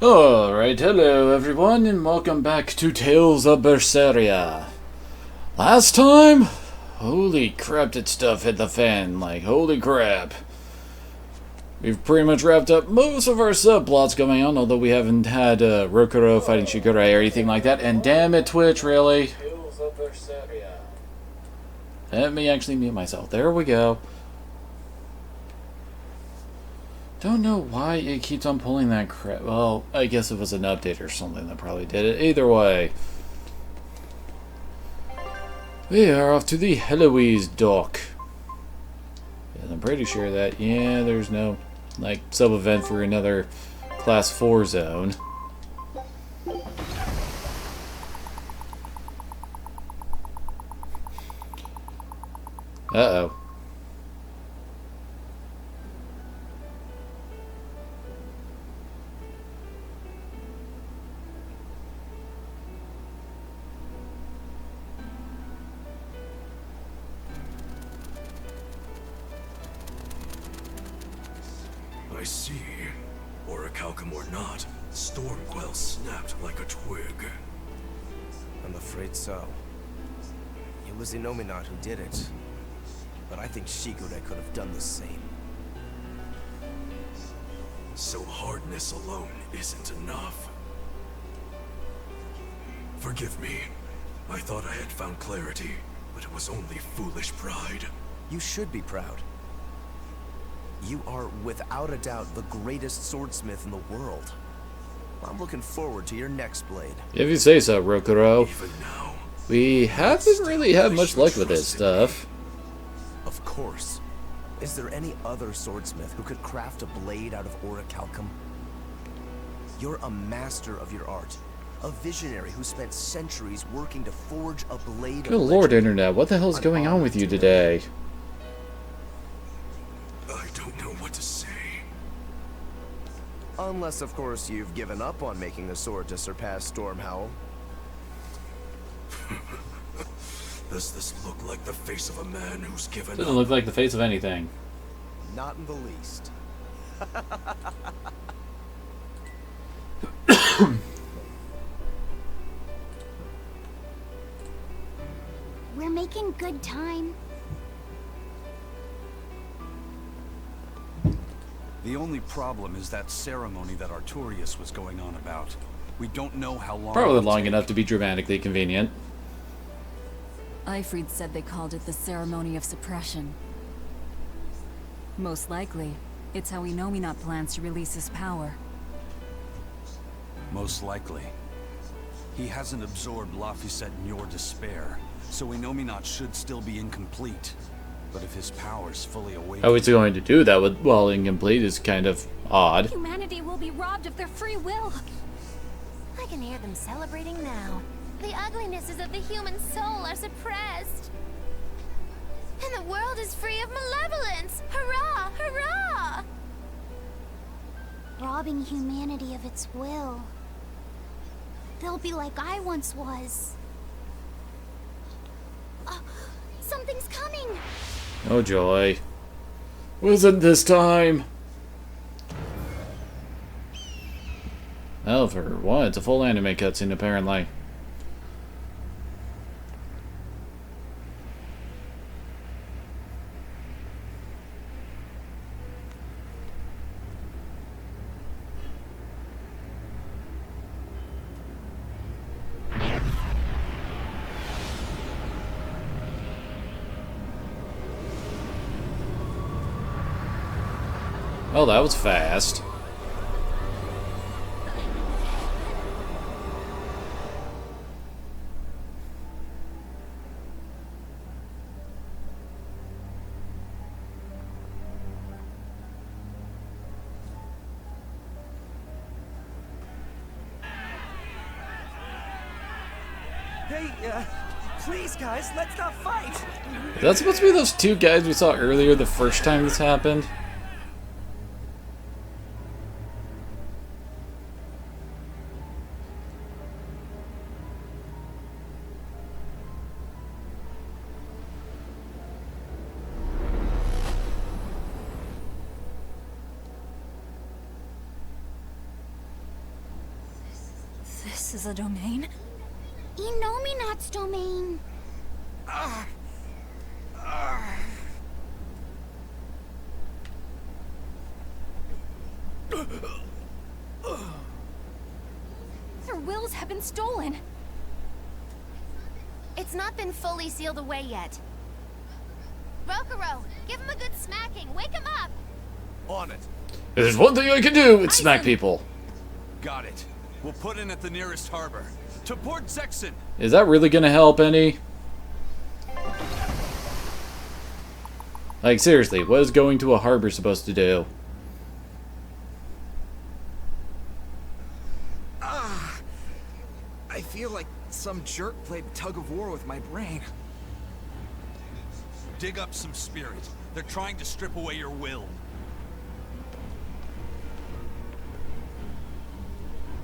Alright, hello everyone, and welcome back to Tales of Berseria. Last time? Holy crap, did stuff hit the fan, like, holy crap. We've pretty much wrapped up most of our subplots going on, although we haven't had Rokuro fighting Shikurai or anything like that, and damn it, Twitch, really? Tales of Berseria. Let me actually mute myself, there we go. Don't know why it keeps on pulling that crap. Well, I guess it was an update or something that probably did it. Either way. We are off to the Heloise dock. And I'm pretty sure that, yeah, there's no, like, sub-event for another Class 4 zone. Uh-oh. I see. Orichalcum or not, Stormquell snapped like a twig. I'm afraid so. It was Inominat who did it. But I think Shigure could have done the same. So hardness alone isn't enough. Forgive me. I thought I had found clarity, but it was only foolish pride. You should be proud. You are, without a doubt, the greatest swordsmith in the world. I'm looking forward to your next blade. If you say so, Rokuro. Even now, We haven't really had much luck with this stuff. Of course. Is there any other swordsmith who could craft a blade out of Orichalcum? You're a master of your art. A visionary who spent centuries working to forge a blade Good of lord, legend. Internet, what the hell's going on with you today? I don't know what to say. Unless, of course, you've given up on making the sword to surpass Stormhowl. Does this look like the face of a man who's given Doesn't up? look like the face of anything. Not in the least. We're making good time. The only problem is that ceremony that Artorius was going on about. We don't know how long. Probably it'll long take. enough to be dramatically convenient. Ifrid said they called it the Ceremony of Suppression. Most likely, it's how Inominat plans to release his power. Most likely. He hasn't absorbed Laphicet in your despair, so Inominat should still be incomplete. But if his power's fully awakened... How he's going to do that with, well, incomplete is kind of odd. Humanity will be robbed of their free will. I can hear them celebrating now. The uglinesses of the human soul are suppressed. And the world is free of malevolence! Hurrah! Hurrah! Robbing humanity of its will. They'll be like I once was. Something's coming! Oh joy. Wasn't this time? Well, for one, it's a full anime cutscene apparently. Oh, that was fast. Hey, please guys, let's not fight! Is that supposed to be those two guys we saw earlier the first time this happened? This is a domain? Inominat's domain. Their wills have been stolen. It's not been fully sealed away yet. Rokuro, give him a good smacking. Wake him up. On it. If there's one thing I can do, it's smack people. Got it. We'll put in at the nearest harbor. To Port Zexen! Is that really gonna help any? Like, seriously, what is going to a harbor supposed to do? I feel like some jerk played tug of war with my brain. Dig up some spirit. They're trying to strip away your will.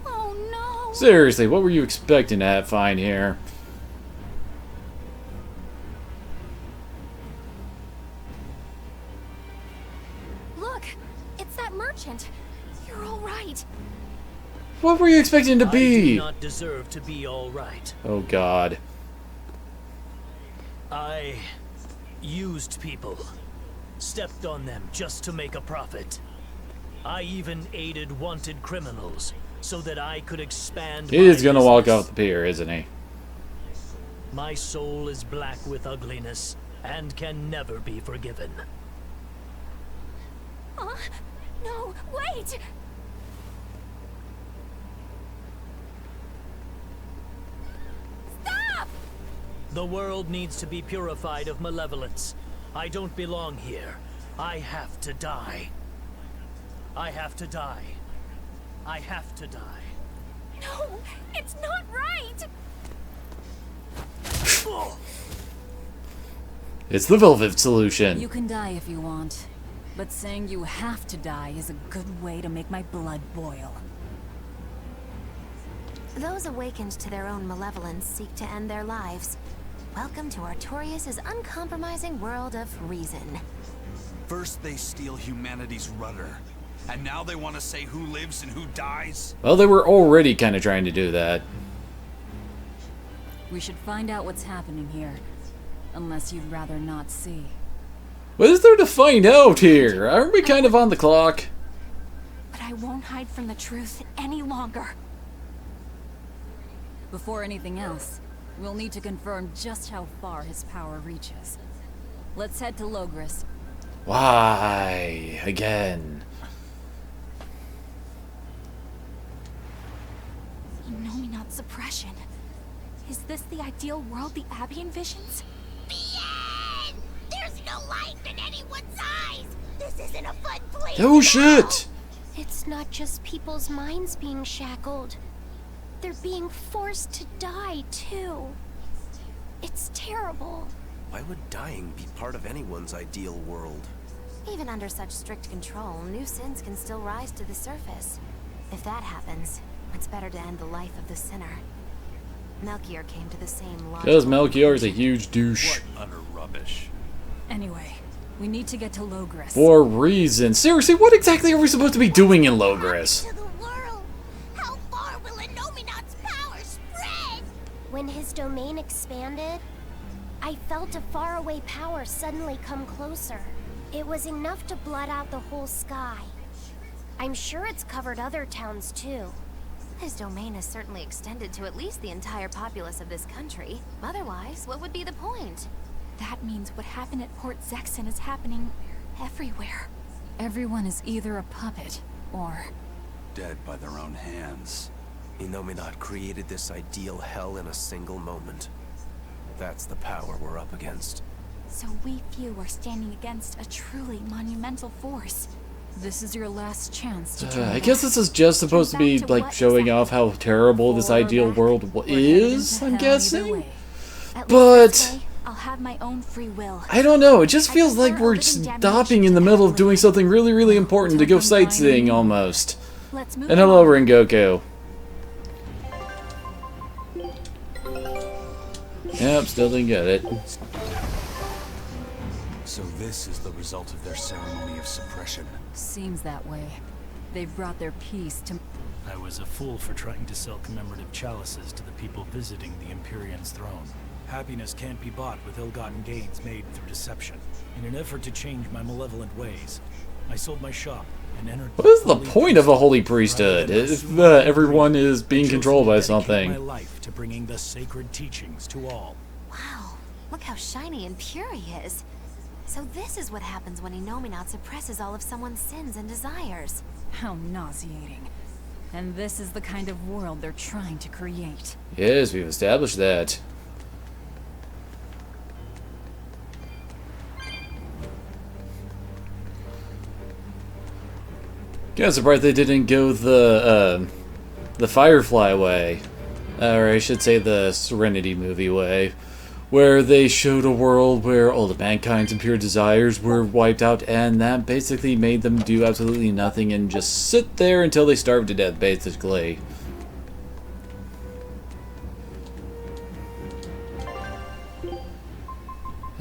Oh no! Seriously, what were you expecting to find here? Look! It's that merchant! You're alright! What were you expecting to I be? do not deserve to be all right. Oh god. I used people, stepped on them just to make a profit. I even aided wanted criminals so that I could expand my He's gonna walk business. off the pier, isn't he? My soul is black with ugliness and can never be forgiven. No, wait! Stop! The world needs to be purified of malevolence. I don't belong here. I have to die. I have to die. I have to die. No, it's not right! It's the Velvet solution. You can die if you want, but saying you have to die is a good way to make my blood boil. Those awakened to their own malevolence seek to end their lives. Welcome to Artorias' uncompromising world of reason. First they steal humanity's rudder. And now they want to say who lives and who dies? Well, they were already kind of trying to do that. We should find out what's happening here. Unless you'd rather not see. What is there to find out here? Aren't we kind of on the clock? But I won't hide from the truth any longer. Before anything else, we'll need to confirm just how far his power reaches. Let's head to Logris. Why? Again. Inominat suppression. Is this the ideal world the Abbey envisions? Bien! There's no light in anyone's eyes! This isn't a fun place! Oh shit! It's not just people's minds being shackled. They're being forced to die, too. It's terrible. Why would dying be part of anyone's ideal world? Even under such strict control, new sins can still rise to the surface. If that happens, it's better to end the life of the sinner. Melchior came to the same logical Because Melchior's a huge douche. What utter rubbish. Anyway, we need to get to Logris. For reason. Seriously, what exactly are we supposed to be doing in Logris? to the world. How far will Inominat's power spread? When his domain expanded, I felt a faraway power suddenly come closer. It was enough to blot out the whole sky. I'm sure it's covered other towns too. His domain is certainly extended to at least the entire populace of this country. Otherwise, what would be the point? That means what happened at Port Zexen is happening everywhere. Everyone is either a puppet, or... Dead by their own hands. Inominat created this ideal hell in a single moment. That's the power we're up against. So we few are standing against a truly monumental force. This is your last chance to I guess this is just supposed to be, like, showing off how terrible this ideal world is, I'm guessing? But I'll have my own free will. I don't know, it just feels like we're stopping in the middle of doing something really, really important to go sightseeing, almost. Let's move And hello, on. Rengoku. Yep, still didn't get it. So this is the result of their ceremony of suppression. Seems that way. They've brought their peace to... I was a fool for trying to sell commemorative chalices to the people visiting the Empyreans' throne. Happiness can't be bought with ill-gotten gains made through deception. In an effort to change my malevolent ways, I sold my shop and entered. What is the point of a holy priesthood if everyone is being controlled by something? My life to bringing the sacred teachings to all. Wow, look how shiny and pure he is. So this is what happens when Innominat suppresses all of someone's sins and desires. How nauseating. And this is the kind of world they're trying to create. Yes, we've established that. Kind of surprised they didn't go the Firefly way, or I should say the Serenity movie way, where they showed a world where all the mankind's impure desires were wiped out, and that basically made them do absolutely nothing and just sit there until they starved to death, basically.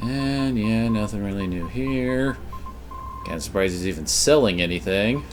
And yeah, nothing really new here. Kind of surprised he's even selling anything.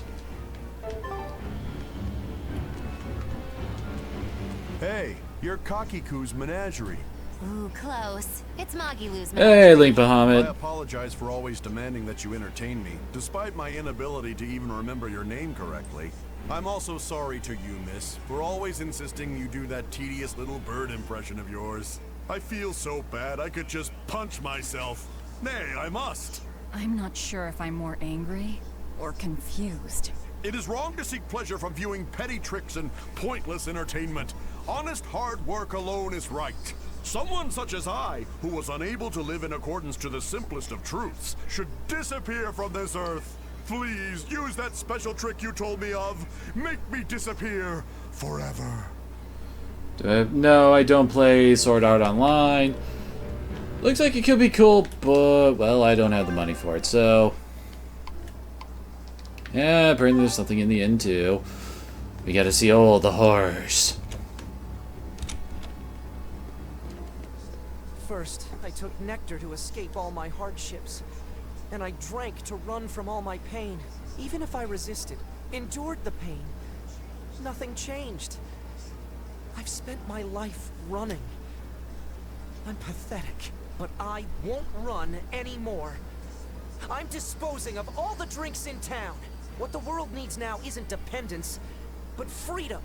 Hey, you're Kakiku's menagerie. Ooh, close. It's Magilu's Hey, Link I Bahamut. apologize for always demanding that you entertain me, despite my inability to even remember your name correctly. I'm also sorry to you, miss, for always insisting you do that tedious little bird impression of yours. I feel so bad I could just punch myself. Nay, I must. I'm not sure if I'm more angry or confused. It is wrong to seek pleasure from viewing petty tricks and pointless entertainment. Honest hard work alone is right. Someone such as I, who was unable to live in accordance to the simplest of truths, should disappear from this earth. Please, use that special trick you told me of. Make me disappear forever. No, I don't play Sword Art Online. Looks like it could be cool, but, well, I don't have the money for it, so... yeah, apparently there's something in the end, too. We gotta see all the horrors. First, I took nectar to escape all my hardships. And I drank to run from all my pain. Even if I resisted, endured the pain, nothing changed. I've spent my life running. I'm pathetic, but I won't run anymore. I'm disposing of all the drinks in town. What the world needs now isn't dependence, but freedom.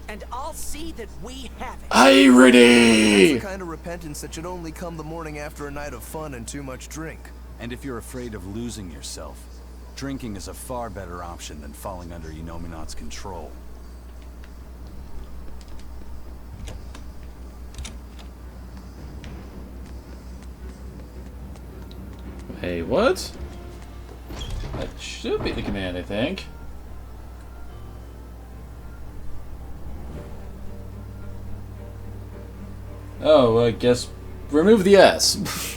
And I'll see that we have it. Irony! That's the kind of repentance that should only come the morning after a night of fun and too much drink. And if you're afraid of losing yourself, drinking is a far better option than falling under Innominat's control. Hey, what? That should be the command, I think. Oh, I guess remove the S.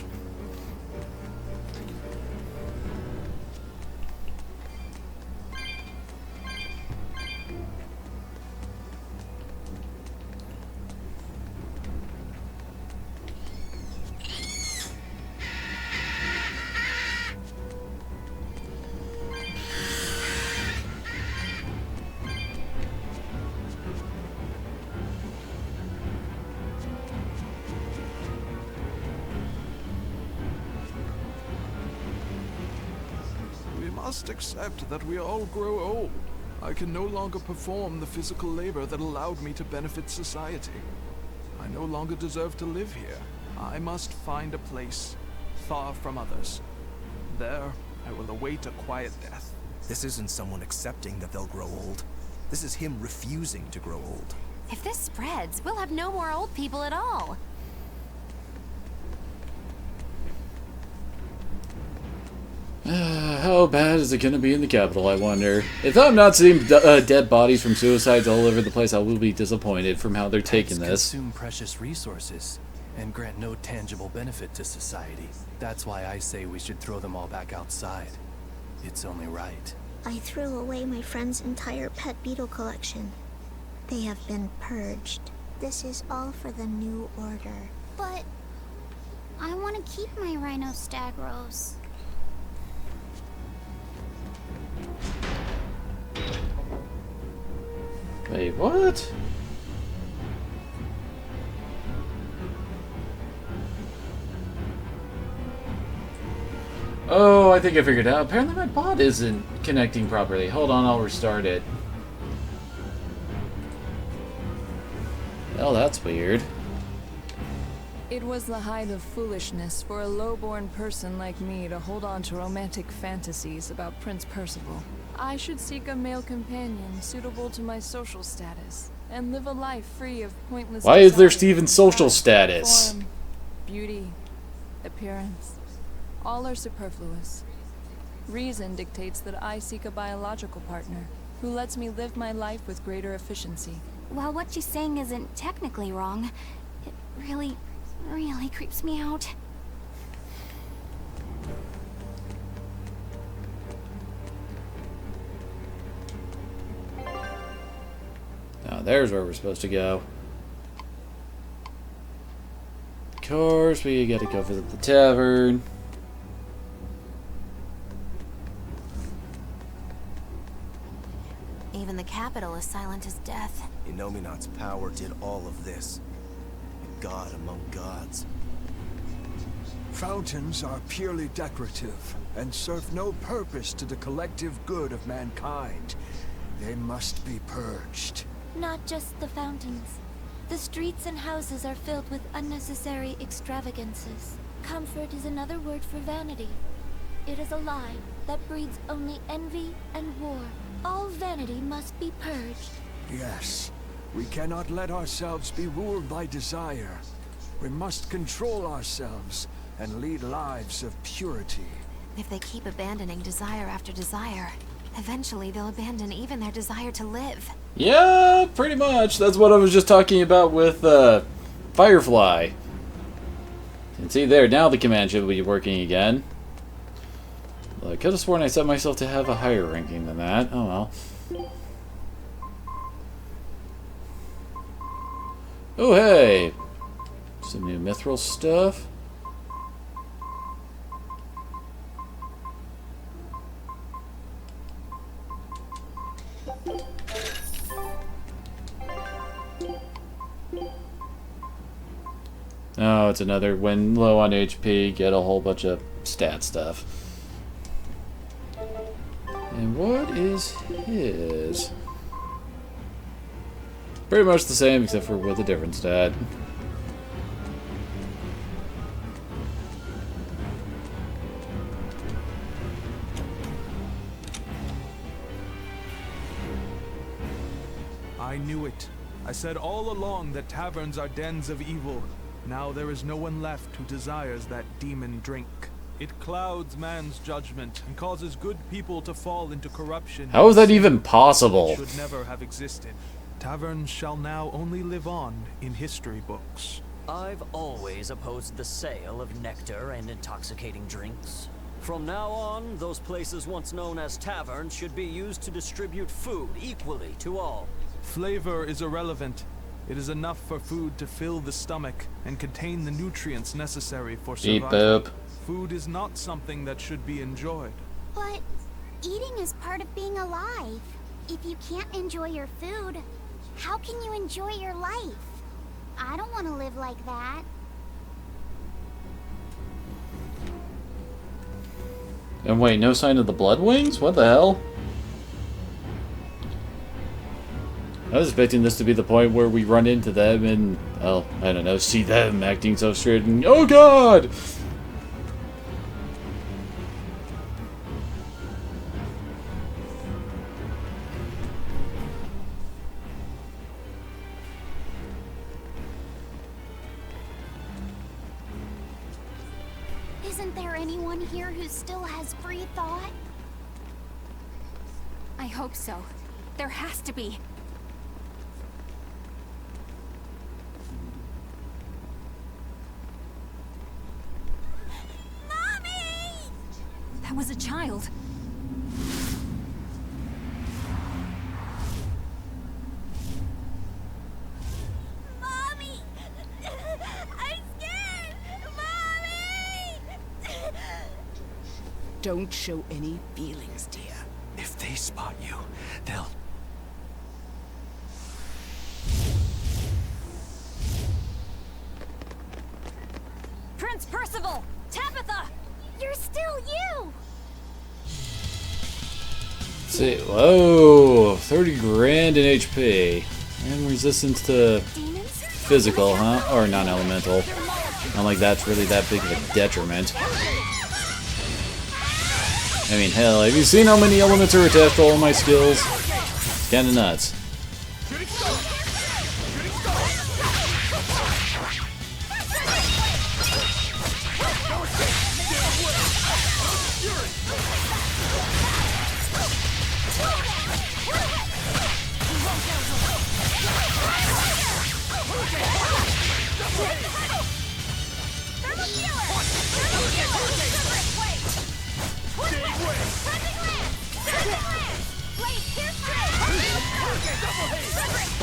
We must accept that we all grow old. I can no longer perform the physical labor that allowed me to benefit society. I no longer deserve to live here. I must find a place far from others. There, I will await a quiet death. This isn't someone accepting that they'll grow old. This is him refusing to grow old. If this spreads, we'll have no more old people at all. How bad is it gonna be in the capital, I wonder? If I'm not seeing dead bodies from suicides all over the place, I will be disappointed from how they're taking this. Consume precious resources and grant no tangible benefit to society. That's why I say we should throw them all back outside. It's only right. I threw away my friend's entire pet beetle collection. They have been purged. This is all for the new order. But I want to keep my rhinostagros. Wait, what? Oh, I think I figured it out. Apparently my bot isn't connecting properly. Hold on, I'll restart it. Oh, that's weird. It was the height of foolishness for a low-born person like me to hold on to romantic fantasies about Prince Percival. I should seek a male companion suitable to my social status, and live a life free of pointless Why is there desires Steven's of social size, status? form, beauty, appearance. All are superfluous. Reason dictates that I seek a biological partner, who lets me live my life with greater efficiency. While what she's saying isn't technically wrong, it really creeps me out. Now there's where we're supposed to go. Of course, we gotta go visit the tavern. Even the capital is silent as death. Innominat's power did all of this. A god among gods. Fountains are purely decorative and serve no purpose to the collective good of mankind. They must be purged. Not just the fountains. The streets and houses are filled with unnecessary extravagances. Comfort is another word for vanity. It is a lie that breeds only envy and war. All vanity must be purged. Yes, we cannot let ourselves be ruled by desire. We must control ourselves and lead lives of purity. If they keep abandoning desire after desire, eventually they'll abandon even their desire to live. Yeah, pretty much. That's what I was just talking about with Firefly. And see there, now the command should be working again. Well, I could have sworn I set myself to have a higher ranking than that. Oh well. Oh hey! Some new mithril stuff. Oh, it's another when low on HP, get a whole bunch of stat stuff. And what is his? Pretty much the same, except for with a different stat. I knew it. I said all along that taverns are dens of evil. Now there is no one left who desires that demon drink. It clouds man's judgment and causes good people to fall into corruption. How is that even possible? It should never have existed. Taverns shall now only live on in history books. I've always opposed the sale of nectar and intoxicating drinks. From now on, those places once known as taverns should be used to distribute food equally to all. Flavor is irrelevant. It is enough for food to fill the stomach and contain the nutrients necessary for survival. Food is not something that should be enjoyed. But eating is part of being alive. If you can't enjoy your food, how can you enjoy your life? I don't want to live like that. And wait, no sign of the Bloodwings? What the hell? I was expecting this to be the point where we run into them and, well, I don't know, see them acting so straight and, oh god! Isn't there anyone here who still has free thought? I hope so. There has to be. That was a child. Mommy! I'm scared! Mommy! Don't show any feelings, dear. If they spot you, they'll... impossible! Tabitha! You're still you! Let's see. Whoa, 30 grand in HP. And resistance to physical, huh? Or non-elemental. Not like that's really that big of a detriment. I mean, hell, have you seen how many elements are attached to all my skills? It's kinda nuts.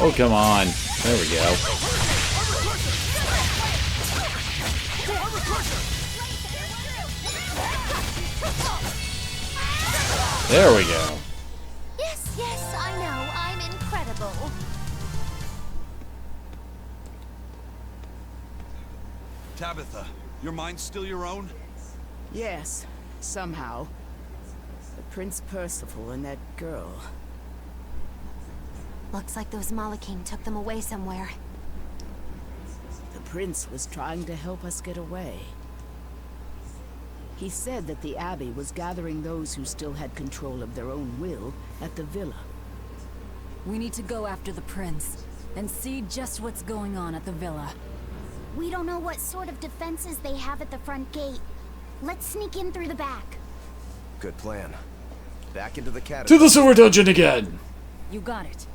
Oh, come on. There we go. There we go. Yes, yes, I know. I'm incredible. Tabitha, your mind's still your own? Yes, somehow. But Prince Percival and that girl. Looks like those Malakim took them away somewhere. The prince was trying to help us get away. He said that the Abbey was gathering those who still had control of their own will at the villa. We need to go after the prince and see just what's going on at the villa. We don't know what sort of defenses they have at the front gate. Let's sneak in through the back. Good plan. Back into the To catacomb. the sewer dungeon again! You got it.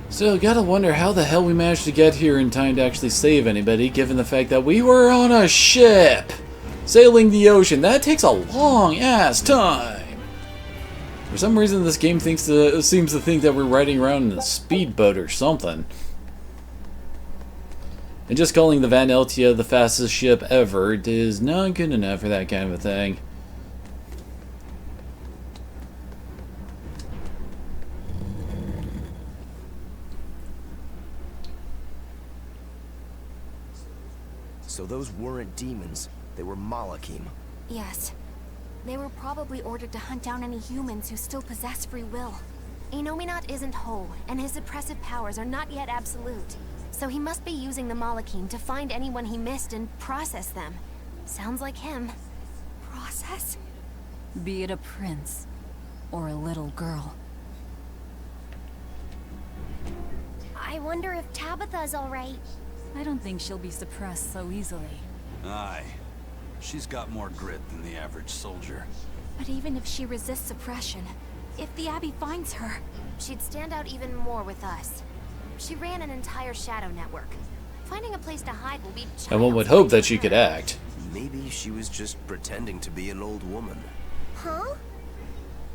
Still, gotta wonder how the hell we managed to get here in time to actually save anybody, given the fact that we were on a ship! Sailing the ocean, that takes a long-ass time! For some reason, this game seems to think that we're riding around in a speedboat or something. And just calling the Van Eltia the fastest ship ever is not good enough for that kind of a thing. So those weren't demons, they were Malakim. Yes. They were probably ordered to hunt down any humans who still possess free will. Inominat isn't whole, and his suppressive powers are not yet absolute. So he must be using the Malakim to find anyone he missed and process them. Sounds like him. Process? Be it a prince or a little girl. I wonder if Tabitha's alright. I don't think she'll be suppressed so easily. Aye. She's got more grit than the average soldier. But even if she resists suppression, if the Abbey finds her, she'd stand out even more with us. She ran an entire shadow network. Finding a place to hide will be child's And one would hope that she could act. Maybe she was just pretending to be an old woman. Huh?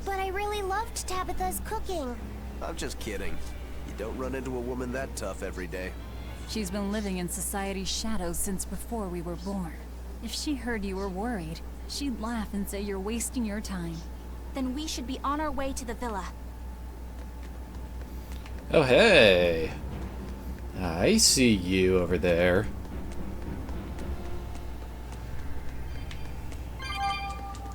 But I really loved Tabitha's cooking. I'm just kidding. You don't run into a woman that tough every day. She's been living in society's shadows since before we were born. If she heard you were worried, she'd laugh and say you're wasting your time. Then we should be on our way to the villa. Oh, hey. I see you over there.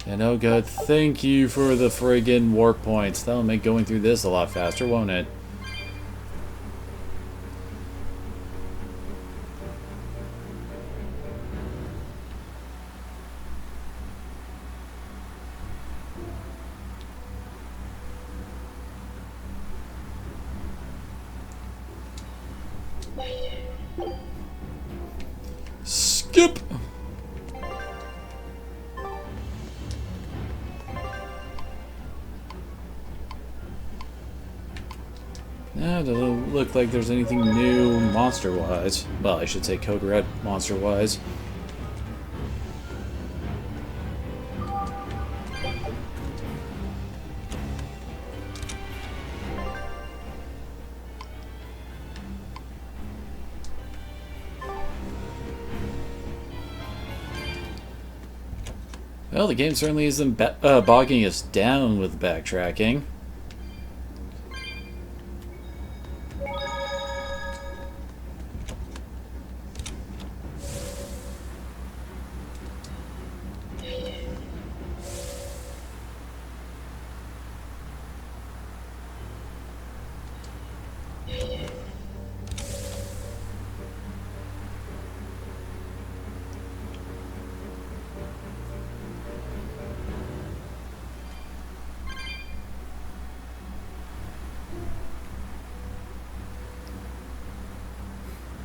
And oh god, thank you for the friggin' warp points. That'll make going through this a lot faster, won't it? Skip! Yeah, doesn't look like there's anything new monster-wise. Well, I should say Code Red monster-wise. Well, the game certainly isn't bogging us down with backtracking.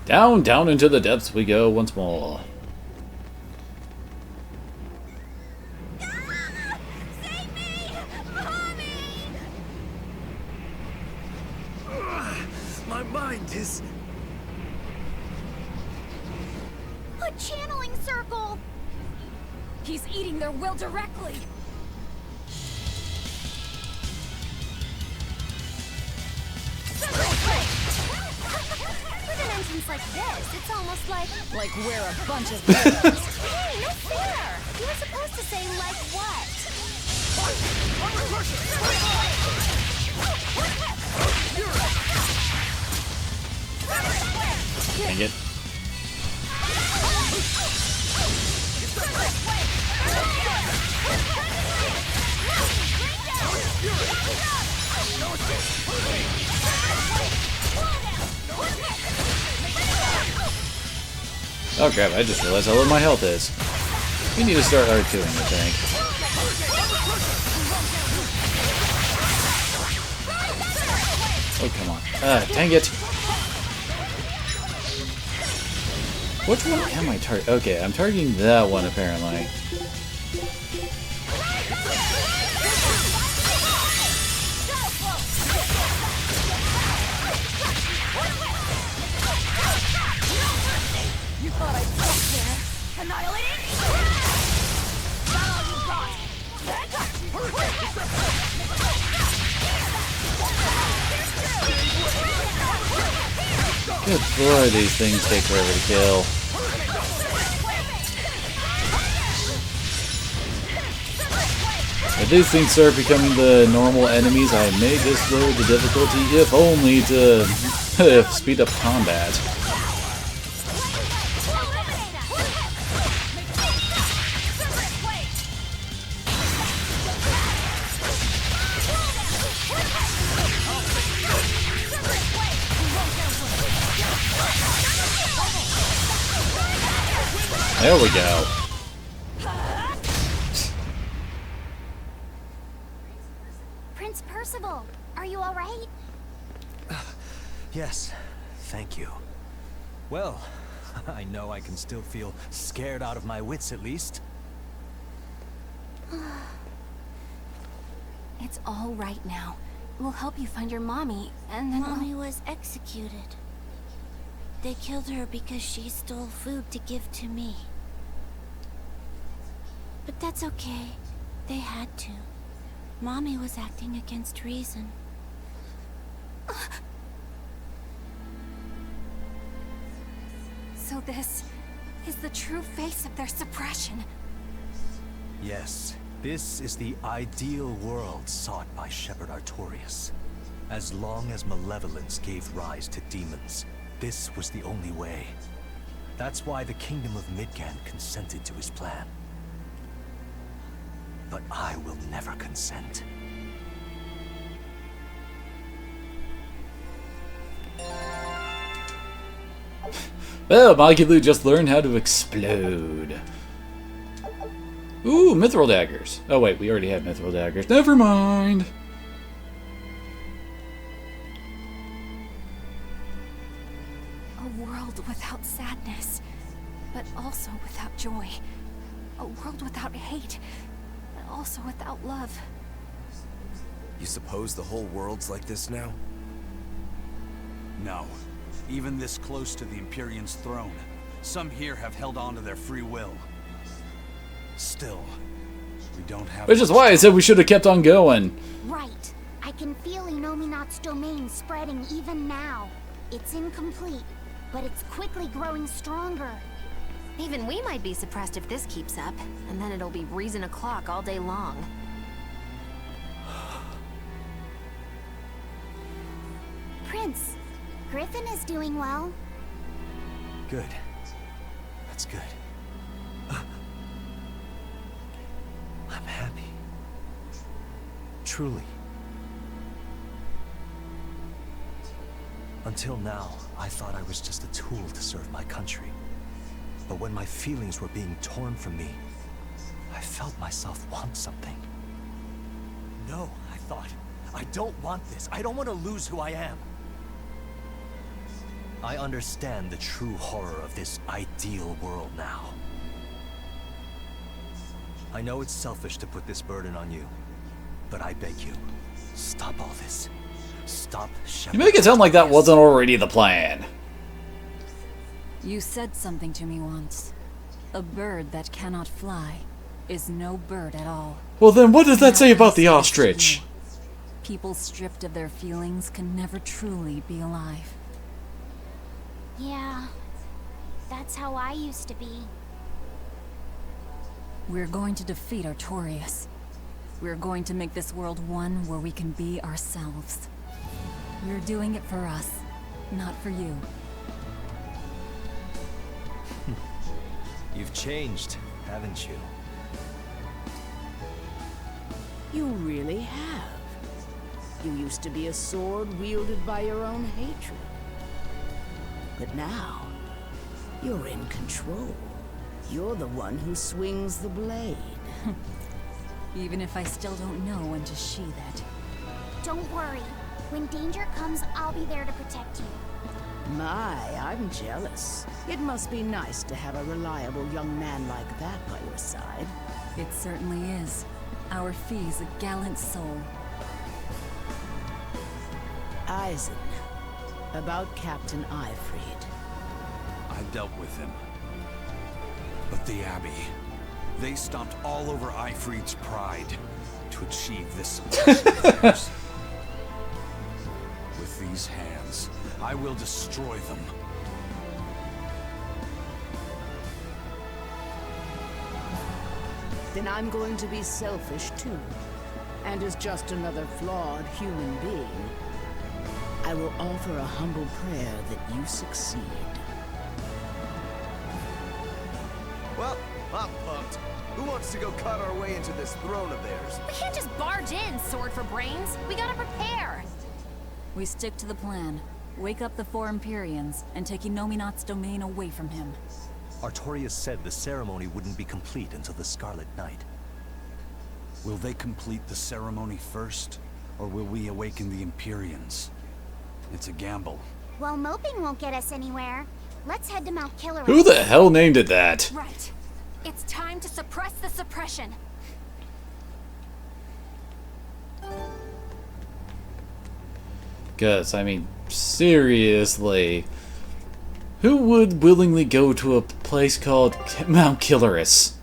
Down, down into the depths we go once more. My mind is... A channeling circle! He's eating their will directly! With an entrance like this, it's almost like we're a bunch of hey, no fair! You were supposed to say like what? Dang it. Oh crap, I just realized how low my health is. We need to start R2ing, I think. Oh, come on. Dang it! Which one am I targeting? Okay, I'm targeting that one, apparently. You thought I'd get there? Annihilating? Not all you got! Good boy, these things take forever to kill. If these things start becoming the normal enemies, I may just lower the difficulty, if only to speed up combat. There we go. Prince Percival, are you alright? Yes, thank you. Well, I know I can still feel scared out of my wits at least. It's all right now. We'll help you find your mommy, and then Mommy was executed. They killed her because she stole food to give to me. But that's okay. They had to. Mommy was acting against reason. So this is the true face of their suppression. Yes, this is the ideal world sought by Shepherd Artorias. As long as malevolence gave rise to demons, this was the only way. That's why the Kingdom of Midgand consented to his plan. But I will never consent. Well, Magilu just learned how to explode. Ooh, mithril daggers. Oh wait, we already have mithril daggers. Never mind. A world without sadness, but also without joy. A world without hate, but also without love. You suppose the whole world's like this now? No. Even this close to the Empyreans' throne, some here have held on to their free will. Still, we don't have... Which is why I said we should have kept on going. Right. I can feel Inominat's domain spreading even now. It's incomplete, but it's quickly growing stronger. Even we might be suppressed if this keeps up, and then it'll be reason o'clock all day long. Prince, Griffin is doing well. Good. That's good. I'm happy. Truly. Until now, I thought I was just a tool to serve my country. But when my feelings were being torn from me, I felt myself want something. No, I thought, I don't want this. I don't want to lose who I am. I understand the true horror of this ideal world now. I know it's selfish to put this burden on you, but I beg you, stop all this. Stop You make it sound like that wasn't already the plan. You said something to me once. A bird that cannot fly is no bird at all. Well then, what does that say about the ostrich? People stripped of their feelings can never truly be alive. Yeah, that's how I used to be. We're going to defeat Artorias. We're going to make this world one where we can be ourselves. We're doing it for us, not for you. You've changed, haven't you? You really have. You used to be a sword wielded by your own hatred. But now, you're in control. You're the one who swings the blade. Even if I still don't know when to sheathe it. Don't worry. When danger comes, I'll be there to protect you. My, I'm jealous. It must be nice to have a reliable young man like that by your side. It certainly is. Our Fee's a gallant soul. Eisen, about Captain Ifrid. I dealt with him. But the Abbey, they stomped all over Ifrid's pride to achieve this suppression of theirs. With these hands, I will destroy them. Then I'm going to be selfish too. And as just another flawed human being, I will offer a humble prayer that you succeed. Well, I'm pumped. Who wants to go cut our way into this throne of theirs? We can't just barge in, sword for brains. We gotta prepare. We stick to the plan. Wake up the 4 Empyreans and take Inominat's domain away from him. Artorias said the ceremony wouldn't be complete until the Scarlet Night. Will they complete the ceremony first, or will we awaken the Empyreans? It's a gamble. Well, moping won't get us anywhere. Let's head to Mount Killer. Who the hell named it that? Right. It's time to suppress the suppression. Because, I mean, seriously, who would willingly go to a place called Mount Killeris?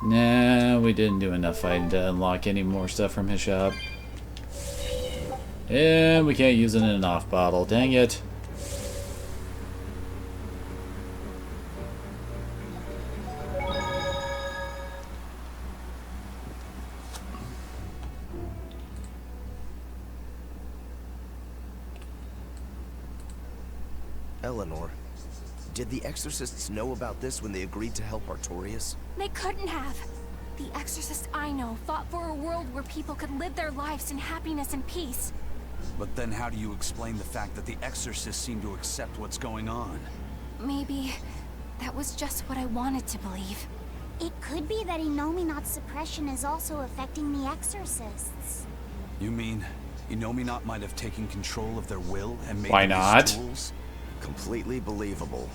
Nah, we didn't do enough fighting to unlock any more stuff from his shop. And we can't use it in an off bottle, dang it. Eleanor, did the Exorcists know about this when they agreed to help Artorias? They couldn't have. The exorcists I know fought for a world where people could live their lives in happiness and peace. But then how do you explain the fact that the Exorcists seem to accept what's going on? Maybe that was just what I wanted to believe. It could be that Inominat's suppression is also affecting the Exorcists. You mean Inominat might have taken control of their will and made Why them not? his tools? Completely believable.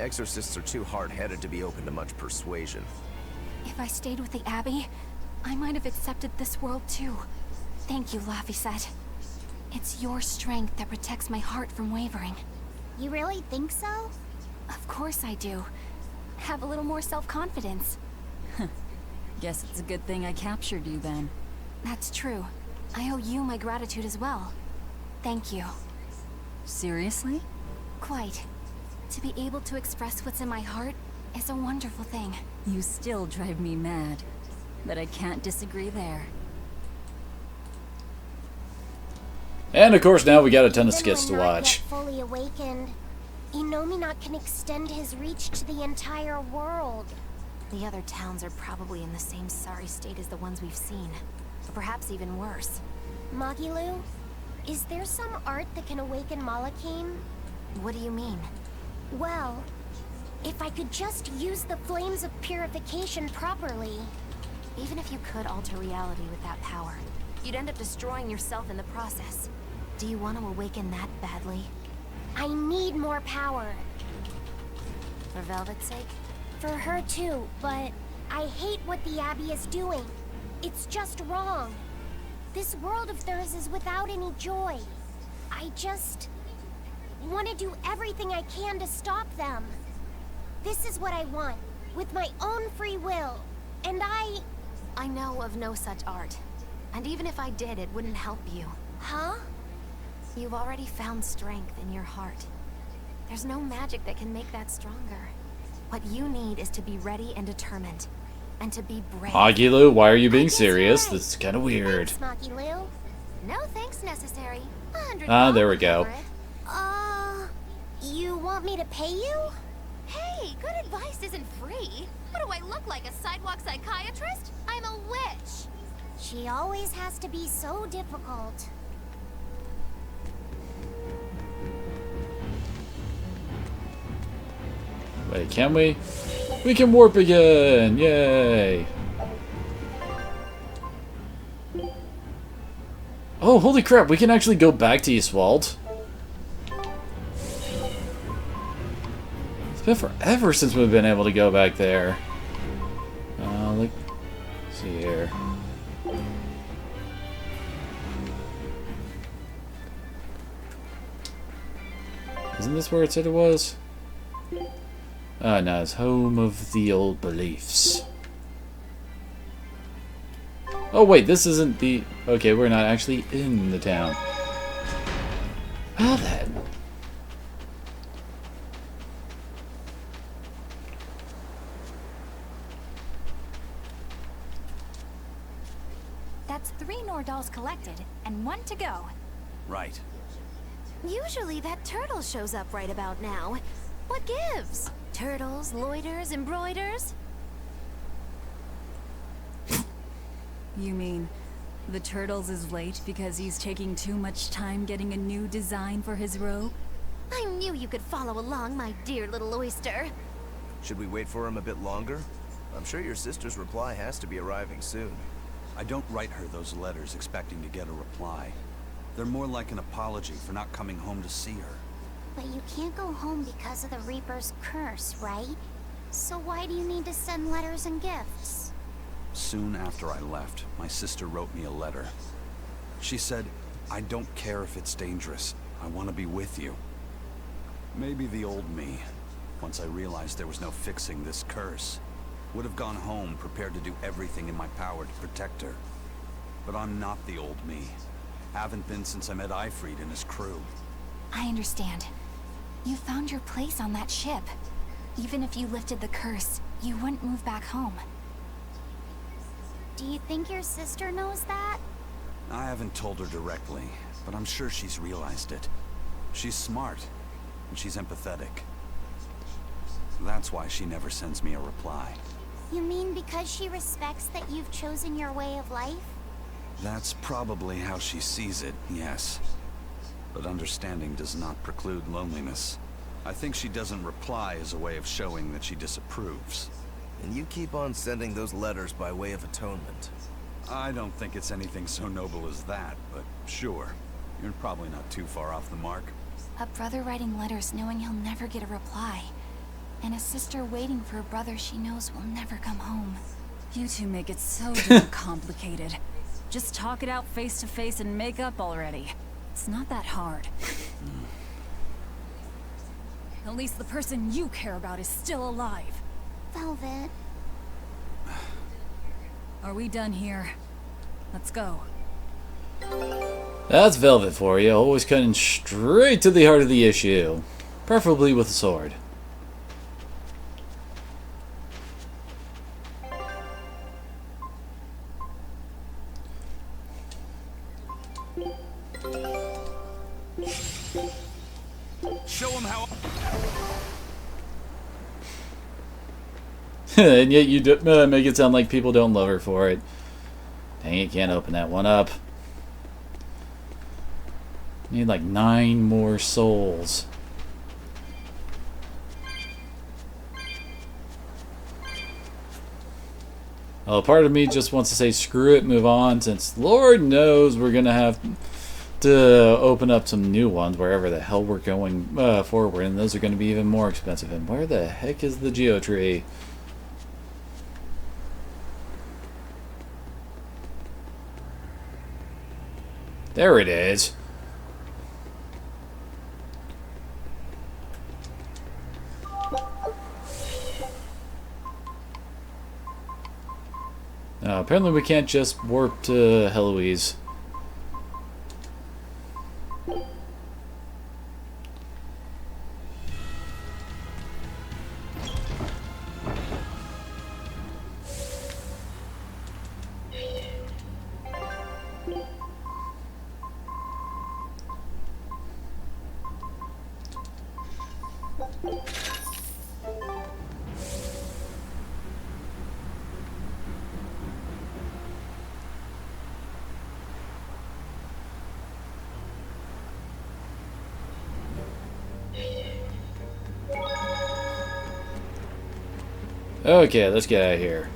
Exorcists are too hard-headed to be open to much persuasion. If I stayed with the Abbey, I might have accepted this world too. Thank you, Laphicet. It's your strength that protects my heart from wavering. You really think so? Of course I do. Have a little more self-confidence. Guess it's a good thing I captured you then. That's true. I owe you my gratitude as well. Thank you. Seriously? Quite. To be able to express what's in my heart is a wonderful thing. You still drive me mad, but I can't disagree there. And of course now we got a ton of skits to Even when not watch. yet fully awakened, Innominat can extend his reach to the entire world. The other towns are probably in the same sorry state as the ones we've seen. Or perhaps even worse. Magilu, is there some art that can awaken Malachim? What do you mean? Well, if I could just use the flames of purification properly. Even if you could alter reality with that power, you'd end up destroying yourself in the process. Do you want to awaken that badly? I need more power. For Velvet's sake? For her too, but I hate what the Abbey is doing. It's just wrong. This world of theirs is without any joy. I just want to do everything I can to stop them. This is what I want, with my own free will. And I know of no such art. And even if I did, it wouldn't help you. Huh? You've already found strength in your heart. There's no magic that can make that stronger. What you need is to be ready and determined. And to be brave. Magilu, why are you being serious? This is kind of weird. Thanks, Magilu. No thanks necessary. Ah, there we go. You want me to pay you? Hey, good advice isn't free. What do I look like, a sidewalk psychiatrist? I'm a witch. She always has to be so difficult. Wait, can we? We can warp again! Yay! Oh, holy crap, we can actually go back to Eastwald. It's been forever since we've been able to go back there. Let's see here. Isn't this where it said it was? No, it's home of the old beliefs. Oh wait, this isn't the... Okay, we're not actually in the town. Well then. That's 3 Nordals collected, and 1 to go. Right. Usually that turtle shows up right about now. What gives? Turtles, loiters, embroiders? You mean the Turtles is late because he's taking too much time getting a new design for his robe? I knew you could follow along, my dear little oyster. Should we wait for him a bit longer? I'm sure your sister's reply has to be arriving soon. I don't write her those letters expecting to get a reply. They're more like an apology for not coming home to see her. But you can't go home because of the Reaper's curse, right? So why do you need to send letters and gifts? Soon after I left, my sister wrote me a letter. She said, I don't care if it's dangerous. I want to be with you. Maybe the old me, once I realized there was no fixing this curse, would have gone home prepared to do everything in my power to protect her. But I'm not the old me. Haven't been since I met Ifrit and his crew. I understand. You found your place on that ship. Even if you lifted the curse, you wouldn't move back home. Do you think your sister knows that? I haven't told her directly, but I'm sure she's realized it. She's smart, and she's empathetic. That's why she never sends me a reply. You mean because she respects that you've chosen your way of life? That's probably how she sees it, yes. But understanding does not preclude loneliness. I think she doesn't reply as a way of showing that she disapproves. And you keep on sending those letters by way of atonement. I don't think it's anything so noble as that, but sure. You're probably not too far off the mark. A brother writing letters knowing he'll never get a reply. And a sister waiting for a brother she knows will never come home. You two make it so damn complicated. Just talk it out face to face and make up already. It's not that hard. At least the person you care about is still alive. Velvet. Are we done here? Let's go. That's Velvet for you, always cutting straight to the heart of the issue. Preferably with a sword. Show him how. And yet you make it sound like people don't love her for it. Dang it, can't open that one up. Need like 9 more souls. Well, part of me just wants to say screw it, move on, since Lord knows we're gonna have to open up some new ones wherever the hell we're going forward, and those are going to be even more expensive. And where the heck is the geotree? There it is. Apparently we can't just warp to Heloise. Okay, let's get out of here.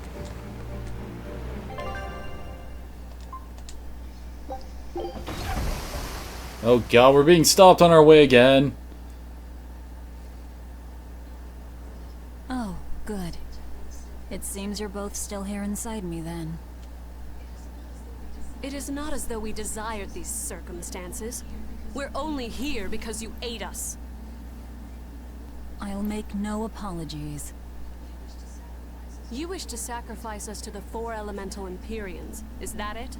Oh god, we're being stopped on our way again. Oh, good. It seems you're both still here inside me then. It is not as though we desired these circumstances. We're only here because you ate us. I'll make no apologies. You wish to sacrifice us to the 4 elemental Empyreans, is that it?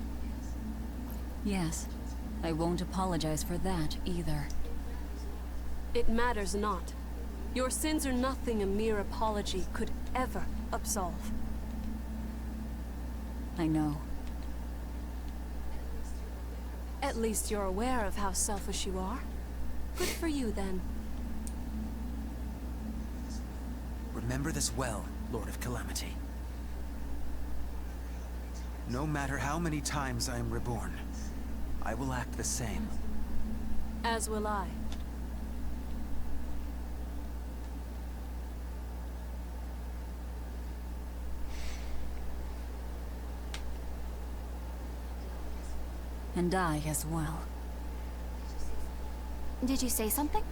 Yes. I won't apologize for that, either. It matters not. Your sins are nothing a mere apology could ever absolve. I know. At least you're aware of how selfish you are. Good for you, then. Remember this well, Lord of Calamity. No matter how many times I am reborn, I will act the same. As will I. And I as well. Did you say something?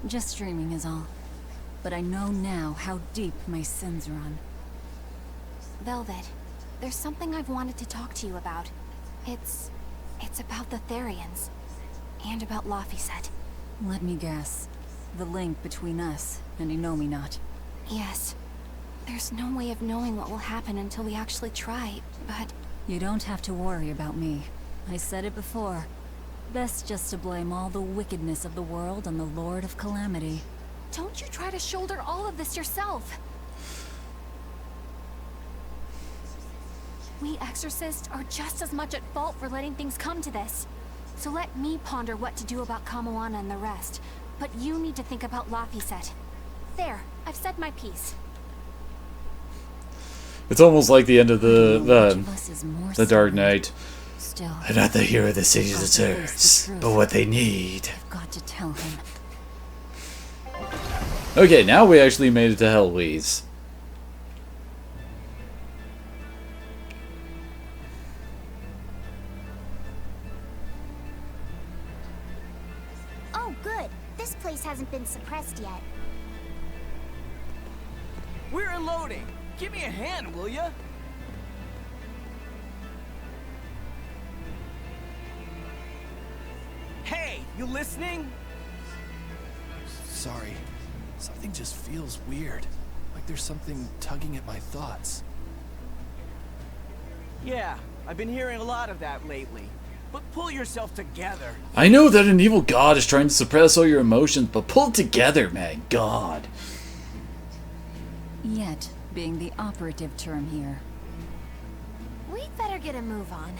Just dreaming is all. But I know now how deep my sins run. Velvet, there's something I've wanted to talk to you about. It's about the Empyreans. And about Laphicet. Let me guess. The link between us and Innominat. Yes. There's no way of knowing what will happen until we actually try, but... You don't have to worry about me. I said it before. Best just to blame all the wickedness of the world on the Lord of Calamity. Don't you try to shoulder all of this yourself. We exorcists are just as much at fault for letting things come to this. So let me ponder what to do about Kamoana and the rest. But you need to think about Laphicet. There, I've said my piece. It's almost like the end of the Dark Knight. Still, They're not the hero the city deserves, but what they need. I've got to tell him. Okay, now we actually made it to Heloise. Oh, good. This place hasn't been suppressed yet. We're unloading. Give me a hand, will ya? Hey, you listening? Sorry. Something just feels weird. Like there's something tugging at my thoughts. Yeah, I've been hearing a lot of that lately. but pull yourself together. I know that an evil god is trying to suppress all your emotions, but pull it together, man. God. Yet being the operative term here. We'd better get a move on.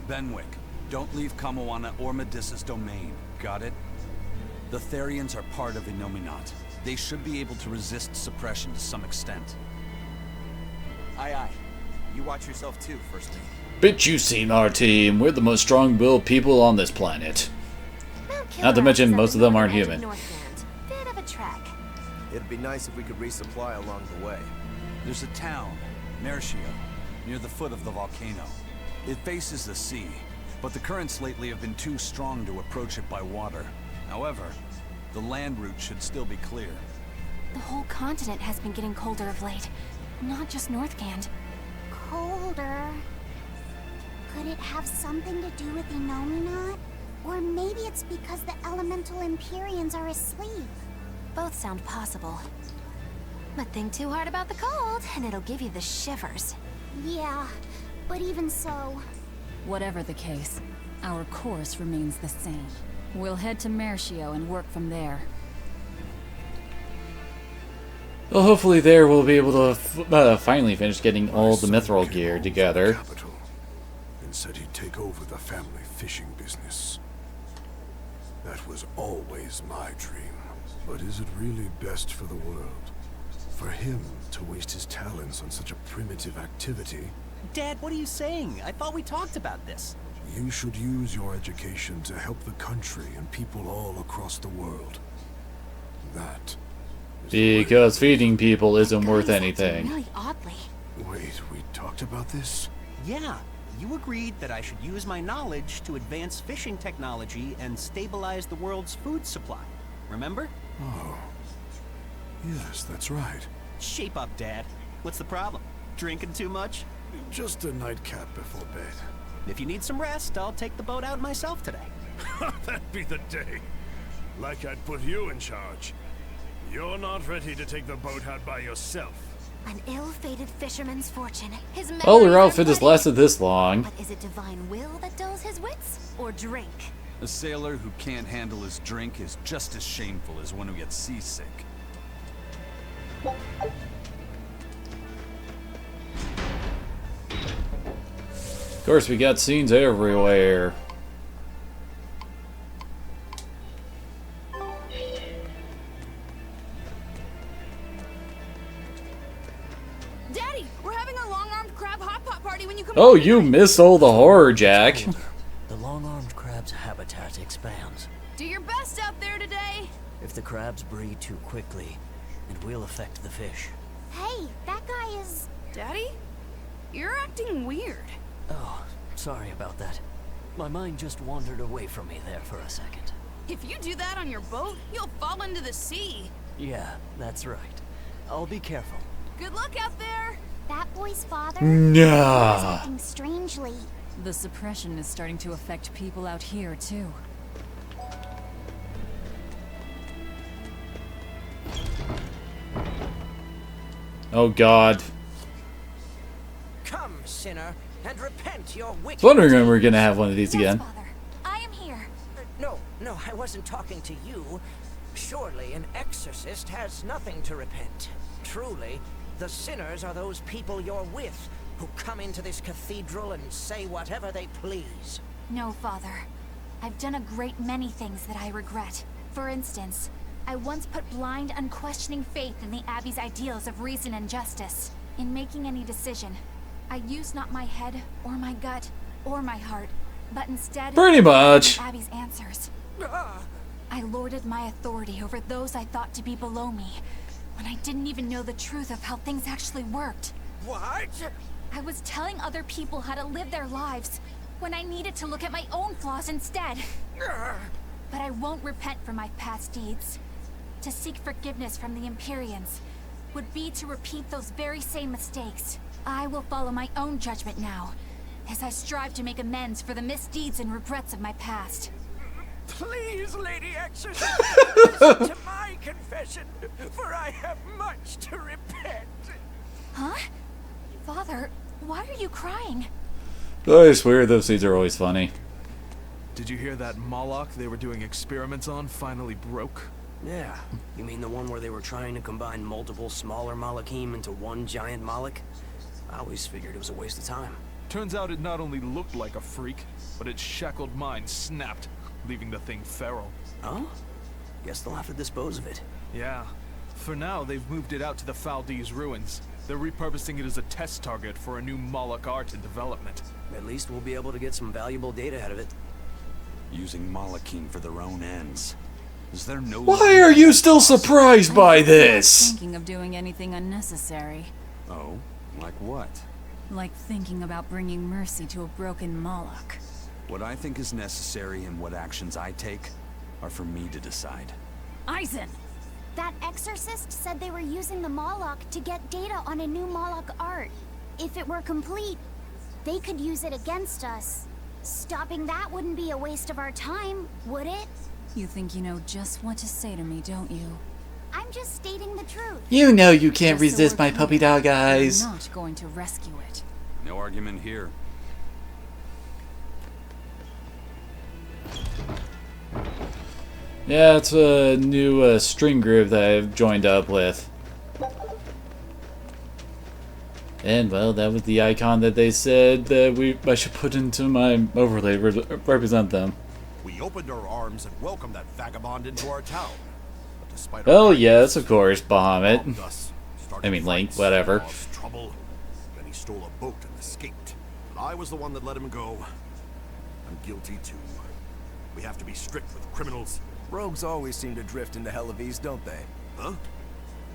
Benwick, don't leave Kamoana or Medissa's domain. Got it? The Therians are part of Innominat. They should be able to resist suppression to some extent. Aye, aye. You watch yourself too, First Mate. Bitch, you seen our team. We're the most strong-willed people on this planet. Not to mention, most of them aren't human. Bit of a trek. It'd be nice if we could resupply along the way. There's a town, Mercio, near the foot of the volcano. It faces the sea, but the currents lately have been too strong to approach it by water. However, the land route should still be clear. The whole continent has been getting colder of late. Not just Northgand. Colder? Could it have something to do with Innominat? Or maybe it's because the elemental Empyreans are asleep. Both sound possible. But think too hard about the cold, and it'll give you the shivers. Yeah, but even so... Whatever the case, our course remains the same. We'll head to Mercio and work from there. Well, hopefully there we'll be able to finally finish getting all the mithril gear together. Capital, and said he'd take over the family fishing business. That was always my dream. But is it really best for the world? For him to waste his talents on such a primitive activity? Dad, what are you saying? I thought we talked about this. You should use your education to help the country and people all across the world. That Because feeding people isn't worth anything. Really oddly. Wait, we talked about this? Yeah, you agreed that I should use my knowledge to advance fishing technology and stabilize the world's food supply. Remember? Oh. Yes, that's right. Shape up, Dad. What's the problem? Drinking too much? Just a nightcap before bed. If you need some rest, I'll take the boat out myself today. That'd be the day. Like I'd put you in charge. You're not ready to take the boat out by yourself. An ill-fated fisherman's fortune. His Well, your memories are outfit has muddy. lasted this long. But is it divine will that dulls his wits? Or drink? A sailor who can't handle his drink is just as shameful as one who gets seasick. Of course, we got scenes everywhere. Daddy, we're having a long-armed crab hot pot party when you come. Oh, you miss all the horror, Jack. The long-armed crab's habitat expands. Do your best out there today. If the crabs breed too quickly, it will affect the fish. Hey, that guy is... Daddy? You're acting weird. Oh, sorry about that. My mind just wandered away from me there for a second. If you do that on your boat, you'll fall into the sea. Yeah, that's right. I'll be careful. Good luck out there. That boy's father Nah. is acting strangely. The suppression is starting to affect people out here, too. Oh, God. Come, sinner, and repent your wicked... I was wondering when we were gonna have one of these again. I am here. No, I wasn't talking to you. Surely an exorcist has nothing to repent. Truly, the sinners are those people you're with, who come into this cathedral and say whatever they please. No, Father. I've done a great many things that I regret. For instance, I once put blind, unquestioning faith in the Abbey's ideals of reason and justice. In making any decision, I used not my head, or my gut, or my heart, but instead... Pretty much. The Abbey's answers. I lorded my authority over those I thought to be below me, when I didn't even know the truth of how things actually worked. What? I was telling other people how to live their lives, when I needed to look at my own flaws instead. But I won't repent for my past deeds. To seek forgiveness from the Empyreans would be to repeat those very same mistakes. I will follow my own judgment now, as I strive to make amends for the misdeeds and regrets of my past. Please, Lady Exorcist, listen to my confession, for I have much to repent. Huh? Father, why are you crying? I swear those scenes are always funny. Did you hear that Moloch they were doing experiments on finally broke? Yeah. You mean the one where they were trying to combine multiple smaller Malachim into one giant Moloch? I always figured it was a waste of time. Turns out it not only looked like a freak, but its shackled mind snapped, leaving the thing feral. Oh? Guess they'll have to dispose of it. Yeah. For now, they've moved it out to the Faldees ruins. They're repurposing it as a test target for a new Moloch art in development. At least we'll be able to get some valuable data out of it. Using Malachim for their own ends. Is there no... Why are you still surprised by this? Thinking of doing anything unnecessary. Oh? Like what? Like thinking about bringing mercy to a broken Moloch. What I think is necessary and what actions I take are for me to decide. Eisen! That exorcist said they were using the Moloch to get data on a new Moloch art. If it were complete, they could use it against us. Stopping that wouldn't be a waste of our time, would it? You think you know just what to say to me, don't you? I'm just stating the truth. You know you can't resist my puppy dog eyes. I'm not going to rescue it. No argument here. Yeah, it's a new string group that I've joined up with. And, well, that was the icon that they said that I should put into my overlay represent them. We opened our arms and welcomed that vagabond into our town. But despite Oh, yes, of course, Bahamut. I mean, Link, fights, whatever. caused trouble. Then he stole a boat and escaped. But I was the one that let him go. I'm guilty, too. We have to be strict with criminals. Rogues always seem to drift into Hellevese, don't they? Huh?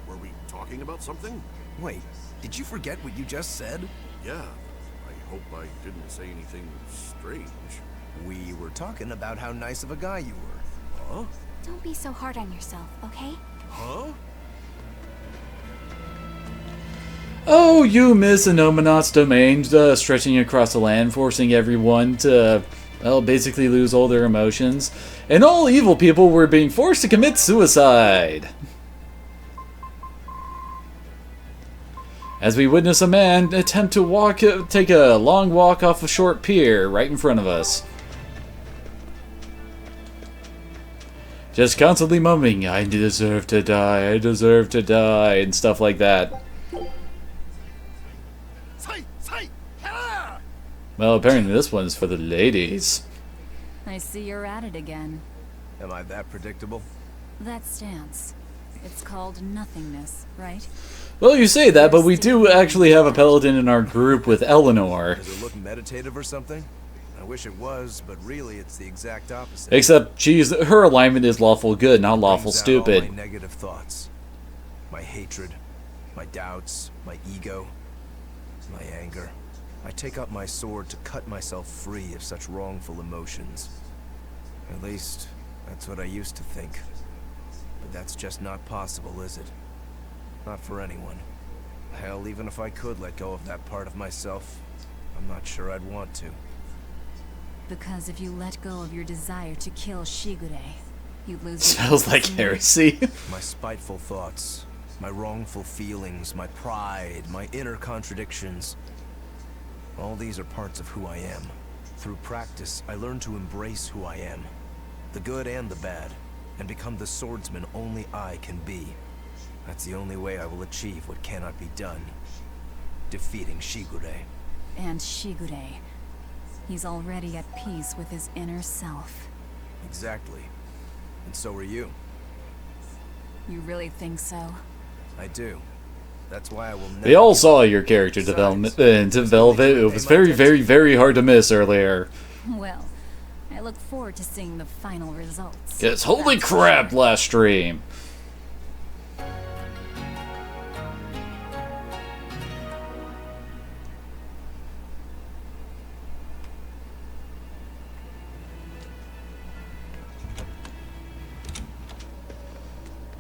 Were we talking about something? Wait, did you forget what you just said? Yeah. I hope I didn't say anything strange. We were talking about how nice of a guy you were. Huh? Don't be so hard on yourself, okay? Huh? Oh, you miss Anomanot's domain stretching across the land, forcing everyone to, well, basically lose all their emotions. And all evil people were being forced to commit suicide. As we witness a man attempt to take a long walk off a short pier right in front of us. Just constantly mumbling, I deserve to die, I deserve to die, and stuff like that. Well, apparently this one's for the ladies. I see you're at it again. Am I that predictable? That stance. It's called nothingness, right? Well, you say that, but we do actually have a paladin in our group with Eleanor. Does it look meditative or something? I wish it was, but really it's the exact opposite. Except her alignment is lawful good, not lawful Brings out stupid. all my negative thoughts. My hatred, my doubts, my ego, my anger. I take up my sword to cut myself free of such wrongful emotions. At least, that's what I used to think. But that's just not possible, is it? Not for anyone. Hell, even if I could let go of that part of myself, I'm not sure I'd want to. Because if you let go of your desire to kill Shigure, you'd lose... Smells like heresy. My spiteful thoughts, my wrongful feelings, my pride, my inner contradictions. All these are parts of who I am. Through practice, I learned to embrace who I am. The good and the bad. And become the swordsman only I can be. That's the only way I will achieve what cannot be done. Defeating Shigure. And Shigure. He's already at peace with his inner self. Exactly. And so are you. You really think so? I do. That's why I will never... We all saw your character development into Velvet. It was very, very, very hard to miss earlier. Well, I look forward to seeing the final results. Because holy crap, last stream.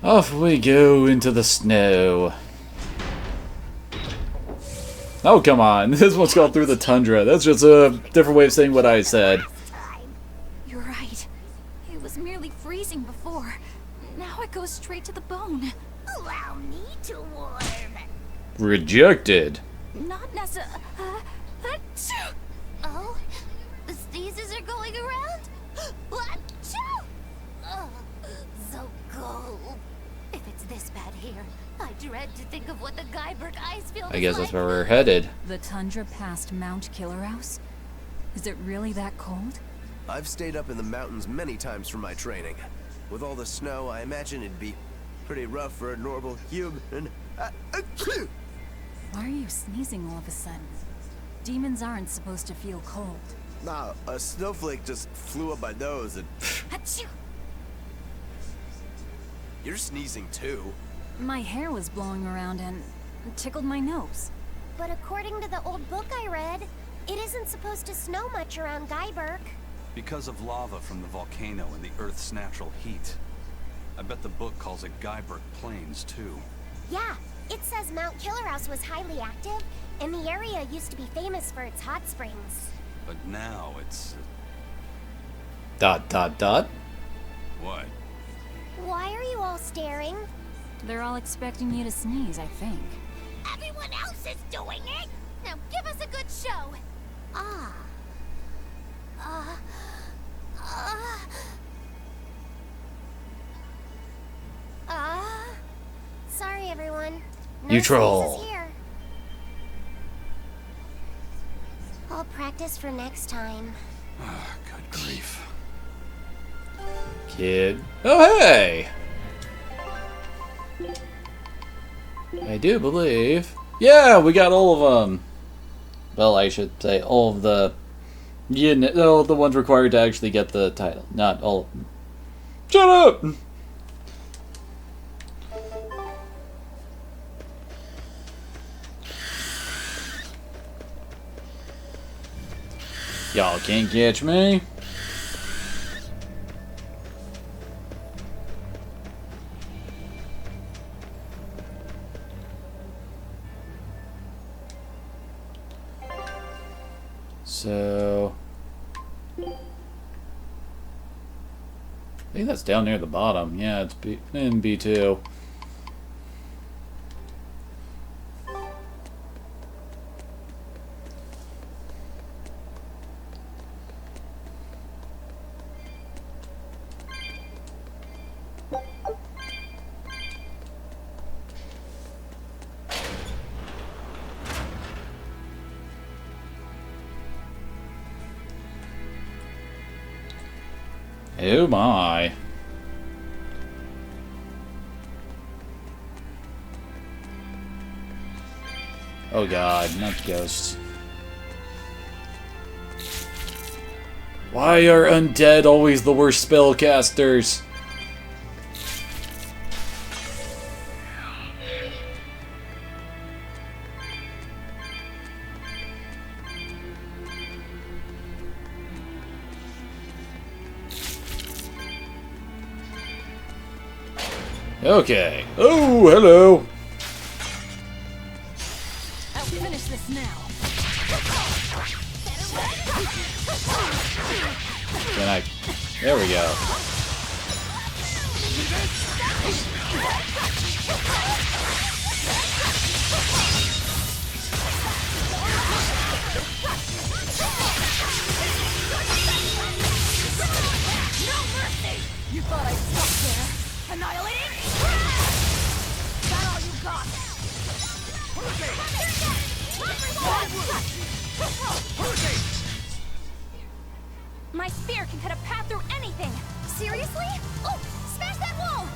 Off we go into the snow. Oh, come on. This one's called Through the Tundra. That's just a different way of saying what I said. You're right. It was merely freezing before. Now it goes straight to the bone. Allow me to warm. Rejected. Not necessarily. Oh. spinning around? What? Oh, so cold. If it's this bad here, I dread to think of what the Guyberg ice field I is guess like. that's where we're headed. The tundra past Mount Killerhouse? Is it really that cold? I've stayed up in the mountains many times for my training. With all the snow, I imagine it'd be pretty rough for a normal human. Why are you sneezing all of a sudden? Demons aren't supposed to feel cold. Nah, a snowflake just flew up my nose and... Achoo! You're sneezing too. My hair was blowing around and tickled my nose. But according to the old book I read, it isn't supposed to snow much around Guyberg. Because of lava from the volcano and the Earth's natural heat. I bet the book calls it Guyberg Plains, too. Yeah, it says Mount Killerhouse was highly active, and the area used to be famous for its hot springs. But now it's... Dot, dot, dot. What? Why are you all staring? They're all expecting you to sneeze, I think. Everyone else is doing it! Now give us a good show! Sorry everyone. No Neutral. sneezes here. I'll practice for next time. Good grief. Kid. Oh, hey! I do believe. Yeah, we got all of them. Well, I should say all of the... You know, the ones required to actually get the title. Not all of them. Shut up! Y'all can't catch me. So... I think that's down near the bottom. Yeah, it's in B2. Oh my. Oh god, not ghosts. Why are undead always the worst spellcasters? Okay. Oh, hello. I'll finish this now. Can I? There we go. You thought I'd stop there? Annihilating? Is that all you got? My spear can cut a path through anything! Seriously? Oh, smash that wall!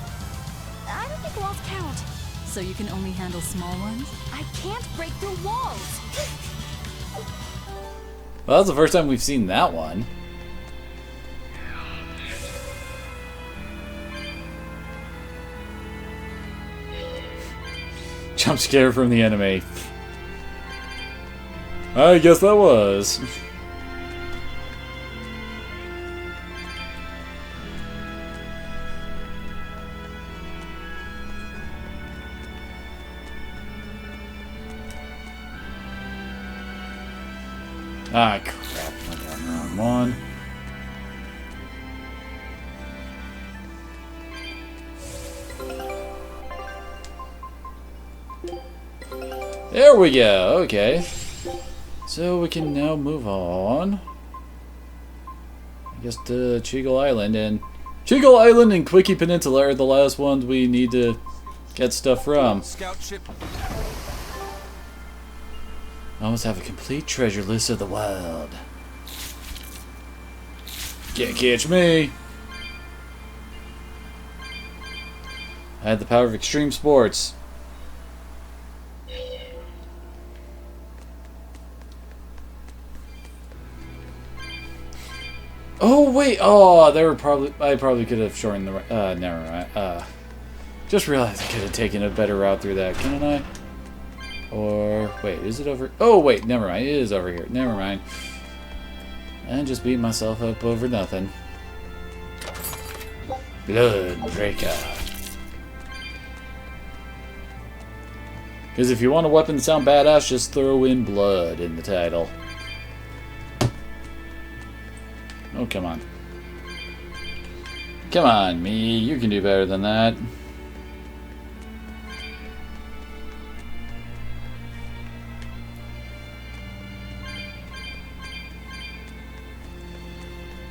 I don't think walls count. So you can only handle small ones? I can't break through walls! Well, that's the first time we've seen that one. Jump scare from the enemy. I guess that was. Ah, crap. I got the wrong one. There we go. Okay. So we can now move on. guess to Chigal Island, and Chigal Island and Quickie Peninsula are the last ones we need to get stuff from. Scout ship. I almost have a complete treasure list of the wild. Can't catch me. I had the power of extreme sports. Oh wait! Oh, they were probably. I probably could have shortened the. Never mind. Just realized I could have taken a better route through that, couldn't I? Or wait, is it over? Oh wait, never mind. It is over here. Never mind. And just beat myself up over nothing. Bloodbreaker. Because if you want a weapon to sound badass, just throw in blood in the title. Oh, come on. Come on, me. You can do better than that.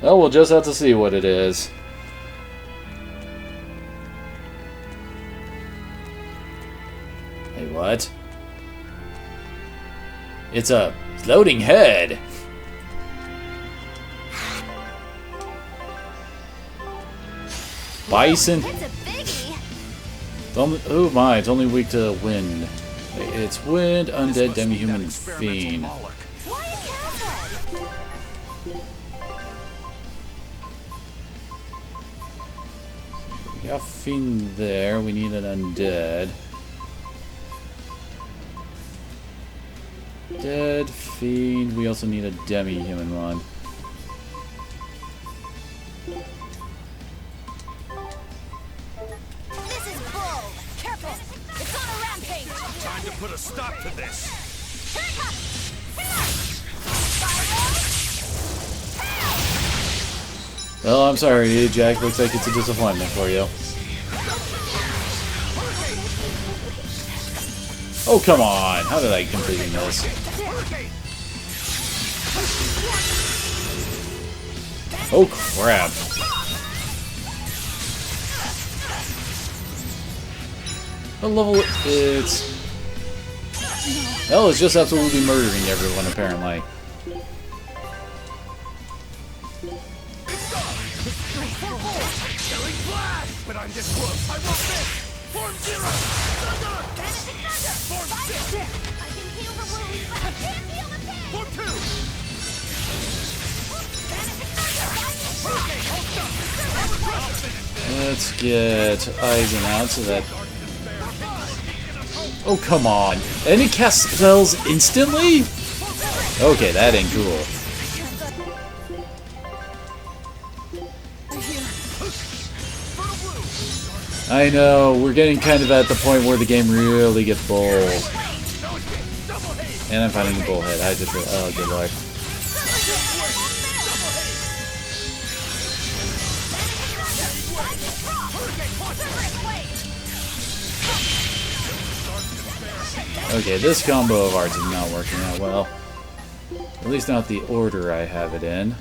Well, we'll just have to see what it is. Hey, what? It's a floating head. Bison. Oh my, it's only weak to wind. It's wind, undead, demi-human, fiend. We got fiend there, we need an undead. Dead, fiend, we also need a demi-human one. This is bull. Careful. It's on a rampage. Time to put a stop to this. Well, I'm sorry, Jack. Looks like it's a disappointment for you. Oh, come on. How did I complete this? Oh, crap. What level it's... Well, it's just absolutely murdering everyone, apparently. But I'm this close. I won't miss. Form zero. Thunder. Form six. I can heal the wounds, but I can't heal the pain. Form two. Let's get Aizen out so that... Oh, come on. And he casts spells instantly? Okay, that ain't cool. I know, we're getting kind of at the point where the game really gets bold. And I'm finding a bullhead. I just... Oh, good lord. Okay, this combo of arts is not working out well. At least not the order I have it in.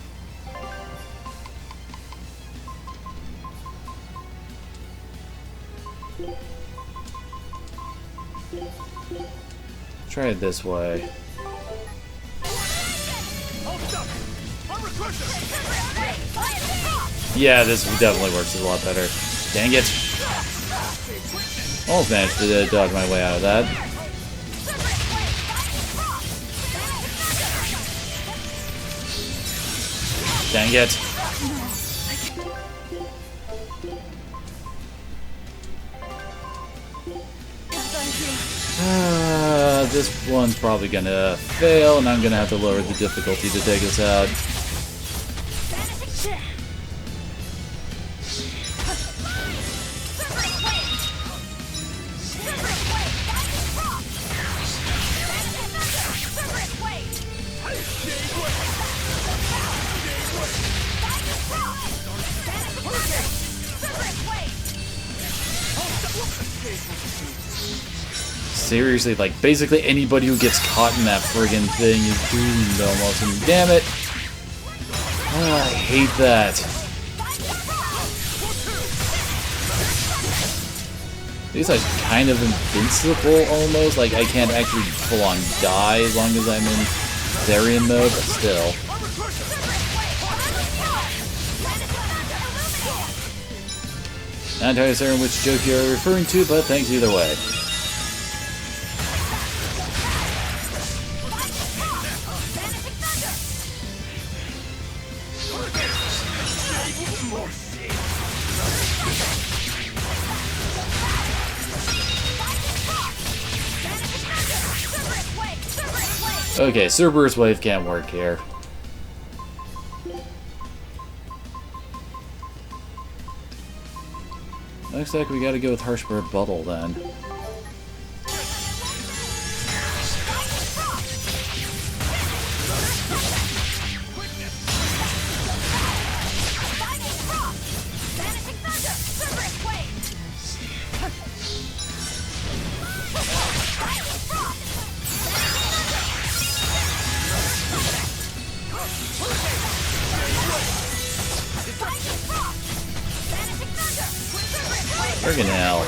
Try it this way. Yeah, this definitely works a lot better. Dang it. Almost managed to dodge my way out of that. Dang it. This one's probably gonna fail, and I'm gonna have to lower the difficulty to take us out. Seriously, like, basically anybody who gets caught in that friggin' thing is doomed almost, and damn it! Oh, I hate that. These are kind of invincible almost. Like I can't actually full on die as long as I'm in Empyrean mode, but still. Not entirely certain which joke you're referring to, but thanks either way. Okay, Cerberus Wave can't work here. Looks like we gotta go with Harsh Rebuttal then. Friggin' hell.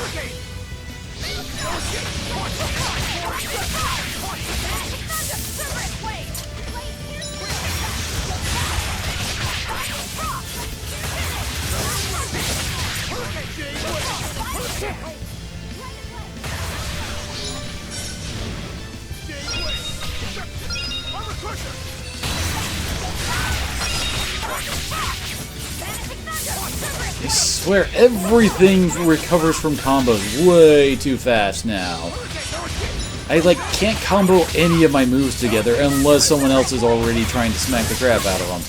I swear everything recovers from combos way too fast now. I like can't combo any of my moves together unless someone else is already trying to smack the crap out of them.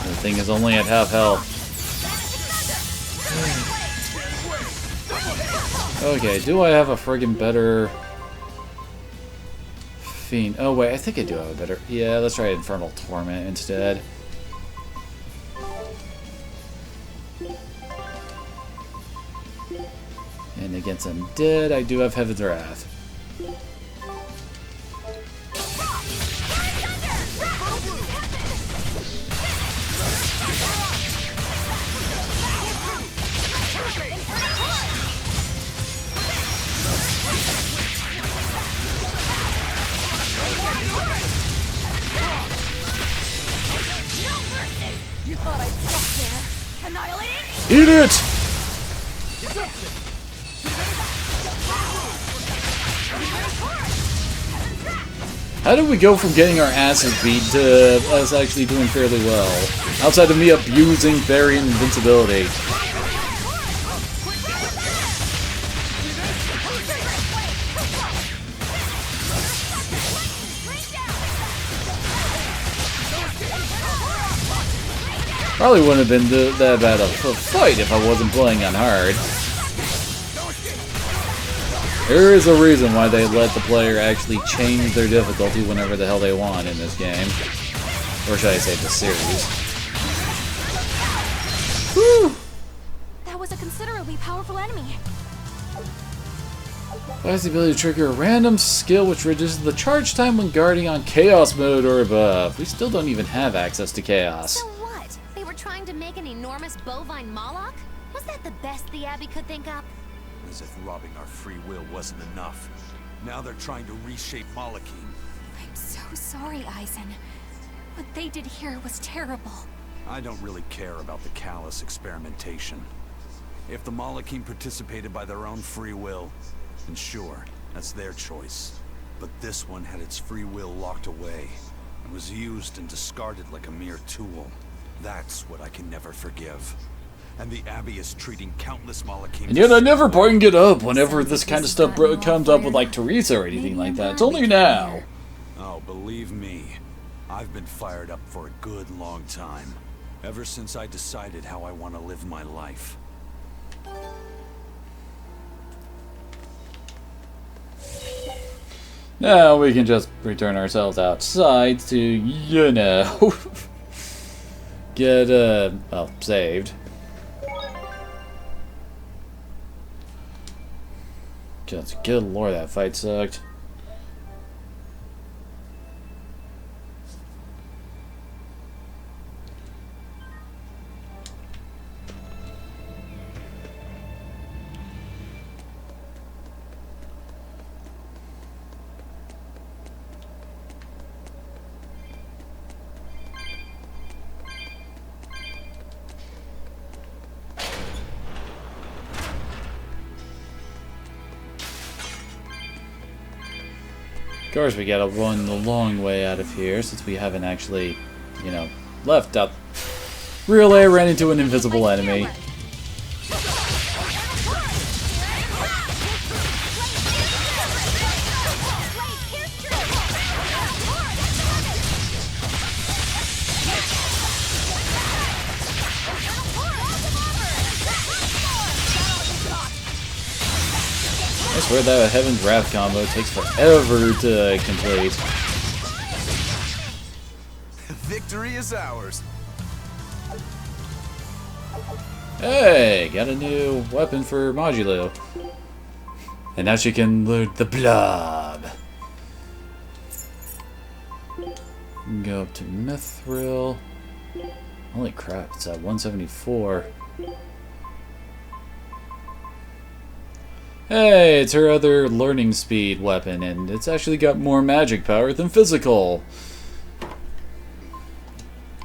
The thing is only at half health. Okay, do I have a friggin' better Fiend? Oh wait, I think I do have a better. Yeah, let's try Infernal Torment instead. And against Undead, I do have Heaven's Wrath. You thought I'd stop there? Annihilating? Eat it! How did we go from getting our asses beat to us actually doing fairly well? Outside of me abusing Therian invincibility. Probably wouldn't have been that bad of a fight if I wasn't playing on hard. There is a reason why they let the player actually change their difficulty whenever the hell they want in this game. Or should I say this series. Whew! That was a considerably powerful enemy. Has the ability to trigger a random skill which reduces the charge time when guarding on Chaos mode or above. We still don't even have access to Chaos. So what? They were trying to make an enormous bovine Moloch? Was that the best the Abbey could think up? As if robbing our free will wasn't enough. Now they're trying to reshape Malachim. I'm so sorry, Eisen. What they did here was terrible. I don't really care about the callous experimentation. If the Malachim participated by their own free will, then sure, that's their choice. But this one had its free will locked away, and was used and discarded like a mere tool. That's what I can never forgive. And the Abbey is treating countless Malachim. And yet I never bring it up whenever this kind of stuff comes up with like Teresa or anything like that. It's only now. Oh, believe me, I've been fired up for a good long time. Ever since I decided how I want to live my life. Now we can just return ourselves outside to, you know, get, well, saved. Just good lord, that fight sucked. Of course, we gotta run the long way out of here since we haven't actually, you know, left out. Really, I ran into an invisible enemy. I swear that Heaven's Wrath combo takes forever to complete. Victory is ours. Hey, got a new weapon for Majulu. And now she can load the blob. Go up to Mithril. Holy crap, it's at 174. Hey, it's her other learning speed weapon, and it's actually got more magic power than physical.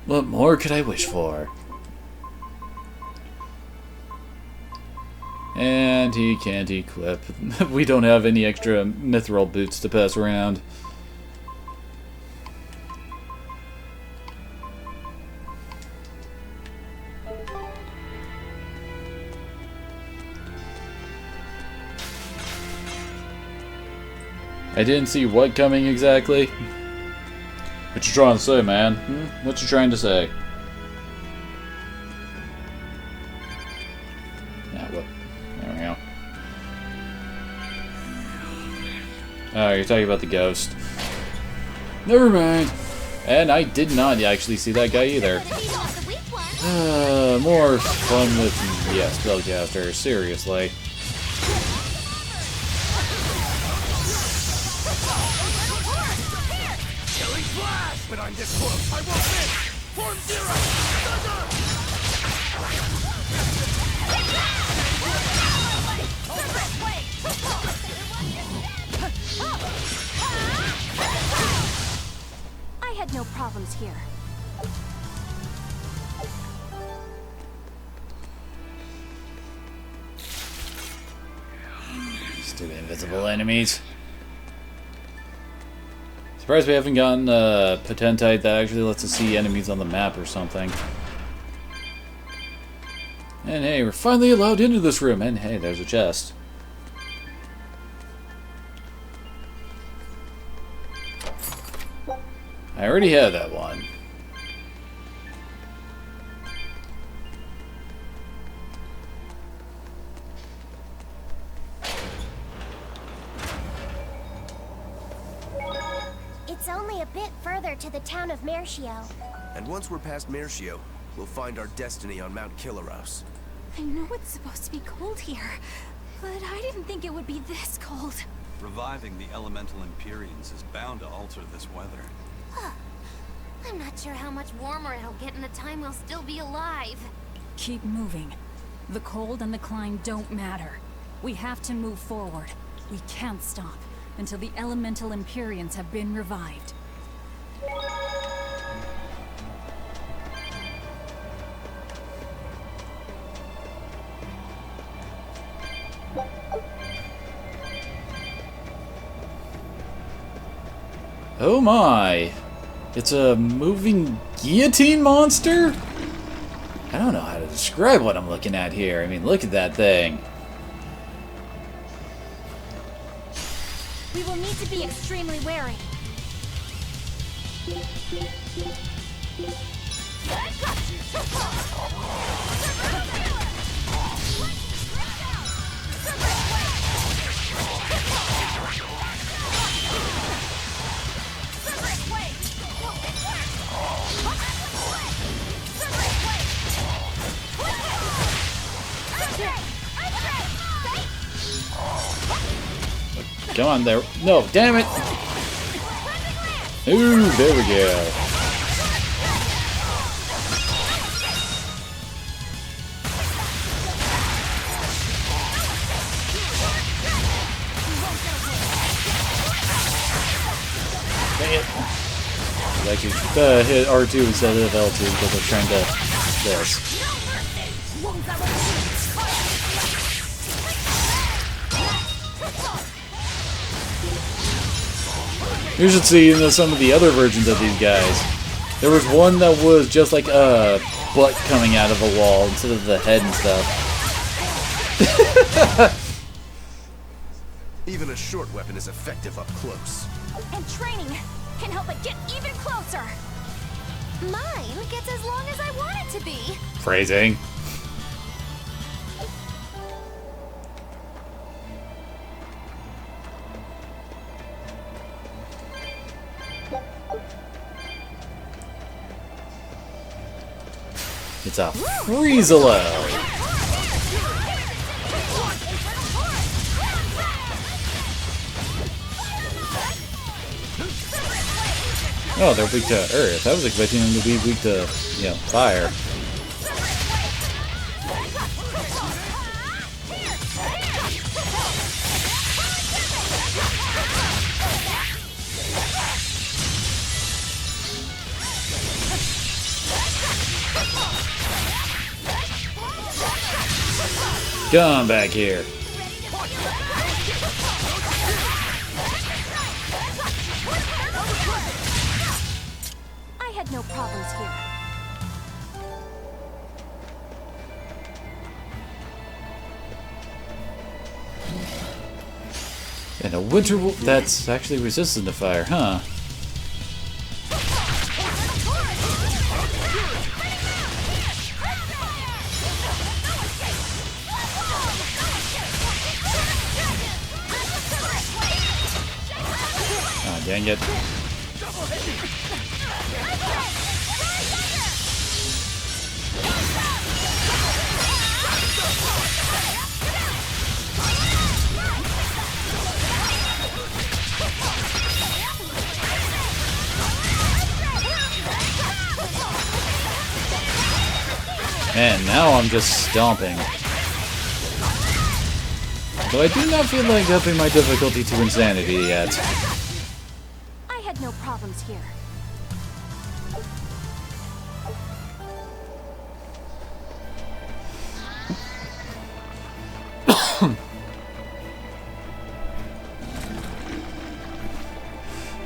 What more could I wish for? And he can't equip. We don't have any extra mithril boots to pass around. I didn't see what coming exactly. What you trying to say, man? What you trying to say? Yeah, what? There we go. Oh, you're talking about the ghost. Never mind. And I did not actually see that guy either. More fun with, yeah, spellcaster, seriously. But I'm this close, I won't miss! Form zero! I had no problems here. Stupid invisible enemies. Surprised we haven't gotten a Potentite that actually lets us see enemies on the map or something. And hey, we're finally allowed into this room. And hey, there's a chest. I already had that one. It's only a bit further to the town of Mercio. And once we're past Mercio, we'll find our destiny on Mount Killaros. I know it's supposed to be cold here, but I didn't think it would be this cold. Reviving the elemental Empyreans is bound to alter this weather. I'm not sure how much warmer it'll get in the time we'll still be alive. Keep moving. The cold and the climb don't matter. We have to move forward. We can't stop until the elemental Empyreans have been revived. Oh my! It's a moving guillotine monster? I don't know how to describe what I'm looking at here. I mean, look at that thing. We will need to be extremely wary. Come on there. No, damn it! Ooh, there we go. Dang it. I could hit R2 instead of L2 because I'm trying to this. You should see some of the other versions of these guys. There was one that was just like a butt coming out of a wall instead of the head and stuff. Even a short weapon is effective up close. And training can help it get even closer. Mine gets as long as I want it to be. Phrasing. It's a Freezalo. Oh, they're weak to earth. I was expecting them to be weak to, you know, fire. Come back here. I had no problems here. And a winter wolf that's actually resistant to fire, huh? Oh, dang it. Man, now I'm just stomping. Though I do not feel like upping my difficulty to insanity yet. I had no problems here.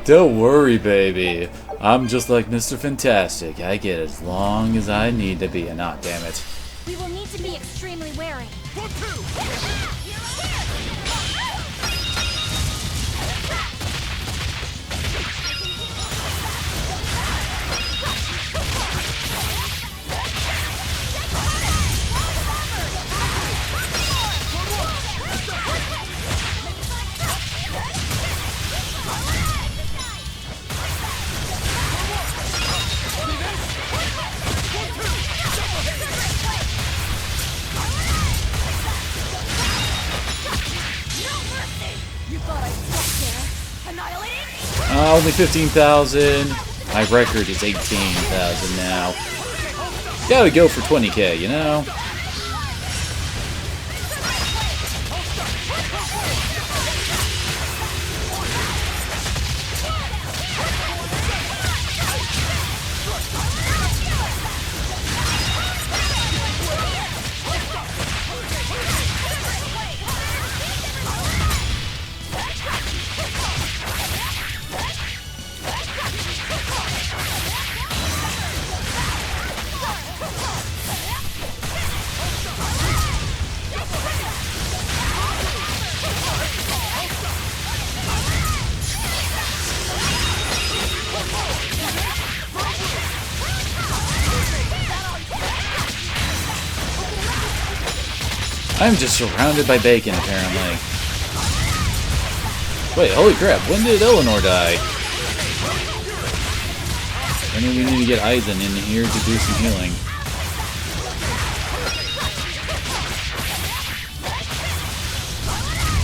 Don't worry, baby. I'm just like Mr. Fantastic. I get as long as I need to be, and not damn it. We will need to be extremely wary. Only 15,000. My record is 18,000 now. Gotta go for 20k, you know? I'm just surrounded by bacon, apparently. Wait, holy crap, when did Eleanor die? I mean, we need to get Eisen in here to do some healing.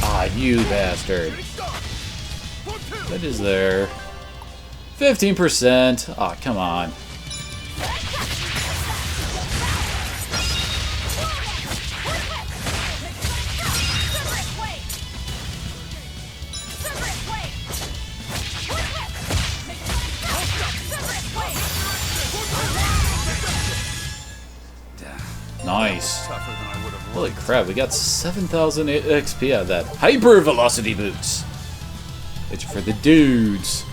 Ah, you bastard. What is there? 15%. Oh, come on. Nice. Holy crap, we got 7,000 XP out of that. Hyper velocity boots. It's for the dudes.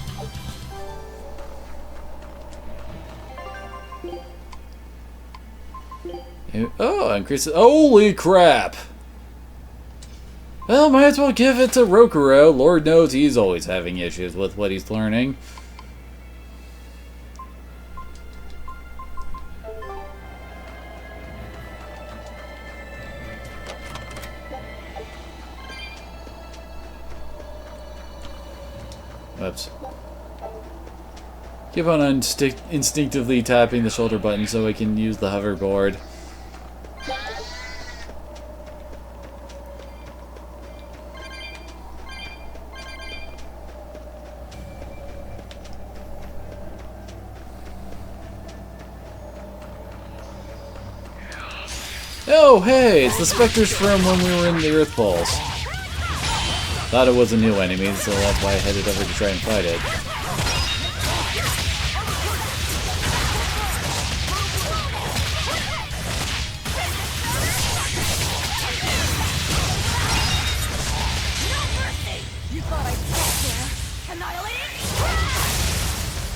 Oh, increases. Holy crap! Well, might as well give it to Rokuro. Lord knows he's always having issues with what he's learning. Whoops. Keep on instinctively tapping the shoulder button so I can use the hoverboard. Oh, hey! It's the specters from when we were in the Earth Pulse. Thought it was a new enemy, so that's why I headed over to try and fight it.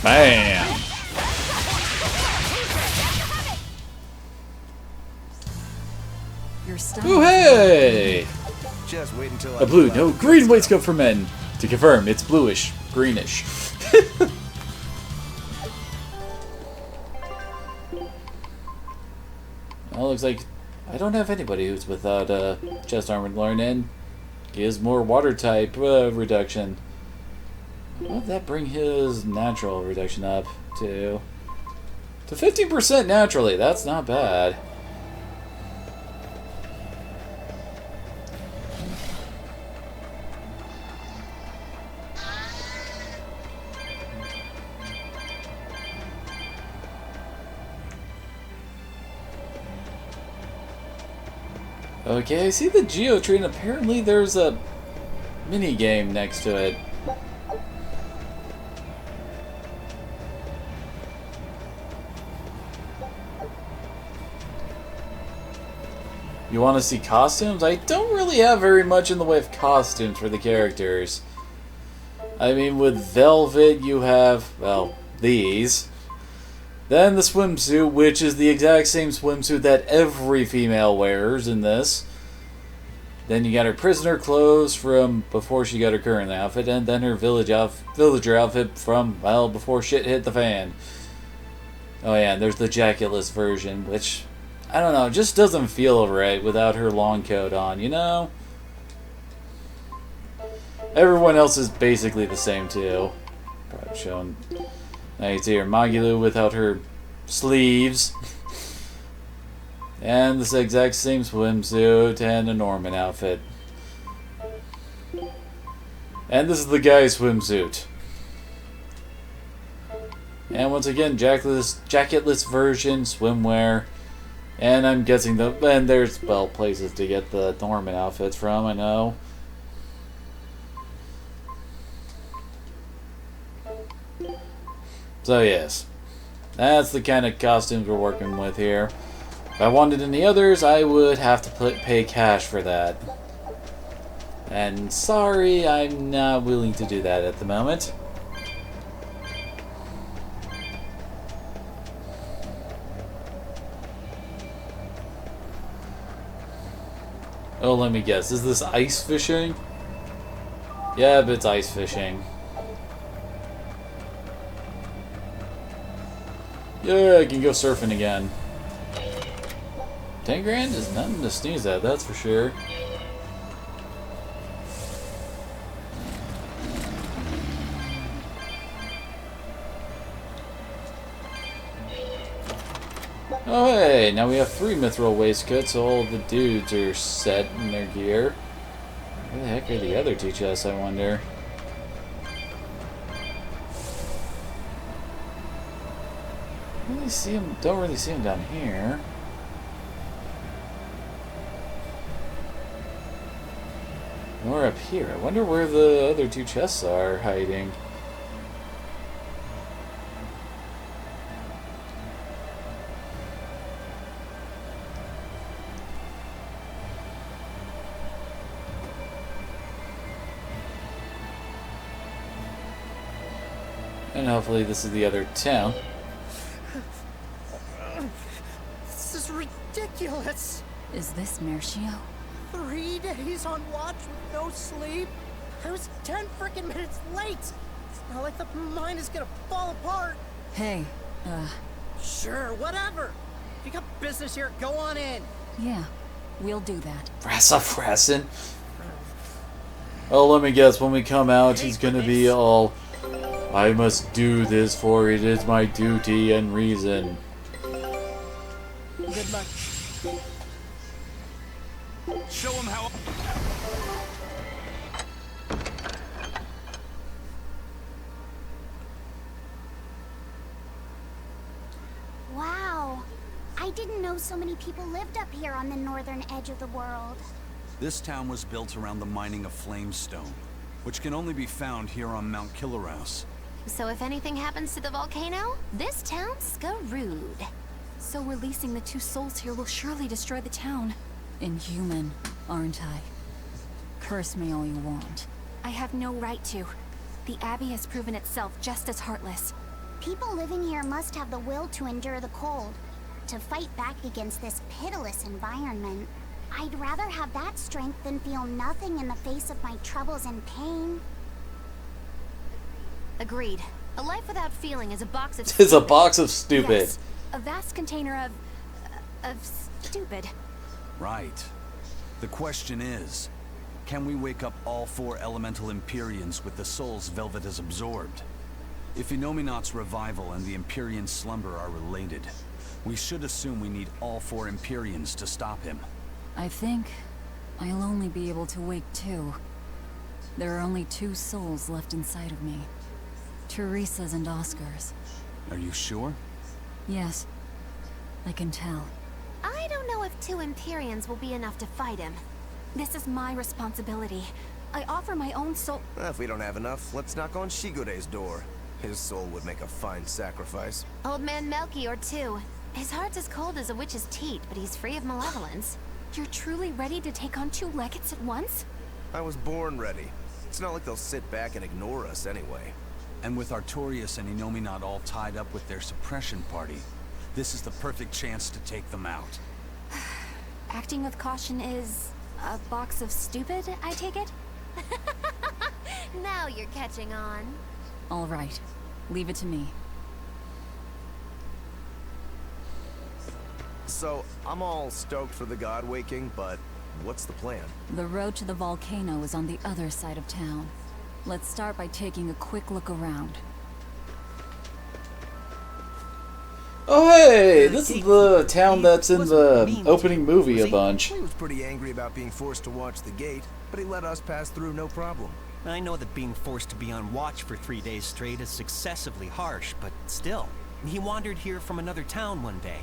Bam! Ooh, hey! Just wait until A blue, no, green waistcoat for men. To confirm, it's bluish, greenish. Well, looks like I don't have anybody who's without chest armor learn and gives more water type reduction. What would that bring his natural reduction up to? To 15% naturally, that's not bad. Okay, I see the Geotree, and apparently there's a mini game next to it. You want to see costumes? I don't really have very much in the way of costumes for the characters. I mean, with Velvet, you have, well, these. Then the swimsuit, which is the exact same swimsuit that every female wears in this. Then you got her prisoner clothes from before she got her current outfit, and then her villager outfit from, well, before shit hit the fan. Oh yeah, and there's the jacketless version, which, I don't know, just doesn't feel right without her long coat on, you know? Everyone else is basically the same too. Probably showing. Now you see her Magulu without her sleeves. And this exact same swimsuit and a Norman outfit. And this is the guy's swimsuit. And once again, jacketless version, swimwear. And I'm guessing and there's, well, places to get the Norman outfits from, I know. So yes, that's the kind of costumes we're working with here. If I wanted any others, I would have to pay cash for that. And sorry, I'm not willing to do that at the moment. Oh, let me guess. Is this ice fishing? Yeah, but it's ice fishing. Yeah, I can go surfing again. 10 grand is nothing to sneeze at, that's for sure. Oh hey, now we have 3 mithril waistcoats, so all the dudes are set in their gear. Where the heck are the other two chests, I wonder? Really see him? Don't really see him down here. Nor up here. I wonder where the other two chests are hiding. And hopefully this is the other town. This is ridiculous. Is this Mercio? 3 days on watch with no sleep. I was 10 freaking minutes late. It's not like the mine is gonna fall apart. Hey, Sure, whatever. If you got business here, go on in. yeah, we'll do that. Frassin. Oh, let me guess. When we come out, he's gonna be all, I must do this, for it is my duty and reason. Good luck. Show him how. Wow. I didn't know so many people lived up here on the northern edge of the world. This town was built around the mining of flamestone, which can only be found here on Mount Killerhouse. So if anything happens to the volcano, this town's screwed. So releasing the two souls here will surely destroy the town. Inhuman, aren't I? Curse me all you want. I have no right to. The Abbey has proven itself just as heartless. People living here must have the will to endure the cold, to fight back against this pitiless environment. I'd rather have that strength than feel nothing in the face of my troubles and pain. Agreed. A life without feeling is a box of... It's a box of stupid. Yes, a vast container of stupid. Right. The question is, can we wake up all 4 elemental Empyreans with the souls Velvet has absorbed? If Inominat's revival and the Empyrean slumber are related, we should assume we need all 4 Empyreans to stop him. I think I'll only be able to wake 2. There are only 2 souls left inside of me. Teresa's and Oscar's. Are you sure? Yes. I can tell. I don't know if 2 Empyreans will be enough to fight him. This is my responsibility. I offer my own soul... If we don't have enough, let's knock on Shigode's door. His soul would make a fine sacrifice. Old man Melchior, too. His heart's as cold as a witch's teat, but he's free of malevolence. You're truly ready to take on 2 legates at once? I was born ready. It's not like they'll sit back and ignore us anyway. And with Artorias and Inominat all tied up with their suppression party, this is the perfect chance to take them out. Acting with caution is... a box of stupid, I take it? Now you're catching on. All right. Leave it to me. So, I'm all stoked for the god waking, but what's the plan? The road to the volcano is on the other side of town. Let's start by taking a quick look around. Oh hey, this is the town that's in the opening movie a bunch. He was pretty angry about being forced to watch the gate, but he let us pass through no problem. I know that being forced to be on watch for 3 days straight is excessively harsh, but still. He wandered here from another town one day.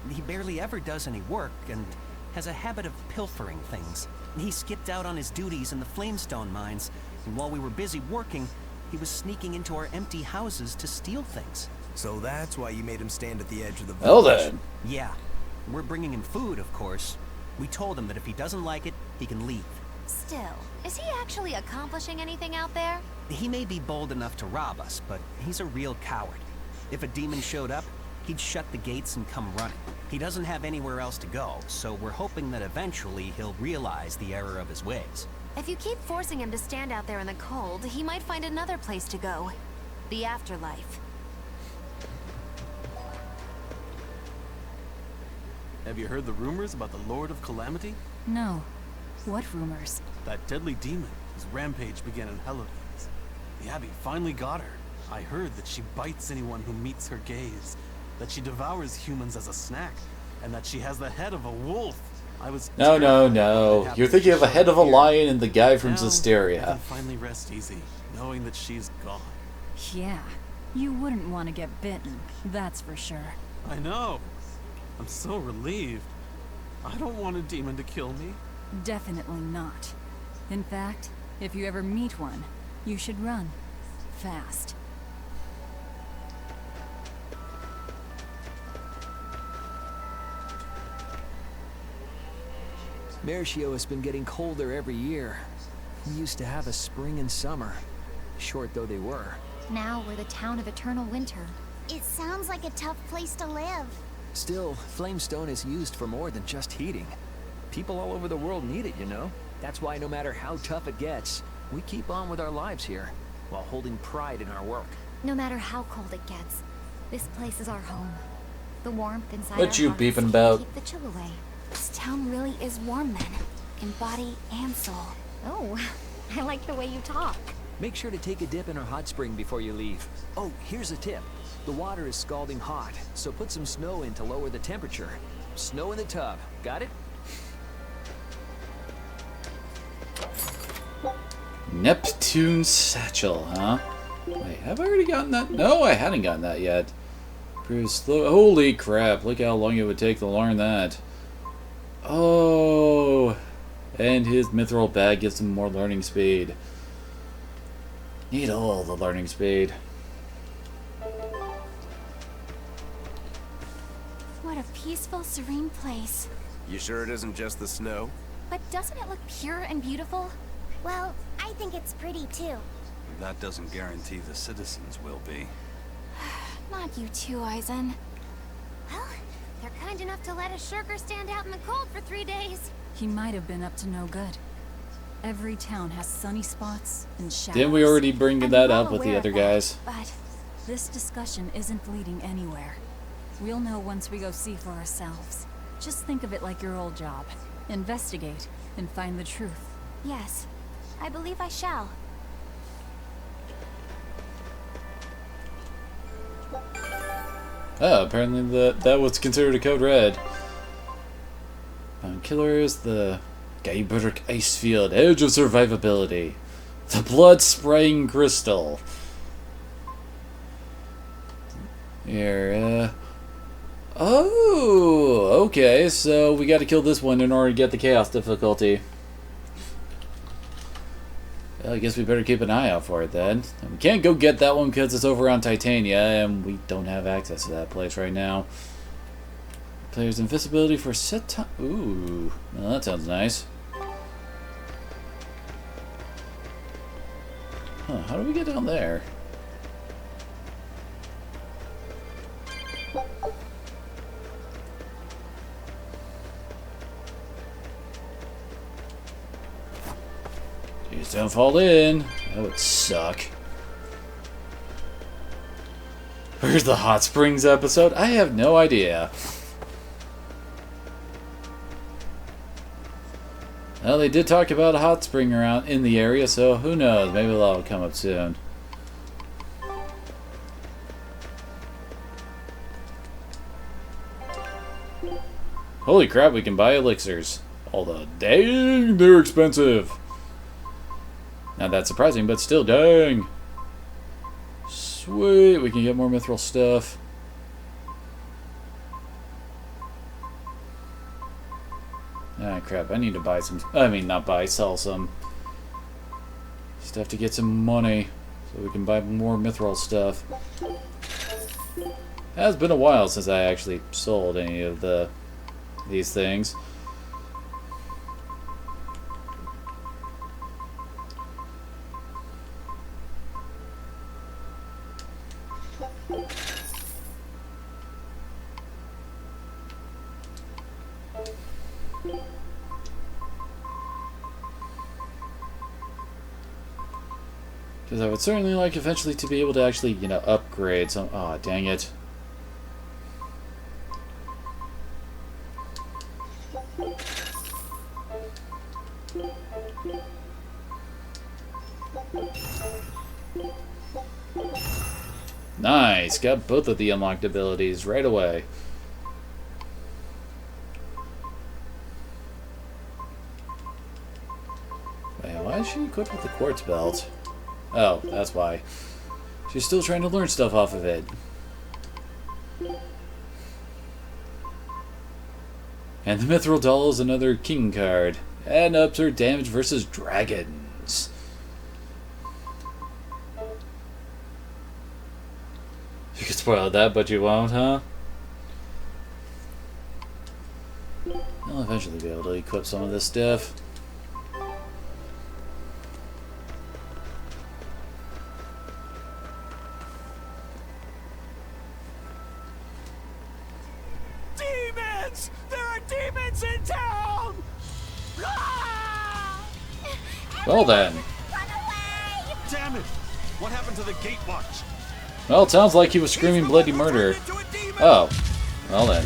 He barely ever does any work, and has a habit of pilfering things. He skipped out on his duties in the Flamestone mines, and while we were busy working, he was sneaking into our empty houses to steal things. So that's why you made him stand at the edge of the Well village. then. Yeah. We're bringing him food, of course. We told him that if he doesn't like it, he can leave. Still, is he actually accomplishing anything out there? He may be bold enough to rob us, but he's a real coward. If a demon showed up, he'd shut the gates and come running. He doesn't have anywhere else to go, so we're hoping that eventually he'll realize the error of his ways. If you keep forcing him to stand out there in the cold, he might find another place to go. The afterlife. Have you heard the rumors about the Lord of Calamity? No. What rumors? That deadly demon whose rampage began in Hellenes. The Abbey finally got her. I heard that she bites anyone who meets her gaze, that she devours humans as a snack, and that she has the head of a wolf. I was No. You're thinking of a head of a lion and the guy from now, I Zestiria. can finally rest easy, knowing that she's gone. Yeah. You wouldn't want to get bitten, that's for sure. I know. I'm so relieved. I don't want a demon to kill me. Definitely not. In fact, if you ever meet one, you should run. Fast. Mercio has been getting colder every year. We used to have a spring and summer, short though they were. Now we're the town of eternal winter. It sounds like a tough place to live. Still, Flamestone is used for more than just heating. People all over the world need it, you know? That's why no matter how tough it gets, we keep on with our lives here, while holding pride in our work. No matter how cold it gets, this place is our home. The warmth inside What our you hearts beefing about? keep the chill away. This town really is warm then, in body and soul. Oh, I like the way you talk. Make sure to take a dip in our hot spring before you leave. Oh, here's a tip. The water is scalding hot, so put some snow in to lower the temperature. Snow in the tub. Got it? Neptune's Satchel, huh? Wait, have I already gotten that? No, I hadn't gotten that yet. Proves slow. Holy crap, look how long it would take to learn that. Oh, and his mithril bag gives him more learning speed. Need all the learning speed. What a peaceful, serene place. You sure it isn't just the snow? But doesn't it look pure and beautiful? Well, I think it's pretty too. That doesn't guarantee the citizens will be. Not you too, Eisen. Well, they're kind enough to let a shirker stand out in the cold for 3 days. He might have been up to no good. Every town has sunny spots and shadows. Didn't we already bring And that we're all up with the aware other of that, guys? But this discussion isn't leading anywhere. We'll know once we go see for ourselves. Just think of it like your old job. Investigate and find the truth. Yes, I believe I shall. Oh, apparently that was considered a code red. Found killers, the Geiberg Ice Field, Edge of Survivability. The Blood Spraying Crystal. Here, oh, okay, so we gotta kill this one in order to get the Chaos difficulty. Well, I guess we better keep an eye out for it then. And we can't go get that one because it's over on Titania, and we don't have access to that place right now. Player's invisibility for set time. Ooh, well, that sounds nice. Huh, how do we get down there? Please don't fall in. That would suck. Where's the hot springs episode? I have no idea. Well, they did talk about a hot spring around in the area, so who knows? Maybe that'll come up soon. Holy crap, we can buy elixirs. Although, dang, they're expensive. Not that surprising, but still, dang. Sweet, we can get more mithril stuff. Ah, crap, I need to buy some... I mean, not buy, sell some stuff to get some money so we can buy more mithril stuff. It has been a while since I actually sold any of these things. Because I would certainly like eventually to be able to actually, you know, upgrade some... Aw, dang it. Nice! Got both of the unlocked abilities right away. Wait, why is she equipped with the quartz belt? Oh, that's why. She's still trying to learn stuff off of it. And the Mithril Doll is another king card. And ups her damage versus dragons. You can spoil that, but you won't, huh? I'll eventually be able to equip some of this stuff. Demons! There are demons in town! Well then. Damn it! What happened to the gate watch? Well, it sounds like he was screaming bloody murder. Oh. Well then.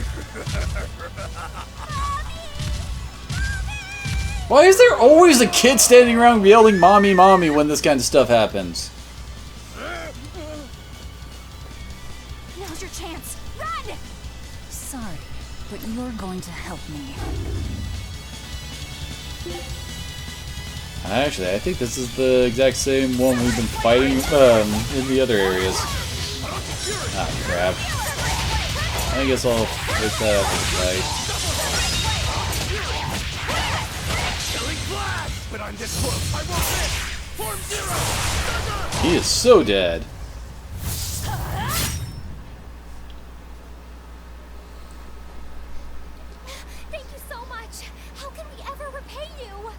Why is there always a kid standing around yelling "Mommy, Mommy" when this kind of stuff happens? Now's your chance. Run! Sorry, but you're going to help me. Actually, I think this is the exact same one we've been fighting in the other areas. Ah, crap. I guess I'll wait that up for the fight. But I'm this close. I won't miss. Form zero. He is so dead. Thank you so much. How can we ever repay you?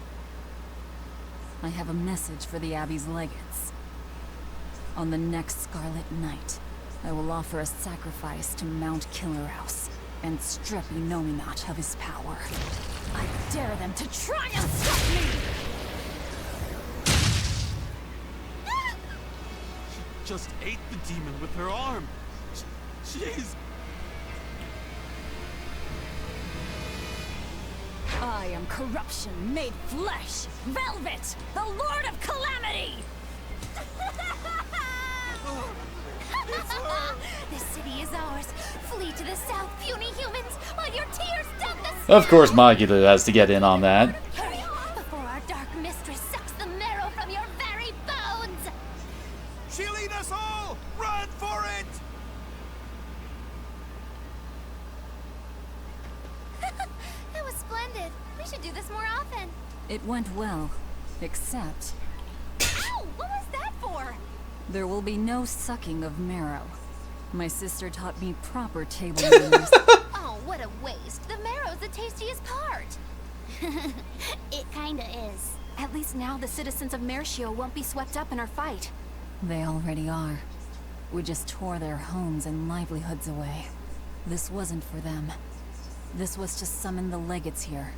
I have a message for the Abbey's legates. On the next Scarlet Night, I will offer a sacrifice to Mount Killerhouse and strip Inominat of his power. I dare them to try and stop me! She just ate the demon with her arm. Jeez. I am corruption made flesh! Velvet, the Lord of Calamity! This city is ours. Flee to the south, puny humans, while your tears dump the Of course, Magulu has to get in on that. Hurry, before our dark mistress sucks the marrow from your very bones! She'll eat us all! Run for it! That was splendid. We should do this more often. It went well, except Ow! What was that for? there will be no sucking of marrow. My sister taught me proper table manners. Oh, what a waste. The marrow's the tastiest part. It kinda is. At least now the citizens of Mershio won't be swept up in our fight. They already are. We just tore their homes and livelihoods away. This wasn't for them. This was to summon the legates here.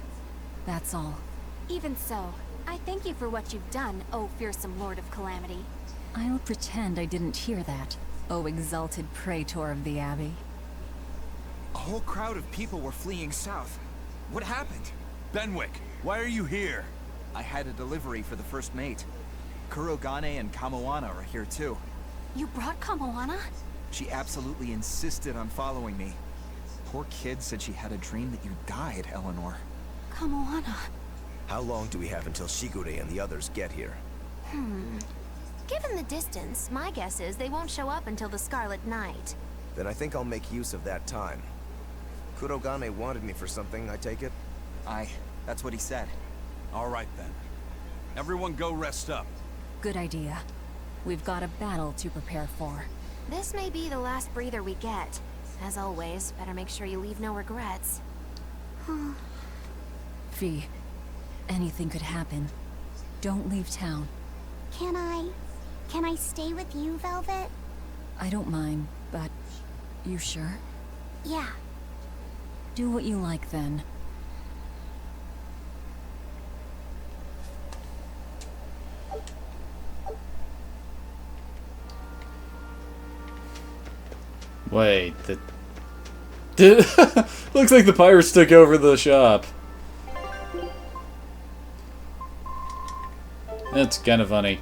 That's all. Even so, I thank you for what you've done, oh fearsome Lord of Calamity. I'll pretend I didn't hear that, oh exalted praetor of the Abbey. A whole crowd of people were fleeing south. What happened? Benwick, why are you here? I had a delivery for the first mate. Kurogane and Kamoana are here too. You brought Kamoana? She absolutely insisted on following me. Poor kid said she had a dream that you died, Eleanor. Kamoana. How long do we have until Shigure and the others get here? Given the distance, my guess is they won't show up until the Scarlet Night. Then I think I'll make use of that time. Kurogane wanted me for something, I take it? Aye, that's what he said. All right then. Everyone go rest up. Good idea. We've got a battle to prepare for. This may be the last breather we get. As always, better make sure you leave no regrets. Fee, anything could happen. Don't leave town. Can I stay with you, Velvet? I don't mind, but you sure? Yeah. Do what you like then. Wait, looks like the pirates took over the shop. That's kind of funny.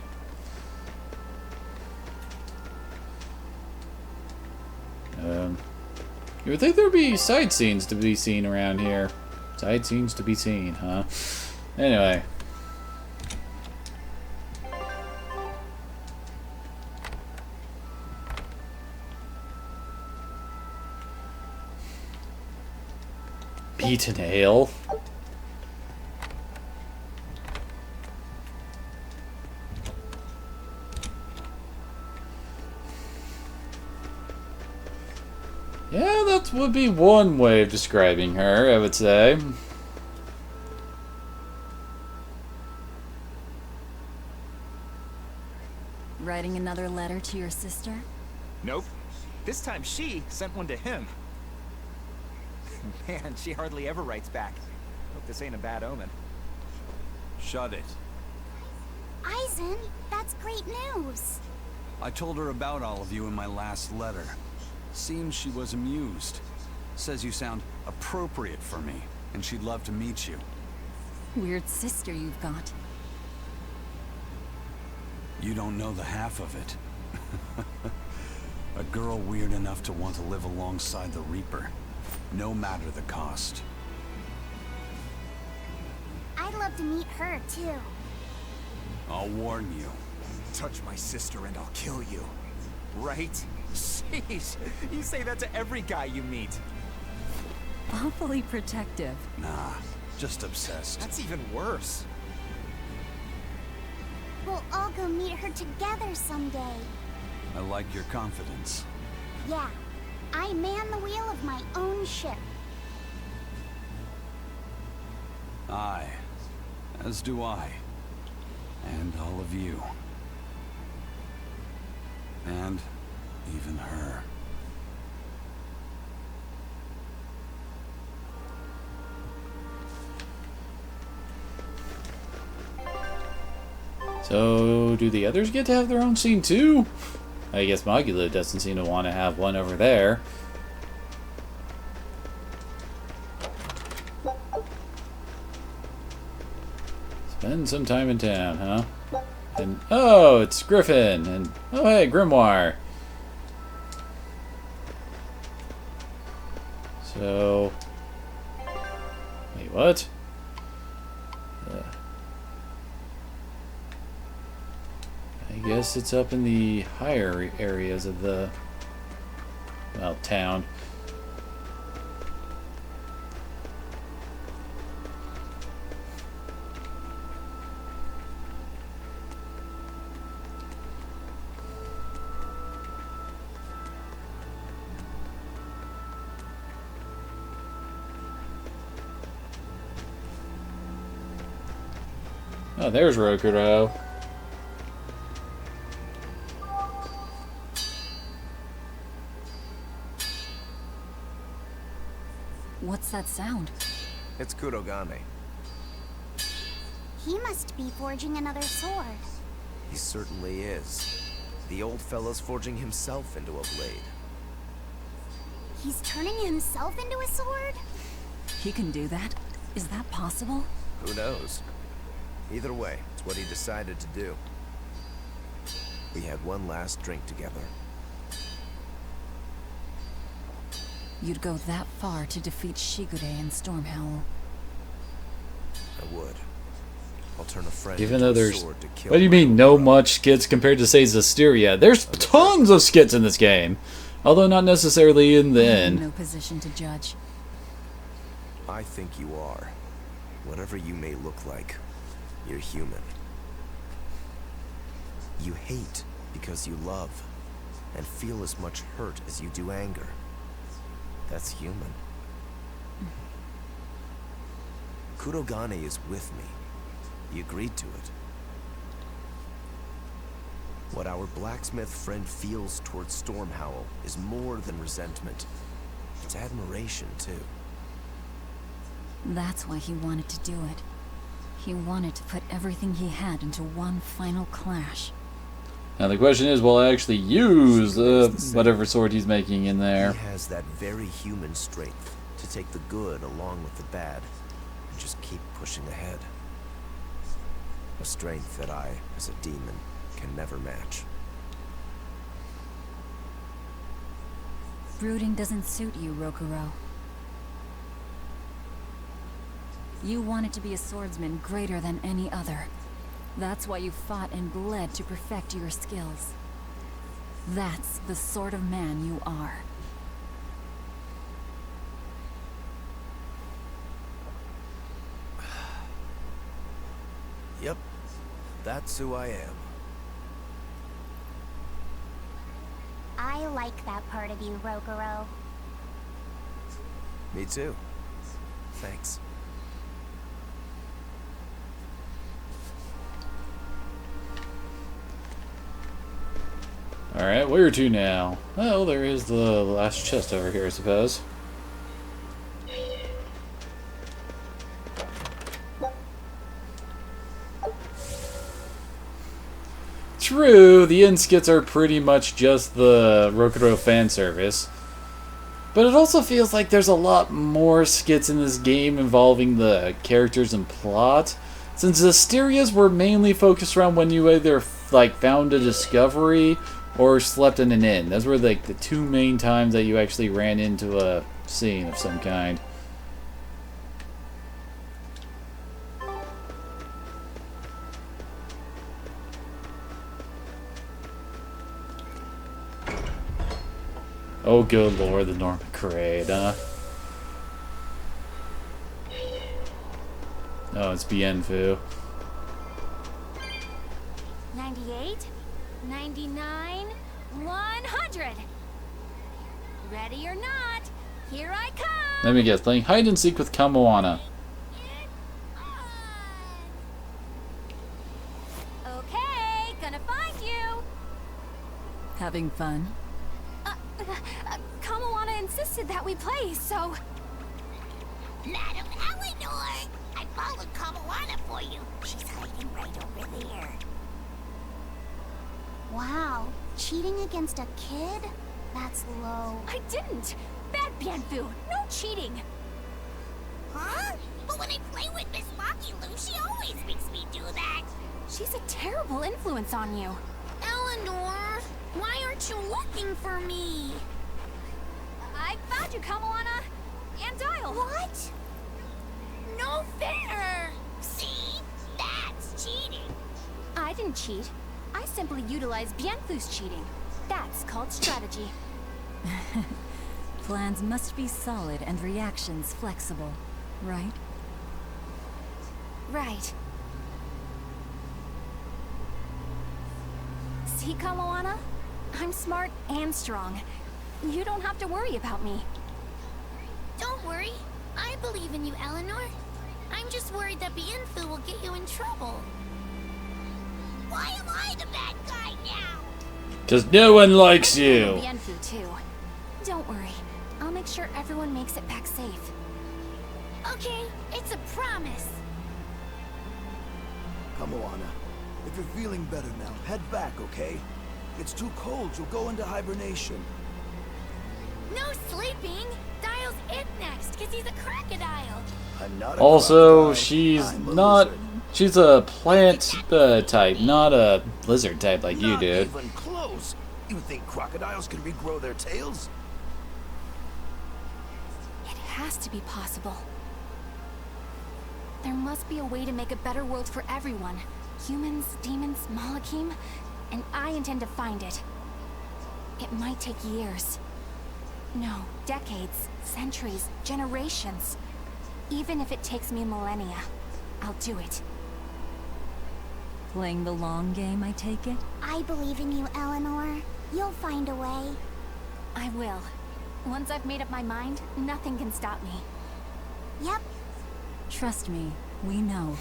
You would think there'd be side scenes to be seen around here. Side scenes to be seen, huh? Anyway. Beaten ale. Yeah, that would be one way of describing her, I would say. Writing another letter to your sister? Nope. This time she sent one to him. Man, she hardly ever writes back. Hope this ain't a bad omen. Shut it. Eisen, that's great news. I told her about all of you in my last letter. Seems she was amused. Says you sound appropriate for me, and she'd love to meet you. Weird sister you've got. You don't know the half of it. A girl weird enough to want to live alongside the Reaper, no matter the cost. I'd love to meet her, too. I'll warn you. Touch my sister and I'll kill you. Right? Sheesh, you say that to every guy you meet. Awfully protective. Nah, just obsessed. That's even worse. We'll all go meet her together someday. I like your confidence. Yeah, I man the wheel of my own ship. Aye, as do I. And all of you. And even her. So, do the others get to have their own scene too? I guess Magula doesn't seem to want to have one over there. Spend some time in town, huh? And oh, it's Griffin, and oh hey, Grimoire. So, wait, what? I guess it's up in the higher areas of the, well, town. Oh, there's Rokuro. What's that sound? It's Kurogane. He must be forging another sword. He certainly is. The old fellow's forging himself into a blade. He's turning himself into a sword? He can do that? Is that possible? Who knows? Either way, it's what he decided to do. We had one last drink together. You'd go that far to defeat Shigure and Stormhowl. I would. I'll turn a friend Even into though a there's... sword to kill What do you mean, no much skits compared to, say, Zestiria? There's tons of skits in this game. Although not necessarily in the I'm end. in no position to judge. I think you are. Whatever you may look like, you're human. You hate because you love, and feel as much hurt as you do anger. That's human. Kurogane is with me. He agreed to it. What our blacksmith friend feels towards Stormhowl is more than resentment. It's admiration, too. That's why he wanted to do it. He wanted to put everything he had into one final clash. Now the question is, will I actually use whatever sword he's making in there? He has that very human strength to take the good along with the bad and just keep pushing ahead. A strength that I, as a demon, can never match. Brooding doesn't suit you, Rokuro. You wanted to be a swordsman greater than any other. That's why you fought and bled to perfect your skills. That's the sort of man you are. That's who I am. I like that part of you, Rokuro. Me too. Thanks. Alright, where to now? Well, there is the last chest over here, I suppose. True, the end skits are pretty much just the Rokuro fan service. But it also feels like there's a lot more skits in this game involving the characters and plot. Since the Asterias were mainly focused around when you either like found a discovery or slept in an inn. Those were like the two main times that you actually ran into a scene of some kind. Oh, good lord, the Norman Parade, huh? Oh, it's Bienfu. 98, 99, 100. Ready or not, here I come. Let me guess, playing hide and seek with Kamoana. Okay, gonna find you. Having fun? Kamoana insisted that we play, so... Madam Eleanor! I followed Kamoana for you. She's hiding right over there. Wow, cheating against a kid? That's low. I didn't! Bad Bienfu! No cheating! Huh? But when I play with Miss Makilu, she always makes me do that. She's a terrible influence on you. Eleanor, why aren't you looking for me? I found you, Kamoana! And Dial! What? No fair! See? That's cheating. I didn't cheat. I simply utilized Bienfu's cheating. That's called strategy. Plans must be solid and reactions flexible, right? Right. See, Kamoana? I'm smart and strong. You don't have to worry about me. Don't worry. I believe in you, Eleanor. I'm just worried that Bienfu will get you in trouble. Why am I the bad guy now? Because no one likes you. Bienfu too. Don't worry. I'll make sure everyone makes it back safe. Okay, it's a promise. Kamoana, if you're feeling better now, head back, okay? It's too cold, you'll go into hibernation. No sleeping! Dial's it next, because he's a crocodile. I'm not a Also, crocodile. she's I'm a not... lizard. She's a plant type, not a lizard type like you Not did. even close. You think crocodiles can regrow their tails? It has to be possible. There must be a way to make a better world for everyone. Humans, demons, Malakim, and I intend to find it. It might take years. No, decades, centuries, generations. Even if it takes me millennia, I'll do it. Playing the long game, I take it? I believe in you, Eleanor. You'll find a way. I will. Once I've made up my mind, nothing can stop me. Yep. Trust me, we know.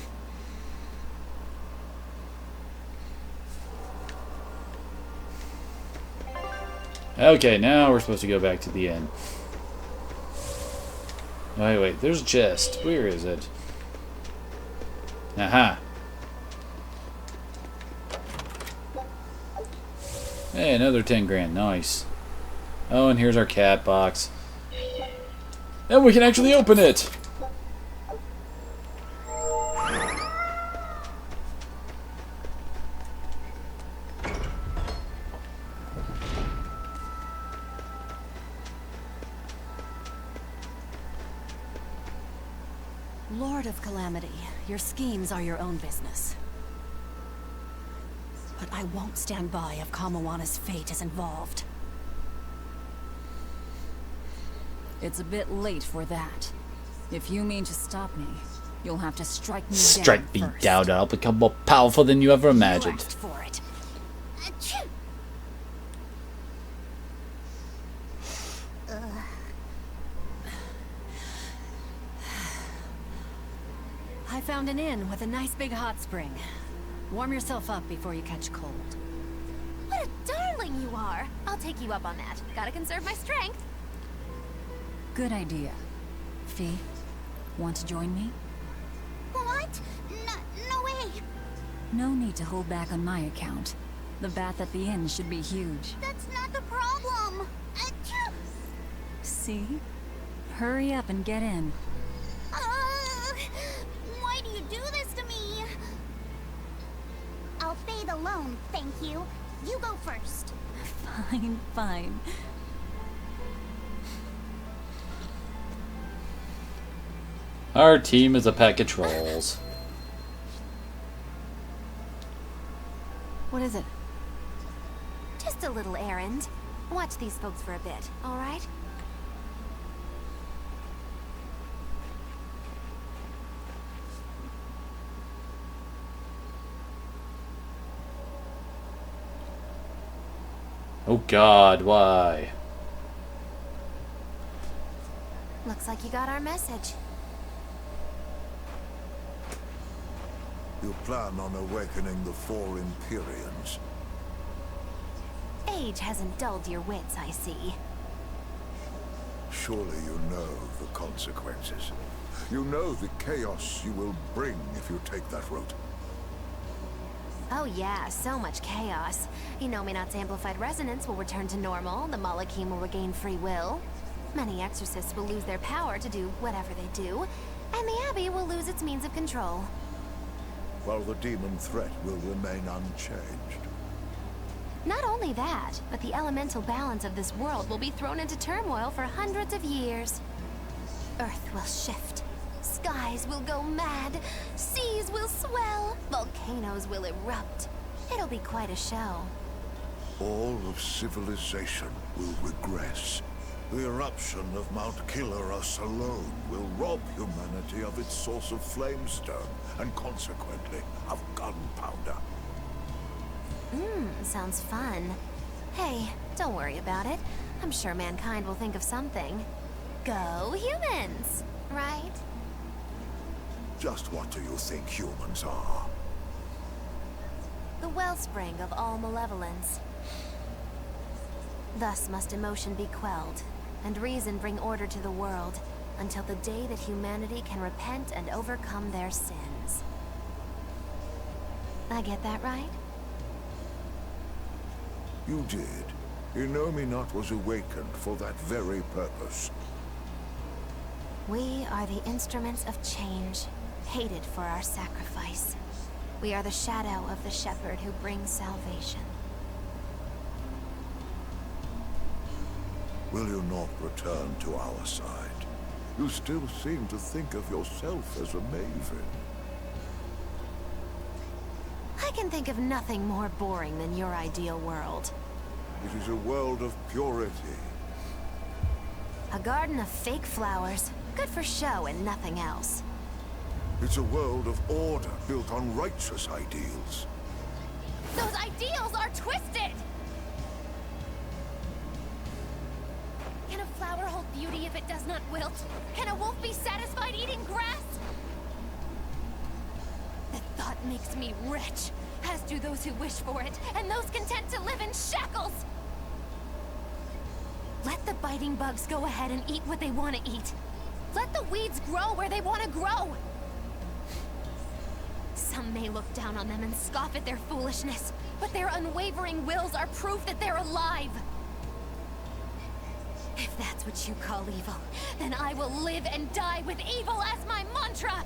Okay, now we're supposed to go back to the inn. Wait, there's a chest. Where is it? Aha. Hey, another 10 grand. Nice. Oh, and here's our cat box. And we can actually open it! Lord of Calamity, your schemes are your own business. But I won't stand by if Kamoana's fate is involved. It's a bit late for that. If you mean to stop me, You'll have to strike me Strike me down first. down, I'll become more powerful than you ever imagined. You asked for it. I found an inn with a nice big hot spring. Warm yourself up before you catch cold. What a darling you are! I'll take you up on that. Gotta conserve my strength. Good idea. Fee, want to join me? What? No way! No need to hold back on my account. The bath at the inn should be huge. That's not the problem. Achoo! See? Hurry up and get in. Why do you do this to me? I'll bathe alone, thank you. You go first. Fine, fine. Our team is a pack of trolls. What is it? Just a little errand. Watch these folks for a bit, alright? Oh God, why? Looks like you got our message. You plan on awakening the 4 Empyreans? Age hasn't dulled your wits, I see. Surely you know the consequences. You know the chaos you will bring if you take that route. Oh yeah, so much chaos. Inominat's amplified resonance will return to normal, the Malachim will regain free will. Many exorcists will lose their power to do whatever they do, and the Abbey will lose its means of control. While the demon threat will remain unchanged. Not only that, but the elemental balance of this world will be thrown into turmoil for hundreds of years. Earth will shift. Skies will go mad. Seas will swell. Volcanoes will erupt. It'll be quite a show. All of civilization will regress. The eruption of Mount Killerus alone will rob humanity of its source of flamestone, and consequently, of gunpowder. Sounds fun. Hey, don't worry about it. I'm sure mankind will think of something. Go humans, right? Just what do you think humans are? The wellspring of all malevolence. Thus must emotion be quelled, and reason bring order to the world, until the day that humanity can repent and overcome their sins. I get that right? You did. Inominat was awakened for that very purpose. We are the instruments of change, hated for our sacrifice. We are the shadow of the shepherd who brings salvation. Will you not return to our side? You still seem to think of yourself as a maven. I can think of nothing more boring than your ideal world. It is a world of purity. A garden of fake flowers, good for show and nothing else. It's a world of order built on righteous ideals. Those ideals are twisted! Can a flower hold beauty if it does not wilt? Can a wolf be satisfied eating grass? The thought makes me rich, as do those who wish for it, and those content to live in shackles! Let the biting bugs go ahead and eat what they want to eat. Let the weeds grow where they want to grow. Some may look down on them and scoff at their foolishness, but their unwavering wills are proof that they're alive. If that's what you call evil, then I will live and die with evil as my mantra!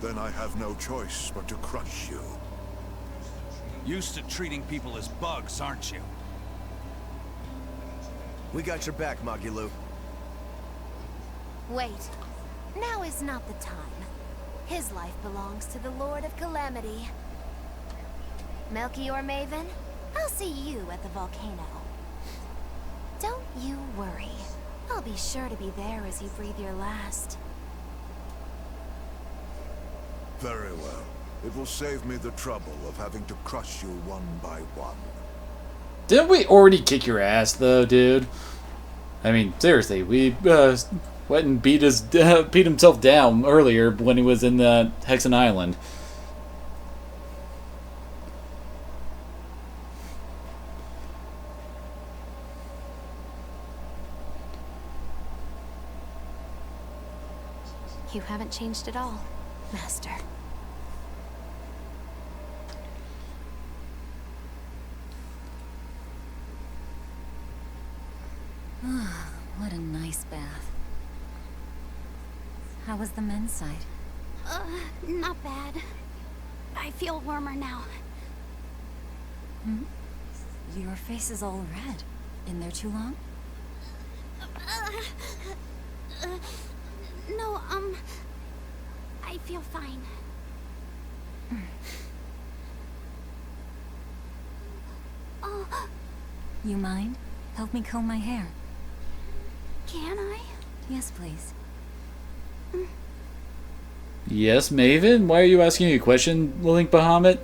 Then I have no choice but to crush you. Used to treating people as bugs, aren't you? We got your back, Magilou. Wait. Now is not the time. His life belongs to the Lord of Calamity. Melchior Maven, I'll see you at the volcano. Don't you worry. I'll be be sure to be there as you breathe your last. Very well. It will save me the trouble of having to crush you one by one. Didn't we already kick your ass, though, dude? I mean, seriously, we went and beat himself down earlier when he was in the Hexen Island. You haven't changed at all, Master. What a nice bath. How was the men's side? Not bad. I feel warmer now. Hmm? Your face is all red. In there too long? No, I feel fine. Oh, You mind? Help me comb my hair. can I? Yes, please. Yes, Maven? Why are you asking a question, Link Bahamut?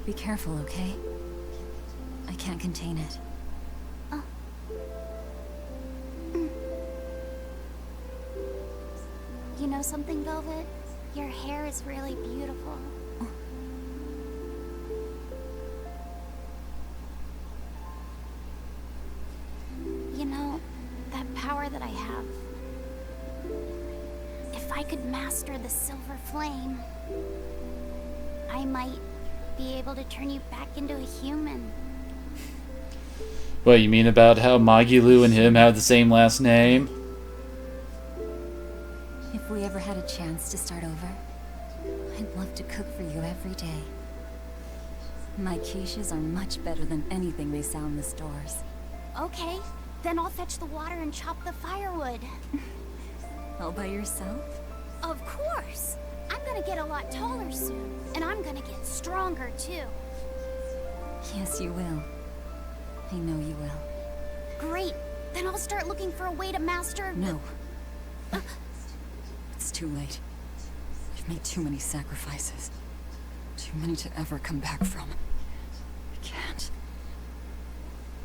Be careful, okay? I can't contain it. You know something, Velvet? Your hair is really beautiful. You know, that power that I have. If I could master the silver flame, I might be able to turn you back into a human. What, you mean about how Magilu and him have the same last name? If we ever had a chance to start over, I'd love to cook for you every day. My quiches are much better than anything they sell in the stores. Okay, then I'll fetch the water and chop the firewood. All by yourself? Of course! I'm gonna get a lot taller soon, and I'm gonna get stronger too. Yes, you will. I know you will. Great! Then I'll start looking for a way to master... No. It's too late. I've made too many sacrifices. Too many to ever come back from. I can't.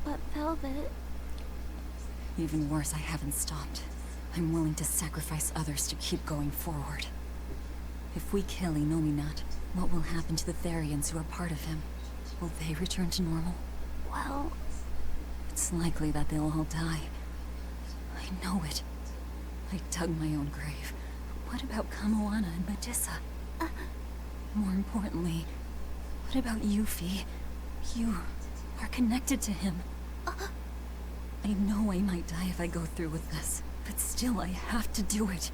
But Velvet... Even worse, I haven't stopped. I'm willing to sacrifice others to keep going forward. If we kill Inominat, what will happen to the Therians who are part of him? Will they return to normal? Well... It's likely that they'll all die. I know it. I dug my own grave. What about Kamoana and Medissa? More importantly, what about Yuffie? You are connected to him. I know I might die if I go through with this, but still I have to do it.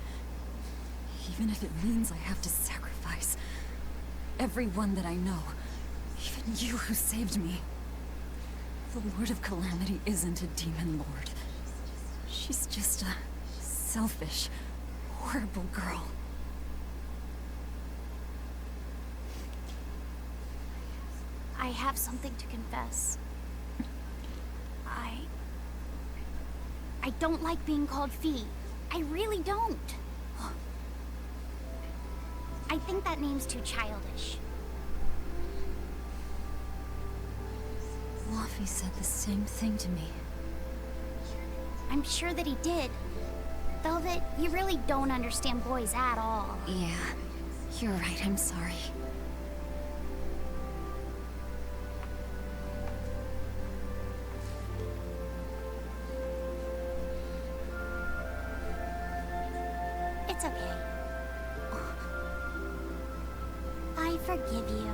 Even if it means I have to sacrifice everyone that I know. Even you who saved me. The Lord of Calamity isn't a demon lord. She's just a selfish, horrible girl. I have something to confess. I don't like being called Fee. I really don't. I think that name's too childish. Luffy said the same thing to me. I'm sure that he did. Velvet, you really don't understand boys at all. Yeah, you're right, I'm sorry. It's okay. I forgive you.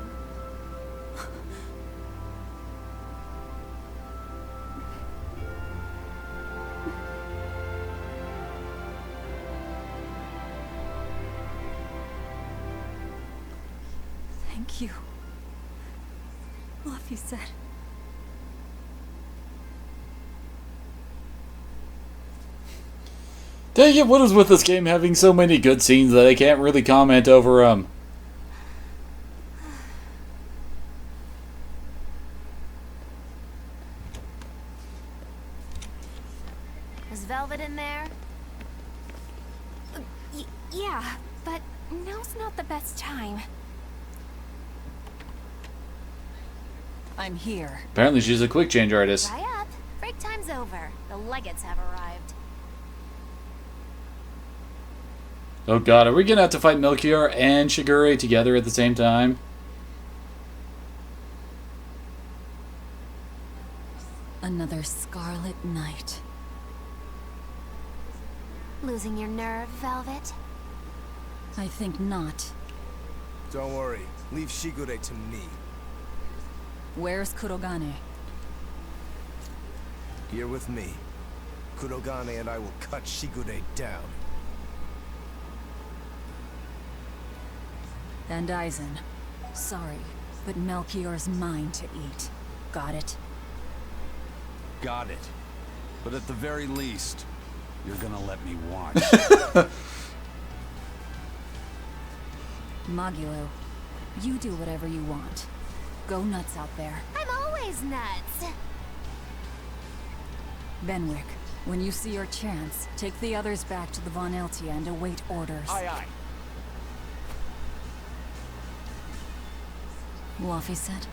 Thank you. Luffy said. Dang it, what is with this game having so many good scenes that I can't really comment over Velvet in there? Yeah, but now's not the best time. I'm here. Apparently she's a quick change artist. Dry up. Break time's over. The legates have arrived. Oh god, are we gonna have to fight Melchior and Shigure together at the same time? Another Scarlet Night. Losing your nerve, Velvet? I think not. Don't worry. Leave Shigure to me. Where's Kurogane? Here with me. Kurogane and I will cut Shigure down. And Aizen. Sorry, but Melchior's mine to eat. Got it? Got it. But at the very least, you're gonna let me watch. Magilo, you do whatever you want. Go nuts out there. I'm always nuts. Benwick, when you see your chance, take the others back to the Von Eltia and await orders. Aye, aye. Luffy said.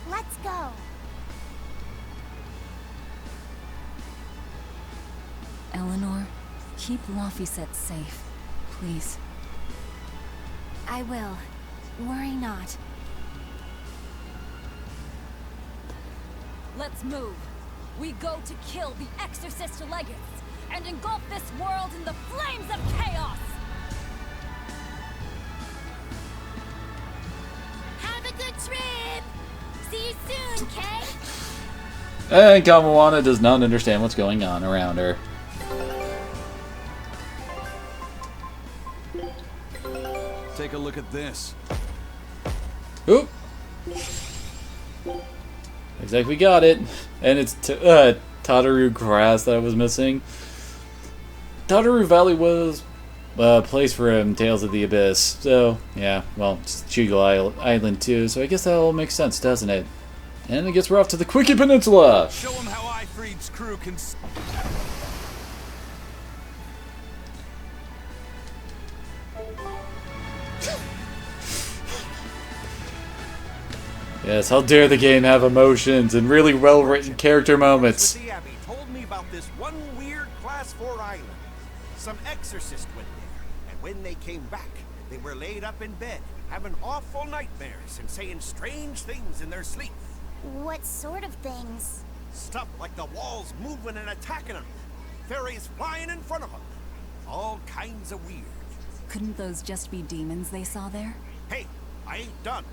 Let's go. Eleanor, keep Laphicet safe, please. I will. Worry not. Let's move. We go to kill the Exorcist Legates and engulf this world in the flames of chaos! Have a good trip! See you soon, Kay! And Kamawana does not understand what's going on around her. Take a look at this. Oop! Looks like we got it. And it's Tataru grass that I was missing. Tataru Valley was a place for him, Tales of the Abyss. So, yeah, well, it's Chigo Island too, so I guess that all makes sense, doesn't it? And I guess we're off to the Quickie Peninsula! Show him how Ifreed's crew can... Yes, how dare the game have emotions and really well-written character moments. The Abbey told me about this one weird Class 4 island. Some exorcist went there, and when they came back, they were laid up in bed, having awful nightmares and saying strange things in their sleep. What sort of things? Stuff like the walls moving and attacking them, fairies flying in front of them. All kinds of weird. Couldn't those just be demons they saw there? Hey, I ain't done.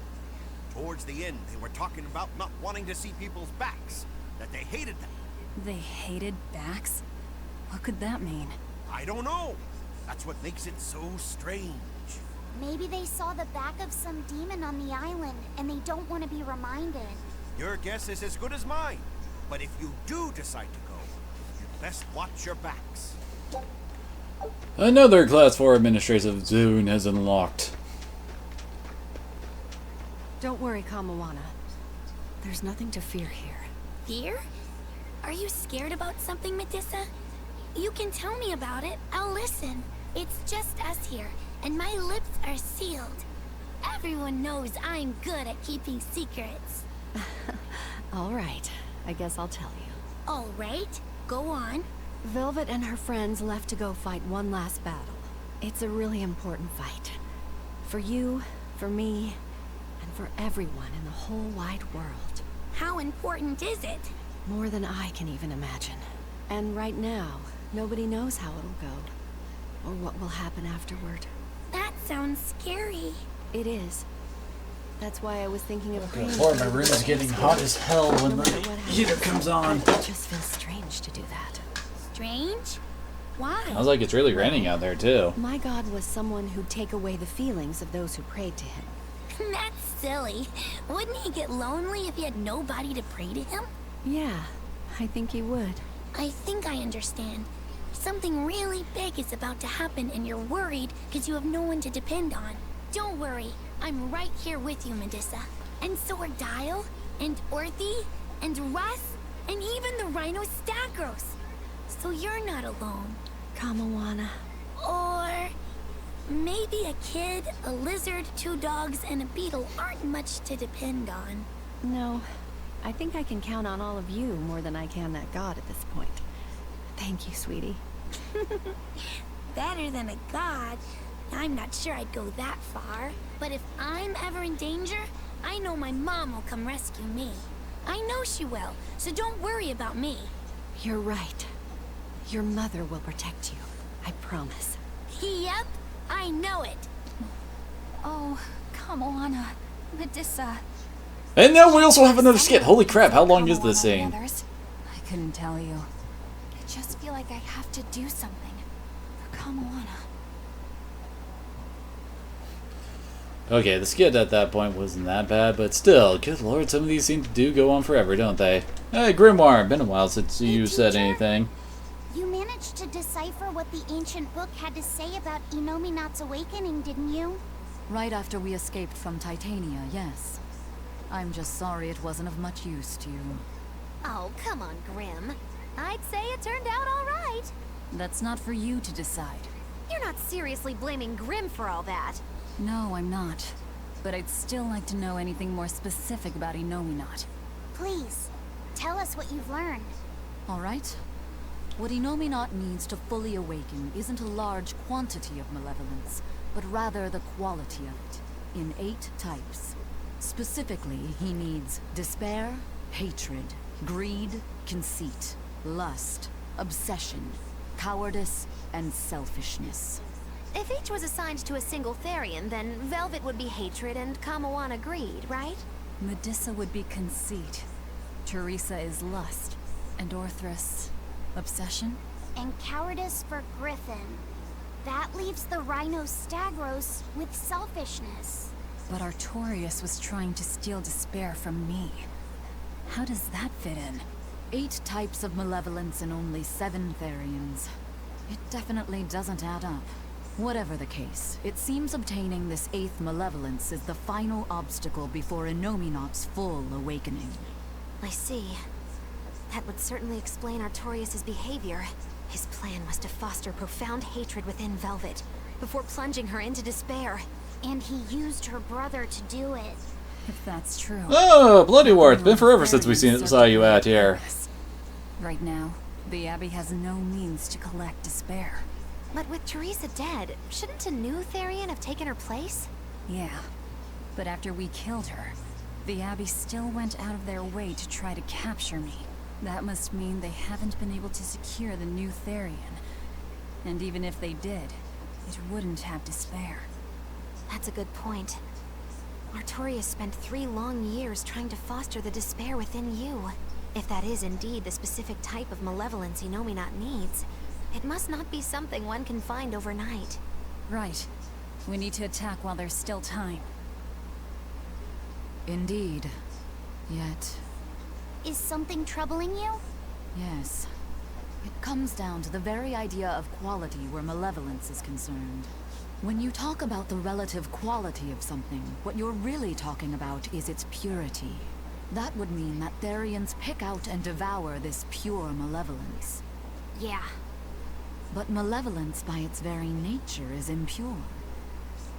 Towards the end, they were talking about not wanting to see people's backs, that they hated them. They hated backs? What could that mean? I don't know. That's what makes it so strange. Maybe they saw the back of some demon on the island, and they don't want to be reminded. Your guess is as good as mine. But if you do decide to go, you'd best watch your backs. Another Class 4 administrative zone has unlocked. Don't worry, Kamawana. There's nothing to fear here. Fear? Are you scared about something, Medusa? You can tell me about it. I'll listen. It's just us here, and my lips are sealed. Everyone knows I'm good at keeping secrets. All right. I guess I'll tell you. All right. Go on. Velvet and her friends left to go fight one last battle. It's a really important fight. For you, for me, and for everyone in the whole wide world. How important is it? More than I can even imagine. And right now, nobody knows how it'll go. Or what will happen afterward. That sounds scary. It is. That's why I was thinking of bringing... Boy, my room is getting hot as hell when the heater comes on. It just feels strange to do that. Strange? Why? Sounds like it's really raining out there too. My god was someone who'd take away the feelings of those who prayed to him. That's silly. Wouldn't he get lonely if he had nobody to pray to him? Yeah, I think he would. I think I understand. Something really big is about to happen and you're worried because you have no one to depend on. Don't worry, I'm right here with you, Medusa. And so are Dial, and Orthy, and Russ, and even the Rhino-Stagros. So you're not alone. Kamawana. Or maybe a kid, a lizard, 2 dogs, and a beetle aren't much to depend on. No, I think I can count on all of you more than I can that god at this point. Thank you, sweetie. Better than a god. I'm not sure I'd go that far. But if I'm ever in danger, I know my mom will come rescue me. I know she will, so don't worry about me. You're right. Your mother will protect you. I promise. Yep, I know it. Oh, Kamawana, Medusa. And now we also have another skit. Holy crap, how long is this scene? I couldn't tell you. I just feel like I have to do something for Kamawana. Okay, the skit at that point wasn't that bad, but still, good lord, some of these seem to go on forever, don't they? Hey, Grimoire, been a while since you said anything. You managed to decipher what the ancient book had to say about Inominat's awakening, didn't you? Right after we escaped from Titania, yes. I'm just sorry it wasn't of much use to you. Oh, come on, Grim. I'd say it turned out all right. That's not for you to decide. You're not seriously blaming Grim for all that. No, I'm not. But I'd still like to know anything more specific about Inominat. Please, tell us what you've learned. All right. What Inominat needs to fully awaken isn't a large quantity of malevolence, but rather the quality of it, in 8 types. Specifically, he needs despair, hatred, greed, conceit, lust, obsession, cowardice, and selfishness. If each was assigned to a single Therian, then Velvet would be hatred and Kamawana greed, right? Medusa would be conceit. Teresa is lust. And Orthrus, obsession? And cowardice for Griffin. That leaves the Rhino-Stagros with selfishness. But Artorius was trying to steal despair from me. How does that fit in? 8 types of malevolence and only 7 Therians. It definitely doesn't add up. Whatever the case, it seems obtaining this 8th malevolence is the final obstacle before Inominat's full awakening. I see. That would certainly explain Artorius' behavior. His plan was to foster profound hatred within Velvet, before plunging her into despair. And he used her brother to do it. If that's true. Oh, Bloody War, it's been forever since we saw you out here. Right now, the Abbey has no means to collect despair. But with Teresa dead, shouldn't a new Therian have taken her place? Yeah. But after we killed her, the Abbey still went out of their way to try to capture me. That must mean they haven't been able to secure the new Therian. And even if they did, it wouldn't have despair. That's a good point. Artorius spent 3 long years trying to foster the despair within you. If that is indeed the specific type of malevolence Inominat needs, it must not be something one can find overnight. Right. We need to attack while there's still time. Indeed. Yet... Is something troubling you? Yes. It comes down to the very idea of quality where malevolence is concerned. When you talk about the relative quality of something, what you're really talking about is its purity. That would mean that Therians pick out and devour this pure malevolence. Yeah. But malevolence by its very nature is impure.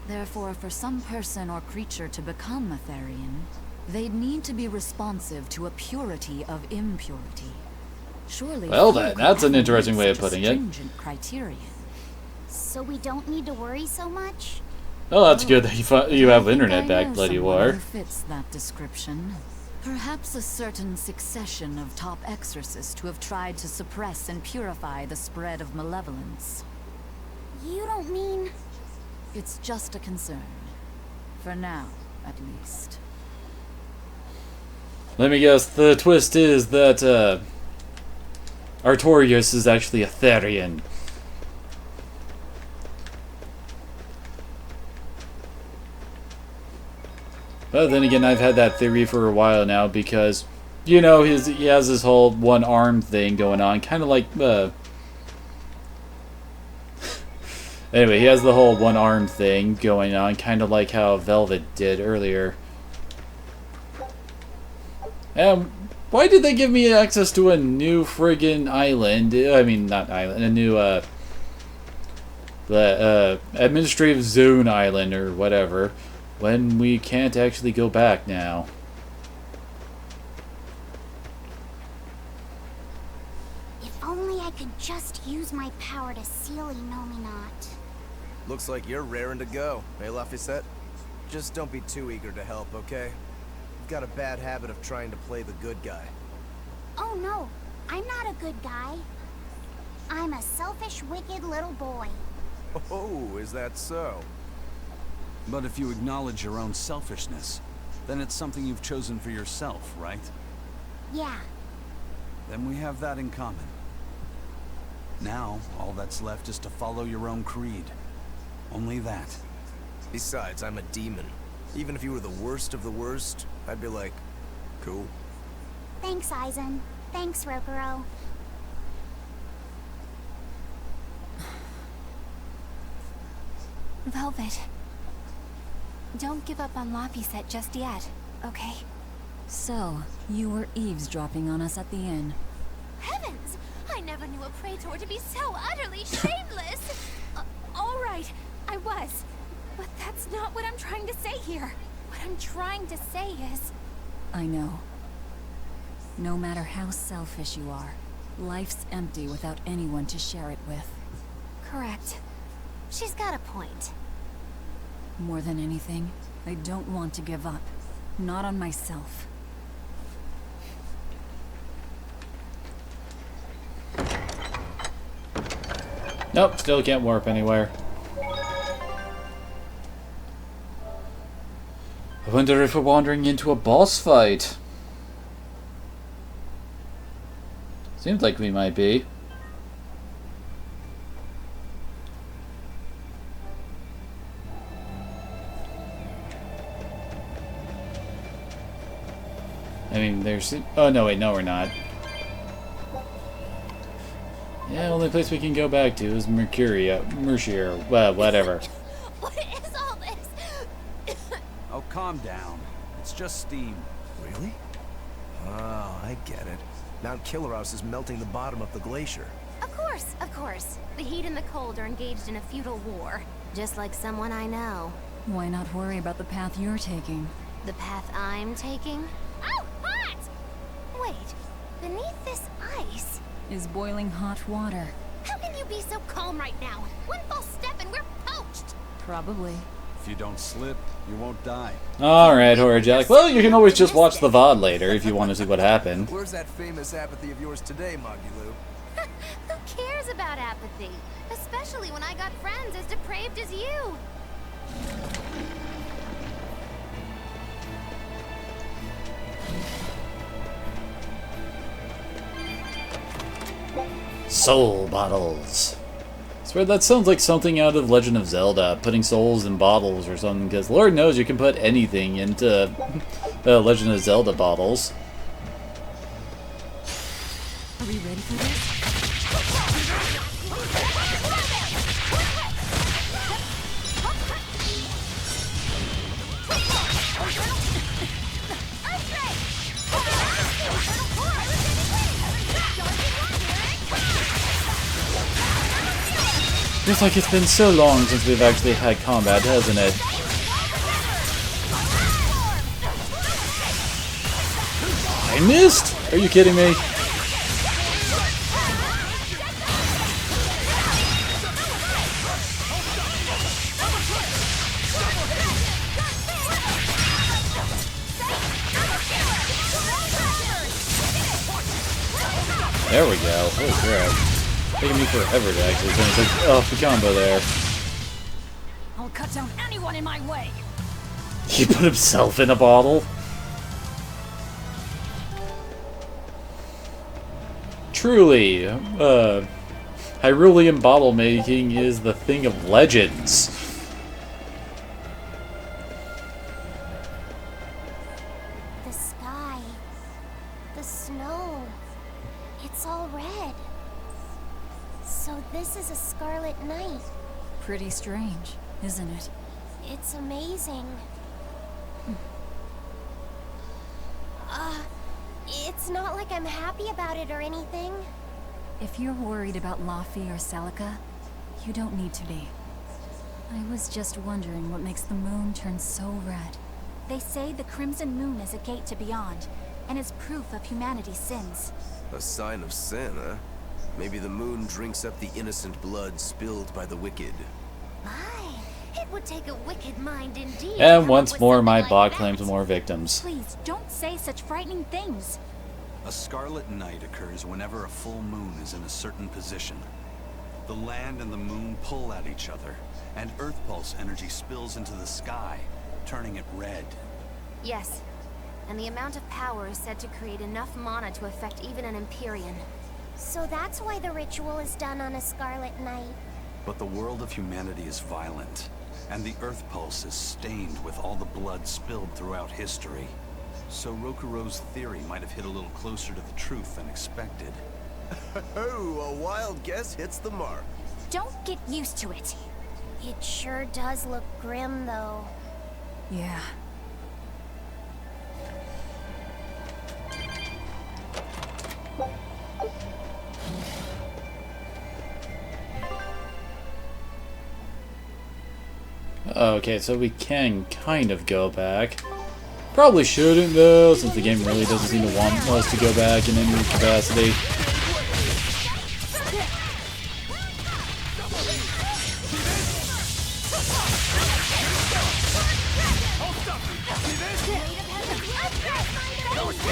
Therefore, for some person or creature to become a Therian, they'd need to be responsive to a purity of impurity. Surely, well then, that's an interesting way of putting it. Criterion. So we don't need to worry so much? Oh, that's good that you have internet back, Bloody War. Who fits that description. Perhaps a certain succession of top exorcists who have tried to suppress and purify the spread of malevolence. You don't mean... It's just a concern. For now, at least. Let me guess, the twist is that, Artorius is actually a Therian. But then again, I've had that theory for a while now because, you know, he has this whole one-armed thing going on, kind of like, anyway, he has the whole one-armed thing going on, kind of like how Velvet did earlier. And Why did they give me access to a new friggin' island? I mean, not island, a new, administrative zone island or whatever, when we can't actually go back now. If only I could just use my power to seal Inominat. Looks like you're raring to go, hey Laphicet? Just don't be too eager to help, okay? You've got a bad habit of trying to play the good guy. Oh no, I'm not a good guy. I'm a selfish, wicked little boy. Oh, is that so? But if you acknowledge your own selfishness, then it's something you've chosen for yourself, right? Yeah. Then we have that in common. Now, all that's left is to follow your own creed. Only that. Besides, I'm a demon. Even if you were the worst of the worst, I'd be like, cool. Thanks, Aizen. Thanks, Rokuro. Velvet. Don't give up on Laphicet just yet, okay? So, you were eavesdropping on us at the inn. Heavens! I never knew a praetor to be so utterly shameless! Alright, I was. But that's not what I'm trying to say here. What I'm trying to say is... I know. No matter how selfish you are, life's empty without anyone to share it with. Correct. She's got a point. More than anything, I don't want to give up. Not on myself. Nope, still can't warp anywhere. I wonder if we're wandering into a boss fight. Seems like we might be. I mean, there's... Oh, no, wait, no, we're not. Yeah, only place we can go back to is Mercuria. Well, whatever. What is all this? Oh, calm down. It's just steam. Really? Oh, I get it. Mount Killerhouse is melting the bottom of the glacier. Of course, of course. The heat and the cold are engaged in a futile war. Just like someone I know. Why not worry about the path you're taking? The path I'm taking? Oh, hot! Wait, beneath this ice... is boiling hot water. How can you be so calm right now? One false step and we're poached! Probably. If you don't slip, you won't die. Alright, Horajak. Well, you can always just watch the VOD later if you want to see what happened. Where's that famous apathy of yours today, Magulu? Who cares about apathy? Especially when I got friends as depraved as you. Soul bottles. I swear that sounds like something out of Legend of Zelda, putting souls in bottles or something, because Lord knows you can put anything into Legend of Zelda bottles. Are we ready for this? Feels like it's been so long since we've actually had combat, hasn't it? I missed? Are you kidding me? There we go. Holy crap. Taking me forever to actually finish off the combo there. I'll cut down anyone in my way. He put himself in a bottle? Truly, Hyrulean bottle making is the thing of legends. The sky, the snow, it's all red. So this is a scarlet night. Pretty strange, isn't it? It's amazing. It's not like I'm happy about it or anything. If you're worried about Laffy or Celica, you don't need to be. I was just wondering what makes the moon turn so red. They say the Crimson Moon is a gate to beyond, and is proof of humanity's sins. A sign of sin, huh? Maybe the moon drinks up the innocent blood spilled by the wicked. It would take a wicked mind indeed. And once more, my bot claims more victims. Please, don't say such frightening things. A scarlet night occurs whenever a full moon is in a certain position. The land and the moon pull at each other, and Earth Pulse energy spills into the sky, turning it red. Yes, and the amount of power is said to create enough mana to affect even an Empyrean. So that's why the ritual is done on a Scarlet Night. But the world of humanity is violent, and the Earth Pulse is stained with all the blood spilled throughout history. So Rokuro's theory might have hit a little closer to the truth than expected. Oh, a wild guess hits the mark. Don't get used to it. It sure does look grim, though. Yeah. Okay, so we can kind of go back. Probably shouldn't though, since the game really doesn't seem to want us to go back in any capacity.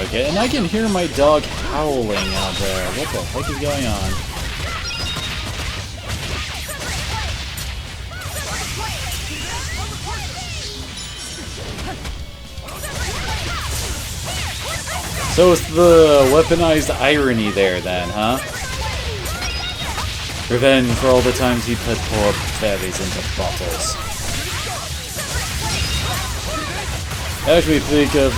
Okay, and I can hear my dog howling out there. What the heck is going on? So it's the weaponized irony there then, huh? Revenge for all the times he put poor fairies into bottles. Actually think of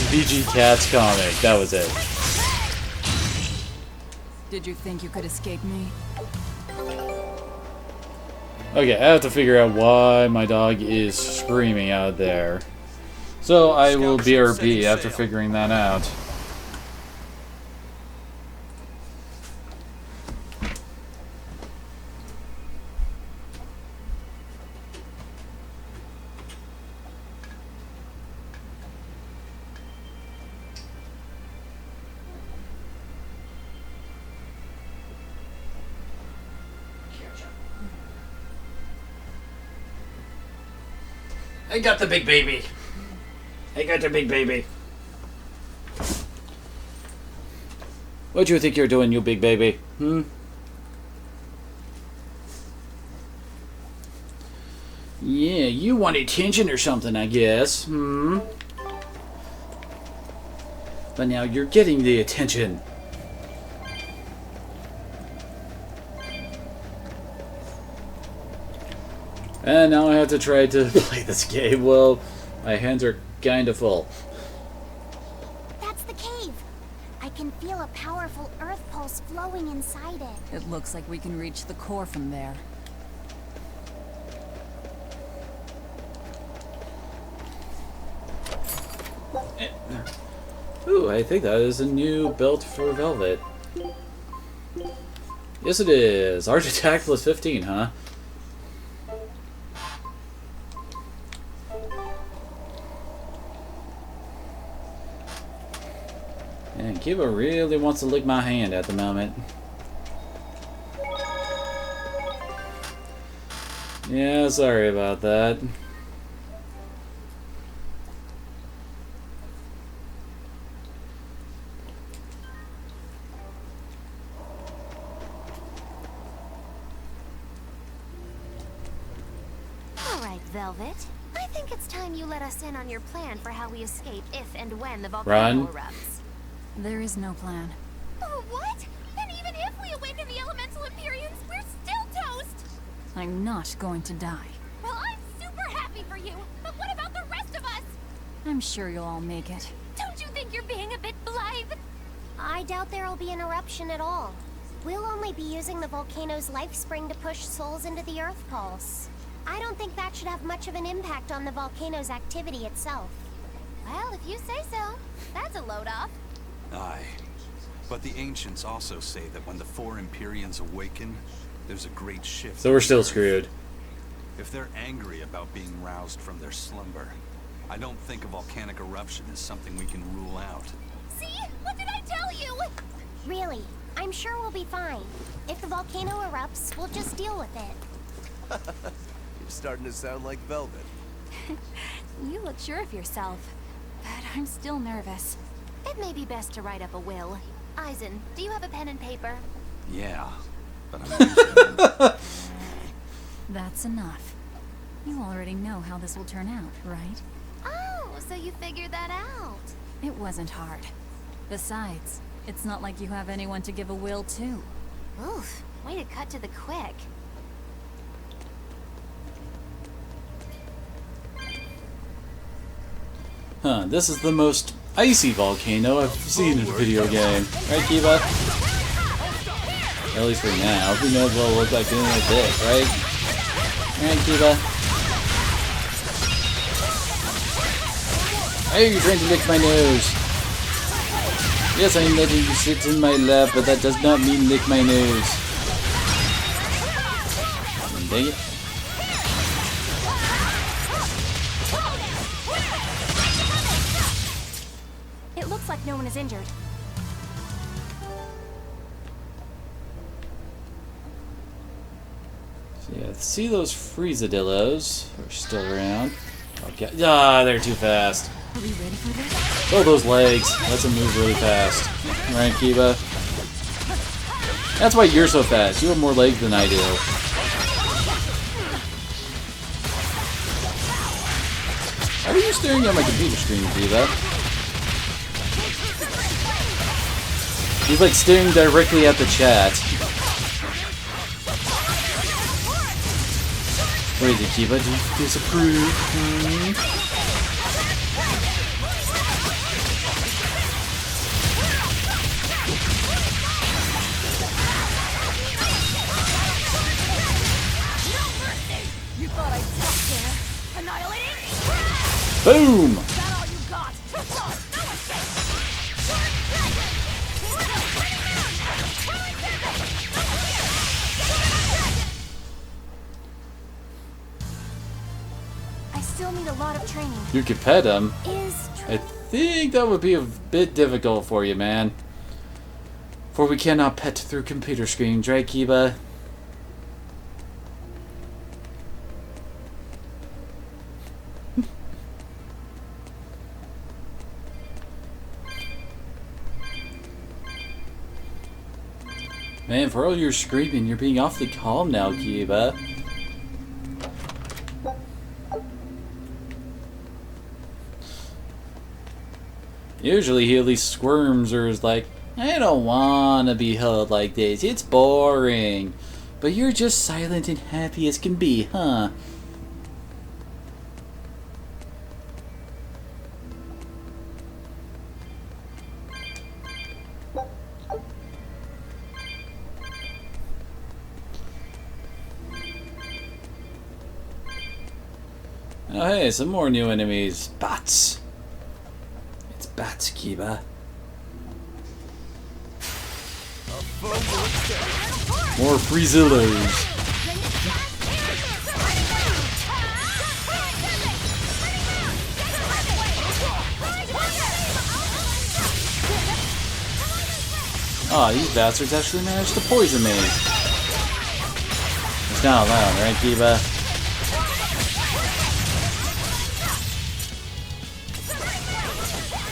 VG Cat's comic, that was it. Did you think you could escape me? Okay, I have to figure out why my dog is screaming out there. So I will BRB after figuring that out. I got the big baby. I got the big baby. What do you think you're doing, you big baby? Hmm? Yeah, you want attention or something, I guess. Hmm? But now you're getting the attention. And now I have to try to play this game. Well, my hands are kinda full. That's the cave. I can feel a powerful earth pulse flowing inside it. It looks like we can reach the core from there. Ooh, I think that is a new belt for Velvet. Yes, it is. Arch attack plus 15, huh? And Kiva really wants to lick my hand at the moment. Yeah, sorry about that. Alright, Velvet. I think it's time you let us in on your plan for how we escape if and when the Run. volcano erupts. There is no plan. Oh, what? Then even if we awaken the elemental Empyreans, we're still toast! I'm not going to die. Well, I'm super happy for you, but what about the rest of us? I'm sure you'll all make it. Don't you think you're being a bit blithe? I doubt there'll be an eruption at all. We'll only be using the volcano's life spring to push souls into the Earth Pulse. I don't think that should have much of an impact on the volcano's activity itself. Well, if you say so. That's a load off. Aye. But the ancients also say that when the 4 Empyreans awaken, there's a great shift. So we're still screwed. If they're angry about being roused from their slumber, I don't think a volcanic eruption is something we can rule out. See? What did I tell you? Really, I'm sure we'll be fine. If the volcano erupts, we'll just deal with it. You're starting to sound like Velvet. You look sure of yourself, but I'm still nervous. It may be best to write up a will. Eisen, do you have a pen and paper? Yeah, but I'm using them. That's enough. You already know how this will turn out, right? Oh, so you figured that out. It wasn't hard. Besides, it's not like you have anyone to give a will to. Oof, way to cut to the quick. Huh, this is the most icy volcano I've seen in a video game. Right, Kiba? At least for now. Who knows what it'll look like doing like this, right? Right, Kiba? Hey, you're trying to lick my nose. Yes, I'm letting you sit in my lap, but that does not mean lick my nose. Dang it. It looks like no one is injured. So yeah, see those Freezadillos are still around. Okay. Ah, they're too fast. Are we ready for this? Oh, those legs. Let's them move really fast. Right, Kiba? That's why you're so fast. You have more legs than I do. Why are you staring at my computer screen, Kiba? He's like staring directly at the chat. What is it, Kiba? Do you disapprove? You thought I'd stop there? Annihilating? Boom! Is that all you got? I still need a lot of training. You could pet him. Is I think that would be a bit difficult for you, man. For we cannot pet through computer screens, right, Kiba? Man, for all your screaming, you're being awfully calm now, Kiba. Usually he at least squirms or is like, I don't want to be held like this, it's boring. But you're just silent and happy as can be, huh? Oh hey, some more new enemies. Bats. It's bats, Kiba. More Freezillos. Aw, these bastards actually managed to poison me. It's not allowed, right, Kiba?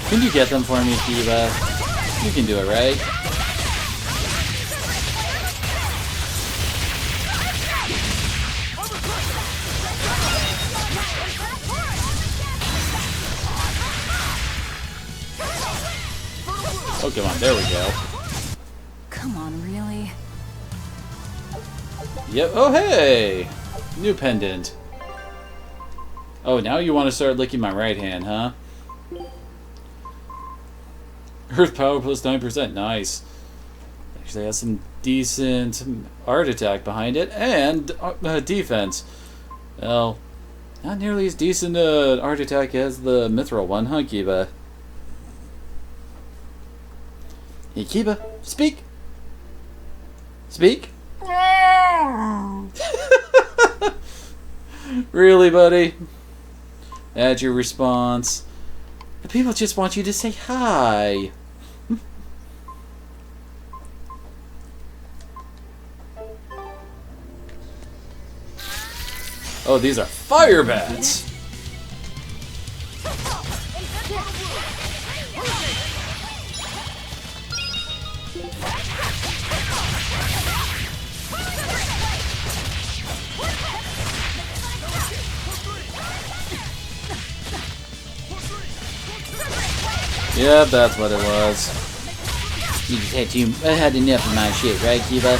Can you get them for me, Kiba? You can do it, right? Oh, come on, there we go. Come on, really? Yep, oh hey! New pendant. Oh, now you want to start licking my right hand, huh? Earth power plus 9%, nice. Actually has some decent art attack behind it, and defense. Well, Not nearly as decent art attack as the mithril one, huh, Kiba? Hey, Kiba, speak! Speak? Really, buddy? That's your response? The people just want you to say hi. Oh, these are fire bats! Yep, that's what it was. You just had enough of my shit, right, Kiba?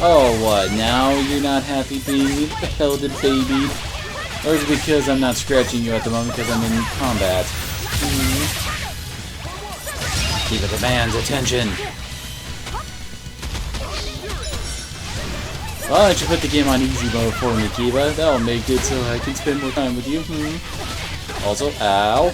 Oh, what? Now you're not happy being held a baby? Or is it because I'm not scratching you at the moment because I'm in combat? Kiba demands attention. Why don't you put the game on easy mode for me, Kiba? That'll make it so I can spend more time with you. Also, ow.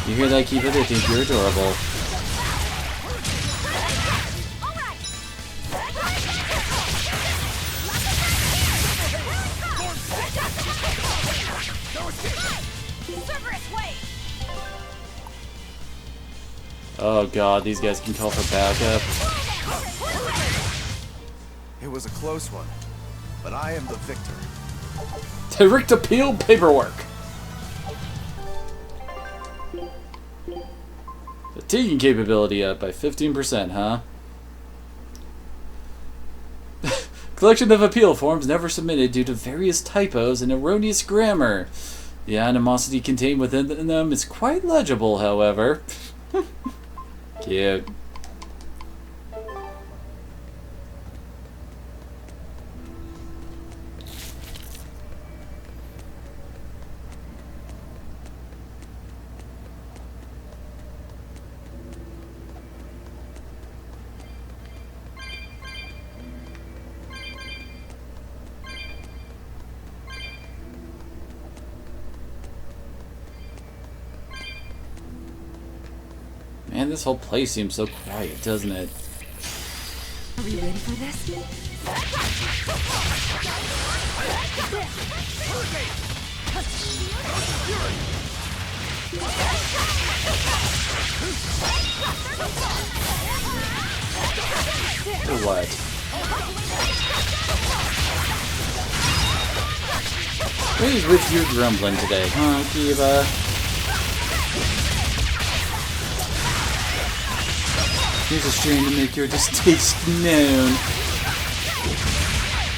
You hear that, Kiba? They think you're adorable. Oh god, these guys can call for backup. It was a close one, but I am the victor. Direct appeal paperwork. Fatiguing capability up by 15%, huh? Collection of appeal forms never submitted due to various typos and erroneous grammar. The animosity contained within them is quite legible, however. Cute. Man, this whole place seems so quiet, doesn't it? Are we ready for this? Or what? What is with your grumbling today, huh, Kiba? Here's a stream to make your distaste known.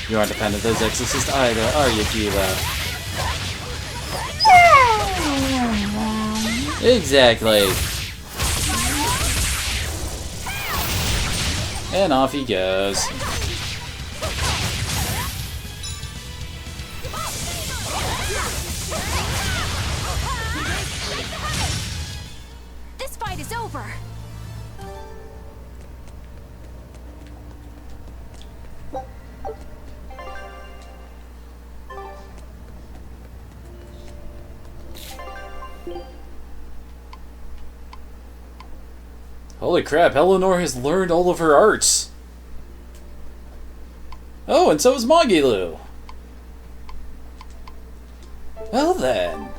You aren't a fan of those exorcists either, are you, Kiba? Exactly. And off he goes. This fight is over. Holy crap, Eleanor has learned all of her arts. Oh, and so is Magilu. Well then.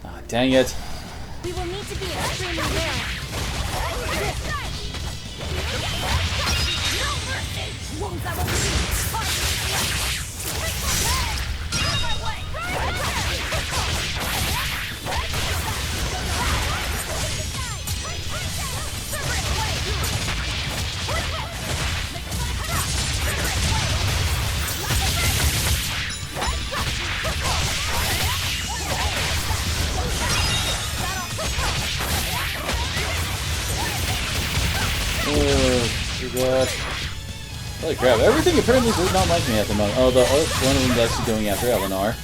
Ah, dang it. We will need to be extremely wary. Wounds I will Oh, too bad. Holy crap, everything apparently does not like me at the moment. Oh, one of them is actually going after Eleanor.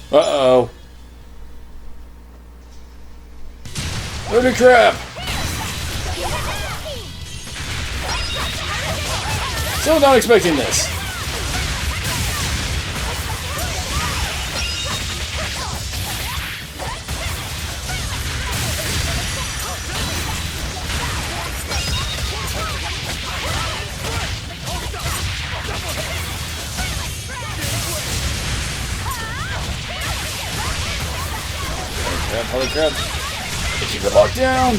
Uh-oh. Holy crap! So not expecting this. Holy crap. Keep it locked down.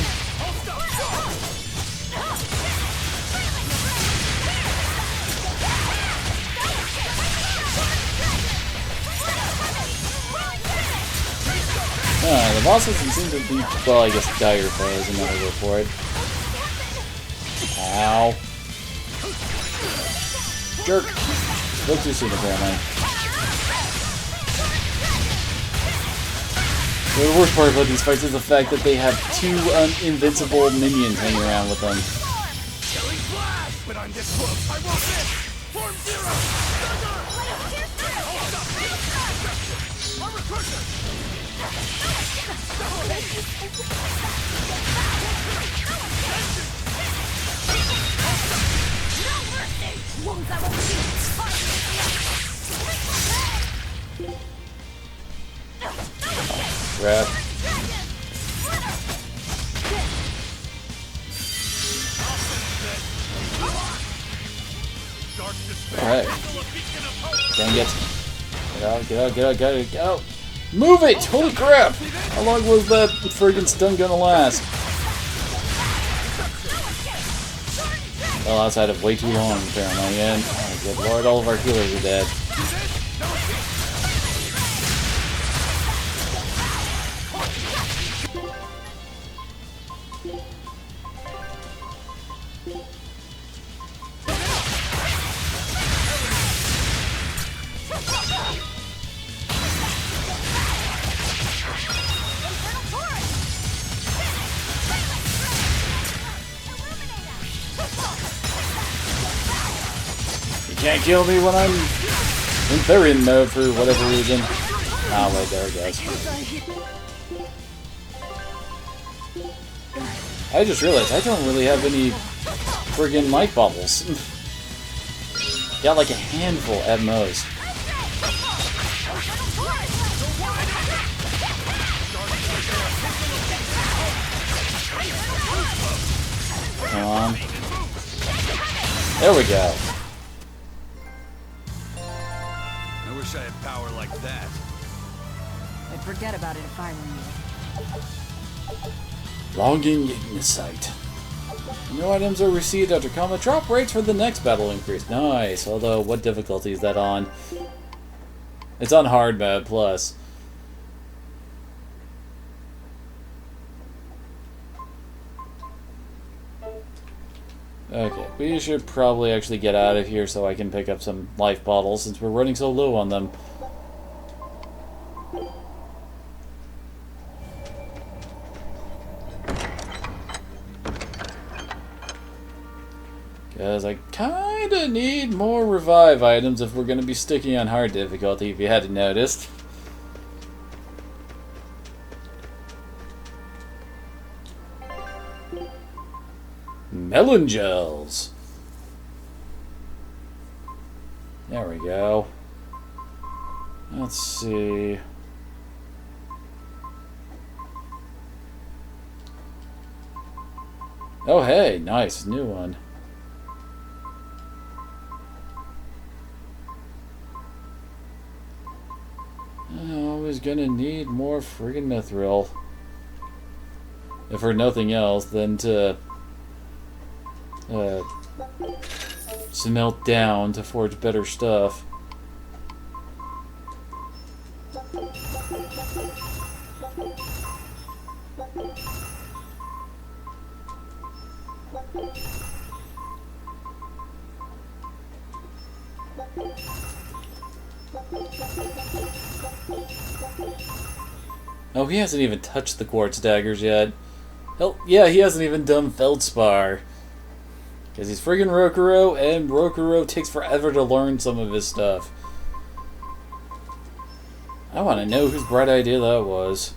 The boss doesn't seem to be, well, I guess dire foe is another word for it. Ow. Jerk. Spoke too soon, apparently. The worst part about these fights is the fact that they have two invincible minions hanging around with them. But I'm this close. I won't miss. Form zero. Crap. Alright. Dang it. Get out, get out, get out, get out, get out. Move it! Holy crap! How long was that friggin' stun gonna last? Well, outside of way too long, apparently. And, oh, good lord, all of our healers are dead. Can't kill me when I'm in Empyrean mode for whatever reason. Ah, wait, there it goes. I just realized I don't really have any friggin' life bubbles. Got like a handful at most. Come on. There we go. I wish I had power like that. I'd forget about it if I were you. Longing Ignite. New items are received after combat. Drop rates for the next battle increase. Nice. Although, what difficulty is that on? It's on hard mode plus. Okay, we should probably actually get out of here so I can pick up some life bottles since we're running so low on them. Because I kinda need more revive items if we're gonna be sticking on hard difficulty, if you hadn't noticed. Melon gels. There we go. Let's see. Oh hey, nice, new one. I'm always gonna need more friggin' mithril. If for nothing else than to smelt down to forge better stuff. Oh, he hasn't even touched the quartz daggers yet. Hell, yeah, he hasn't even done Feldspar. Because he's friggin' Rokuro, and Rokuro takes forever to learn some of his stuff. I want to know whose bright idea that was.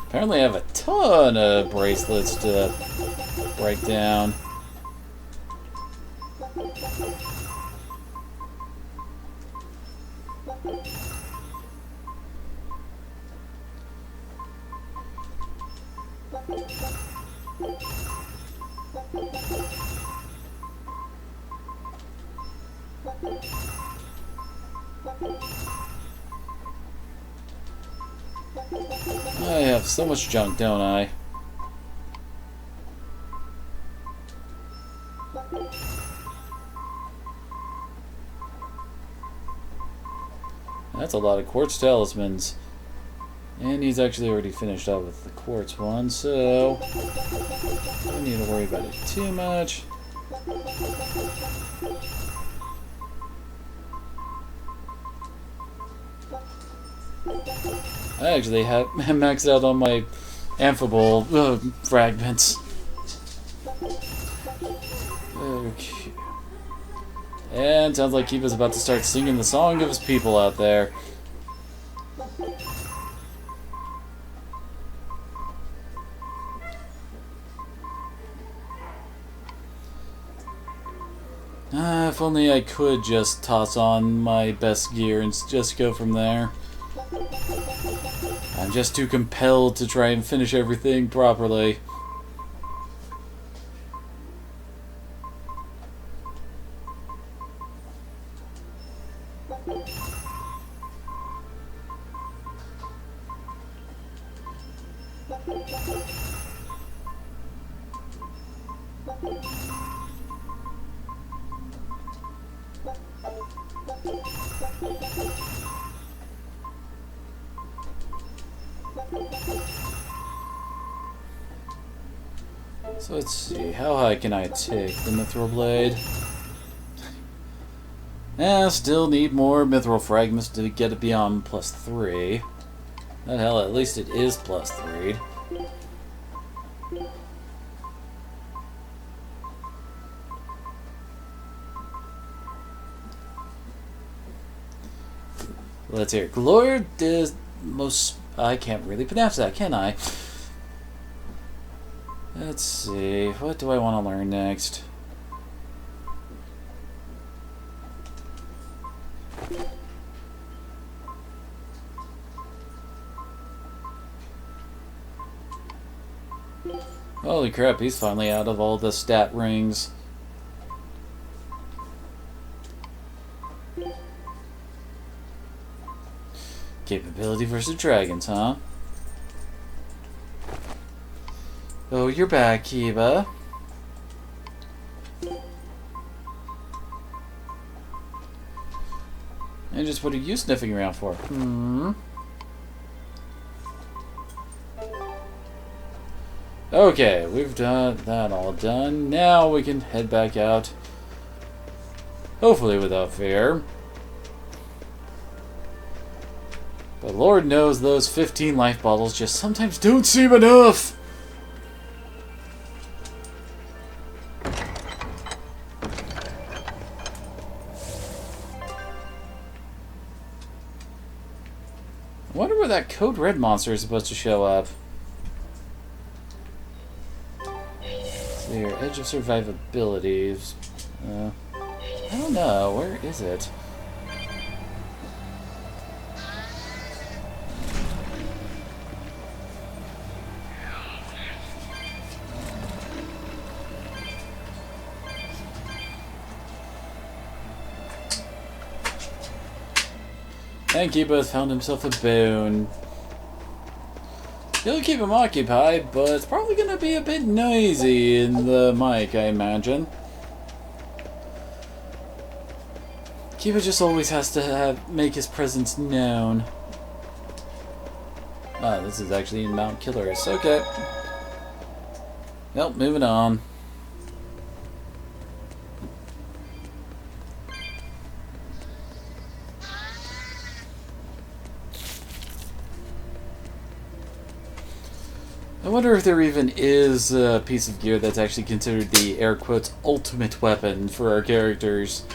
Apparently I have a ton of bracelets to break down. I have so much junk, don't I? That's a lot of quartz talismans. And he's actually already finished up with the quartz one, so don't need to worry about it too much. I actually have maxed out on my amphibole fragments. Okay. And sounds like Kiba's about to start singing the song of his people out there. If only I could just toss on my best gear and just go from there. I'm just too compelled to try and finish everything properly. So let's see, how high can I take the mithril blade? Still need more mithril fragments to get it beyond +3. But hell, at least it is +3. Let's hear. Glory is most... I can't really pronounce that, can I? Let's see. What do I want to learn next? Holy crap, he's finally out of all the stat rings. Capability versus dragons, huh? Oh, you're back, Kiba. And just what are you sniffing around for? Okay, we've done that all done. Now we can head back out. Hopefully without fear. But Lord knows those 15 life bottles just sometimes don't seem enough! I wonder where that Code Red monster is supposed to show up. So your edge of survivability is... I don't know, where is it? And Kiba has found himself a bone. He'll keep him occupied, but it's probably going to be a bit noisy in the mic, I imagine. Kiba just always has to make his presence known. Ah, this is actually in Mount Killerus. Okay. Well, moving on. I wonder if there even is a piece of gear that's actually considered the air quotes ultimate weapon for our characters.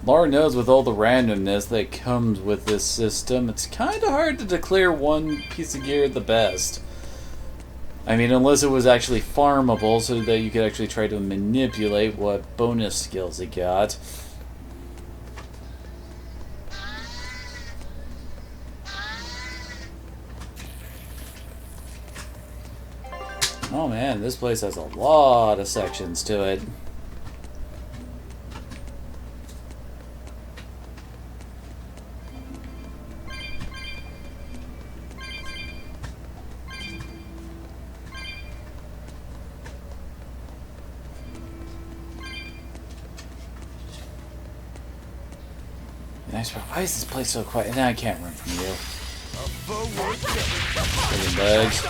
Lord knows with all the randomness that comes with this system, it's kind of hard to declare one piece of gear the best. I mean, unless it was actually farmable so that you could actually try to manipulate what bonus skills it got. Oh man, this place has a lot of sections to it. Nice, but why is this place so quiet? Nah, I can't run from you. Friggin' bugs.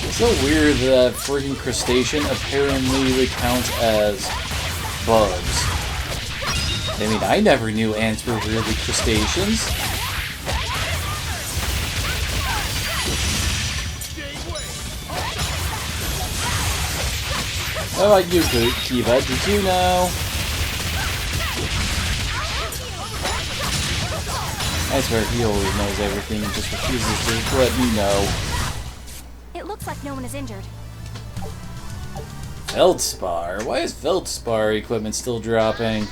It's so weird that friggin' crustacean apparently counts as bugs. I mean, I never knew ants were really crustaceans. How about you, Kiva? Did you know? I swear he always knows everything and just refuses to let me know. It looks like no one is injured. Feldspar? Why is Feldspar equipment still dropping?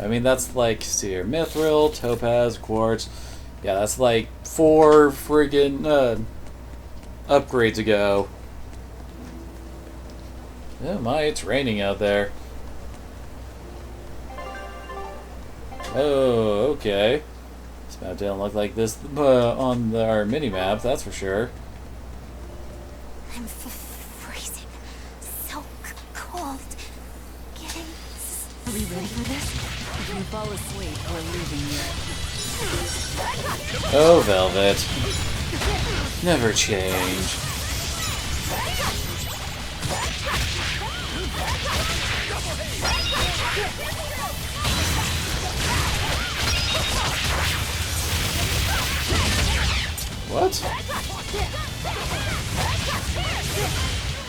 I mean, that's like, see here, Mithril, Topaz, Quartz. Yeah, that's like 4 friggin' upgrades ago. Oh my, it's raining out there. Oh, okay. This map didn't look like this on our mini-map, that's for sure. I'm freezing. So cold. Getting... Are we ready for this? If you fall asleep, we're leaving you. Oh, Velvet. Never change. What?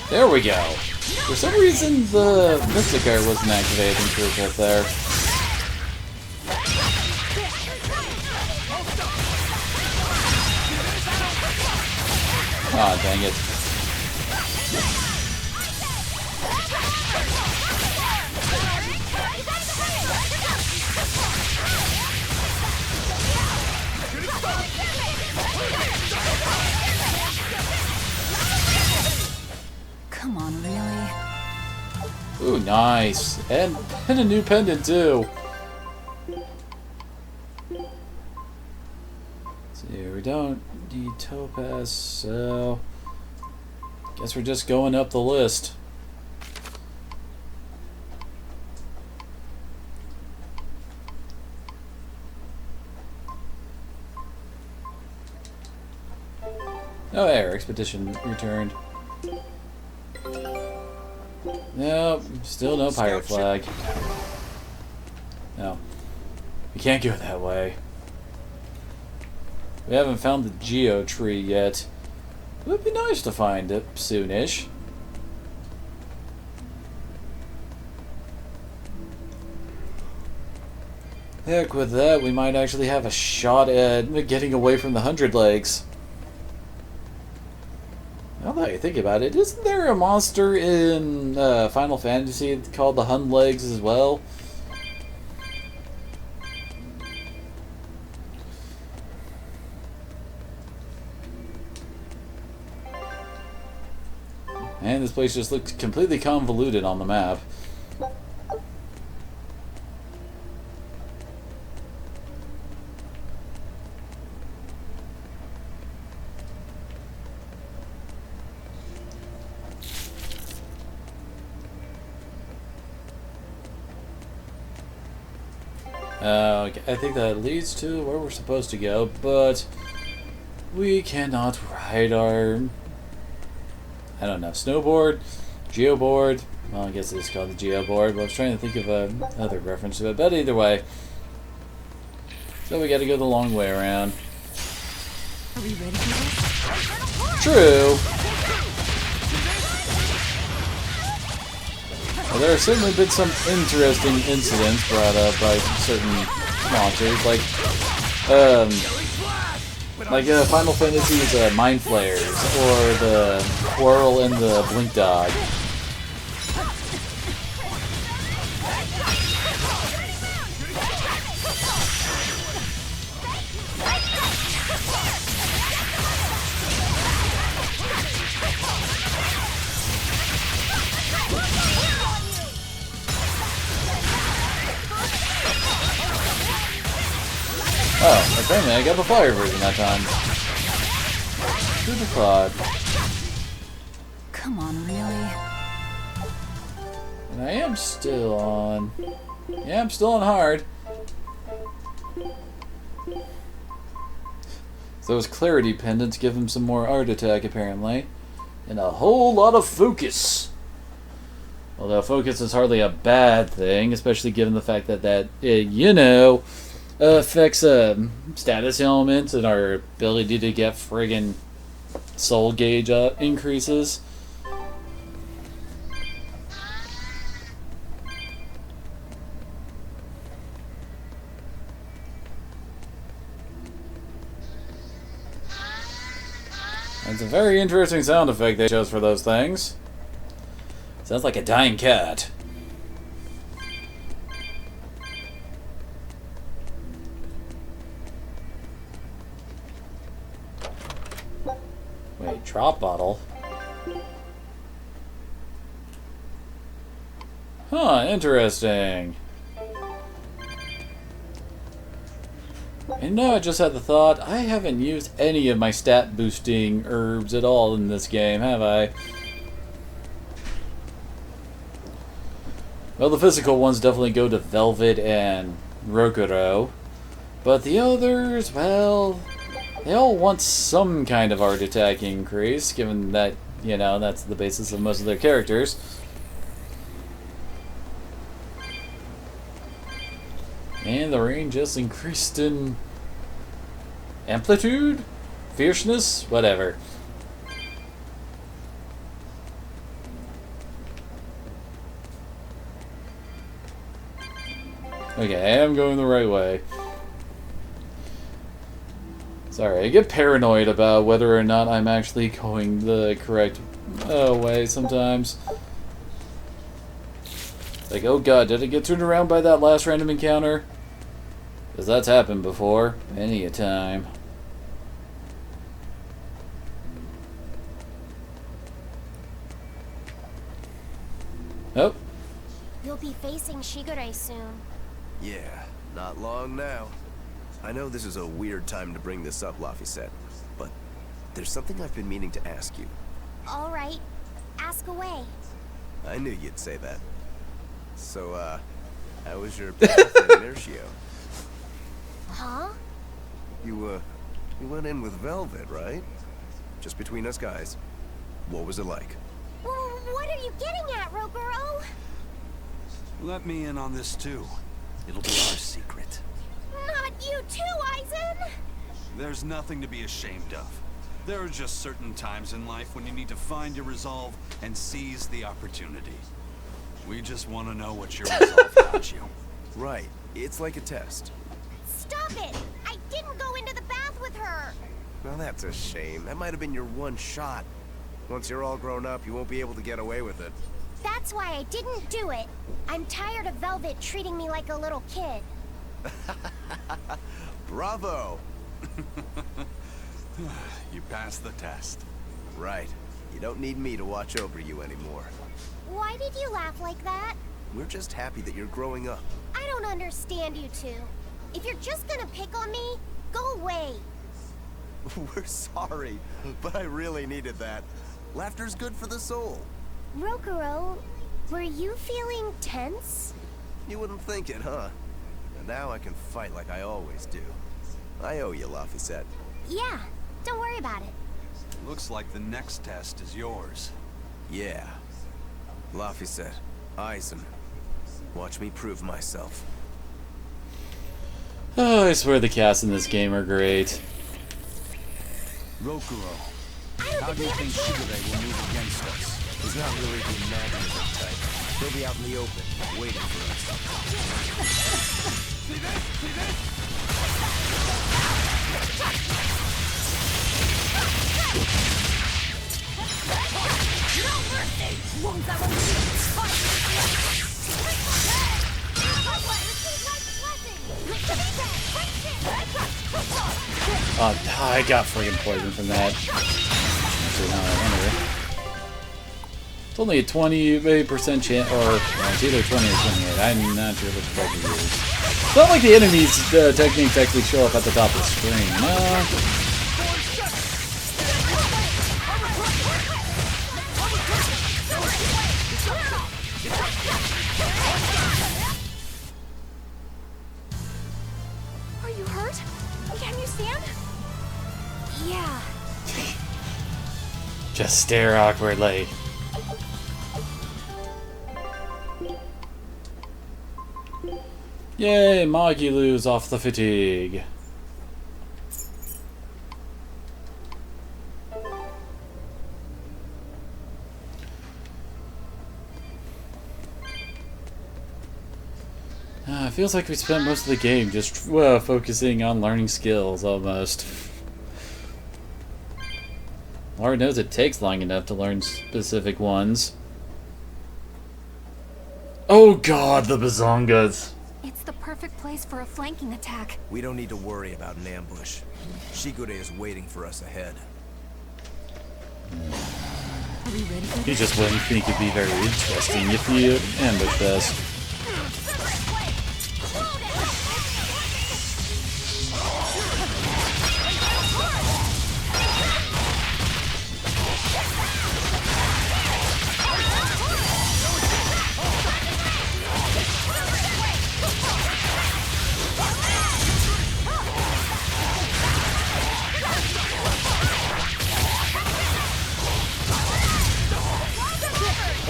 There we go. For some reason, the Mystic Art wasn't activating for a bit there. Ah, dang it. Come on, really? Ooh, nice. And a new pendant, too. See, we don't need Topaz, so... guess we're just going up the list. Oh, air expedition returned. Nope, still no pirate flag. No, we can't go that way. We haven't found the Geo tree yet. It would be nice to find it soonish. Heck with that, we might actually have a shot at getting away from the 100 Legs. Now that I think about it, isn't there a monster in Final Fantasy called the Hun Legs as well? And this place just looks completely convoluted on the map. Okay, I think that leads to where we're supposed to go, but we cannot ride our, I don't know, snowboard, geoboard. Well, I guess it's called the geoboard, but I was trying to think of another reference to it. But either way, so we got to go the long way around. Are we ready for this? True. Well, there have certainly been some interesting incidents brought up by certain launchers, like Final Fantasy's Mind Flayers, or the Whirl and the Blink Dog. Oh, apparently I got the fire version that time. Super Cloud. Come on, really? And I am still on... Yeah, I'm still on hard. Those clarity pendants give him some more art attack, apparently. And a whole lot of focus. Although focus is hardly a bad thing, especially given the fact that you know, affects status elements and our ability to get friggin' soul gauge increases. It's a very interesting sound effect they chose for those things. Sounds like a dying cat. Wait, drop bottle? Huh, interesting. And now I just had the thought, I haven't used any of my stat boosting herbs at all in this game, have I? Well, the physical ones definitely go to Velvet and Rokuro. But the others, well, they all want some kind of art attack increase, given that, you know, that's the basis of most of their characters. And the range just increased in amplitude? Fierceness? Whatever. Okay, I am going the right way. Sorry, I get paranoid about whether or not I'm actually going the correct way sometimes. Like, oh god, did I get turned around by that last random encounter? Because that's happened before. Many a time. Oh. You'll be facing Shigure soon. Yeah, not long now. I know this is a weird time to bring this up, Laphicet, but there's something I've been meaning to ask you. All right, ask away. I knew you'd say that. So, how was your path in Inertio? Huh? You went in with Velvet, right? Just between us guys. What was it like? What are you getting at, Rokuro? Let me in on this too. It'll be our secret. Not you too, Aizen! There's nothing to be ashamed of. There are just certain times in life when you need to find your resolve and seize the opportunity. We just want to know what your resolve got you. Right. It's like a test. Stop it! I didn't go into the bath with her! Well, that's a shame. That might have been your one shot. Once you're all grown up, you won't be able to get away with it. That's why I didn't do it. I'm tired of Velvet treating me like a little kid. Bravo! You passed the test. Right. You don't need me to watch over you anymore. Why did you laugh like that? We're just happy that you're growing up. I don't understand you two. If you're just gonna pick on me, go away. We're sorry, but I really needed that. Laughter's good for the soul. Rokuro, were you feeling tense? You wouldn't think it, huh? And now I can fight like I always do. I owe you, Laphicet. Yeah, don't worry about it. Looks like the next test is yours. Yeah. Laphicet, eyes him. Watch me prove myself. Oh, I swear the casts in this game are great. Rokuro, how do you think Shigure will move against us? He's not really the imaginative type. He'll be out in the open, waiting for us. See this? See this? No mercy! Won't that one I got friggin' poison from that. Actually, now I wonder. It's only a 20% chance, or it's either 20 or 28. I'm not sure which fuck it is. It's not like the enemies' techniques actually show up at the top of the screen. No. Are you hurt? Can you stand? Yeah. Just stare awkwardly. Yay, Magilu's off the fatigue. Feels like we spent most of the game just focusing on learning skills, almost. Lord knows it takes long enough to learn specific ones. Oh god, the Bazongas! It's the perfect place for a flanking attack. We don't need to worry about an ambush. Shigure is waiting for us ahead. Are we ready for this? You just wouldn't think it'd be very interesting if you ambushed us.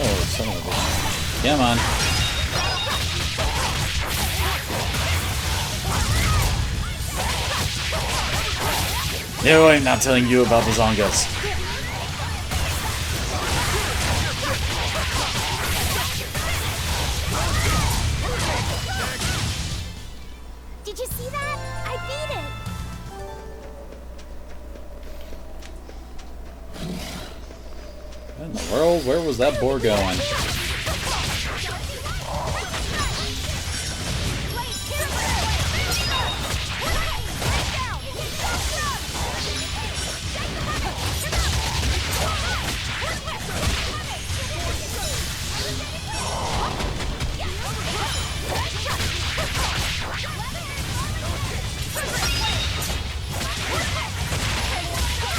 Oh, son of a bitch. Come on. No, I'm not telling you about the Zongas. Did you see that? I beat it! What in the world? Where was that boar going?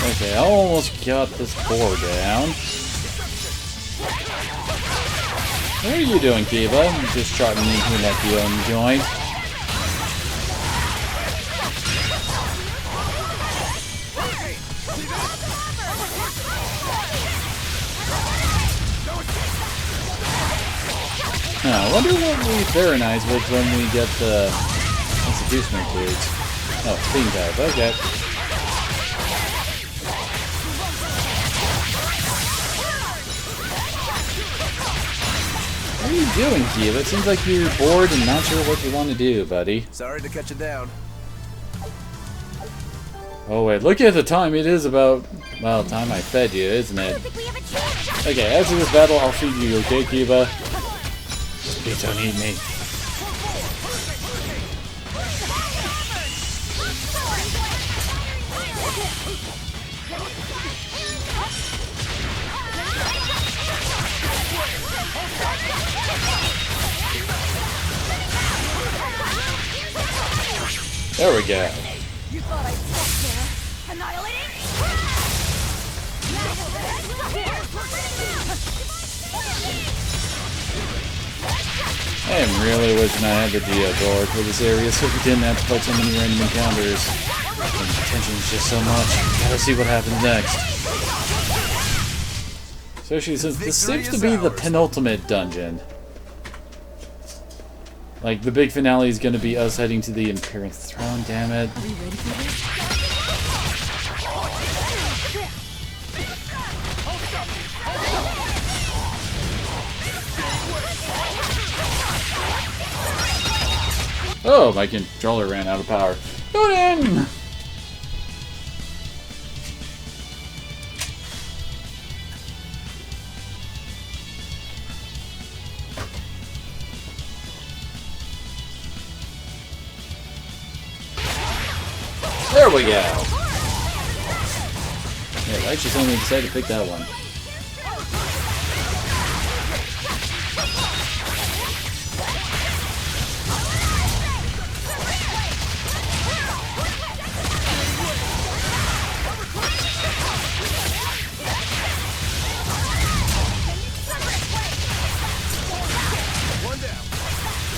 Okay, I almost got this boar down. What are you doing, Kiva? I'm just trying to make me like you own the joint. I wonder what we Baronize with when we get the Executioner Cage. Oh, Steam type, okay. What are you doing, Kiva? It seems like you're bored and not sure what you want to do, buddy. Sorry to cut you down. Oh wait, look at the time. It is about, well, time I fed you, isn't it? Okay, after this battle, I'll feed you, okay, Kiva? Please don't eat me. There we go. You thought I'd stop there? Annihilating? I am really wishing I had the Geoboard for this area so we didn't have to fight so many random encounters. And the tension's just so much. Gotta see what happens next. Especially since this seems to be the penultimate dungeon. Like, the big finale is gonna be us heading to the Empyreans throne, damn it. Are you ready for this? Oh, my controller ran out of power. Odin! There we go! Yeah, I actually suddenly decided to pick that one.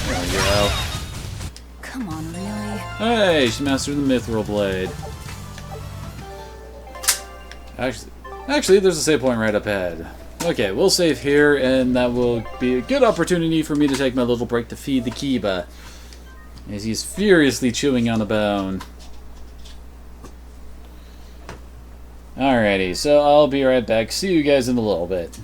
There we go. Come on, really? Hey, she mastered the Mithril Blade. Actually, there's a save point right up ahead. Okay, we'll save here, and that will be a good opportunity for me to take my little break to feed the Kiba, as he's furiously chewing on a bone. Alrighty, so I'll be right back. See you guys in a little bit.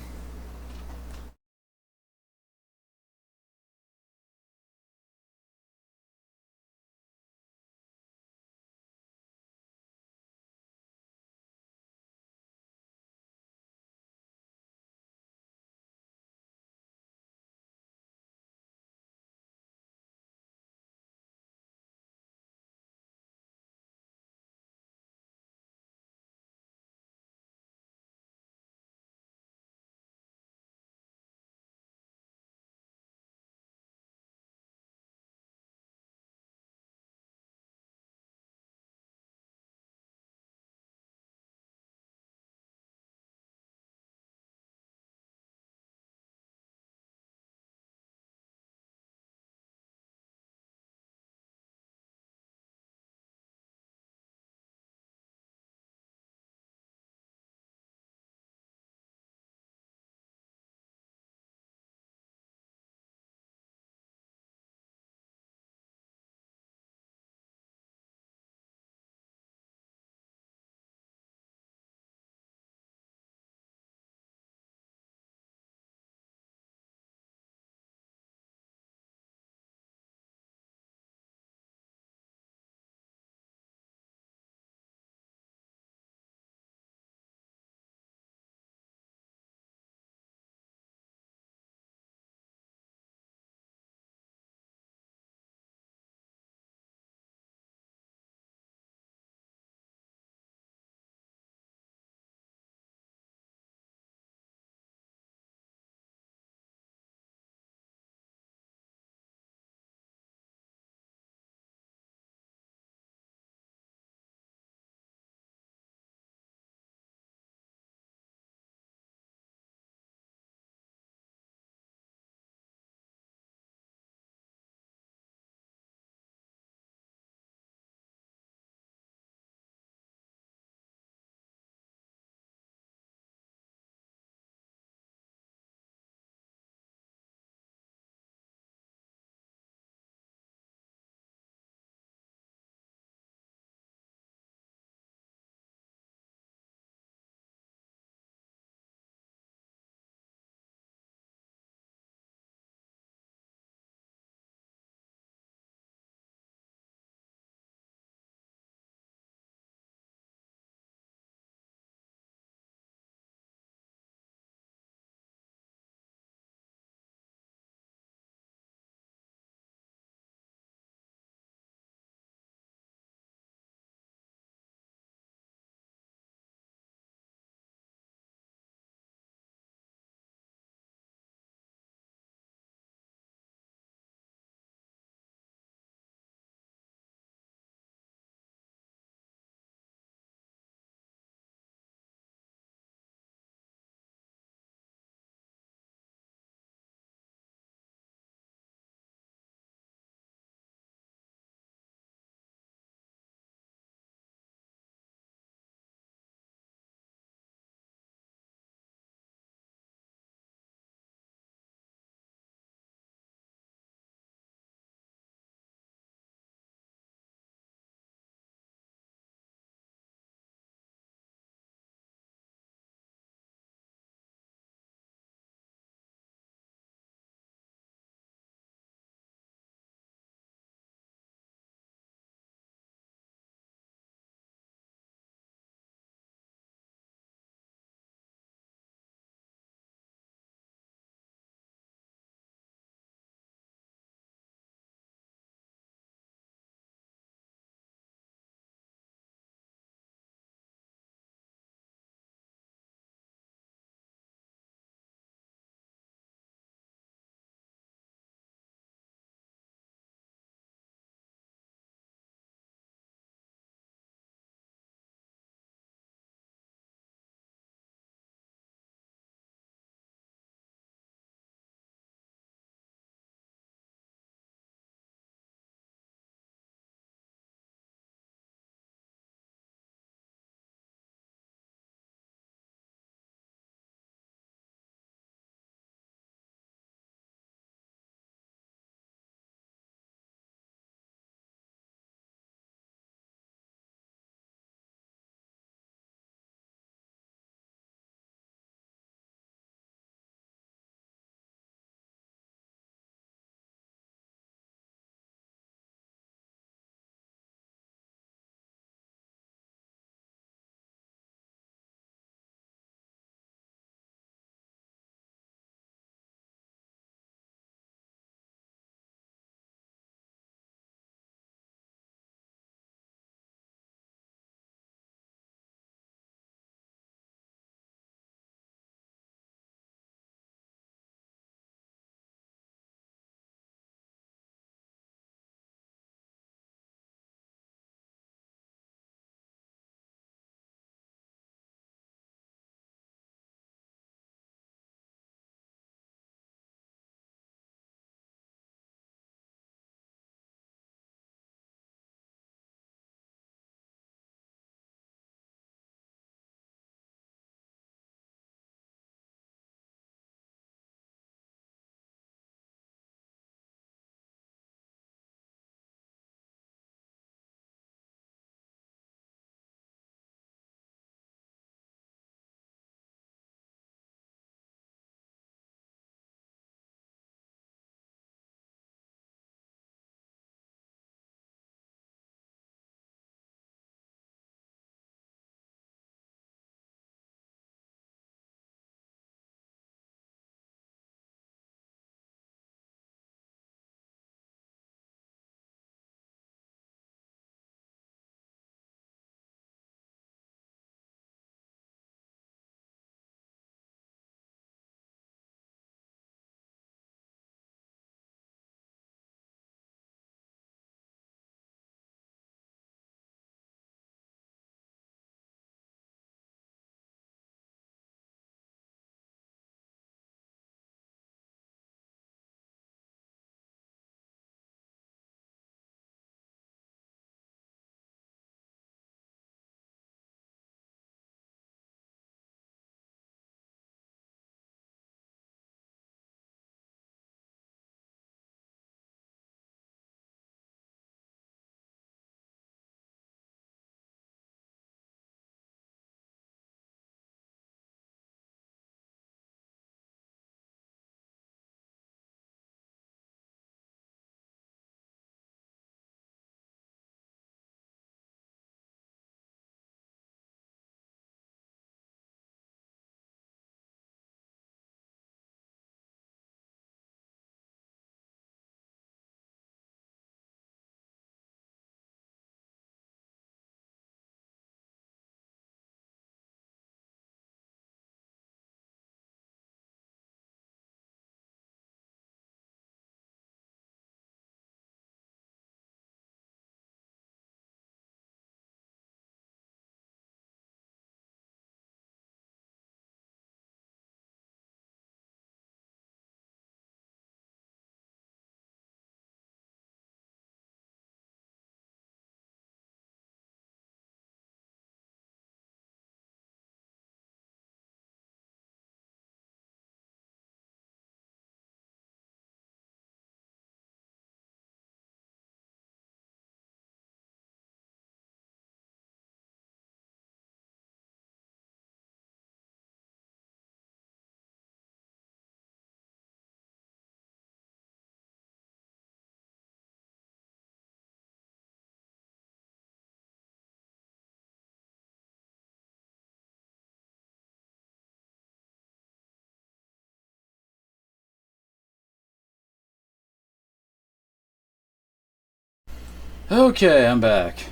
Okay, I'm back.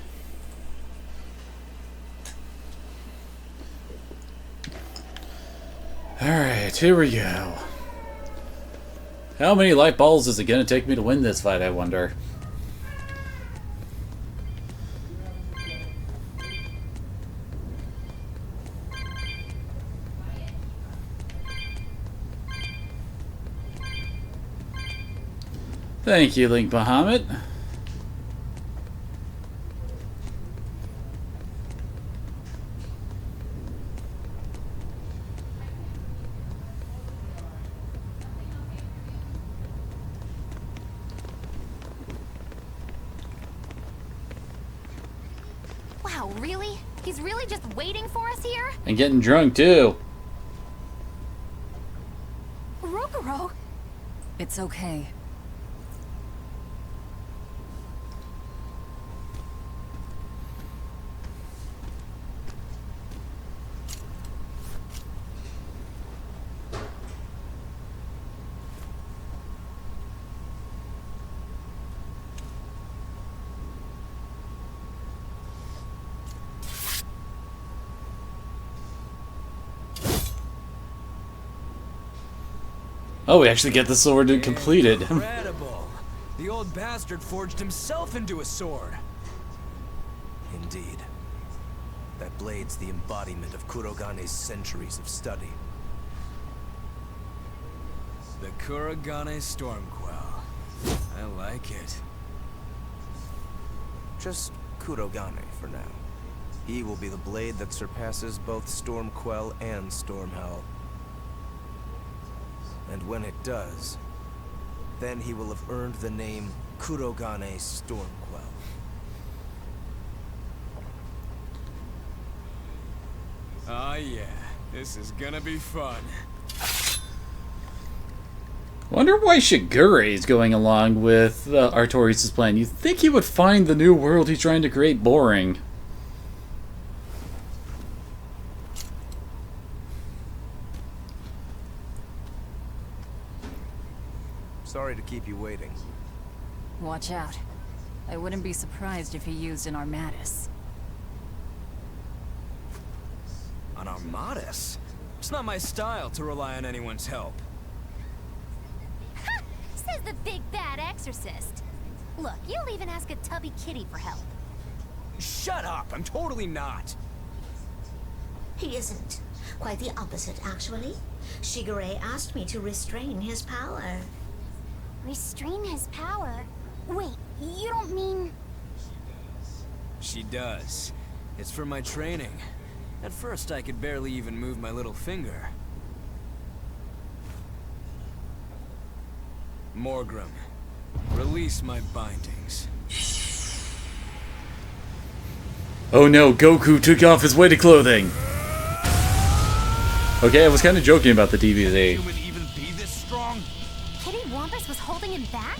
Alright, here we go. How many light balls is it gonna take me to win this fight, I wonder? Thank you, Link Bahamut. Wow, really? He's really just waiting for us here? And getting drunk, too. Rokuro? It's okay. Oh, we actually get the sword completed. Incredible. The old bastard forged himself into a sword. Indeed. That blade's the embodiment of Kurogane's centuries of study. The Kurogane Stormquell. I like it. Just Kurogane for now. He will be the blade that surpasses both Stormquell and Stormhowl. And when it does, then he will have earned the name Kurogane Stormquell. Oh yeah, this is gonna be fun. Wonder why Shigure is going along with Artorias' plan. You'd think he would find the new world he's trying to create boring. Sorry to keep you waiting. Watch out. I wouldn't be surprised if he used an Armatus. An Armatus? It's not my style to rely on anyone's help. Ha! Says the big bad exorcist. Look, you'll even ask a tubby kitty for help. Shut up! I'm totally not! He isn't. Quite the opposite, actually. Shigure asked me to restrain his power. Restrain his power? Wait, you don't mean... She does. It's for my training. At first, I could barely even move my little finger. Morgrim, release my bindings. Oh no, Goku took off his weighted clothing! Okay, I was kind of joking about the DVD. Kitty Wampus was holding him back?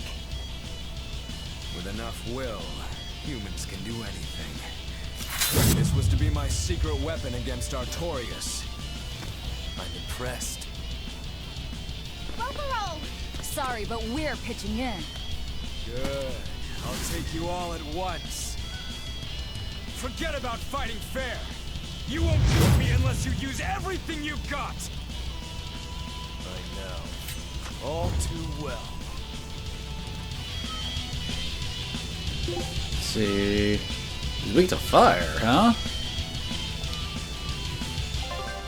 With enough will, humans can do anything. This was to be my secret weapon against Artorias. I'm impressed. Rokuro! Sorry, but we're pitching in. Good. I'll take you all at once. Forget about fighting fair. You won't beat me unless you use everything you've got. I know. All too well. Let's see. He's weak to fire, huh?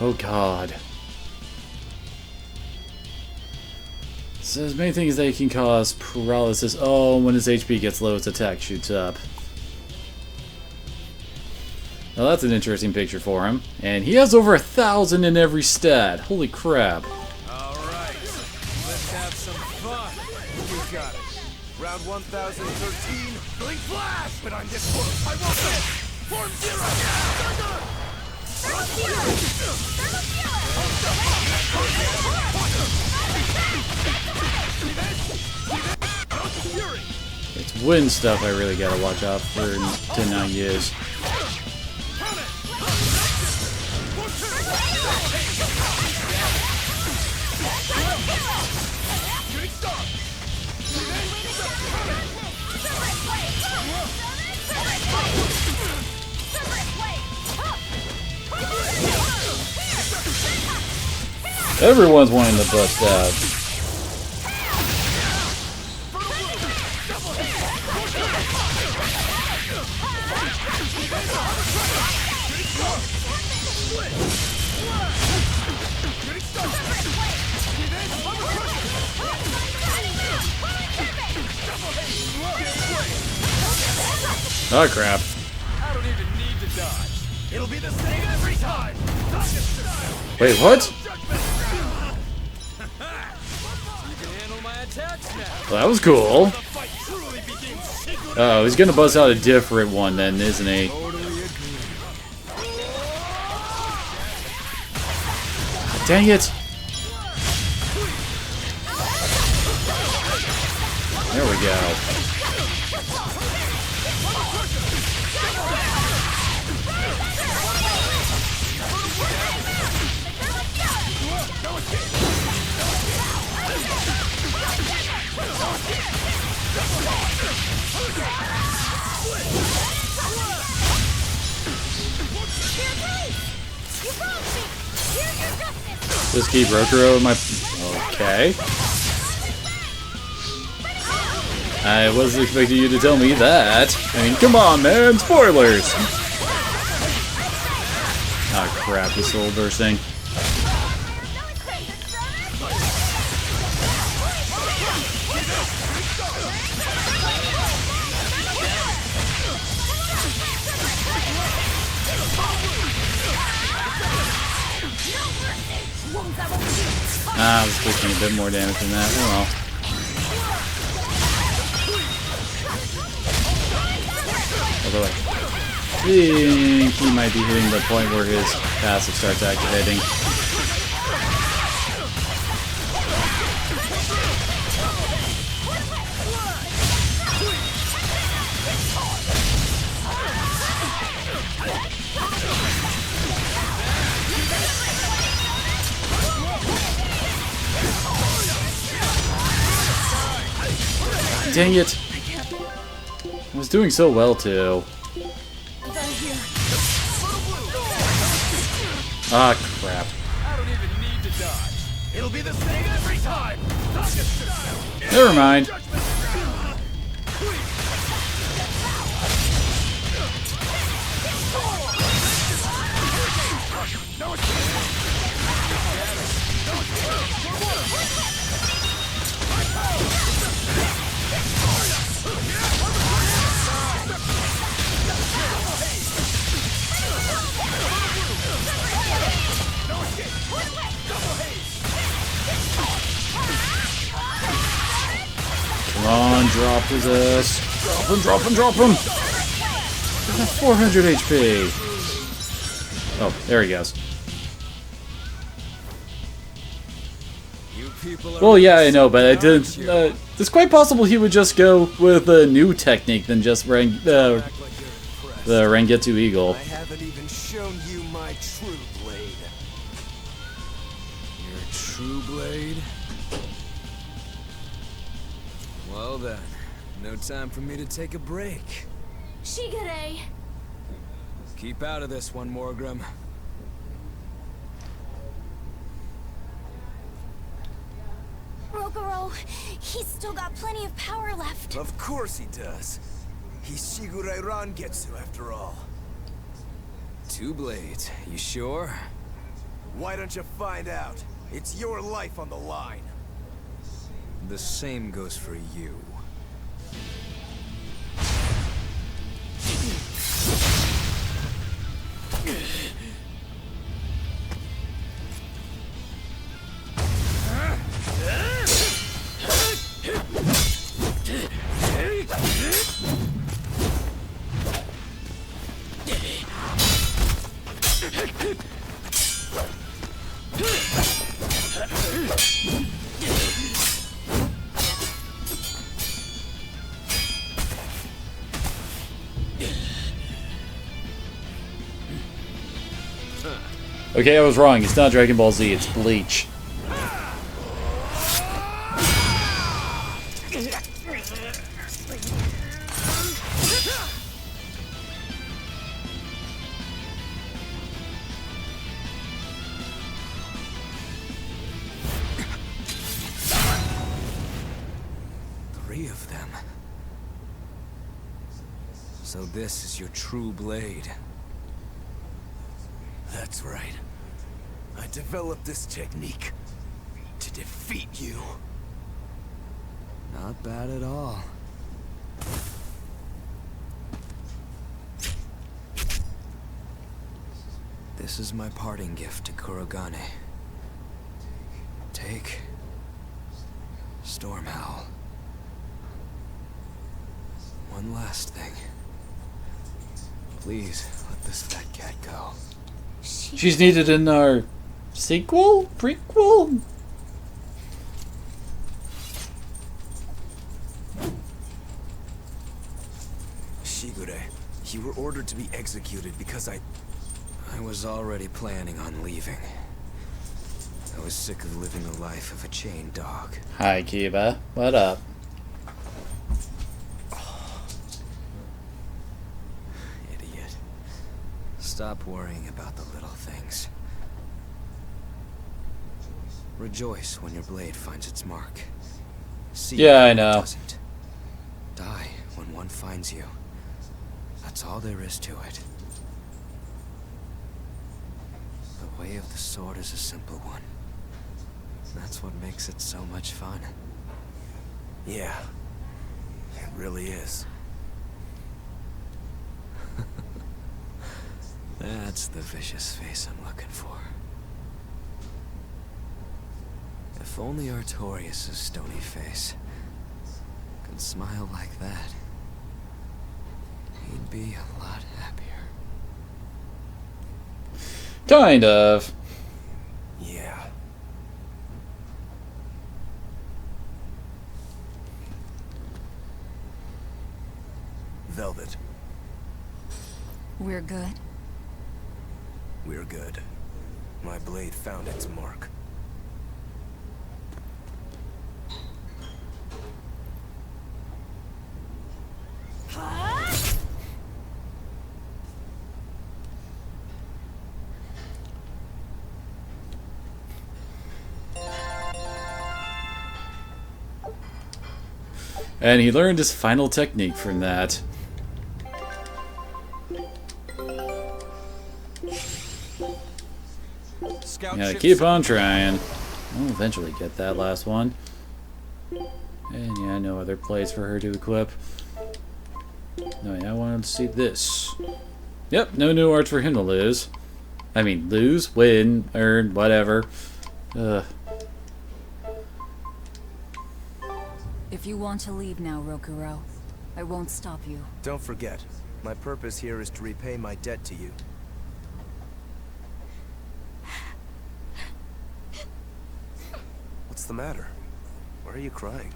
Oh god. Says many things that can cause paralysis. Oh, when his HP gets low, his attack shoots up. Well, that's an interesting picture for him. And he has over 1,000 in every stat. Holy crap. Alright, let's have some fun. You got it. Round 1013, Blink Flash! But I'm this close, I won't miss! Form Zero! Thunder! It's wind stuff I really gotta watch out for to not use. Everyone's wanting to bust out. Oh crap. I don't even need to dodge. It'll be the same every time. Wait, what? Well, that was cool. Oh, he's gonna buzz out a different one then, isn't he? Dang it! There we go. Just keep Rokuro in my... Okay. I wasn't expecting you to tell me that. I mean, come on, man! Spoilers! Oh crap, this soul bursting. I was taking a bit more damage than that. Oh well. Although I think he might be hitting the point where his passive starts activating. Dang it! I was doing so well too. Ah, crap. I don't even need to dodge. It'll be the same every time. Never mind. Come on, drop his ass. Drop him, drop him, drop him! He's at 400 HP. Oh, there he goes. Well, yeah, I know, but I did. It's quite possible he would just go with a new technique than just the Rengetsu Eagle. I haven't even shown you my true blade. Your true blade? Well then, no time for me to take a break. Shigure! Keep out of this one, Morgrim. Rokuro, he's still got plenty of power left. Of course he does. He's Shigure Rangetsu after all. Two blades, you sure? Why don't you find out? It's your life on the line. The same goes for you. Okay, I was wrong. It's not Dragon Ball Z, it's Bleach. 3 of them. So this is your true blade. That's right. I developed this technique to defeat you. Not bad at all. This is my parting gift to Kurogane. Take Storm Howl. One last thing. Please let this fat cat go. She's needed in our sequel? Prequel? Shigure, you were ordered to be executed because I was already planning on leaving. I was sick of living the life of a chained dog. Hi, Kiba. What up? Idiot. Stop worrying about the little things. Rejoice when your blade finds its mark. See yeah, I when it know. doesn't. Die when one finds you. That's all there is to it. The way of the sword is a simple one. That's what makes it so much fun. Yeah, it really is. That's the vicious face I'm looking for. If only Artorias' stony face could smile like that, he'd be a lot happier. Kind of. Yeah. Velvet, We're good? we're good. My blade found its mark. And he learned his final technique from that. Yeah, keep on trying. I'll eventually get that last one. And yeah, no other place for her to equip. No, yeah, I wanted to see this. Yep, no new arts for him to lose. I mean, lose, win, earn, whatever. If you want to leave now, Rokuro, I won't stop you. Don't forget, my purpose here is to repay my debt to you. What's the matter? Why are you crying?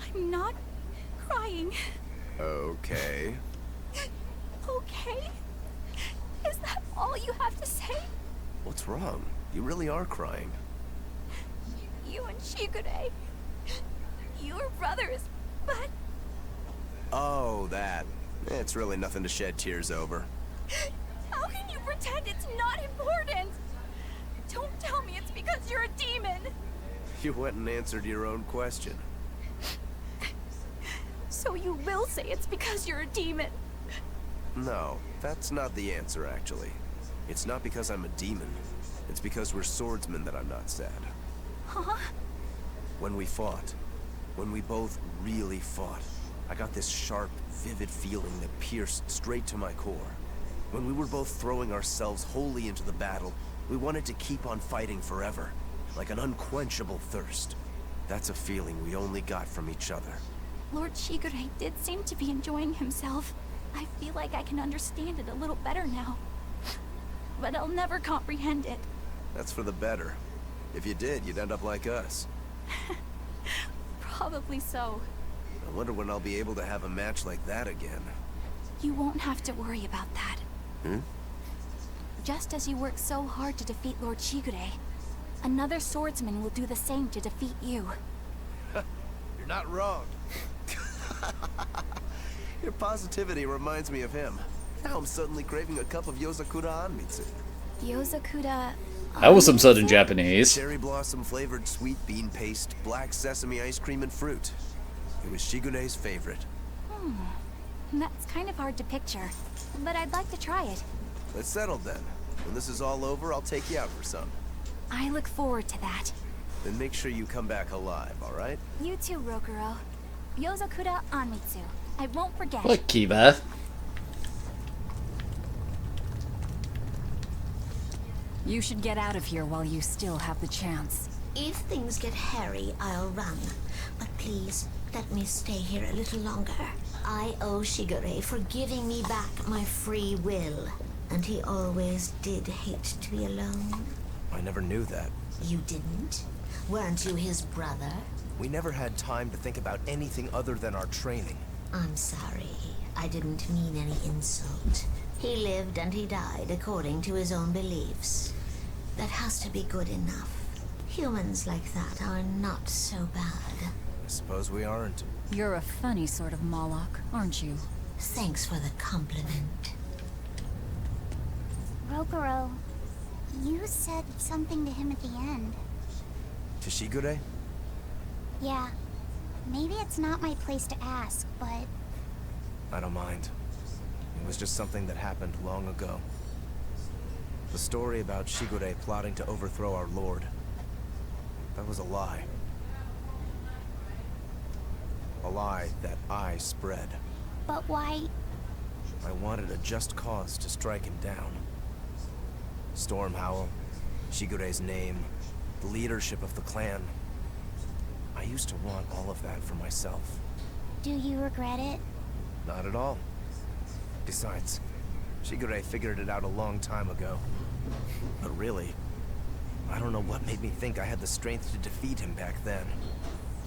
I'm not crying. Okay. Okay? Is that all you have to say? What's wrong? You really are crying. You and Shigure. You were brothers, but... Oh, that. It's really nothing to shed tears over. How can you pretend it's not important? Don't tell me it's because you're a demon. You went and answered your own question. So you will say it's because you're a demon. No, that's not the answer, actually. It's not because I'm a demon. It's because we're swordsmen that I'm not sad. Huh? When we fought, when we both really fought, I got this sharp, vivid feeling that pierced straight to my core. When we were both throwing ourselves wholly into the battle, we wanted to keep on fighting forever, like an unquenchable thirst. That's a feeling we only got from each other. Lord Shigure did seem to be enjoying himself. I feel like I can understand it a little better now. But I'll never comprehend it. That's for the better. If you did, you'd end up like us. Probably so. I wonder when I'll be able to have a match like that again. You won't have to worry about that. Hmm? Just as you worked so hard to defeat Lord Shigure, another swordsman will do the same to defeat you. You're not wrong. Your positivity reminds me of him. Now I'm suddenly craving a cup of Yozakura Anmitsu. Yozakura... That was some sudden Japanese. Cherry blossom flavored sweet bean paste, black sesame ice cream and fruit. It was Shigure's favorite. That's kind of hard to picture, but I'd like to try it. Let's settle then. When this is all over, I'll take you out for some. I look forward to that. Then make sure you come back alive, alright? You too, Rokuro. Yozakura Anmitsu. I won't forget. Look, Kiba. You should get out of here while you still have the chance. If things get hairy, I'll run. But please, let me stay here a little longer. I owe Shigure for giving me back my free will. And he always did hate to be alone. I never knew that. You didn't? Weren't you his brother? We never had time to think about anything other than our training. I'm sorry. I didn't mean any insult. He lived and he died according to his own beliefs. That has to be good enough. Humans like that are not so bad. I suppose we aren't. You're a funny sort of Moloch, aren't you? Thanks for the compliment. Rokuro, you said something to him at the end. To Shigure? Yeah. Maybe it's not my place to ask, but... I don't mind. It was just something that happened long ago. The story about Shigure plotting to overthrow our lord. That was a lie. A lie that I spread. But why... I wanted a just cause to strike him down. Storm Howl, Shigure's name, the leadership of the clan. I used to want all of that for myself. Do you regret it? Not at all. Besides, Shigure figured it out a long time ago. But really, I don't know what made me think I had the strength to defeat him back then.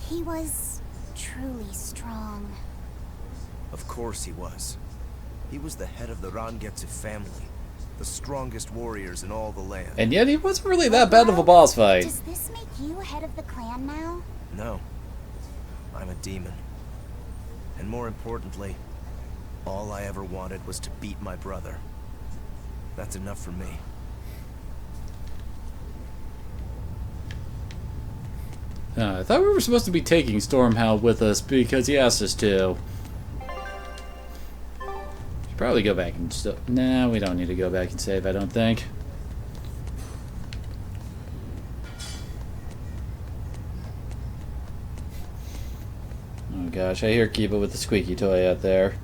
He was truly strong. Of course he was. He was the head of the Rangetsu family, the strongest warriors in all the land. And yet he wasn't really that bad of a boss fight. Does this make you head of the clan now? No. I'm a demon. And more importantly, all I ever wanted was to beat my brother. That's enough for me. I thought we were supposed to be taking Stormhound with us because he asked us to. Should probably go back and still. Nah, we don't need to go back and save, I don't think. Oh gosh, I hear Kiba with the squeaky toy out there.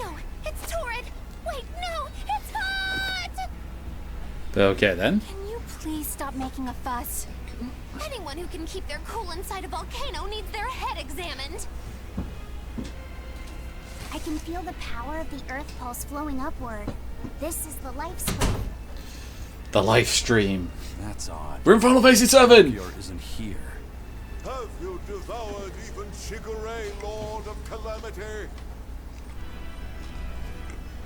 No, it's torrid! Wait, no! It's hot! Okay, then. Can you please stop making a fuss? Anyone who can keep their cool inside a volcano needs their head examined. I can feel the power of the earth pulse flowing upward. This is the life spring. The life stream. That's odd. We're in Final Fantasy 7! Melchior isn't here. Have you devoured even Shigure, Lord of Calamity?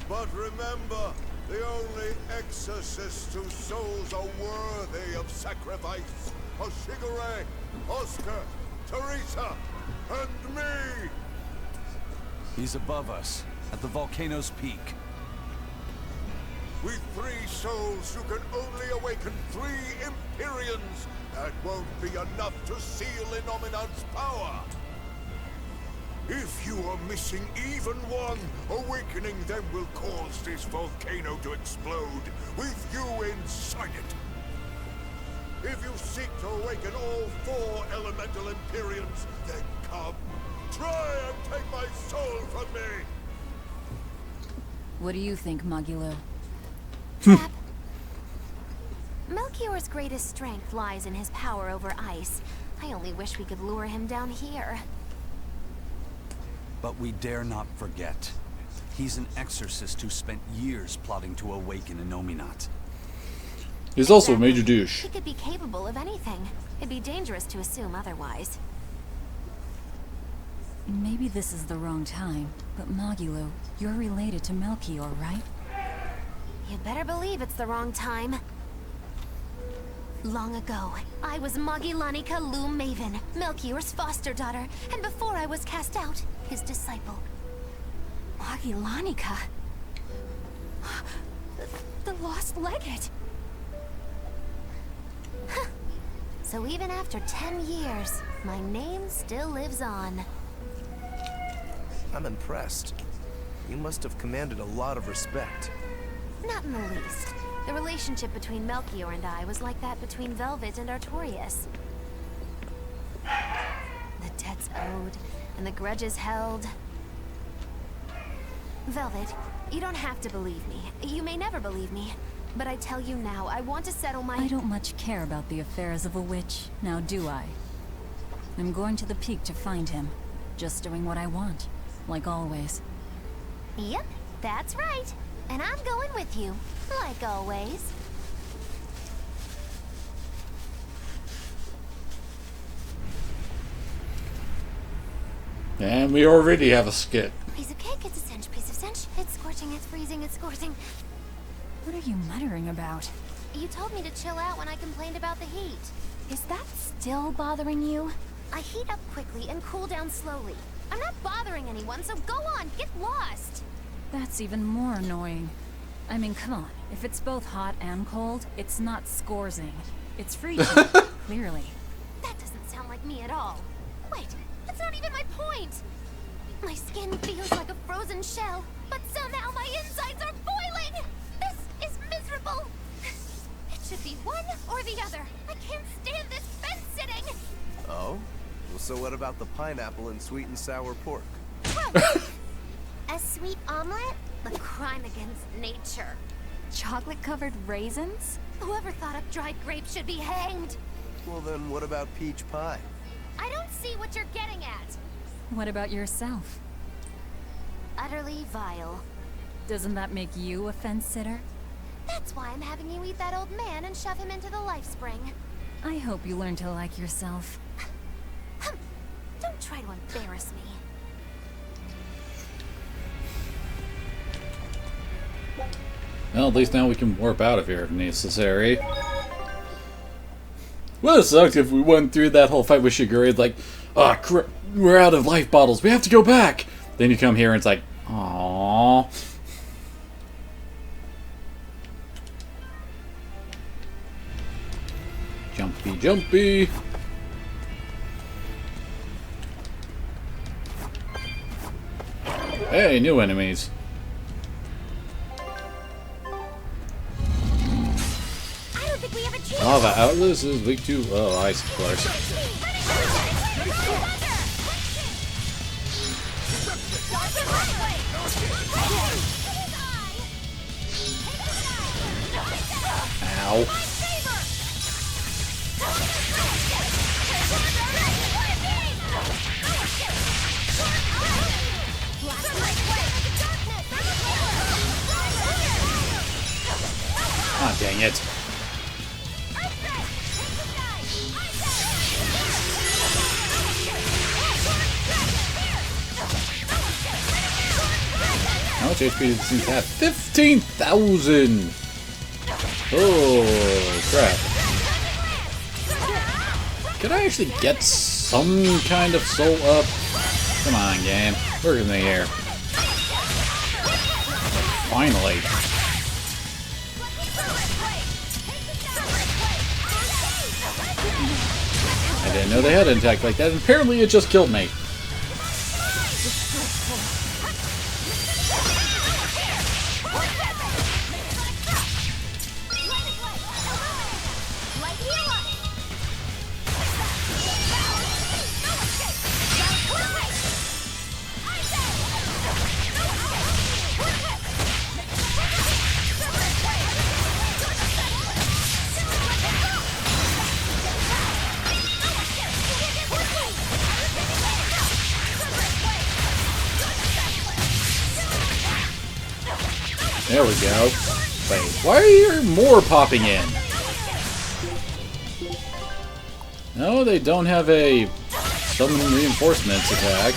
But remember, the only exorcists whose souls are worthy of sacrifice are Shigure, Oscar, Teresa, and me! He's above us, at the volcano's peak. With 3 souls, you can only awaken 3 Empyreans. That won't be enough to seal Innominat's power. If you are missing even one, awakening them will cause this volcano to explode, with you inside it. If you seek to awaken all 4 elemental Empyreans, then come. Try and take my soul from me! What do you think, Magilo? Melchior's greatest strength lies in his power over ice. I only wish we could lure him down here. But we dare not forget. He's an exorcist who spent years plotting to awaken Innominat. He's also a major douche. He could be capable of anything. It'd be dangerous to assume otherwise. Maybe this is the wrong time, but Magilo, you're related to Melchior, right? You better believe it's the wrong time. Long ago, I was Magilanica Loom Maven, Melchior's foster daughter, and before I was cast out, his disciple. Magilanica? The lost legate. So even after 10 years, my name still lives on. I'm impressed. You must have commanded a lot of respect. Not in the least. The relationship between Melchior and I was like that between Velvet and Artorias. The debts owed, and the grudges held. Velvet, you don't have to believe me. You may never believe me. But I tell you now, I want to settle my... I don't much care about the affairs of a witch, now do I? I'm going to the peak to find him. Just doing what I want, like always. Yep, that's right. And I'm going with you, like always. And we already have a skit. Piece of cake, it's a cinch. Piece of cinch, it's scorching, it's freezing, it's scorching. What are you muttering about? You told me to chill out when I complained about the heat. Is that still bothering you? I heat up quickly and cool down slowly. I'm not bothering anyone, so go on, get lost. That's even more annoying. I mean, come on. If it's both hot and cold, it's not scorzing. It's freezing, clearly. That doesn't sound like me at all. Wait, that's not even my point. My skin feels like a frozen shell, but somehow my insides are boiling. This is miserable. It should be one or the other. I can't stand this fence-sitting. Oh? Well, so what about the pineapple and sweet and sour pork? A sweet omelet? The crime against nature. Chocolate-covered raisins? Whoever thought up dried grapes should be hanged. Well, then what about peach pie? I don't see what you're getting at. What about yourself? Utterly vile. Doesn't that make you a fence-sitter? That's why I'm having you eat that old man and shove him into the life spring. I hope you learn to like yourself. Don't try to embarrass me. Well, at least now we can warp out of here if necessary. Would have sucked if we went through that whole fight with Shigure. It's like, oh crap, we're out of life bottles. We have to go back. Then you come here and it's like, aww. Jumpy, jumpy. Hey, new enemies. Lava Atlas is weak to ice, of course. Ow. Ah, dang it. How much HP does these have? 15,000! Oh, crap. Could I actually get some kind of soul up? Come on, game. Work in the air. Finally. I didn't know they had an attack like that, and apparently it just killed me. There we go. Wait, why are there more popping in? No, they don't have a summon reinforcements attack.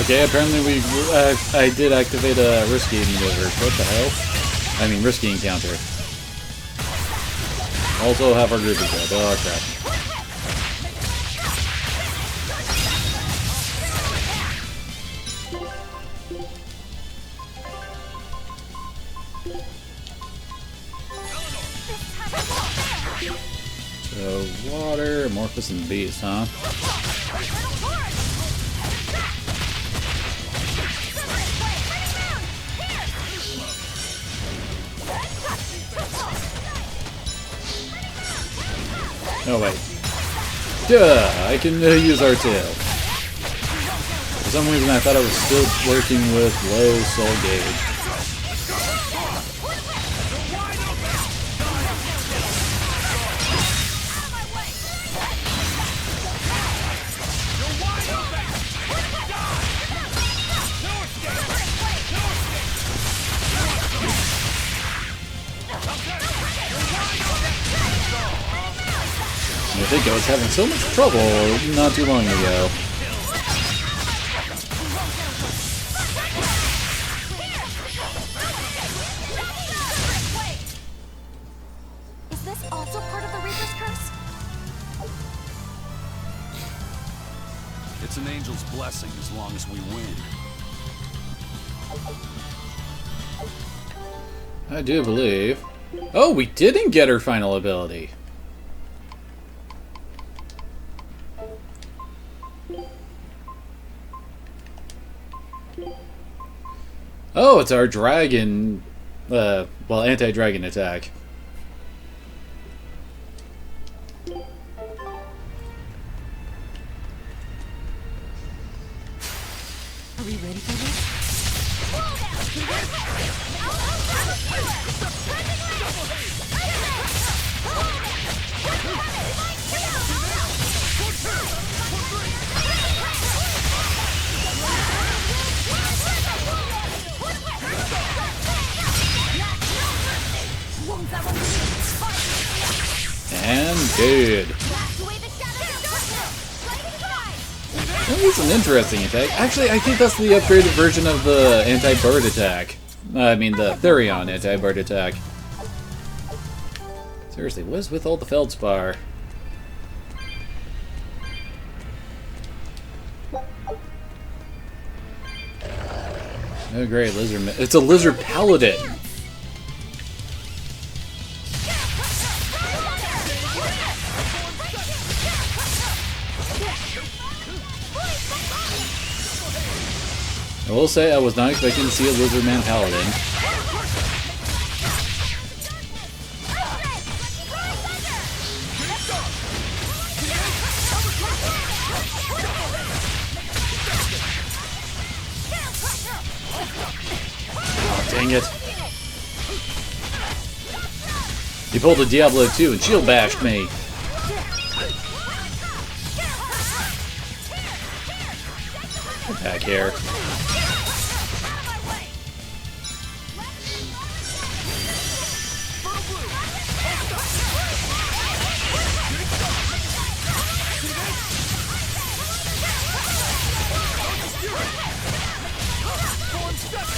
Okay, apparently I did activate a risky maneuver. What the hell? I mean, risky encounter. Also, half our group is dead. Oh, crap. So, water, Amorphous, and Beast, huh? Oh wait. Duh! I can use our tail. For some reason I thought I was still working with low soul gauge. I think I was having so much trouble not too long ago. Is this also part of the Reaper's curse? It's an angel's blessing as long as we win. I do believe. Oh, we didn't get her final ability. Oh, it's our dragon, well, anti-dragon attack. Are we ready for this? And dead. That was an interesting attack. Actually, I think that's the upgraded version of the anti-bird attack. I mean, the Therion anti-bird attack. Seriously, what is with all the Feldspar? Oh great, lizard. It's a lizard paladin. I will say I was not expecting to see a lizard man paladin. Dang it. He pulled a Diablo 2 and shield bashed me. Get back here.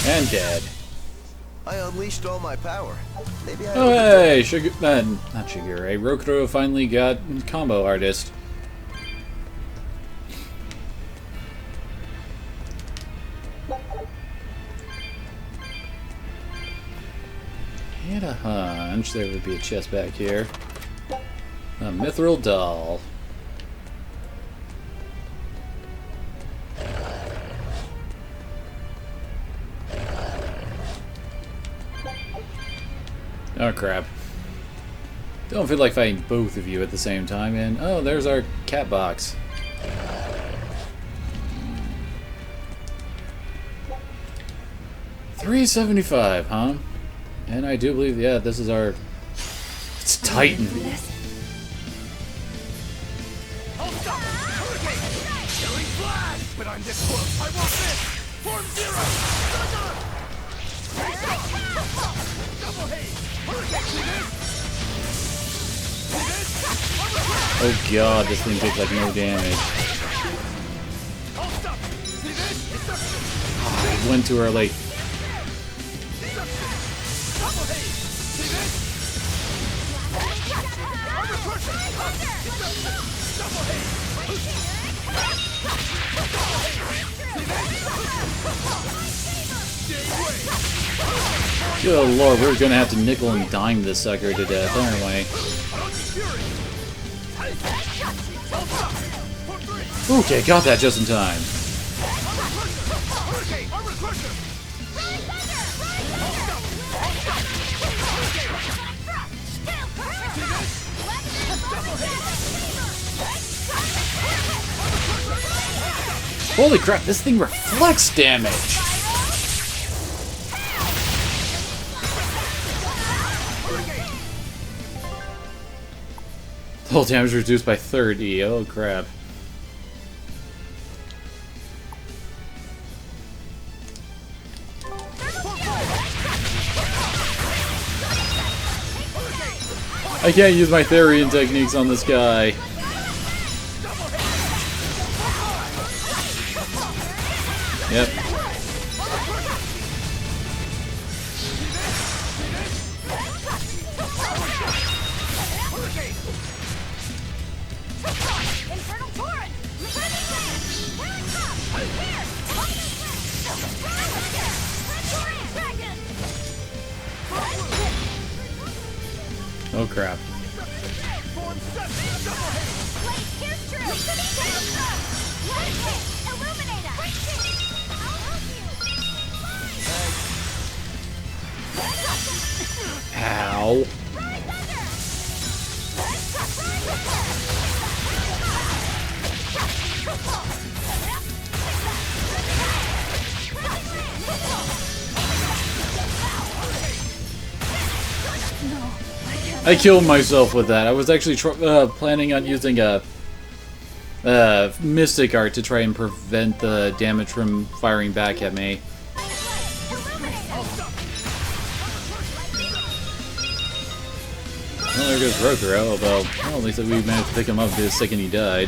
And dead. I unleashed all my power. Maybe I. Oh hey, Sugar, not Sugar. Rokuro finally got combo artist. Had a hunch there would be a chest back here. A mithril doll. Oh crap. Don't feel like fighting both of you at the same time, and oh, there's our cat box. $375, huh? And I do believe, yeah, this is our... It's Titan. But I'm this close. I won't miss. Form zero. Double haze. Oh god, this thing takes like no damage. See this? It's the went too early. Good lord, we're gonna have to nickel and dime this sucker to death, aren't we? Okay, got that just in time. Holy crap, this thing reflects damage! Total damage reduced by 30, oh crap. I can't use my Empyrean techniques on this guy. Yep. Oh crap. Ow. I killed myself with that. I was actually planning on using a Mystic Art to try and prevent the damage from firing back at me. Well, there goes Rokuro, although, well, at least we managed to pick him up the second he died.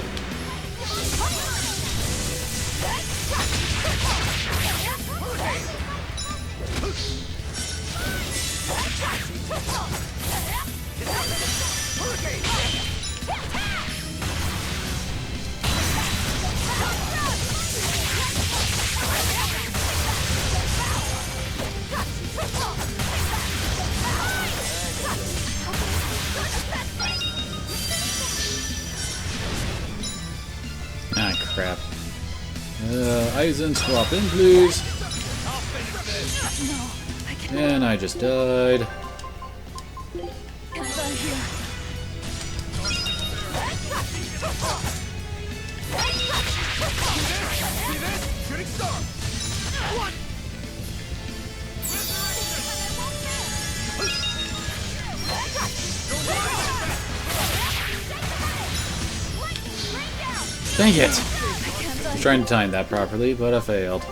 Ah, crap. Aizen, swap in, please. And I just died. Dang it! I was trying to time that properly, but I failed.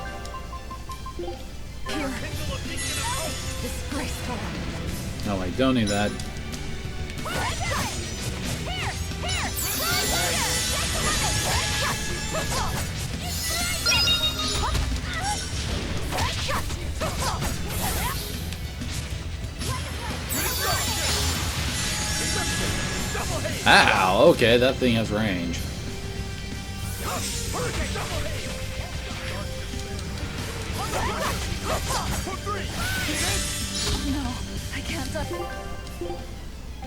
No, I don't need that. Ow, okay, that thing has range.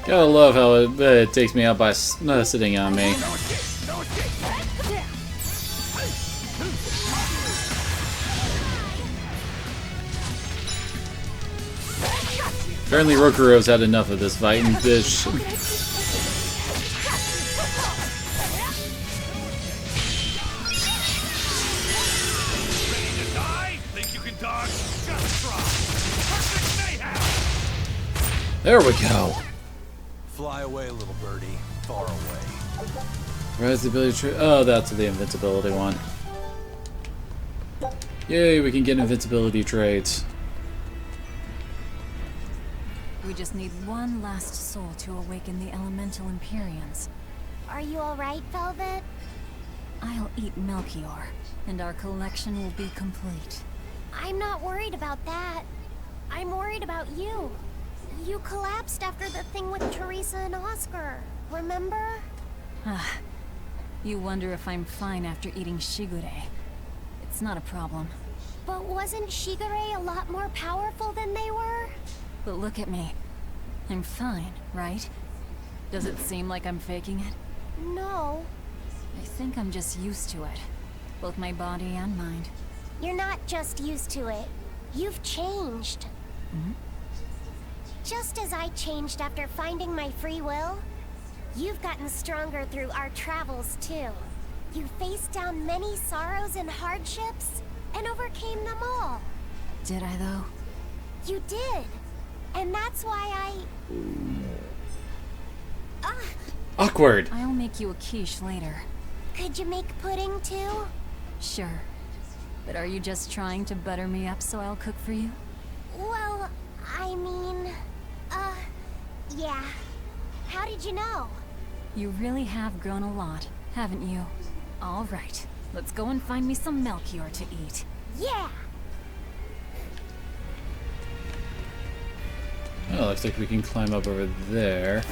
Gotta love how it takes me out by sitting on me. Apparently Rokuro's had enough of this fight and bitch. There we go. Fly away, little birdie. Far away. Rise the ability to... Oh, that's the invincibility one. Yay, we can get invincibility traits. We just need one last soul to awaken the elemental Empyreans. Are you alright, Velvet? I'll eat Melchior, and our collection will be complete. I'm not worried about that. I'm worried about you. You collapsed after the thing with Teresa and Oscar, remember? You wonder if I'm fine after eating shigure. It's not a problem. But wasn't Shigure a lot more powerful than they were? But look at me. I'm fine, right? Does it seem like I'm faking it? No. I think I'm just used to it. Both my body and mind. You're not just used to it. You've changed. Hmm? Just as I changed after finding my free will, you've gotten stronger through our travels too. You faced down many sorrows and hardships, and overcame them all. Did I though? You did. And that's why Awkward. I'll make you a quiche later. Could you make pudding too? Sure. But are you just trying to butter me up so I'll cook for you? Well, I mean, yeah. How did you know? You really have grown a lot, haven't you? All right. Let's go and find me some Melchior to eat. Yeah! Oh, looks like we can climb up over there.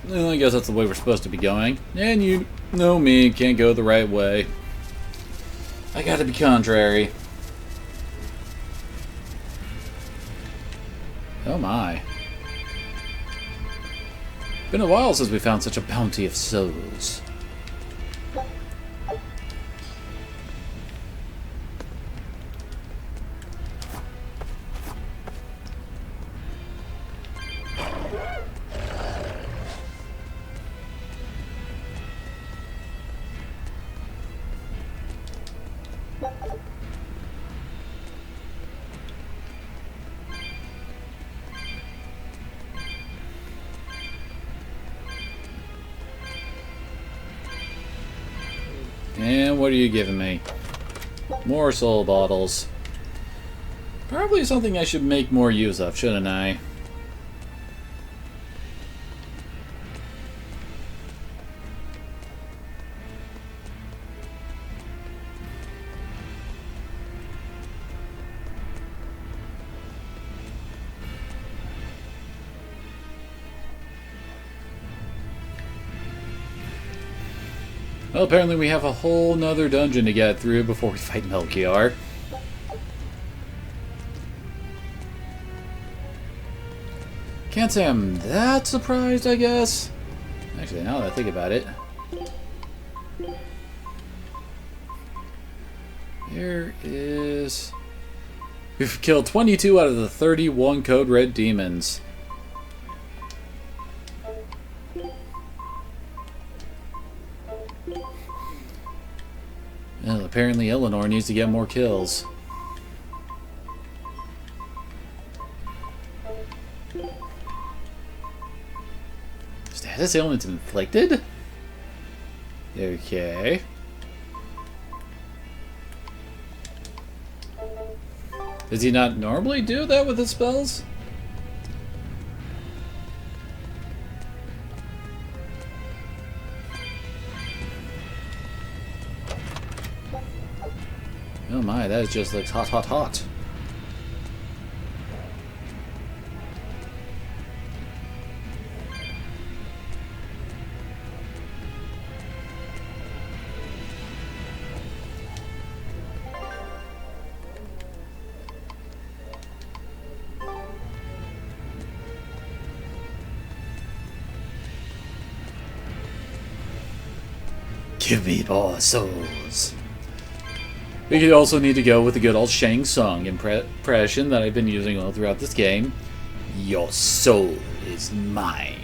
Well, I guess that's the way we're supposed to be going. And you know me, can't go the right way. I gotta be contrary. Oh my. Been a while since we found such a bounty of souls. And what are you giving me? More soul bottles. Probably something I should make more use of, shouldn't I? Well, apparently we have a whole nother dungeon to get through before we fight Melchior. Can't say I'm that surprised, I guess. Actually, now that I think about it. There is... We've killed 22 out of the 31 Code Red demons. Well, apparently Eleanor needs to get more kills. Status ailments inflicted? Okay. Does he not normally do that with his spells? Oh my, that just looks hot, hot, hot. Give me more souls. We could also need to go with the good old Shang Tsung impression that I've been using all throughout this game. Your soul is mine.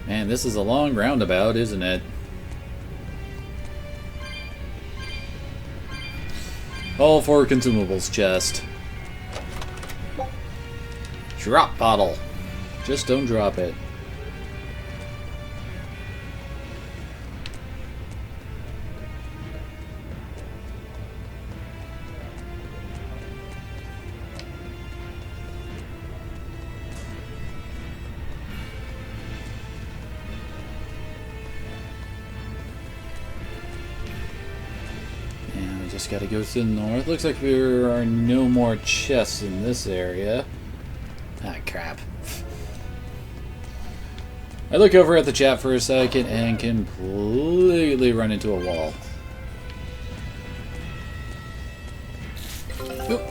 Man, this is a long roundabout, isn't it? All for consumables chest. Drop bottle. Just don't drop it. just gotta go to the north. Looks like there are no more chests in this area. Ah, crap. I look over at the chat for a second and completely run into a wall. Oop.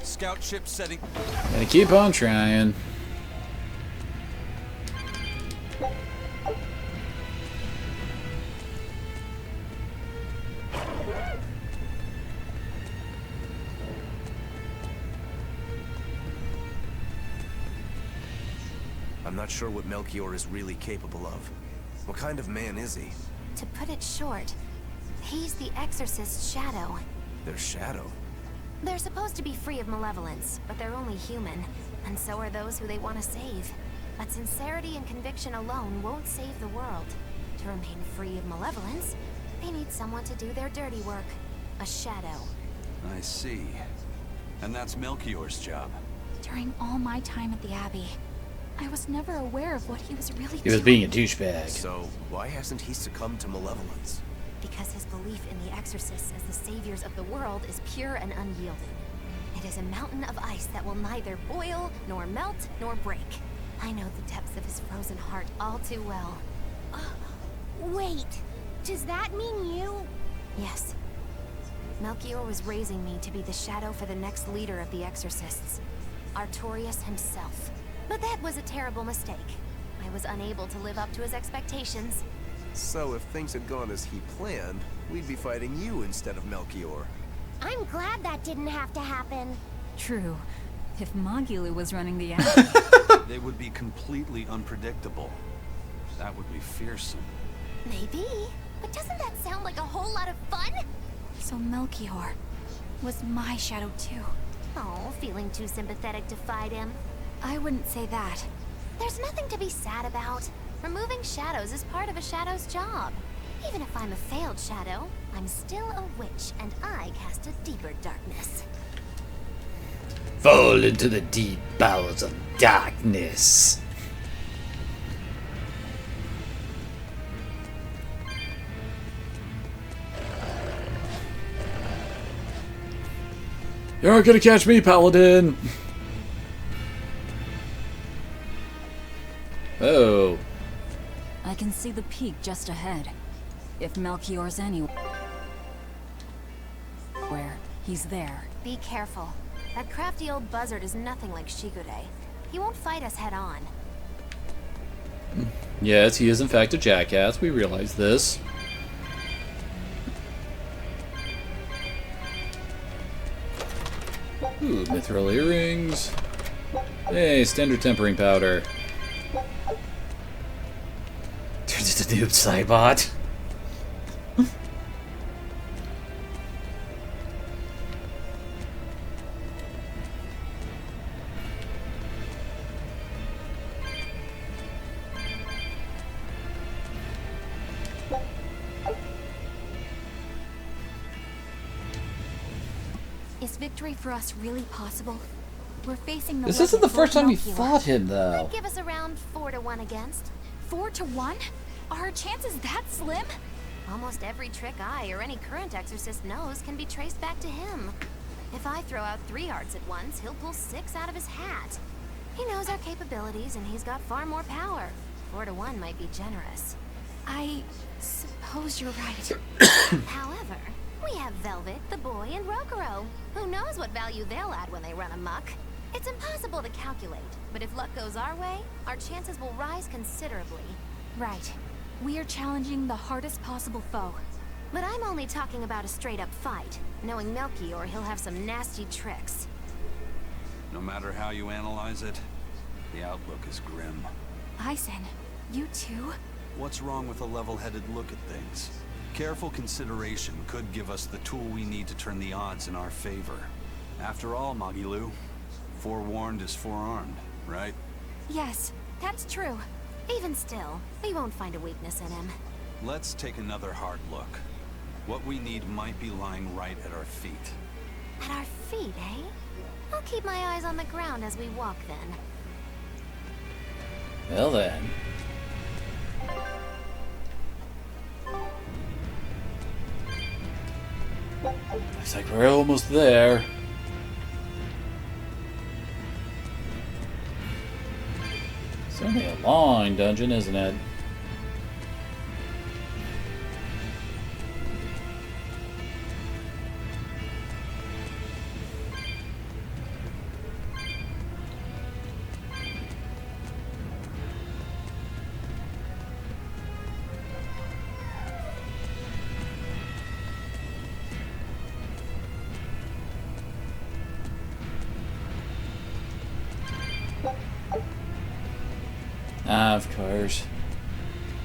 Scout ship setting. Gotta keep on trying. I'm not sure what Melchior is really capable of. What kind of man is he? To put it short, he's the Exorcist's shadow. Their shadow? They're supposed to be free of malevolence, but they're only human, and so are those who they want to save. But sincerity and conviction alone won't save the world. To remain free of malevolence, they need someone to do their dirty work. A shadow. I see. And that's Melchior's job. During all my time at the Abbey, I was never aware of what he was really He was doing. being a douchebag. So, why hasn't he succumbed to malevolence? Because his belief in the Exorcists as the saviors of the world is pure and unyielding. It is a mountain of ice that will neither boil, nor melt, nor break. I know the depths of his frozen heart all too well. Wait, does that mean you? Yes. Melchior was raising me to be the shadow for the next leader of the Exorcists, Artorias himself. But that was a terrible mistake. I was unable to live up to his expectations. So if things had gone as he planned, we'd be fighting you instead of Melchior. I'm glad that didn't have to happen. True. If Magulu was running the Abbey... They would be completely unpredictable. That would be fearsome. Maybe. But doesn't that sound like a whole lot of fun? So Melchior was my shadow too. Oh, feeling too sympathetic to fight him. I wouldn't say that. There's nothing to be sad about. Removing shadows is part of a shadow's job. Even if I'm a failed shadow, I'm still a witch, and I cast a deeper darkness. Fall into the deep bowels of darkness. You're not gonna catch me, Paladin! Oh. I can see the peak just ahead. If Melchior's anywhere, he's there. Be careful. That crafty old buzzard is nothing like Shigure. He won't fight us head on. Yes, he is in fact a jackass. We realize this. Ooh, mithril earrings. Hey, standard tempering powder. Turns into noob Cybot. Is victory for us really possible? We're facing the This isn't the legend first time we Melchior. fought him, though. That'd give us around 4-to-1 against. 4-to-1? Are our chances that slim? Almost every trick I or any current exorcist knows can be traced back to him. If I throw out 3 hearts at once, he'll pull 6 out of his hat. He knows our capabilities, and he's got far more power. 4-to-1 might be generous. I suppose you're right. However, we have Velvet, the boy, and Rokuro. Who knows what value they'll add when they run amok? It's impossible to calculate, but if luck goes our way, our chances will rise considerably. Right. We are challenging the hardest possible foe. But I'm only talking about a straight-up fight. Knowing Melchior, he'll have some nasty tricks. No matter how you analyze it, the outlook is grim. Eisen, you too? What's wrong with a level-headed look at things? Careful consideration could give us the tool we need to turn the odds in our favor. After all, Magilu, forewarned is forearmed, right? Yes, that's true. Even still, we won't find a weakness in him. Let's take another hard look. What we need might be lying right at our feet. At our feet, eh? I'll keep my eyes on the ground as we walk, then. Well then. Looks like we're almost there. It's only a long dungeon, isn't it? Of course.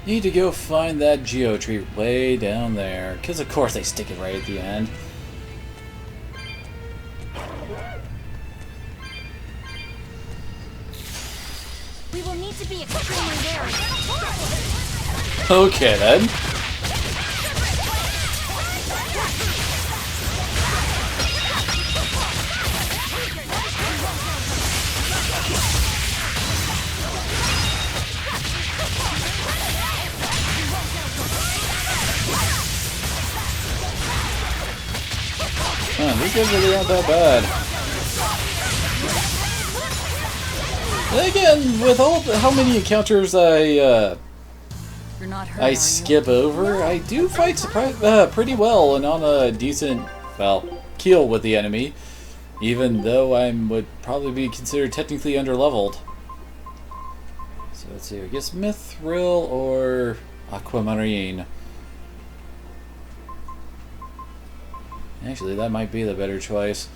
Need to go find that geotree way down there. Because of course they stick it right at the end. We will need to be extremely wary. Okay then. Man, these guys really aren't that bad. And again, with all how many encounters I skip over, I do fight pretty well and on a decent, well, keel with the enemy, even though I would probably be considered technically underleveled. So let's see, I guess Mithril or Aquamarine. Actually, that might be the better choice.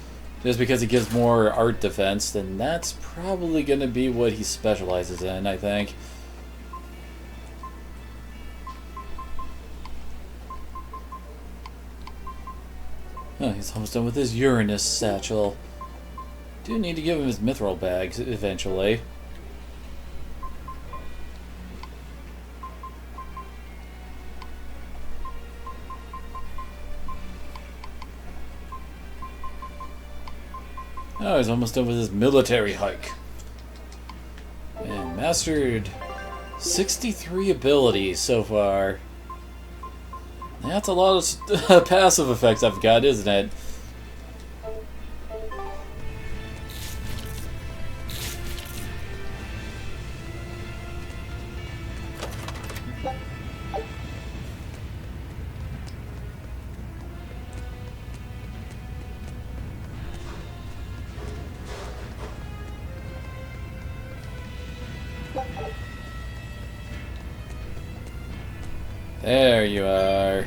Just because it gives more art defense, then that's probably going to be what he specializes in, I think. Oh, he's almost done with his Uranus satchel. Do need to give him his mithril bags eventually. Oh, he's almost done with his military hike. And mastered 63 abilities so far. That's a lot of passive effects I've got, isn't it? There you are.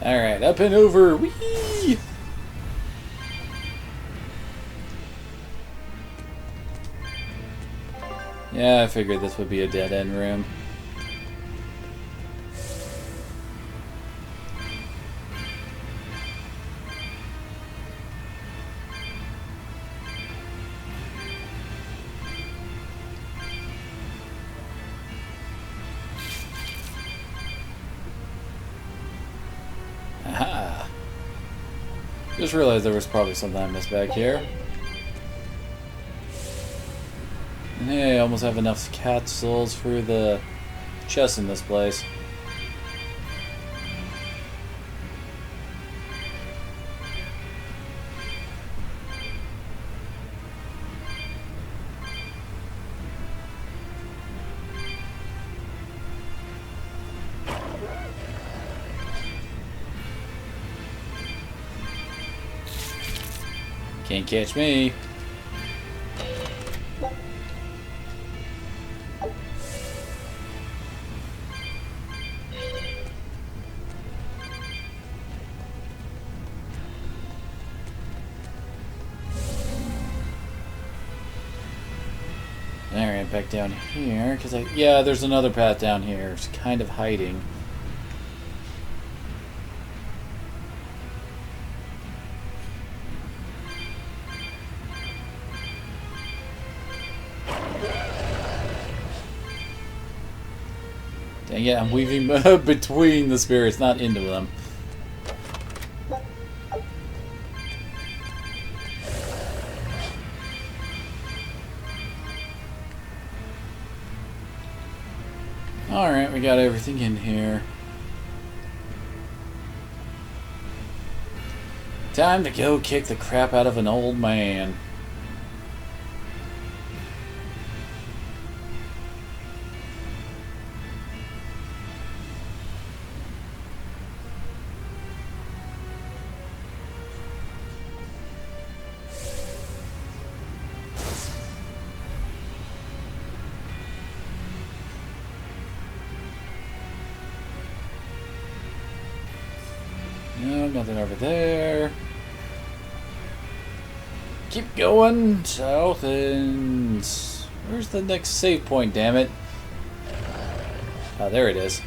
Alright, up and over. Whee! Yeah, I figured this would be a dead-end room. Aha! Just realized there was probably something I missed back here. And hey, I almost have enough cat souls for the chest in this place. Can't catch me. Alright, back down here, because yeah, there's another path down here. It's kind of hiding. Dang Yeah, I'm weaving between the spirits, not into them. Alright, we got everything in here. Time to go kick the crap out of an old man. No, nothing over there. Keep going south and... Where's the next save point, damn it? Oh, there it is.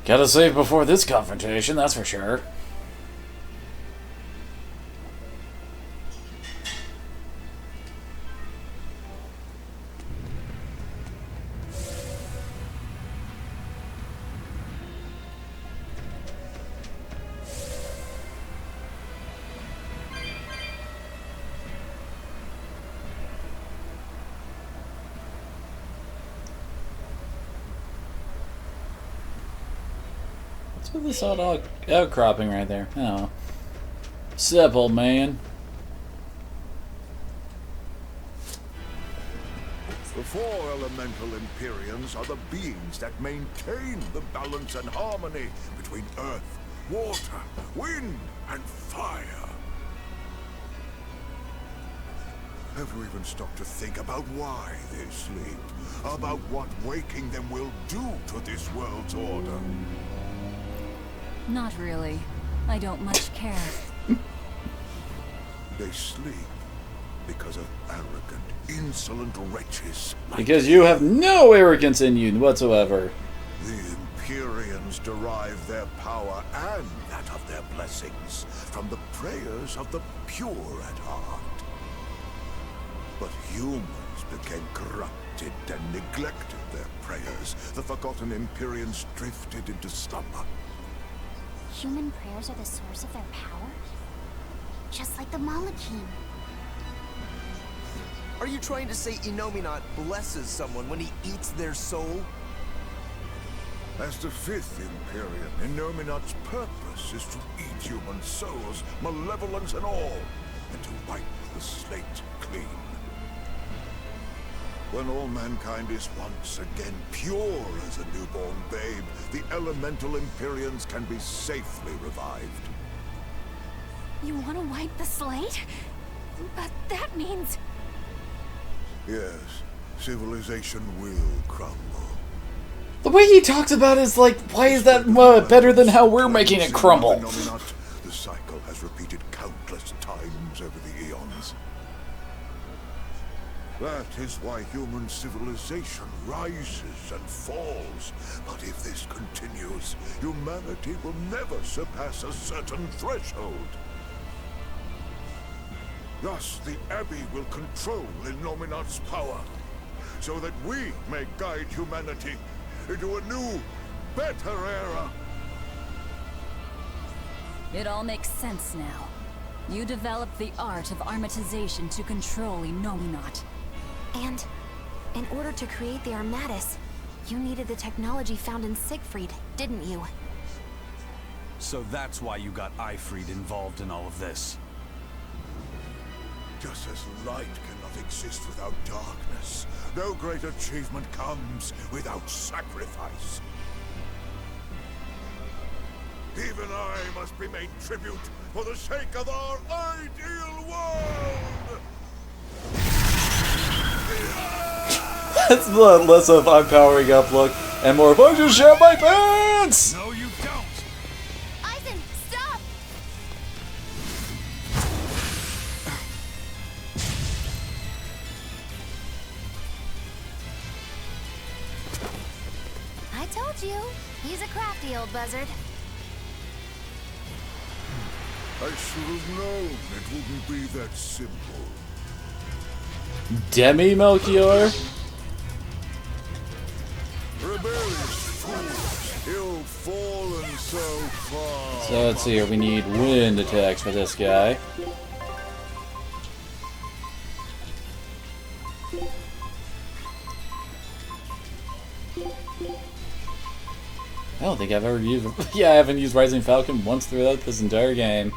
Gotta save before this confrontation, that's for sure. What's with this odd outcropping right there? Oh. Sup, old man? The four elemental Empyreans are the beings that maintain the balance and harmony between earth, water, wind, and fire. Have you even stopped to think about why they sleep? About what waking them will do to this world's order? Not really. I don't much care. They sleep because of arrogant, insolent wretches. Because you have no arrogance in you whatsoever. The Empyreans derive their power and that of their blessings from the prayers of the pure at heart. But humans became corrupted and neglected their prayers. The forgotten Empyreans drifted into slumber. Human prayers are the source of their power? Just like the Malachim. Are you trying to say Innominat blesses someone when he eats their soul? As the fifth Empyrean, Innominat's purpose is to eat human souls, malevolence and all, and to wipe the slate clean. When all mankind is once again pure as a newborn babe, the elemental Empyreans can be safely revived. You want to wipe the slate? But that means... Yes, civilization will crumble. The way he talks about it is like, why is that better than how we're making it crumble? The cycle has repeated countless times over the eons. That is why human civilization rises and falls. But if this continues, humanity will never surpass a certain threshold. Thus, the Abbey will control Innominat's power, so that we may guide humanity into a new, better era. It all makes sense now. You developed the art of armatization to control Innominat. And in order to create the Armatus, you needed the technology found in Siegfried, didn't you? So that's why you got Ifried involved in all of this. Just as light cannot exist without darkness, no great achievement comes without sacrifice. Even I must be made tribute for the sake of our ideal world! That's less of I'm powering up look, and more of I just shat my pants! No, you don't! Eisen, stop! I told you, he's a crafty old buzzard. I should have known it wouldn't be that simple. Demi Melchior? Rebellious fools, ill-fallen so far. So let's see here, we need wind attacks for this guy. I don't think I've ever used... Yeah, I haven't used Rising Falcon once throughout this entire game.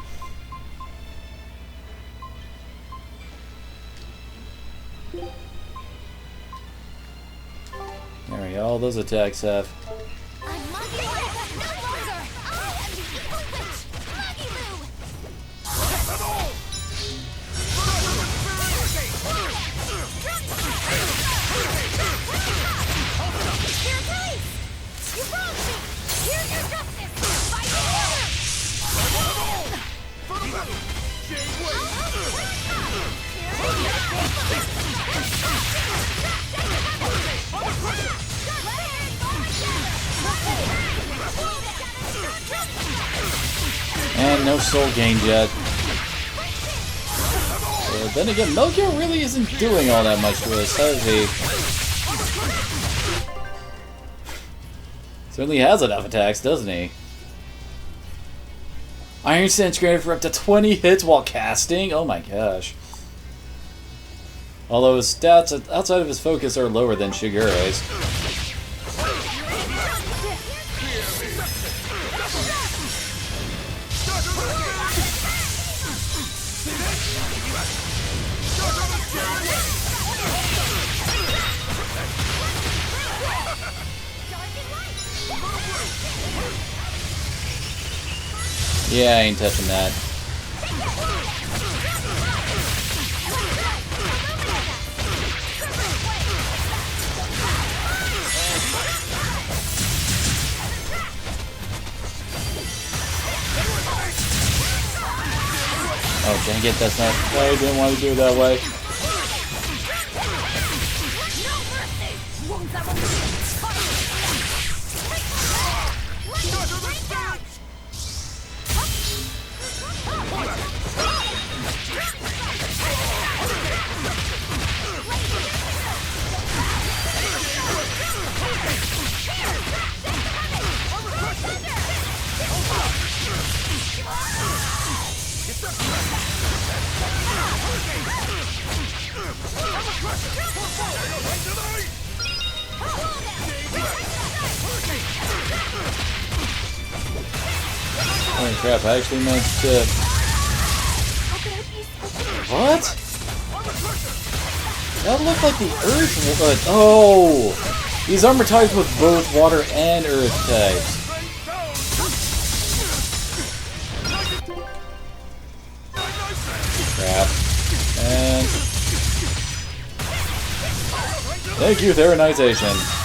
There we go, all those attacks have. And no soul gained yet. Then again, Melchior really isn't doing all that much to us, has he? Certainly has enough attacks, doesn't he? Iron Stench granted for up to 20 hits while casting? Oh my gosh. Although his stats outside of his focus are lower than Shigure's. Yeah, I ain't touching that. Oh, dang it, that's not... I didn't want to do it that way. Holy crap, I actually managed to... What? That looked like the earth... oh! These armor types with both water and earth types. Crap. And... thank you, Theronization.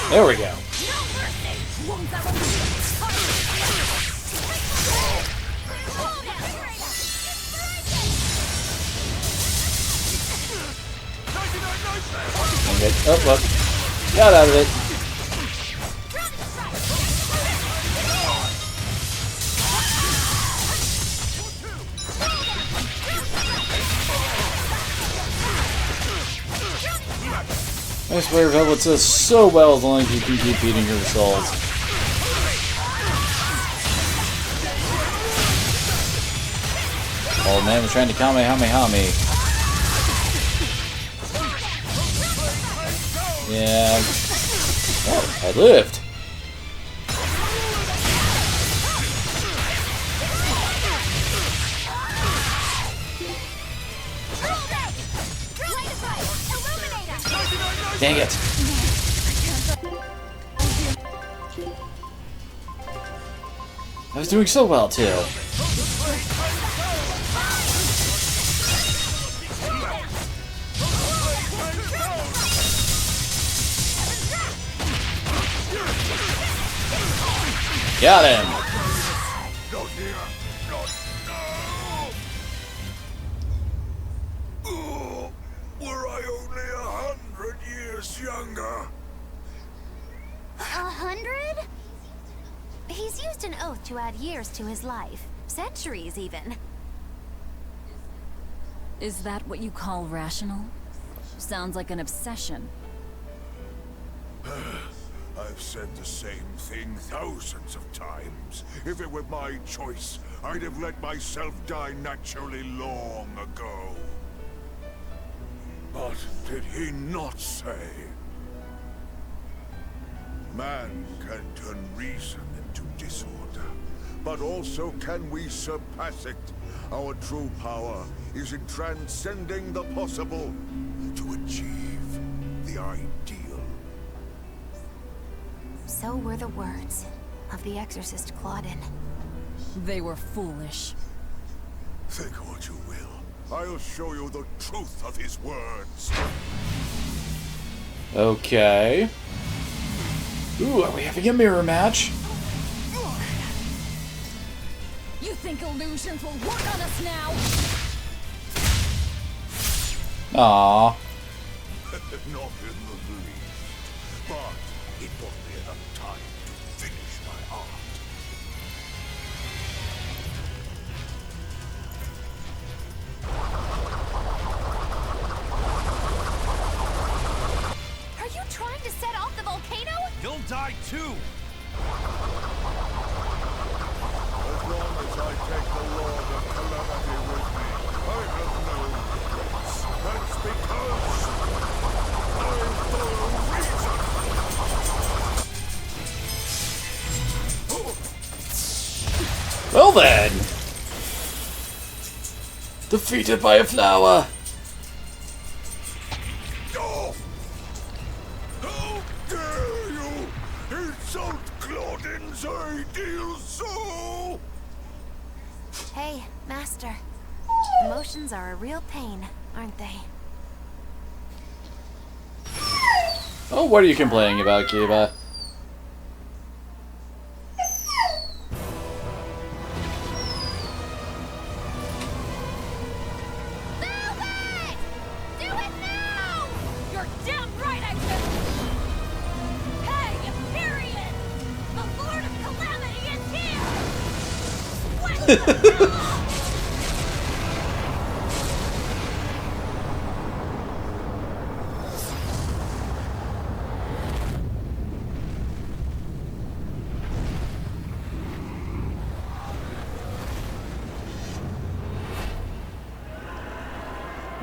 There we go. Okay. Oh, look. Got out of it. I swear Velvet does so well as long as you can keep beating her souls. Old man was trying to Kamehameha me. Yeah. Oh, I lived. Dang it. I was doing so well, too. Got him! Not here! Not now! Oh, were I only 100 years younger? 100? He's used an oath to add years to his life. Centuries, even. Is that what you call rational? Sounds like an obsession. I've said the same thing thousands of times. If it were my choice, I'd have let myself die naturally long ago. But did he not say? Man can turn reason into disorder, but also can we surpass it? Our true power is in transcending the possible to achieve the ideal. So were the words of the exorcist Claudin. They were foolish. Think what you will. I'll show you the truth of his words. Okay. Ooh, are we having a mirror match? You think illusions will work on us now? Aww. Not in the least. But it bought me enough time to finish my art. Are you trying to set off the volcano? You'll die too! As long as I take the Lord of Calamity with me, I have no regrets. That's because I follow reason. Well then! Defeated by a flower! Oh! How dare you insult Claudin's ideal soul! Hey, Master. Emotions are a real pain, aren't they? Oh, what are you complaining about, Kiba? Do it now! You're damn right I do! Hey, Empyreans! The Lord of Calamity is here! What the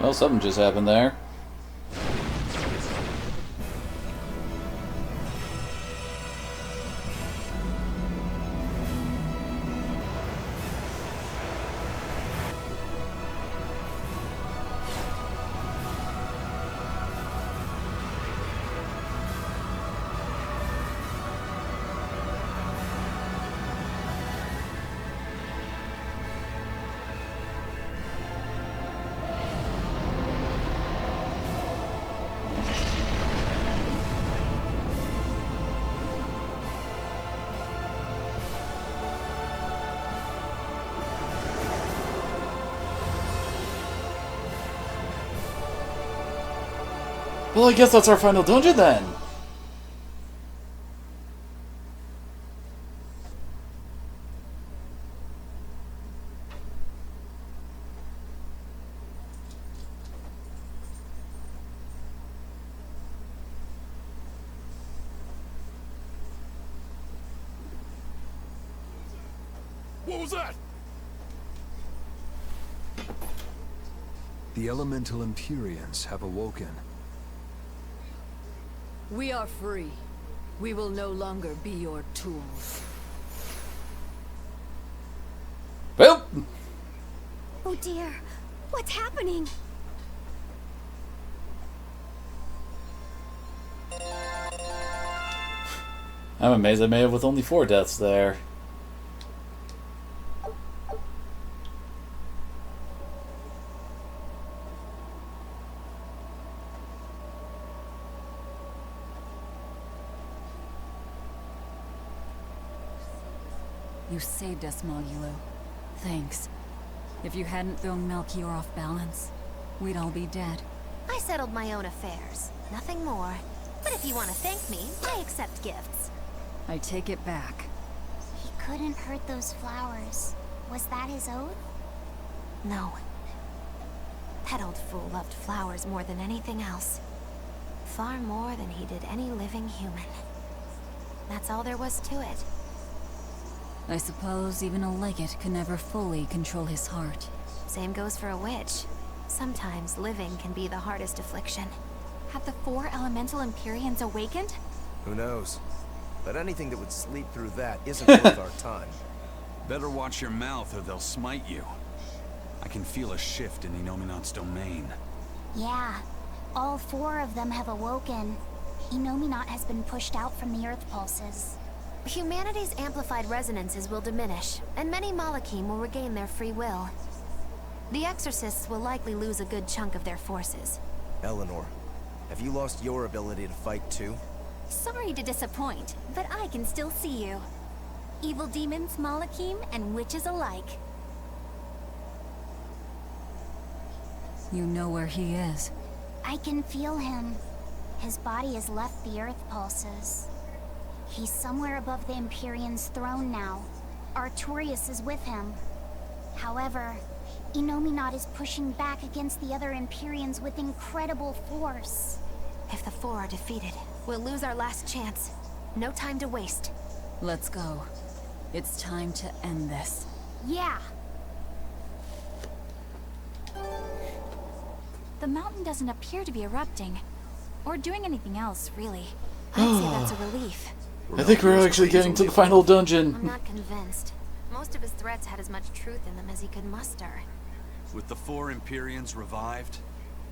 Well, something just happened there. Well, I guess that's our final dungeon then. What was that? The elemental Empyreans have awoken. We are free. We will no longer be your tools. Well. Oh dear, what's happening? I'm amazed I made it with only 4 deaths there. You saved us, Mogulu. Thanks. If you hadn't thrown Melchior off balance, we'd all be dead. I settled my own affairs. Nothing more. But if you want to thank me, I accept gifts. I take it back. He couldn't hurt those flowers. Was that his oath? No. That old fool loved flowers more than anything else. Far more than he did any living human. That's all there was to it. I suppose even a legate can never fully control his heart. Same goes for a witch. Sometimes living can be the hardest affliction. Have the 4 elemental Empyreans awakened? Who knows? But anything that would sleep through that isn't worth our time. Better watch your mouth or they'll smite you. I can feel a shift in Inominat's domain. Yeah, all 4 of them have awoken. Inominat has been pushed out from the Earth pulses. Humanity's amplified resonances will diminish, and many Malachim will regain their free will. The Exorcists will likely lose a good chunk of their forces. Eleanor, have you lost your ability to fight too? Sorry to disappoint, but I can still see you. Evil demons, Malachim, and witches alike. You know where he is. I can feel him. His body has left the Earth pulses. He's somewhere above the Empyrean's throne now. Artorias is with him. However, Inominat is pushing back against the other Empyreans with incredible force. If the 4 are defeated, we'll lose our last chance. No time to waste. Let's go. It's time to end this. Yeah. The mountain doesn't appear to be erupting. Or doing anything else, really. I'd say that's a relief. I think we're actually getting to the final I'm dungeon. not convinced. Most of his threats had as much truth in them as he could muster. With the 4 Empyreans revived,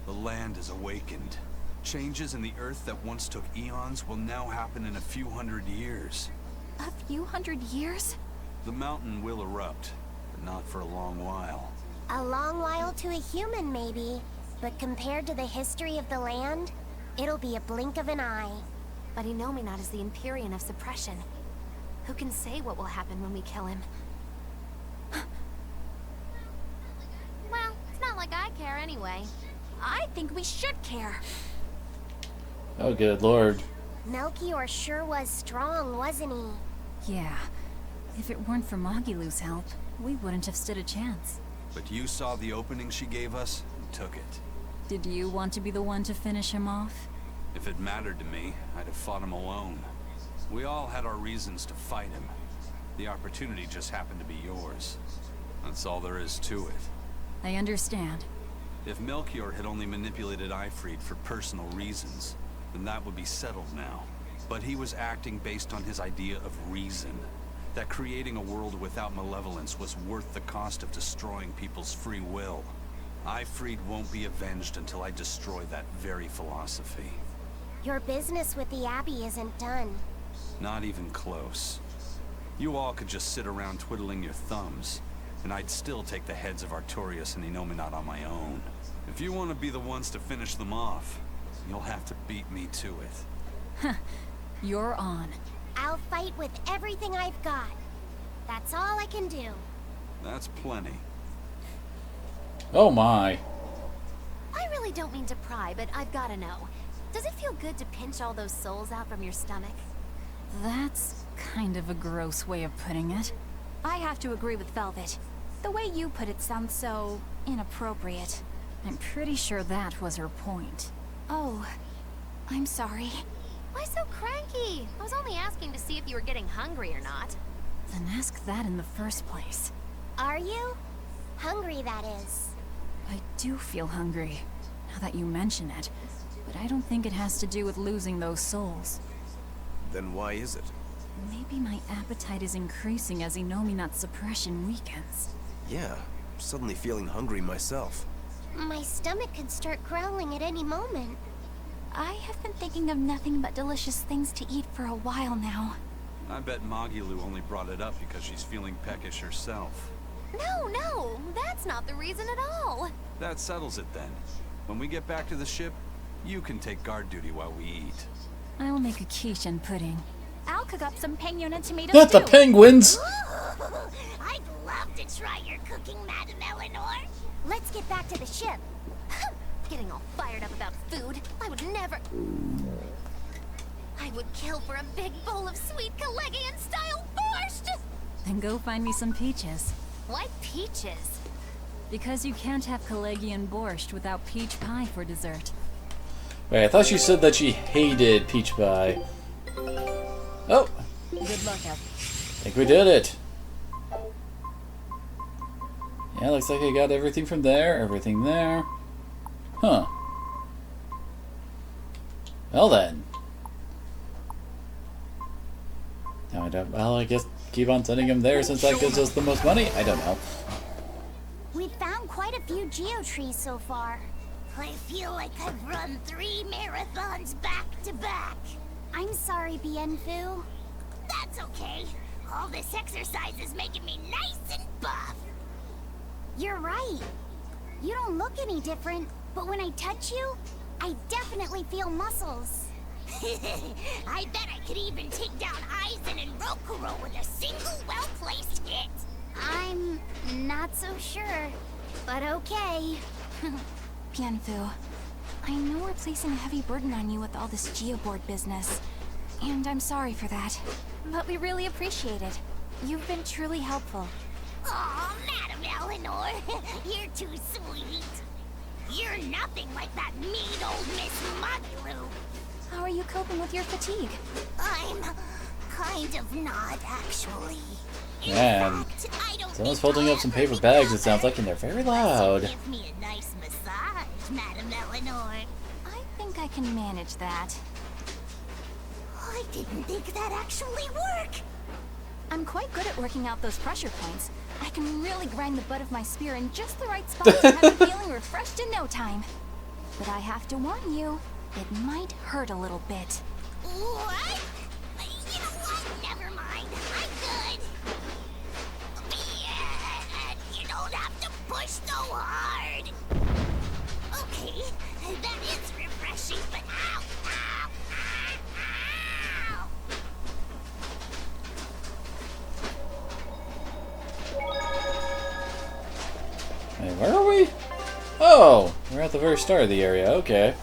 the land is awakened. Changes in the Earth that once took eons will now happen in a few hundred years. A few hundred years? The mountain will erupt, but not for a long while. A long while to a human, maybe. But compared to the history of the land, it'll be a blink of an eye. But Inominat is the Empyrean of suppression. Who can say what will happen when we kill him? Well, it's not like I care anyway. I think we should care. Oh, good lord. Melchior sure was strong, wasn't he? Yeah. If it weren't for Mogulu's help, we wouldn't have stood a chance. But you saw the opening she gave us and took it. Did you want to be the one to finish him off? If it mattered to me, I'd have fought him alone. We all had our reasons to fight him. The opportunity just happened to be yours. That's all there is to it. I understand. If Melchior had only manipulated Ifrid for personal reasons, then that would be settled now. But he was acting based on his idea of reason. That creating a world without malevolence was worth the cost of destroying people's free will. Ifrid won't be avenged until I destroy that very philosophy. Your business with the Abbey isn't done. Not even close. You all could just sit around twiddling your thumbs, and I'd still take the heads of Artorias and Inominat on my own. If you want to be the ones to finish them off, you'll have to beat me to it. You're on. I'll fight with everything I've got. That's all I can do. That's plenty. Oh my. I really don't mean to pry, but I've gotta know. Does it feel good to pinch all those souls out from your stomach? That's kind of a gross way of putting it. I have to agree with Velvet. The way you put it sounds so inappropriate. I'm pretty sure that was her point. Oh, I'm sorry. Why so cranky? I was only asking to see if you were getting hungry or not. Then ask that in the first place. Are you? Hungry, that is. I do feel hungry, now that you mention it. But I don't think it has to do with losing those souls. Then why is it? Maybe my appetite is increasing as Inominat's suppression weakens. Yeah, I'm suddenly feeling hungry myself. My stomach could start growling at any moment. I have been thinking of nothing but delicious things to eat for a while now. I bet Magilu only brought it up because she's feeling peckish herself. No, that's not the reason at all. That settles it then. When we get back to the ship, you can take guard duty while we eat. I will make a quiche and pudding. I'll cook up some penguin and tomato Not the stew. penguins! Ooh, I'd love to try your cooking, Madam Eleanor. Let's get back to the ship. Getting all fired up about food. I would never... I would kill for a big bowl of sweet Calegian-style borscht! Then go find me some peaches. Why peaches? Because you can't have Calegian borscht without peach pie for dessert. Wait, I thought she said that she hated peach pie. Oh! Good luck out. I think we did it. Yeah, looks like I got everything from there, everything there. Huh. Well then. Now I don't... Well, I guess keep on sending him there since that gives us the most money? I don't know. We've found quite a few geotrees so far. I feel like I've run 3 marathons back to back. I'm sorry, Bienfu. That's okay. All this exercise is making me nice and buff. You're right. You don't look any different, but when I touch you, I definitely feel muscles. I bet I could even take down Aizen and Rokuro with a single well-placed hit. I'm not so sure, but okay. Bienfu, I know we're placing a heavy burden on you with all this geoboard business, and I'm sorry for that, but we really appreciate it. You've been truly helpful. Aw, Madam Eleanor, you're too sweet. You're nothing like that mean old Miss Magilu. How are you coping with your fatigue? I'm kind of not, actually. Man, someone's folding up some paper bags, it sounds like, and they're very loud. Give me a nice massage, Madam Eleanor. I think I can manage that. I didn't think that actually worked. I'm quite good at working out those pressure points. I can really grind the butt of my spear in just the right spot to have you feeling refreshed in no time. But I have to warn you, it might hurt a little bit. What? You know what? Never mind. I'm good. Yeah, you don't have to push so hard. Okay, that is refreshing, but ow, ow, ow, ow. Hey, where are we? Oh, we're at the very start of the area, okay.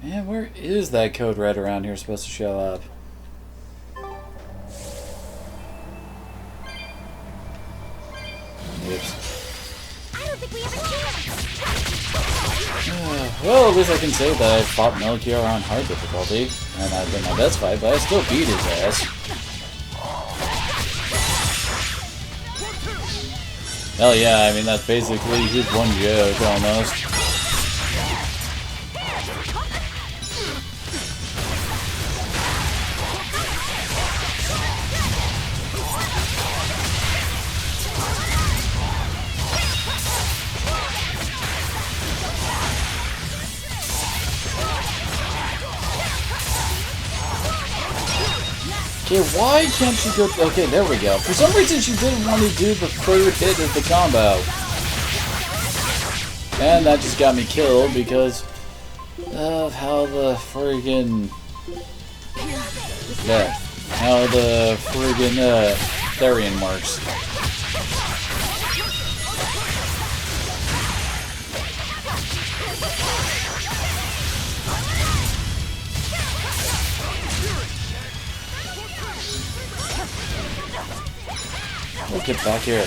Man, where is that code red around here supposed to show up? Well, at least I can say that I fought Melchior on hard difficulty, and I've been my best fight, but I still beat his ass. Hell yeah, I mean, that's basically his one joke, almost. Okay, why can't she go... Okay, there we go. For some reason, she didn't want to do the third hit of the combo. And that just got me killed because of how the friggin... Yeah, how the friggin' Therian works. We'll get back here.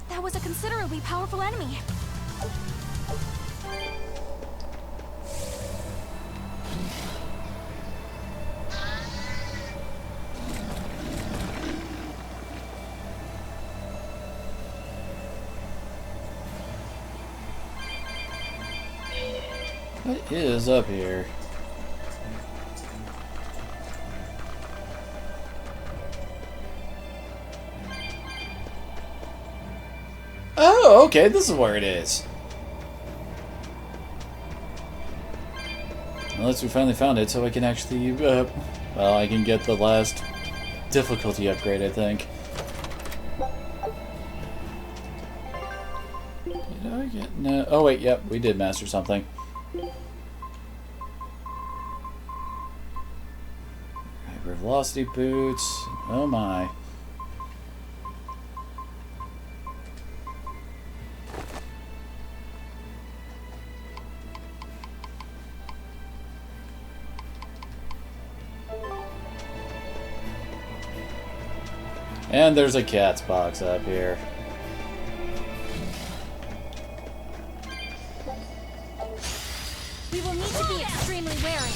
That was a considerably powerful enemy. What is up here? Oh, okay, this is where it is. Unless we finally found it, so I can actually, well, I can get the last difficulty upgrade, I think. Did I get... No... Oh, wait, yep, we did master something. Hyper velocity boots. Oh my. And there's a cat's box up here. We will need to be extremely wary.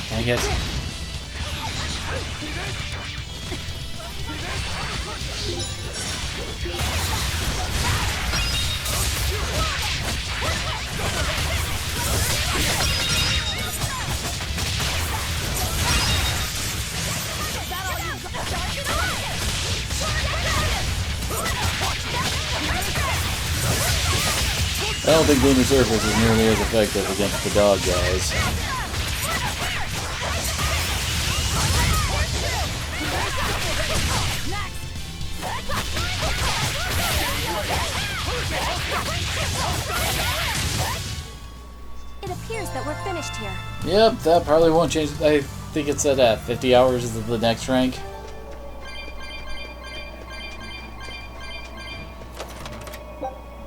Dang it. I don't think Lunar Surface is nearly as effective against the dog guys. It appears that we're finished here. Yep, that probably won't change. I think it said at 50 hours is the next rank.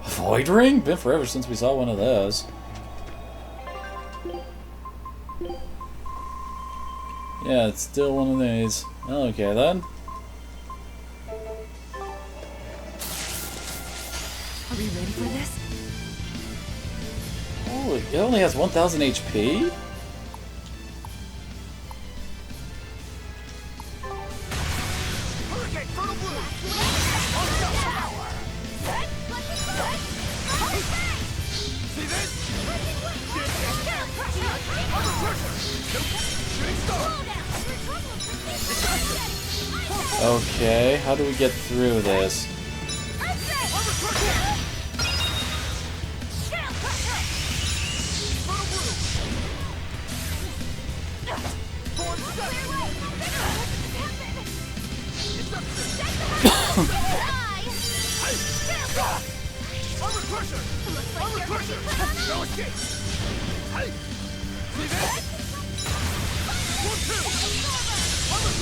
Void Ring? Been forever since we saw one of those. Yeah, it's still one of these. Okay then. Are we ready for this? Holy, it only has 1000 HP? Okay, how do we get through this?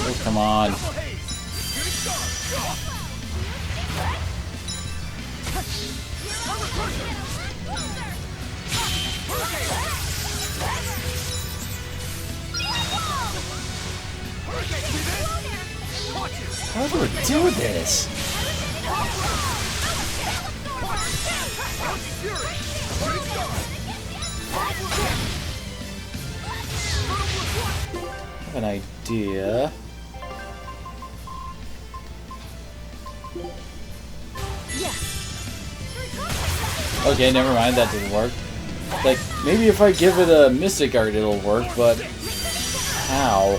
Oh, come on. How do we do this? I have an idea. Okay, never mind, that didn't work. Like, maybe if I give it a Mystic Art it'll work, but how?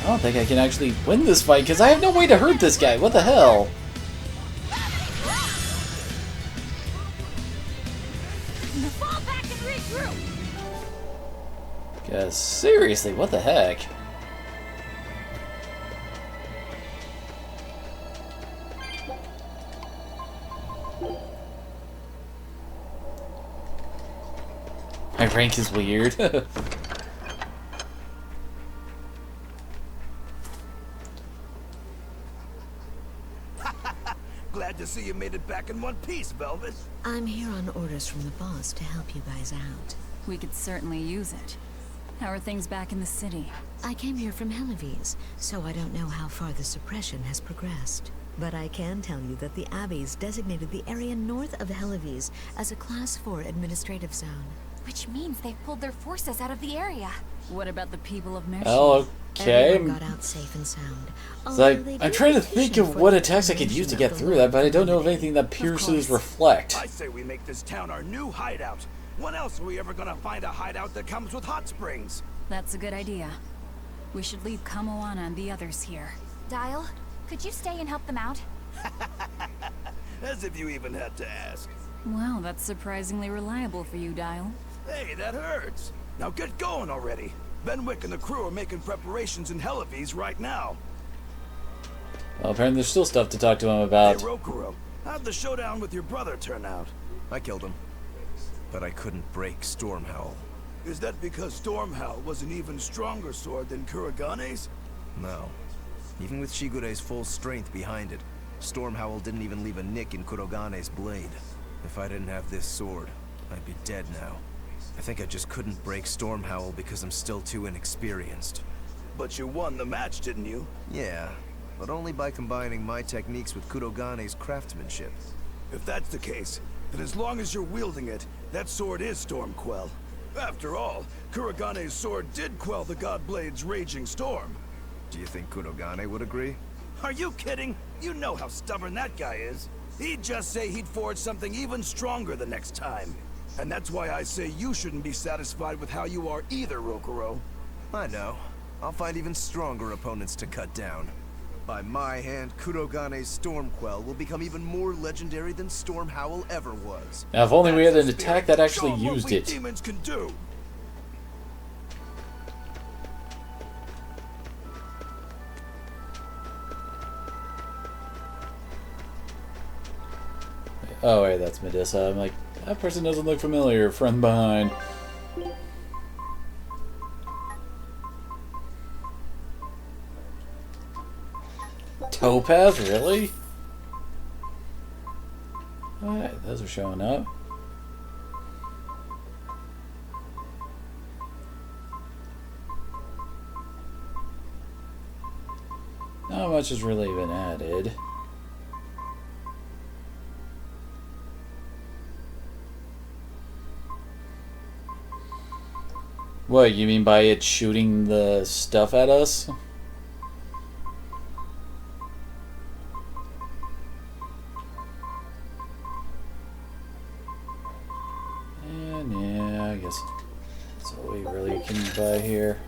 I don't think I can actually win this fight, because I have no way to hurt this guy. What the hell? Fall back and regroup. Guys, seriously, what the heck? My rank is weird. Glad to see you made it back in one piece, Velvet. I'm here on orders from the boss to help you guys out. We could certainly use it. How are things back in the city? I came here from Helives, so I don't know how far the suppression has progressed. But I can tell you that the Abbeys designated the area north of Helives as a Class 4 administrative zone. Which means they've pulled their forces out of the area. What about the people of Mercy? Oh, okay. Everyone got out safe and sound. It's like, I'm trying to think of what attacks I could use to get through that, but I don't know of anything that pierces reflect. I say we make this town our new hideout. When else are we ever gonna find a hideout that comes with hot springs? That's a good idea. We should leave Kamoana and the others here. Dial, could you stay and help them out? As if you even had to ask. Well, that's surprisingly reliable for you, Dial. Hey, that hurts. Now get going already. Benwick and the crew are making preparations in Helives right now. Well, apparently there's still stuff to talk to him about. Hey, Rokuro, how'd the showdown with your brother turn out? I killed him. But I couldn't break Stormhowl. Is that because Stormhowl was an even stronger sword than Kuragane's? No. Even with Shigure's full strength behind it, Stormhowl didn't even leave a nick in Kurogane's blade. If I didn't have this sword, I'd be dead now. I think I just couldn't break Stormhowl because I'm still too inexperienced. But you won the match, didn't you? Yeah, but only by combining my techniques with Kurogane's craftsmanship. If that's the case, then as long as you're wielding it, that sword is Stormquell. After all, Kuragane's sword did quell the Godblade's raging storm. Do you think Kurogane would agree? Are you kidding? You know how stubborn that guy is. He'd just say he'd forge something even stronger the next time. And that's why I say you shouldn't be satisfied with how you are either, Rokuro. I know. I'll find even stronger opponents to cut down. By my hand, Kurogane's Stormquell will become even more legendary than Stormhowl ever was. Now, if only we had an attack that actually used it. Demons can do. Oh, wait, that's Medusa. I'm like, that person doesn't look familiar from behind. Topaz, really? Alright, those are showing up. Not much has really been added. What, you mean by it shooting the stuff at us? And yeah, I guess that's all we really can buy here.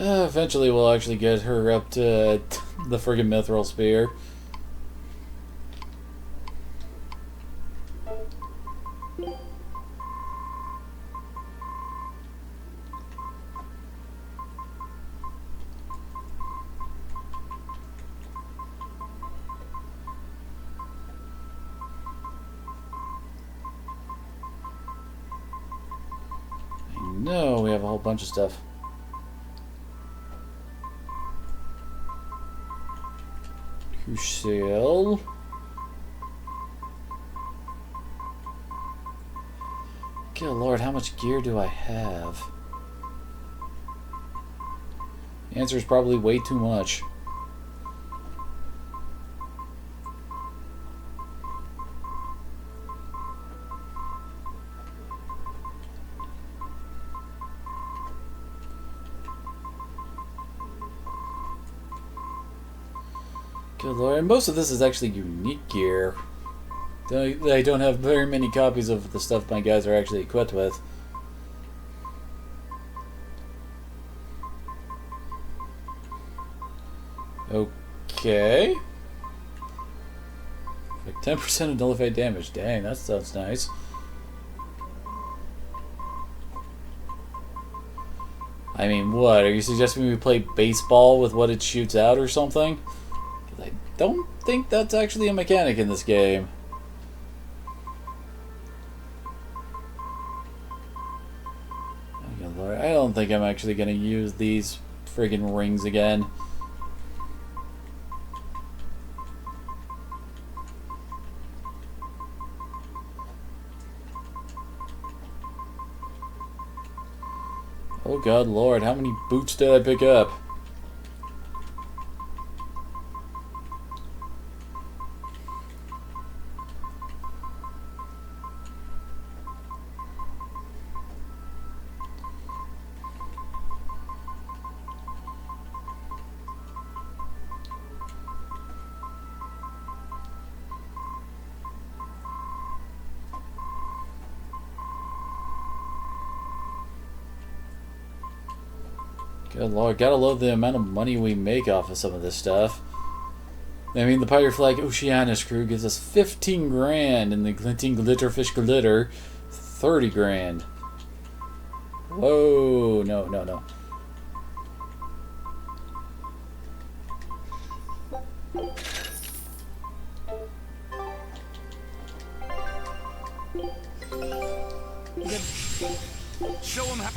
Eventually we'll actually get her up to the friggin' Mithril Spear. I know we have a whole bunch of stuff. Crucial. Good lord, how much gear do I have? The answer is probably way too much. Good lord, and most of this is actually unique gear. I don't have very many copies of the stuff my guys are actually equipped with. Okay. Like 10% of nullified damage. Dang, that sounds nice. I mean, what? Are you suggesting we play baseball with what it shoots out or something? Because I don't think that's actually a mechanic in this game. Oh, Lord, I don't think I'm actually going to use these friggin' rings again. Oh god lord, how many boots did I pick up? Good lord, gotta love the amount of money we make off of some of this stuff. I mean, the Pirate Flag Oceanus crew gives us 15 grand, and the Glinting Glitterfish Glitter, 30 grand. Whoa, no, no, no. Show him how.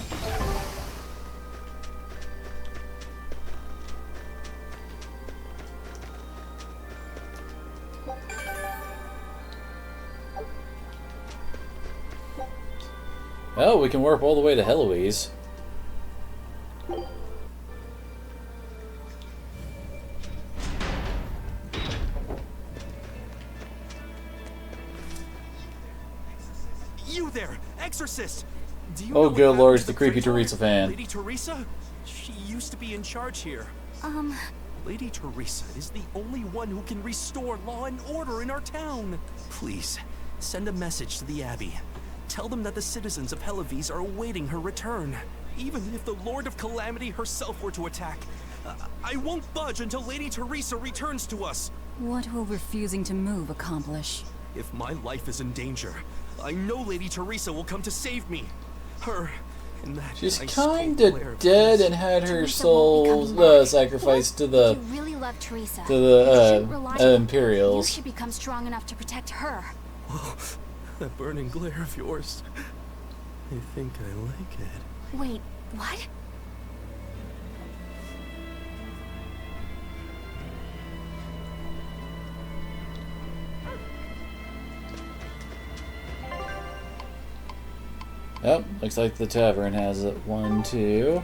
Well, we can warp all the way to Heloise. You there, Exorcist! Do you Oh, know what good happened lord, to it's the the creepy praetor? Teresa fan. Lady Teresa? She used to be in charge here. Lady Teresa is the only one who can restore law and order in our town. Please, send a message to the Abbey. Tell them that the citizens of Heloise are awaiting her return. Even if the Lord of Calamity herself were to attack, I won't budge until Lady Teresa returns to us. What will refusing to move accomplish? If my life is in danger, I know Lady Teresa will come to save me. Her and that She's nice kinda Claire dead and had her Teresa soul won't be coming back. sacrificed to If the you really love Teresa, to you the shouldn't rely on her. You Imperials. should become strong enough to protect her. Oh, that burning glare of yours. I think I like it. Wait, what? Yep, looks like the tavern has it. 1, 2.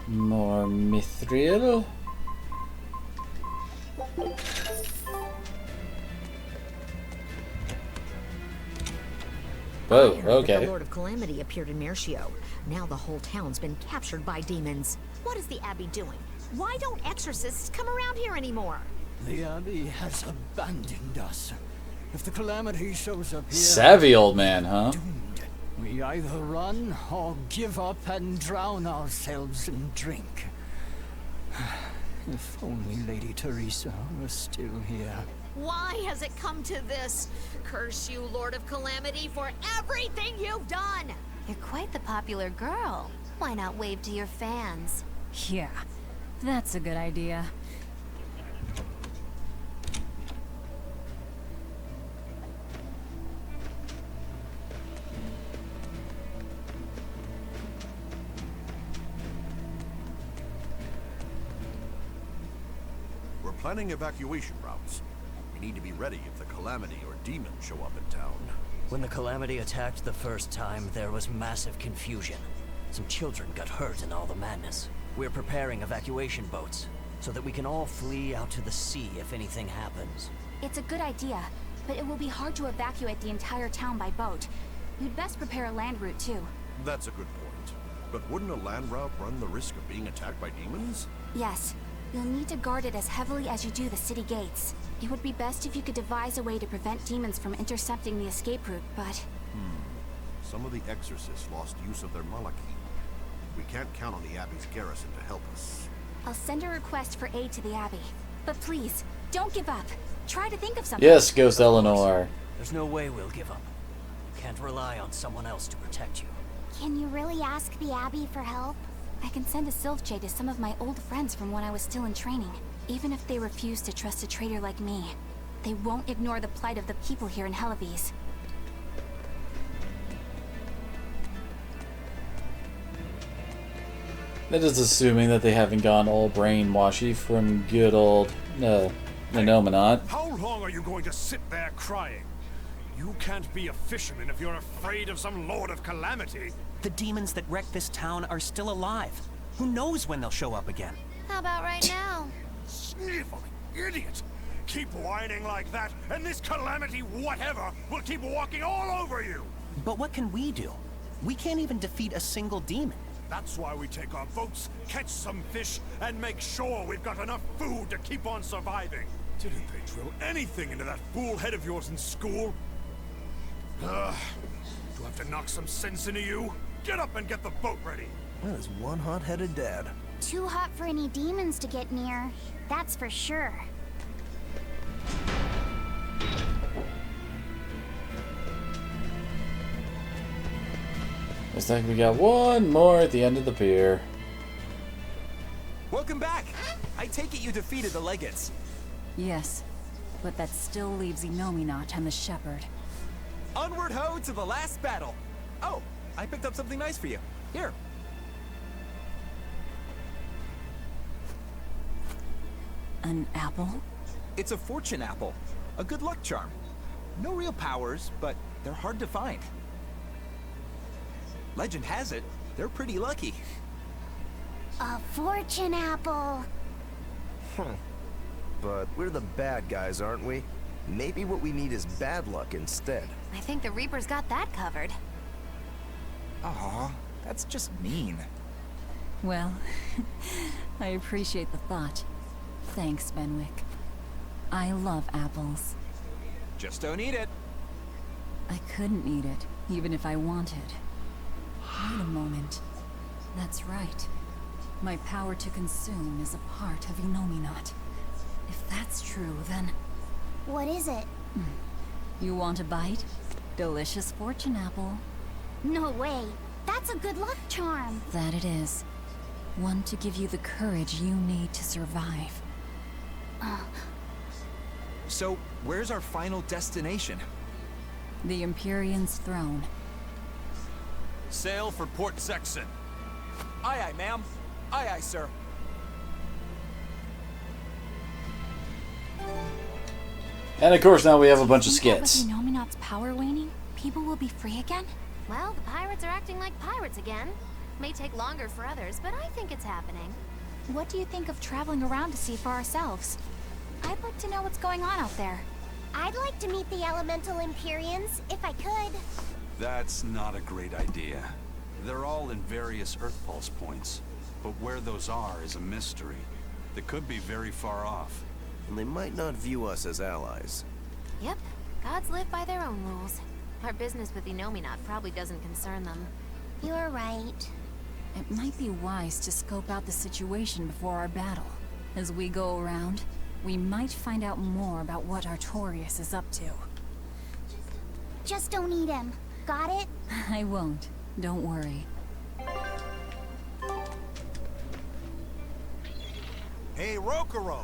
More mithril. Whoa, I heard that the okay. Lord of Calamity appeared in Mercio. Now the whole town's been captured by demons. What is the Abbey doing? Why don't exorcists come around here anymore? The Abbey has abandoned us. If the Calamity shows up here... Savvy old man, huh? We either run or give up and drown ourselves in drink. If only Lady Teresa were still here. Why has it come to this? Curse you, Lord of Calamity, for everything you've done! You're quite the popular girl. Why not wave to your fans? Yeah, that's a good idea. We're planning evacuation routes. We need to be ready if the Calamity or demons show up in town. When the Calamity attacked the first time, there was massive confusion. Some children got hurt in all the madness. We're preparing evacuation boats, so that we can all flee out to the sea if anything happens. It's a good idea, but it will be hard to evacuate the entire town by boat. You'd best prepare a land route too. That's a good point. But wouldn't a land route run the risk of being attacked by demons? Yes, you'll need to guard it as heavily as you do the city gates. It would be best if you could devise a way to prevent demons from intercepting the escape route, but... Some of the exorcists lost use of their malachite. We can't count on the Abbey's garrison to help us. I'll send a request for aid to the Abbey. But please, don't give up. Try to think of something. Yes, Ghost Eleanor. There's no way we'll give up. You can't rely on someone else to protect you. Can you really ask the Abbey for help? I can send a Sylph to some of my old friends from when I was still in training. Even if they refuse to trust a traitor like me, they won't ignore the plight of the people here in Heloise. That is assuming that they haven't gone all brainwashy from good old Phenomenon. How long are you going to sit there crying? You can't be a fisherman if you're afraid of some Lord of Calamity. The demons that wrecked this town are still alive. Who knows when they'll show up again? How about right now? Sniveling idiot! Keep whining like that, and this calamity whatever will keep walking all over you! But what can we do? We can't even defeat a single demon. That's why we take our boats, catch some fish, and make sure we've got enough food to keep on surviving. Didn't they drill anything into that fool head of yours in school? Do I have to knock some sense into you? Get up and get the boat ready! That is one hot-headed dad. Too hot for any demons to get near. That's for sure. Looks like we got one more at the end of the pier. Welcome back! I take it you defeated the Legates. Yes, but that still leaves Enominat and the Shepherd. Onward ho to the last battle! Oh, I picked up something nice for you. Here. An apple? It's a fortune apple. A good luck charm. No real powers, but they're hard to find. Legend has it, they're pretty lucky. A fortune apple. But we're the bad guys, aren't we? Maybe what we need is bad luck instead. I think the Reaper's got that covered. Aw, that's just mean. Well, I appreciate the thought. Thanks, Benwick. I love apples. Just don't eat it. I couldn't eat it, even if I wanted. Wait a moment. That's right. My power to consume is a part of Enominat. If that's true, then... What is it? You want a bite? Delicious fortune apple. No way. That's a good luck charm. That it is. One to give you the courage you need to survive. So, where's our final destination? The Empyreans' throne. Sail for Port Zexon. Aye, aye, ma'am. Aye, aye, sir. And of course now we have a bunch of skits. With Enominat's power waning, people will be free again? Well, the pirates are acting like pirates again. May take longer for others, but I think it's happening. What do you think of traveling around to see for ourselves? I'd like to know what's going on out there. I'd like to meet the elemental Empyreans, if I could. That's not a great idea. They're all in various Earth Pulse points, but where those are is a mystery. They could be very far off. And they might not view us as allies. Yep, gods live by their own rules. Our business with Enominat probably doesn't concern them. You're right. It might be wise to scope out the situation before our battle. As we go around, we might find out more about what Artorias is up to. Just don't eat him. Got it? I won't. Don't worry. Hey, Rokuro!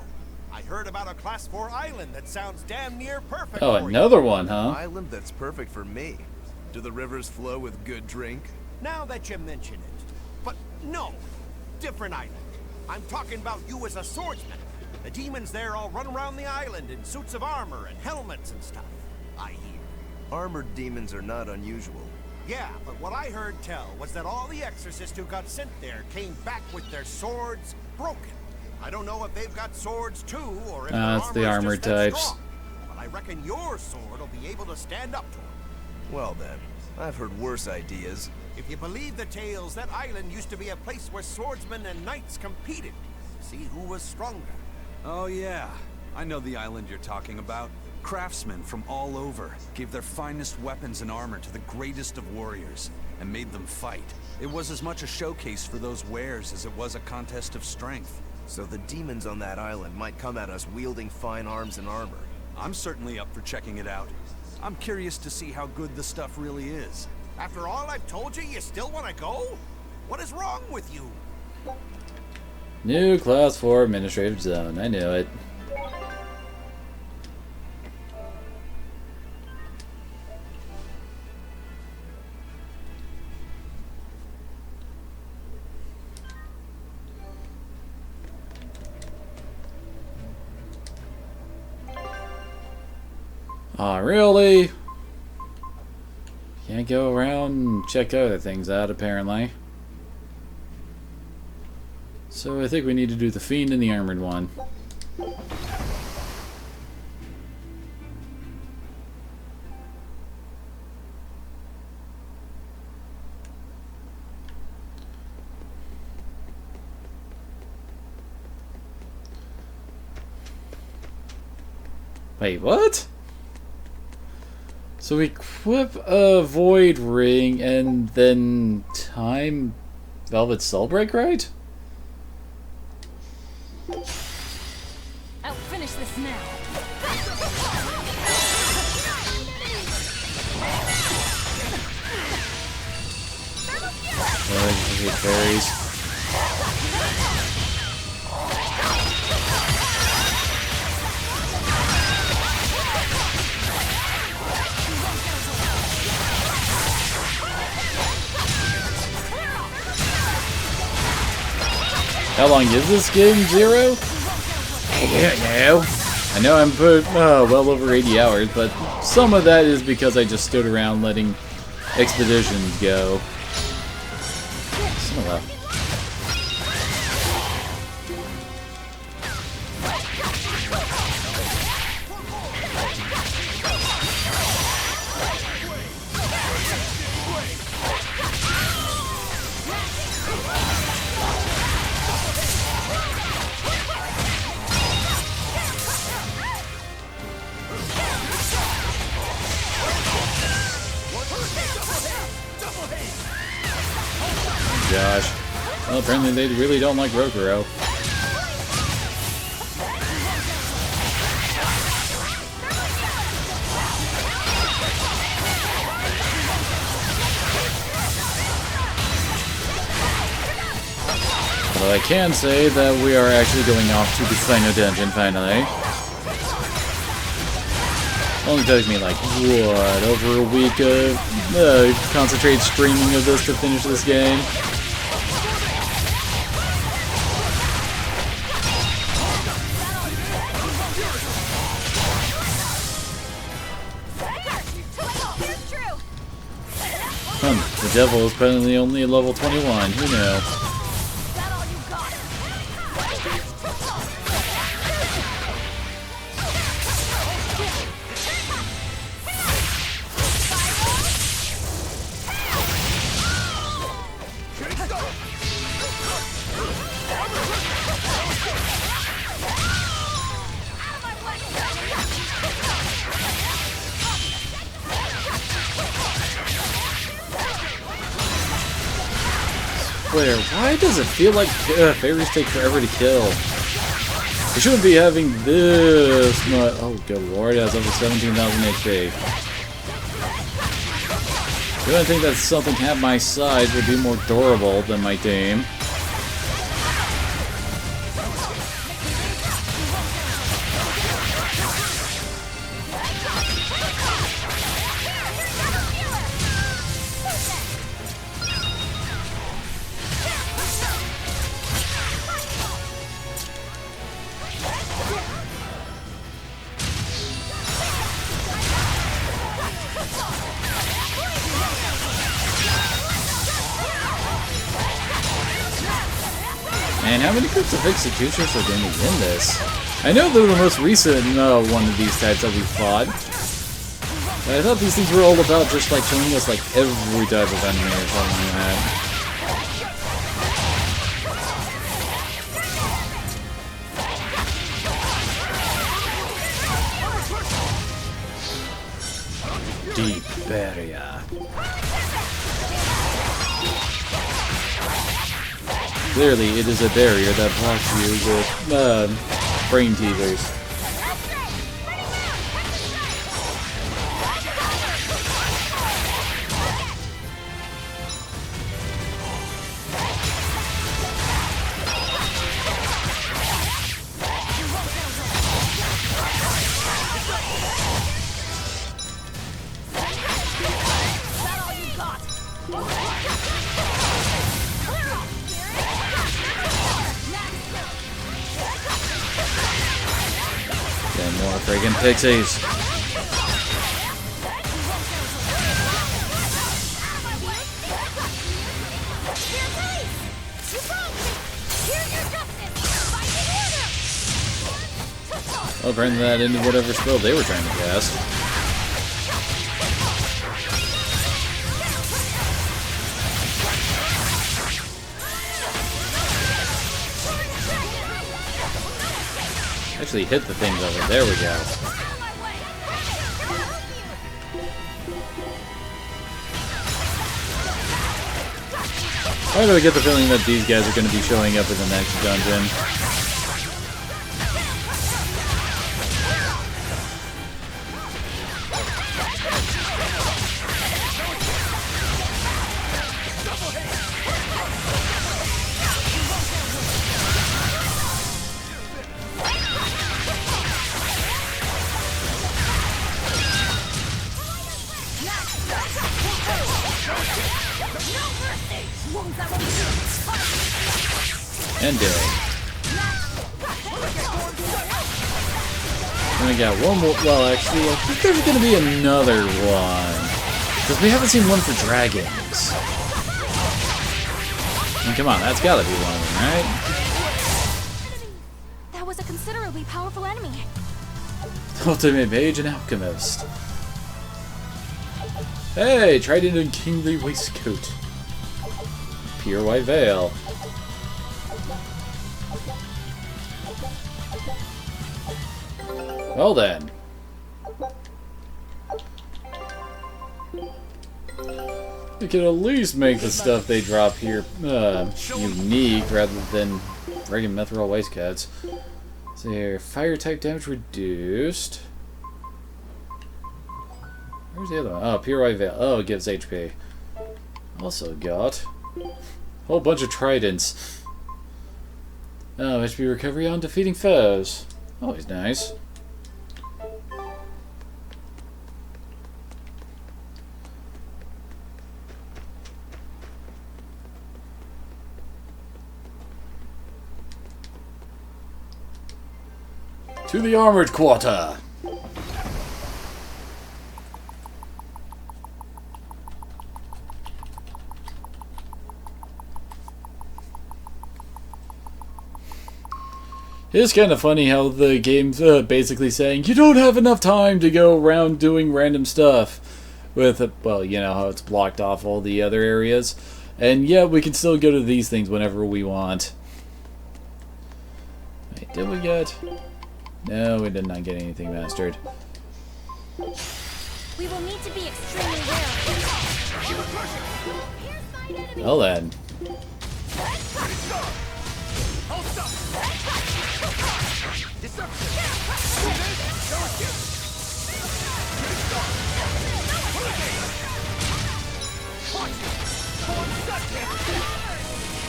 I heard about a Class 4 island that sounds damn near perfect Oh, for another you. one, huh? An island that's perfect for me. Do the rivers flow with good drink? Now that you mention it. But no, different island. I'm talking about you as a swordsman. The demons there all run around the island in suits of armor and helmets and stuff, I hear. Armored demons are not unusual. Yeah, but what I heard tell was that all the exorcists who got sent there came back with their swords broken. I don't know if they've got swords too, or if their it's the armor's armored just that types. strong. But I reckon your sword will be able to stand up to them. Well then, I've heard worse ideas. If you believe the tales, that island used to be a place where swordsmen and knights competed. See who was stronger. Oh yeah, I know the island you're talking about. Craftsmen from all over gave their finest weapons and armor to the greatest of warriors and made them fight. It was as much a showcase for those wares as it was a contest of strength. So the demons on that island might come at us wielding fine arms and armor. I'm certainly up for checking it out. I'm curious to see how good the stuff really is. After all I've told you, you still want to go? What is wrong with you? New Class 4 Administrative Zone. I knew it. Aw, really? Can't go around and check other things out, apparently. So I think we need to do the Fiend and the Armored one. Wait, what? So we equip a Void Ring and then time Velvet Soulbreak, right? I'll finish this now. I hate fairies. How long is this game, Zero? I don't know. I know I'm put well over 80 hours, but some of that is because I just stood around letting expeditions go. So, gosh. Well, apparently they really don't like Rokuro. But I can say that we are actually going off to the final dungeon, finally. Only took me like, what, over a week of concentrated streaming of this to finish this game. The devil is apparently only level 21, who knew? Why does it feel like fairies take forever to kill? We shouldn't be having this much. Oh, good lord, it has over 17,000 HP. You don't think that something half my size would be more durable than my Dame? Man, how many groups of executioners are going to be in this? I know they're the most recent one of these types that we fought. But I thought these things were all about just like showing us like every type of enemy or something like that. Deep Berseria. Clearly, it is a barrier that blocks you with brain teasers. More friggin' pixies. I'll turn that into whatever spell they were trying to cast. Actually hit the things over. There we go. Why do I get the feeling that these guys are going to be showing up in the next dungeon? And dead. And we got one more. Well, actually, I think there's going to be another one. Because we haven't seen one for dragons. I mean, come on, that's got to be one of them, right? That was a considerably powerful enemy. Ultimate Mage and Alchemist. Hey, Trident and Kingly Waistcoat. Pure White Veil. Well then. We can at least make the stuff they drop here unique rather than friggin' mithril waistcoats. So here, fire type damage reduced. Where's the other one? Oh, Pure White Veil. Oh, it gives HP. Also got a whole bunch of tridents. Oh, HP recovery on defeating foes. Always nice. To the armored quarter. It's kind of funny how the game's basically saying you don't have enough time to go around doing random stuff with, well, you know how it's blocked off all the other areas. And yeah, we can still go to these things whenever we want. Wait, did we get... No, we did not get anything mastered. We will need to be extremely wary. Well then.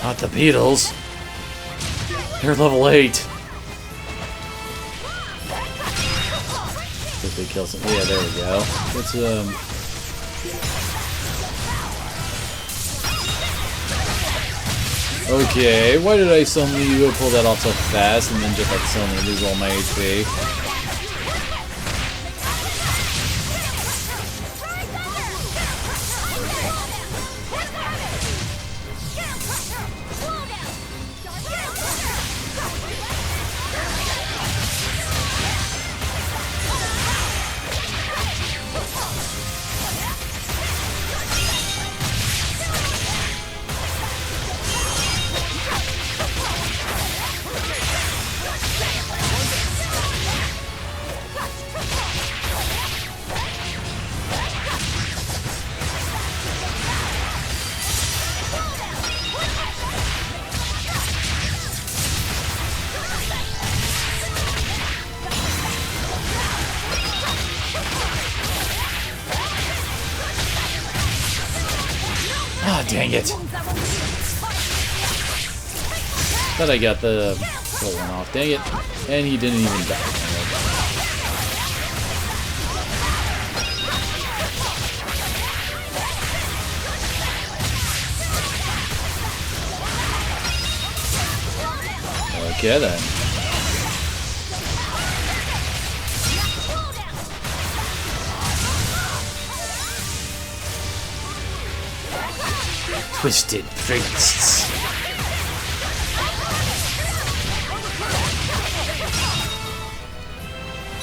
Not the Beatles. They're level 8. If they kill some, yeah, there we go. Let's Okay, why did I suddenly go pull that off so fast and then just like suddenly lose all my HP? Ah, dang it. Thought I got the full one off. Dang it. And he didn't even die. Okay then. Twisted priests.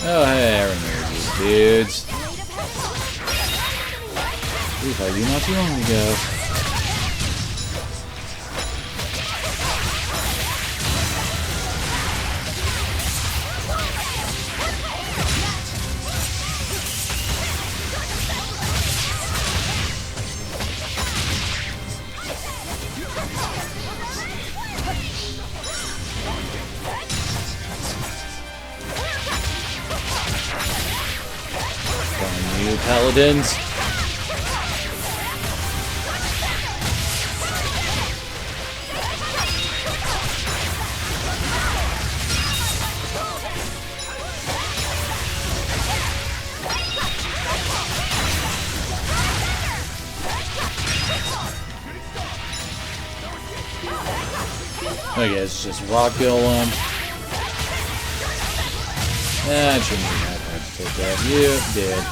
Oh, hey, I remember these dudes. We fought you not too long ago. You paladins. Okay, it's just rock golem. That shouldn't be that hard to take that. You did.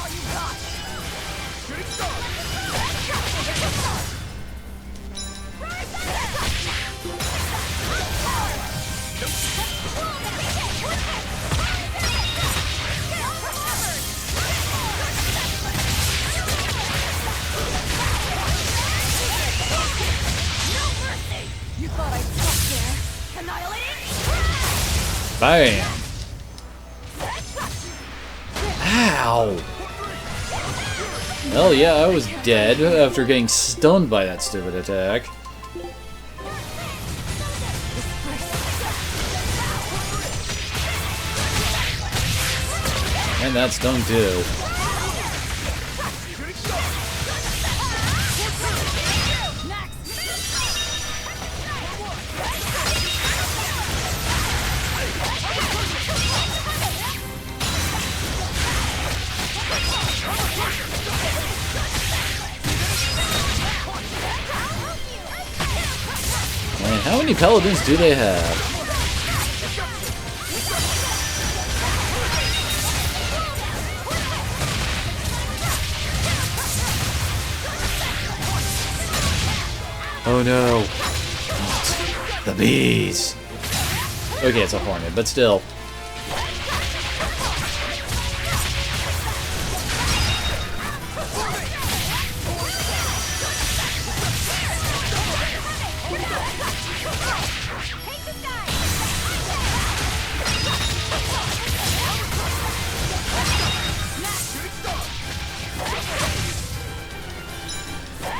You thought I'd stop there? Annihilating? Bam! Ow! Hell yeah, I was dead after getting stunned by that stupid attack. And that stung too. Man, how many paladins do they have? Oh no. Not the bees. Okay, it's a hornet, but still.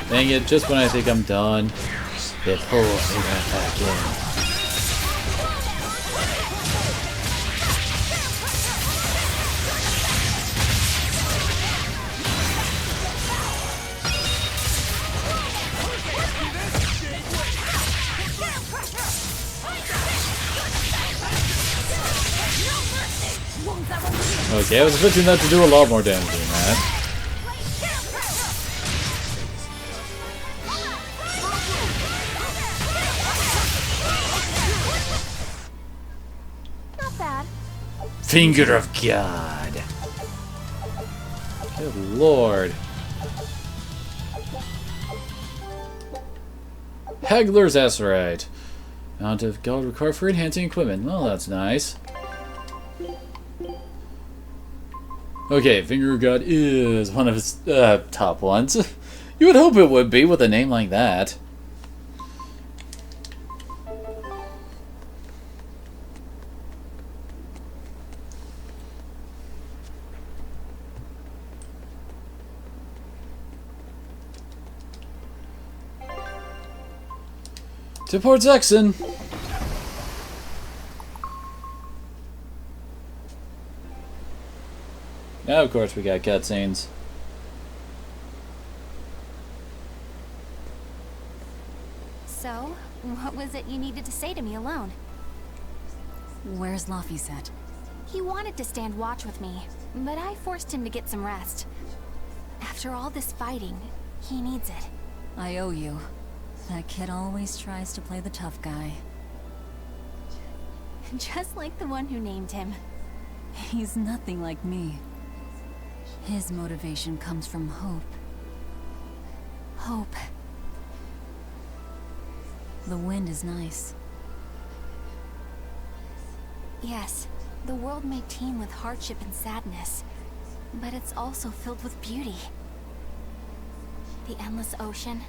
Dang it, just when I think I'm done, it pulls me right back in. Okay, I was expecting that to do a lot more damage than that. Finger of God. Good lord. Haggler's Acerite. Amount of gold required for enhancing equipment. Well, that's nice. Okay, Finger of God is one of his top ones. You would hope it would be with a name like that. To Port Zexon. Now, of course, we got cutscenes. So, what was it you needed to say to me alone? Where's Laphicet? He wanted to stand watch with me, but I forced him to get some rest. After all this fighting, he needs it. I owe you. That kid always tries to play the tough guy. Just like the one who named him. He's nothing like me. His motivation comes from hope. Hope. The wind is nice. Yes, The world may teem with hardship and sadness, but it's also filled with beauty. The endless ocean,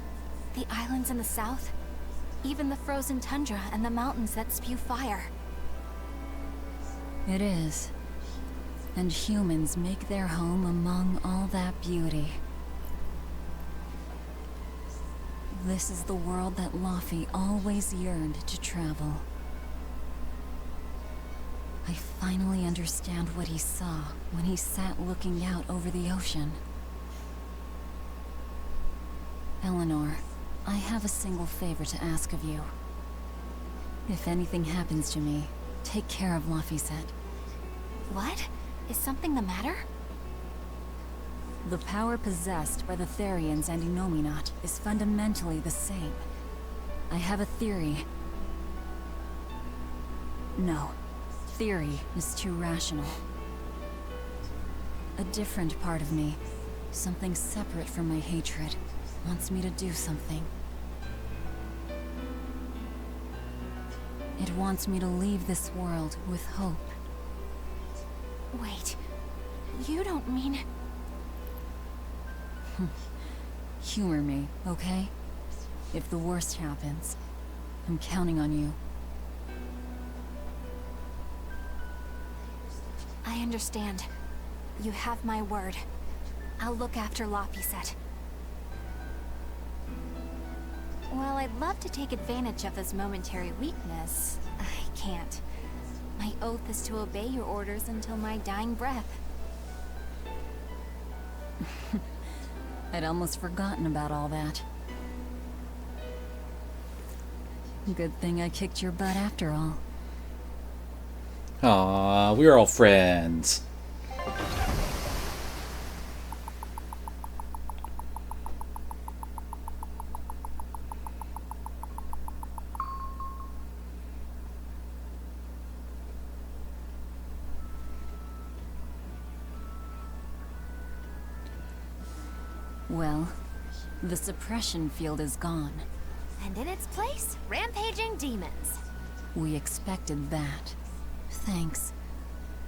the islands in the south, even the frozen tundra and the mountains that spew fire. It is. And humans make their home among all that beauty. This is the world that Laufey always yearned to travel. I finally understand what he saw when he sat looking out over the ocean. Eleanor, I have a single favor to ask of you. If anything happens to me, take care of Laufeyset. What? Is something the matter? The power possessed by the Therians and Innominat is fundamentally the same. I have a theory. No. Theory is too rational. A different part of me, something separate from my hatred, wants me to do something. It wants me to leave this world with hope. Wait, you don't mean... Humor me, okay? If the worst happens, I'm counting on you. I understand. You have my word. I'll look after Laufeyset. While I'd love to take advantage of this momentary weakness, I can't. My oath is to obey your orders until my dying breath. I'd almost forgotten about all that. Good thing I kicked your butt after all. Aww, we're all friends. Well, the suppression field is gone. And in its place, rampaging demons. We expected that. Thanks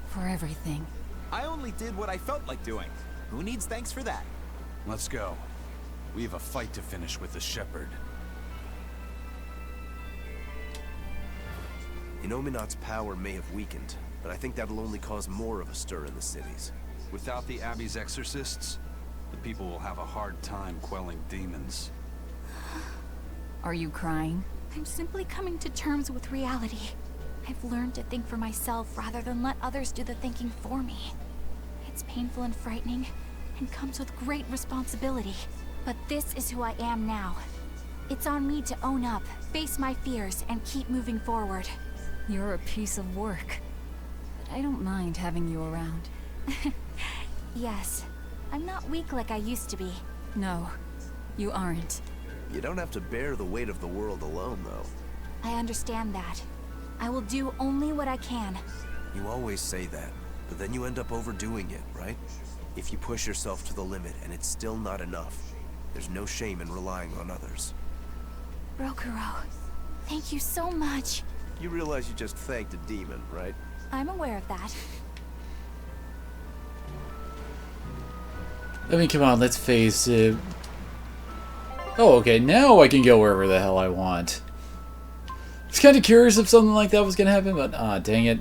for everything. I only did what I felt like doing. Who needs thanks for that? Let's go. We have a fight to finish with the Shepherd. Innominat's power may have weakened, but I think that'll only cause more of a stir in the cities. Without the Abbey's exorcists, the people will have a hard time quelling demons. Are you crying? I'm simply coming to terms with reality. I've learned to think for myself rather than let others do the thinking for me. It's painful and frightening, and comes with great responsibility. But this is who I am now. It's on me to own up, face my fears, and keep moving forward. You're a piece of work. But I don't mind having you around. Yes. I'm not weak like I used to be. No, you aren't. You don't have to bear the weight of the world alone, though. I understand that. I will do only what I can. You always say that, but then you end up overdoing it, right? If you push yourself to the limit and it's still not enough, there's no shame in relying on others. Rokuro, thank you so much. You realize you just thanked a demon, right? I'm aware of that. I mean, come on, let's face it. Oh, okay, now I can go wherever the hell I want. I was kind of curious if something like that was going to happen, but dang it.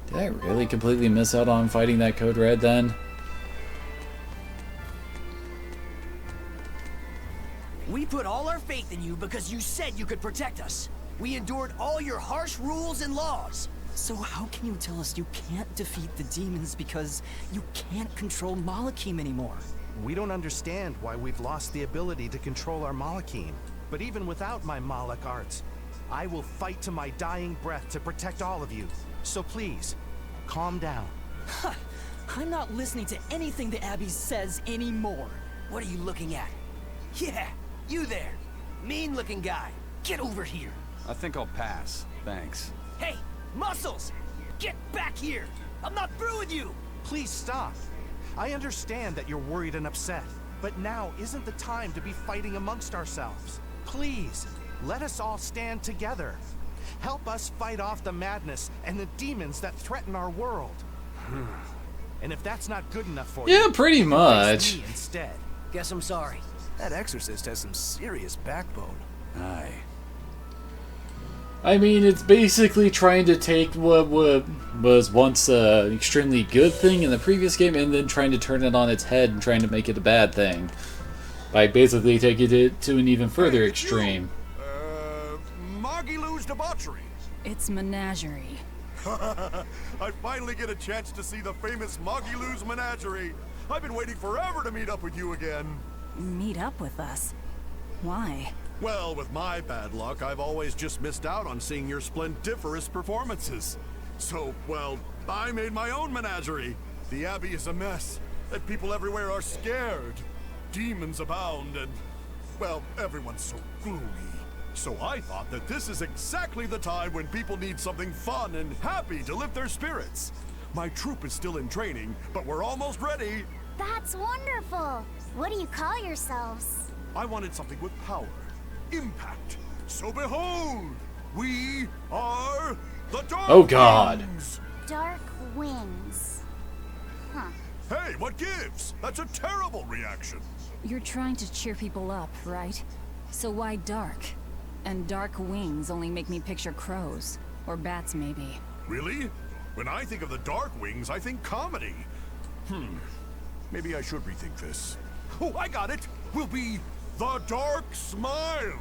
Did I really completely miss out on fighting that Code Red then? We put all our faith in you because you said you could protect us. We endured all your harsh rules and laws. So how can you tell us you can't defeat the demons because you can't control Malachim anymore? We don't understand why we've lost the ability to control our Malachim. But even without my Malak arts, I will fight to my dying breath to protect all of you. So please, calm down. I'm not listening to anything the Abbey says anymore. What are you looking at? Yeah, you there. Mean-looking guy. Get over here. I think I'll pass. Thanks. Hey, Muscles! Get back here! I'm not through with you! Please stop. I understand that you're worried and upset, but now isn't the time to be fighting amongst ourselves. Please, let us all stand together. Help us fight off the madness and the demons that threaten our world. And if that's not good enough for you, Yeah, pretty you can face much. me instead. Guess I'm sorry. That exorcist has some serious backbone. Aye. I mean, it's basically trying to take what was once an extremely good thing in the previous game and then trying to turn it on its head and trying to make it a bad thing. By basically taking it to an even further extreme. Magilou's debauchery. It's menagerie. I finally get a chance to see the famous Magilou's menagerie. I've been waiting forever to meet up with you again. Meet up with us? Why? Well, with my bad luck, I've always just missed out on seeing your splendiferous performances. So, well, I made my own menagerie. The Abbey is a mess, and people everywhere are scared. Demons abound, and, well, everyone's so gloomy. So I thought that this is exactly the time when people need something fun and happy to lift their spirits. My troupe is still in training, but we're almost ready. That's wonderful. What do you call yourselves? I wanted something with power, impact. So behold, we are the Dark Oh, God. Wings. Dark Wings. Huh. Hey, what gives? That's a terrible reaction. You're trying to cheer people up, right? So why dark? And dark wings only make me picture crows. Or bats, maybe. Really? When I think of the Dark Wings, I think comedy. Maybe I should rethink this. Oh, I got it! We'll be the Dark Smiles!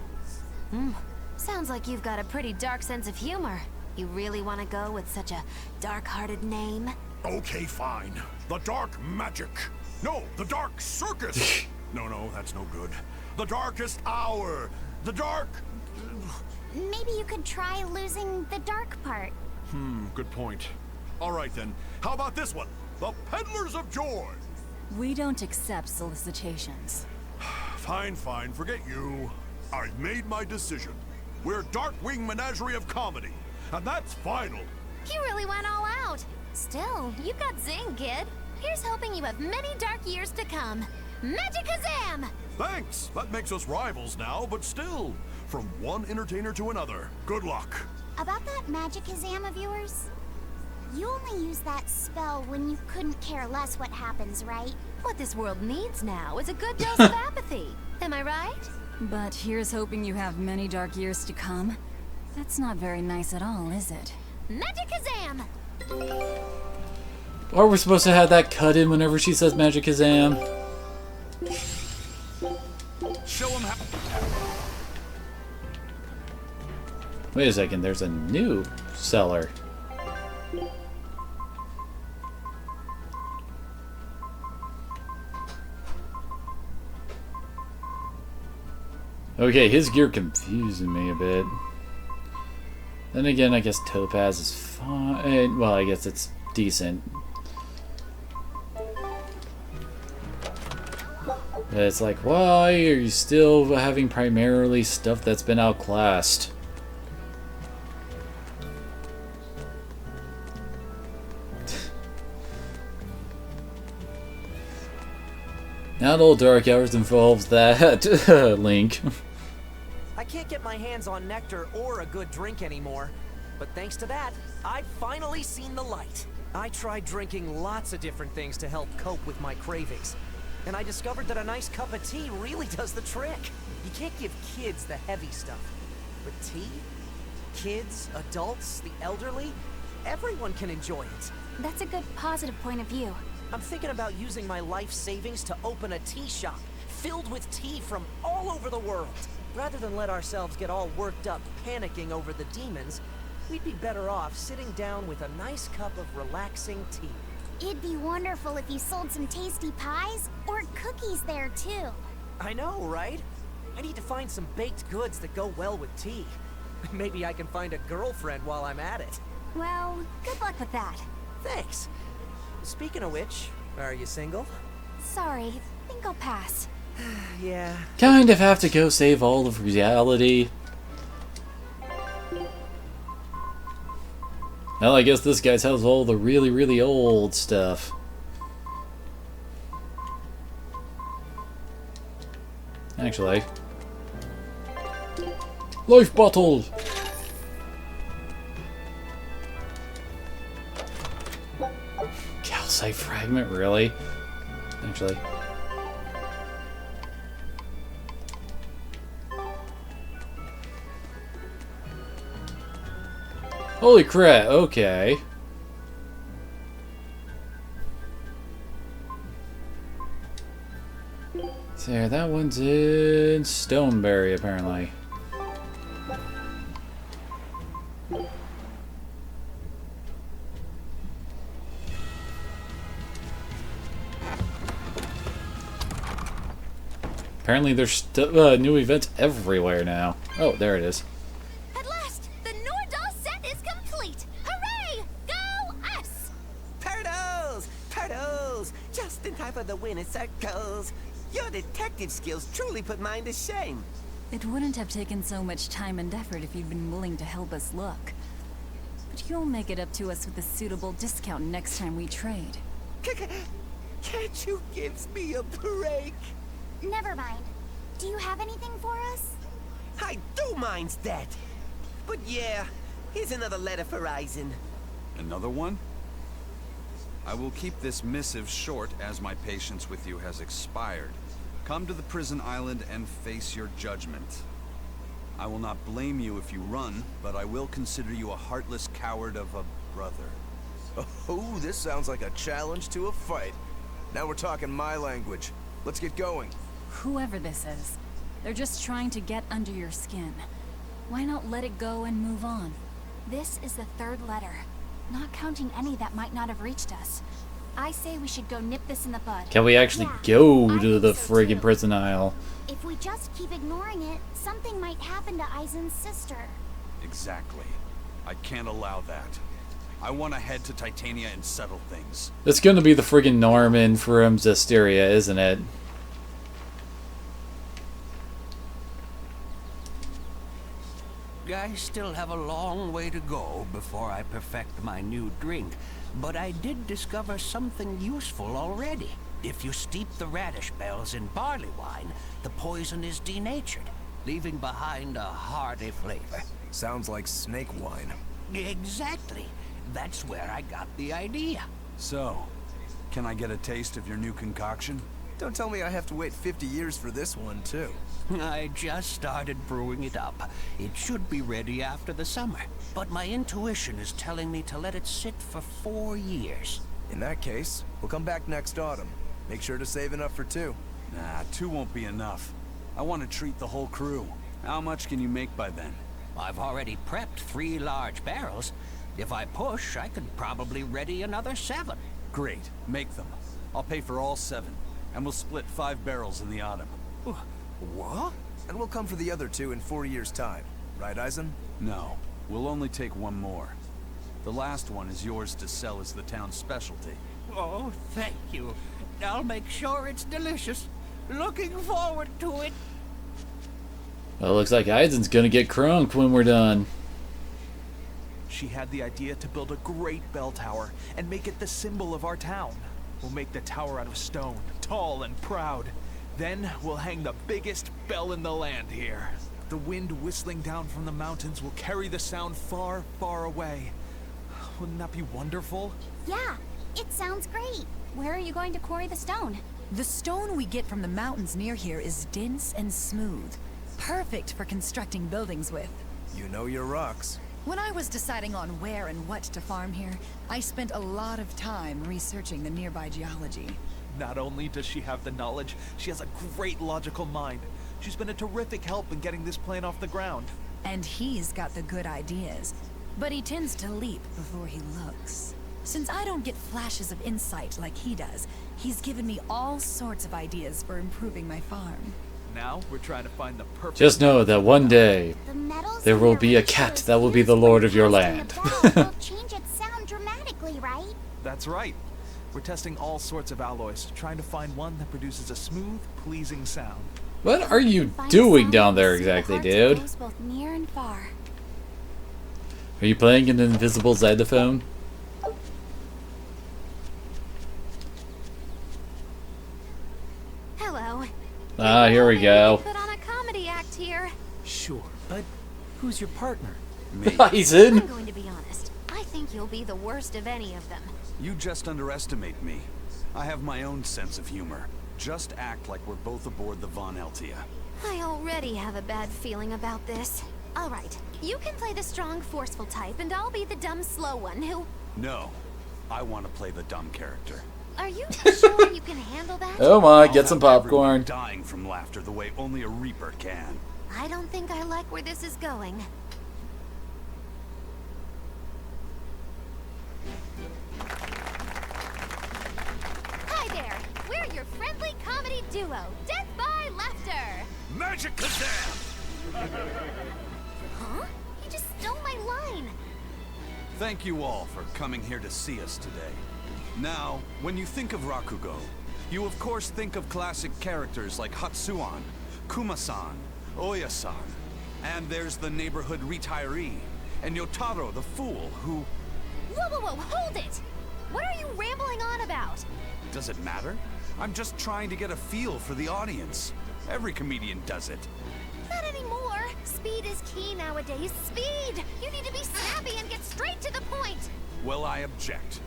Sounds like you've got a pretty dark sense of humor. You really want to go with such a dark-hearted name? Okay, fine. The Dark Magic. No, the Dark Circus. No, that's no good. The Darkest Hour. The Dark... Maybe you could try losing the dark part. Good point. All right, then. How about this one? The Peddlers of Joy. We don't accept solicitations. Fine, forget you. I've made my decision. We're Darkwing Menagerie of Comedy, and that's final. You really went all out. Still, you got zing, kid. Here's hoping you have many dark years to come. Magicazam! Thanks. That makes us rivals now, but still, from one entertainer to another. Good luck. About that Magicazam of yours? You only use that spell when you couldn't care less what happens, right? What this world needs now is a good dose of apathy. Am I right? But here's hoping you have many dark years to come. That's not very nice at all, is it? Magicazam! Or we're supposed to have that cut in whenever she says Magicazam. Show him how... Wait a second, there's a new cellar. Okay, his gear confusing me a bit. Then again, I guess Topaz is fine. Well, I guess it's decent. But it's like, why are you still having primarily stuff that's been outclassed? Not all Dark Hours involves that, Link. I can't get my hands on nectar or a good drink anymore. But thanks to that, I've finally seen the light. I tried drinking lots of different things to help cope with my cravings. And I discovered that a nice cup of tea really does the trick. You can't give kids the heavy stuff. But tea? Kids, adults, the elderly, everyone can enjoy it. That's a good positive point of view. I'm thinking about using my life savings to open a tea shop, filled with tea from all over the world. Rather than let ourselves get all worked up panicking over the demons, we'd be better off sitting down with a nice cup of relaxing tea. It'd be wonderful if you sold some tasty pies or cookies there too. I know, right? I need to find some baked goods that go well with tea. Maybe I can find a girlfriend while I'm at it. Well, good luck with that. Thanks. Speaking of which, are you single? Sorry, think I'll pass. Yeah. Kind of have to go save all of reality. Well, I guess this guy has all the really, really old stuff. Actually. Life bottle! calcite fragment, really? Actually. Holy crap, okay. There, that one's in Stoneberry, apparently. Apparently there's new events everywhere now. Oh, there it is. At last, the Nordal set is complete! Hooray! Go us! Turtles! Turtles! Just in time for the winter circles. Your detective skills truly put mine to shame. It wouldn't have taken so much time and effort if you'd been willing to help us look. But you'll make it up to us with a suitable discount next time we trade. Can't you give me a break? Never mind. Do you have anything for us? I do mind's that. But yeah, here's another letter for Eisen. Another one? I will keep this missive short as my patience with you has expired. Come to the prison island and face your judgment. I will not blame you if you run, but I will consider you a heartless coward of a brother. Oh, this sounds like a challenge to a fight. Now we're talking my language. Let's get going. Whoever this is, they're just trying to get under your skin. Why not let it go and move on? This is the third letter, not counting any that might not have reached us. I say we should go nip this in the bud. Can we actually go to the friggin' prison isle? If we just keep ignoring it, something might happen to Eisen's sister. Exactly. I can't allow that. I want to head to Titania and settle things. It's gonna be the friggin' Norman from Berseria, isn't it? I still have a long way to go before I perfect my new drink, but I did discover something useful already. If you steep the radish bells in barley wine, the poison is denatured, leaving behind a hearty flavor. Sounds like snake wine. Exactly. That's where I got the idea. So, can I get a taste of your new concoction? Don't tell me I have to wait 50 years for this one, too. I just started brewing it up. It should be ready after the summer, but my intuition is telling me to let it sit for 4 years. In that case, we'll come back next autumn. Make sure to save enough for 2. Nah, 2 won't be enough. I want to treat the whole crew. How much can you make by then? I've already prepped 3 large barrels. If I push, I could probably ready another 7. Great, make them. I'll pay for all 7, and we'll split 5 barrels in the autumn. What? And we'll come for the other 2 in 4 years' time. Right, Eisen? No, we'll only take 1 more. The last one is yours to sell as the town's specialty. Oh, thank you. I'll make sure it's delicious. Looking forward to it. Well, it looks like Eisen's gonna get crunk when we're done. She had the idea to build a great bell tower and make it the symbol of our town. We'll make the tower out of stone, tall and proud. Then we'll hang the biggest bell in the land here. The wind whistling down from the mountains will carry the sound far, far away. Wouldn't that be wonderful? Yeah, it sounds great. Where are you going to quarry the stone? The stone we get from the mountains near here is dense and smooth. Perfect for constructing buildings with. You know your rocks. When I was deciding on where and what to farm here, I spent a lot of time researching the nearby geology. Not only does she have the knowledge, she has a great logical mind. She's been a terrific help in getting this plan off the ground. And he's got the good ideas, but he tends to leap before he looks. Since I don't get flashes of insight like he does, he's given me all sorts of ideas for improving my farm. Now we're trying to find the perfect... Just know that one day, there will be a cat that will be the lord of your land. Will change its sound dramatically, right? That's right. We're testing all sorts of alloys, trying to find one that produces a smooth, pleasing sound. What are you doing down there exactly, dude? Both near and far. Are you playing an invisible xylophone? Hello. Ah, here we go. Put on a comedy act here. Sure, but who's your partner? Me. Eisen. I'm going to be honest. I think you'll be the worst of any of them. You just underestimate me. I have my own sense of humor. Just act like we're both aboard the Von Eltia. I already have a bad feeling about this. All right, you can play the strong, forceful type, and I'll be the dumb, slow one who... No, I want to play the dumb character. Are you sure you can handle that? Oh my, I'll get some have everyone popcorn. dying from laughter the way only a Reaper can. I don't think I like where this is going. Hi there, we're your friendly comedy duo, Death by Laughter. Magic Kazam! Huh? He just stole my line. Thank you all for coming here to see us today. Now, when you think of Rakugo, you of course think of classic characters like Hatsuan, Kuma-san, Oya-san, and there's the neighborhood retiree, and Yotaro the fool who... Whoa, whoa, whoa, hold it! What are you rambling on about? Does it matter? I'm just trying to get a feel for the audience. Every comedian does it. Not anymore. Speed is key nowadays. Speed! You need to be snappy and get straight to the point. Well, I object.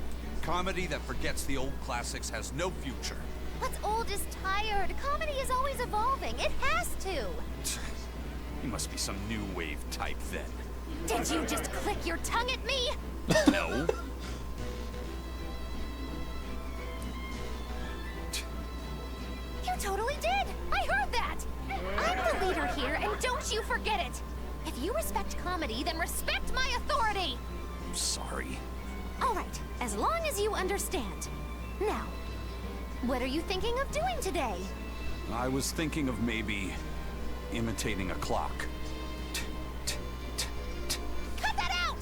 Comedy that forgets the old classics has no future. What's old is tired. Comedy is always evolving. It has to. You must be some new wave type then. Did you just click your tongue at me? No. You totally did! I heard that! I'm the leader here, and don't you forget it! If you respect comedy, then respect my authority! I'm sorry. Alright, as long as you understand. Now, what are you thinking of doing today? I was thinking of maybe imitating a clock. Cut that out!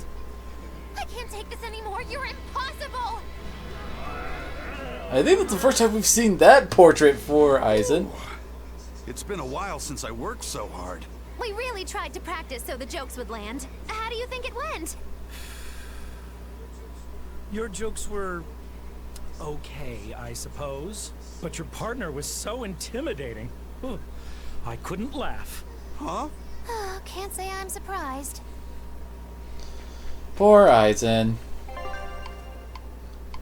I can't take this anymore, you're impossible! I think that's the first time we've seen that portrait for Aizen. It's been a while since I worked so hard. We really tried to practice so the jokes would land. How do you think it went? Your jokes were okay, I suppose. But your partner was so intimidating. Ugh, I couldn't laugh. Huh? Can't say I'm surprised. Poor Aizen.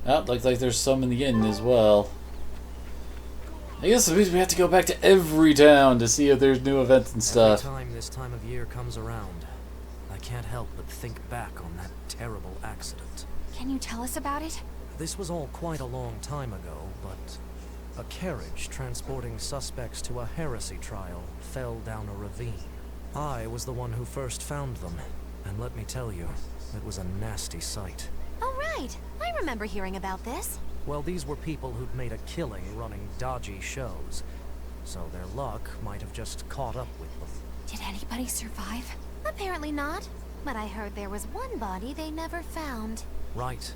Oh, looks like there's some in the inn as well. I guess it means we have to go back to every town to see if there's new events and stuff. Every time this time of year comes around, I can't help but think back on that terrible accident. Can you tell us about it? This was all quite a long time ago, but a carriage transporting suspects to a heresy trial fell down a ravine. I was the one who first found them, and let me tell you, it was a nasty sight. Oh, right. I remember hearing about this. Well, these were people who'd made a killing running dodgy shows, so their luck might have just caught up with them. Did anybody survive? Apparently not, but I heard there was one body they never found. Right.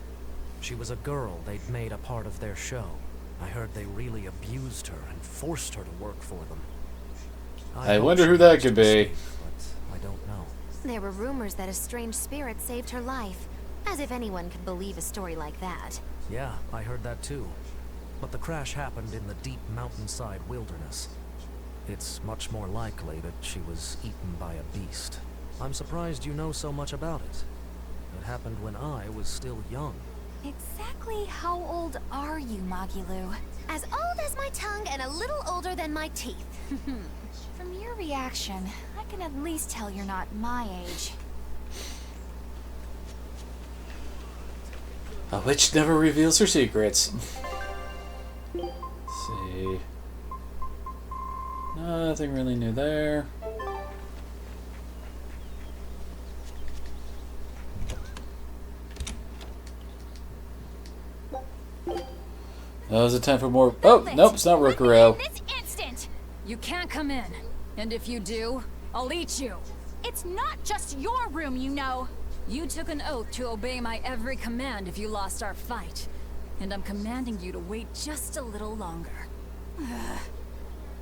She was a girl they'd made a part of their show. I heard they really abused her and forced her to work for them. I wonder who that could be. But I don't know. There were rumors that a strange spirit saved her life. As if anyone could believe a story like that. Yeah, I heard that too. But the crash happened in the deep mountainside wilderness. It's much more likely that she was eaten by a beast. I'm surprised you know so much about it. It happened when I was still young. Exactly how old are you, Magilu? As old as my tongue and a little older than my teeth. From your reaction, I can at least tell you're not my age. A witch never reveals her secrets. Let's see. Nothing really new there. That was a time for more. Oh, nope, it's not Rokuro. This instant! You can't come in. And if you do, I'll eat you. It's not just your room, you know. You took an oath to obey my every command if you lost our fight. And I'm commanding you to wait just a little longer.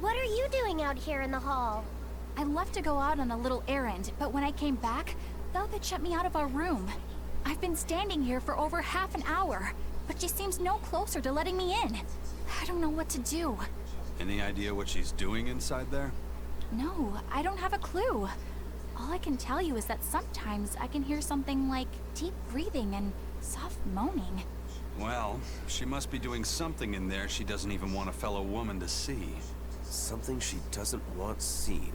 What are you doing out here in the hall? I left to go out on a little errand, but when I came back, Velvet shut me out of our room. I've been standing here for over half an hour, but she seems no closer to letting me in. I don't know what to do. Any idea what she's doing inside there? No, I don't have a clue. All I can tell you is that sometimes I can hear something like deep breathing and soft moaning. Well, she must be doing something in there she doesn't even want a fellow woman to see. Something she doesn't want seen.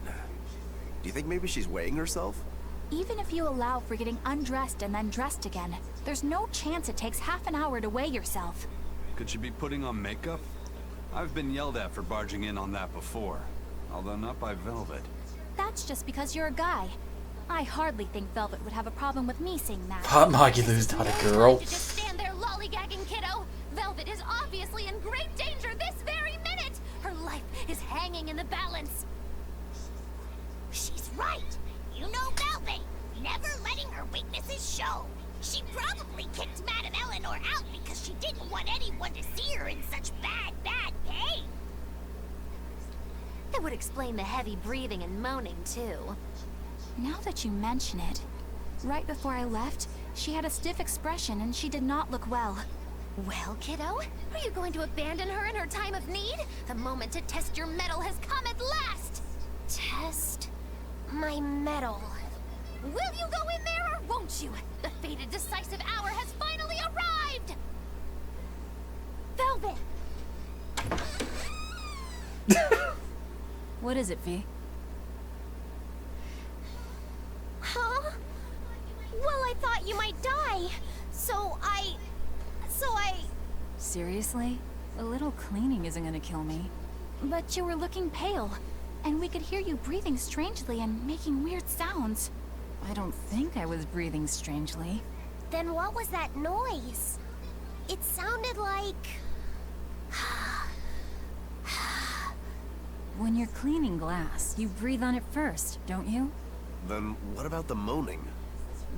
Do you think maybe she's weighing herself? Even if you allow for getting undressed and then dressed again, there's no chance it takes half an hour to weigh yourself. Could she be putting on makeup? I've been yelled at for barging in on that before, although not by Velvet. That's just because you're a guy. I hardly think Velvet would have a problem with me saying that. Hot Magulu's not a girl. To just stand there lollygagging, kiddo. Velvet is obviously in great danger this very minute. Her life is hanging in the balance. She's right. You know Velvet, never letting her weaknesses show. She probably kicked Madame Eleanor out because she didn't want anyone to see her in such bad pain. That would explain the heavy breathing and moaning, too. Now that you mention it, right before I left, she had a stiff expression and she did not look well. Well, kiddo, are you going to abandon her in her time of need? The moment to test your mettle has come at last! Test my mettle. Will you go in there or won't you? The fated decisive hour has finally arrived! Velvet! What is it, V? Huh? Well, I thought you might die. So I... Seriously? A little cleaning isn't gonna kill me. But you were looking pale, and we could hear you breathing strangely and making weird sounds. I don't think I was breathing strangely. Then what was that noise? It sounded like... When you're cleaning glass, you breathe on it first, don't you? Then what about the moaning?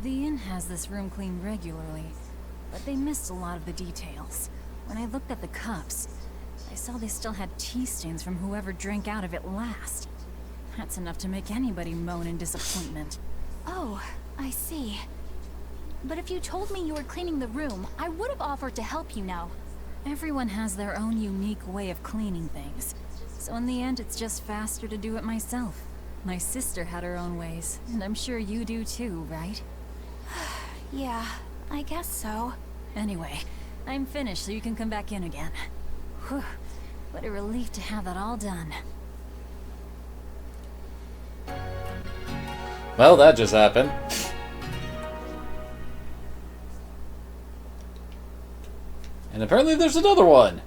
The inn has this room cleaned regularly, but they missed a lot of the details. When I looked at the cups, I saw they still had tea stains from whoever drank out of it last. That's enough to make anybody moan in disappointment. Oh, I see. But if you told me you were cleaning the room, I would have offered to help you now. Everyone has their own unique way of cleaning things. So in the end, it's just faster to do it myself. My sister had her own ways, and I'm sure you do too, right? Yeah, I guess so. Anyway, I'm finished so you can come back in again. Whew, what a relief to have that all done. Well, that just happened. And apparently there's another one.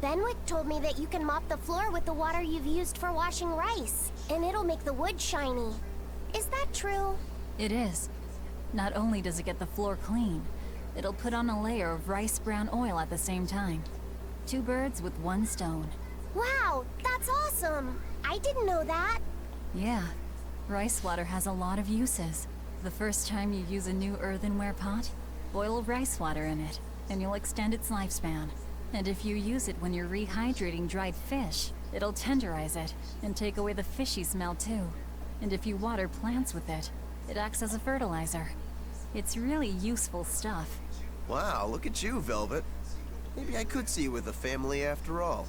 Benwick told me that you can mop the floor with the water you've used for washing rice, and it'll make the wood shiny. Is that true? It is. Not only does it get the floor clean, it'll put on a layer of rice brown oil at the same time. 2 birds with 1 stone. Wow, that's awesome! I didn't know that. Yeah, rice water has a lot of uses. The first time you use a new earthenware pot, boil rice water in it, and you'll extend its lifespan. And if you use it when you're rehydrating dried fish, it'll tenderize it and take away the fishy smell too. And if you water plants with it, it acts as a fertilizer. It's really useful stuff. Wow, look at you, Velvet. Maybe I could see you with a family after all.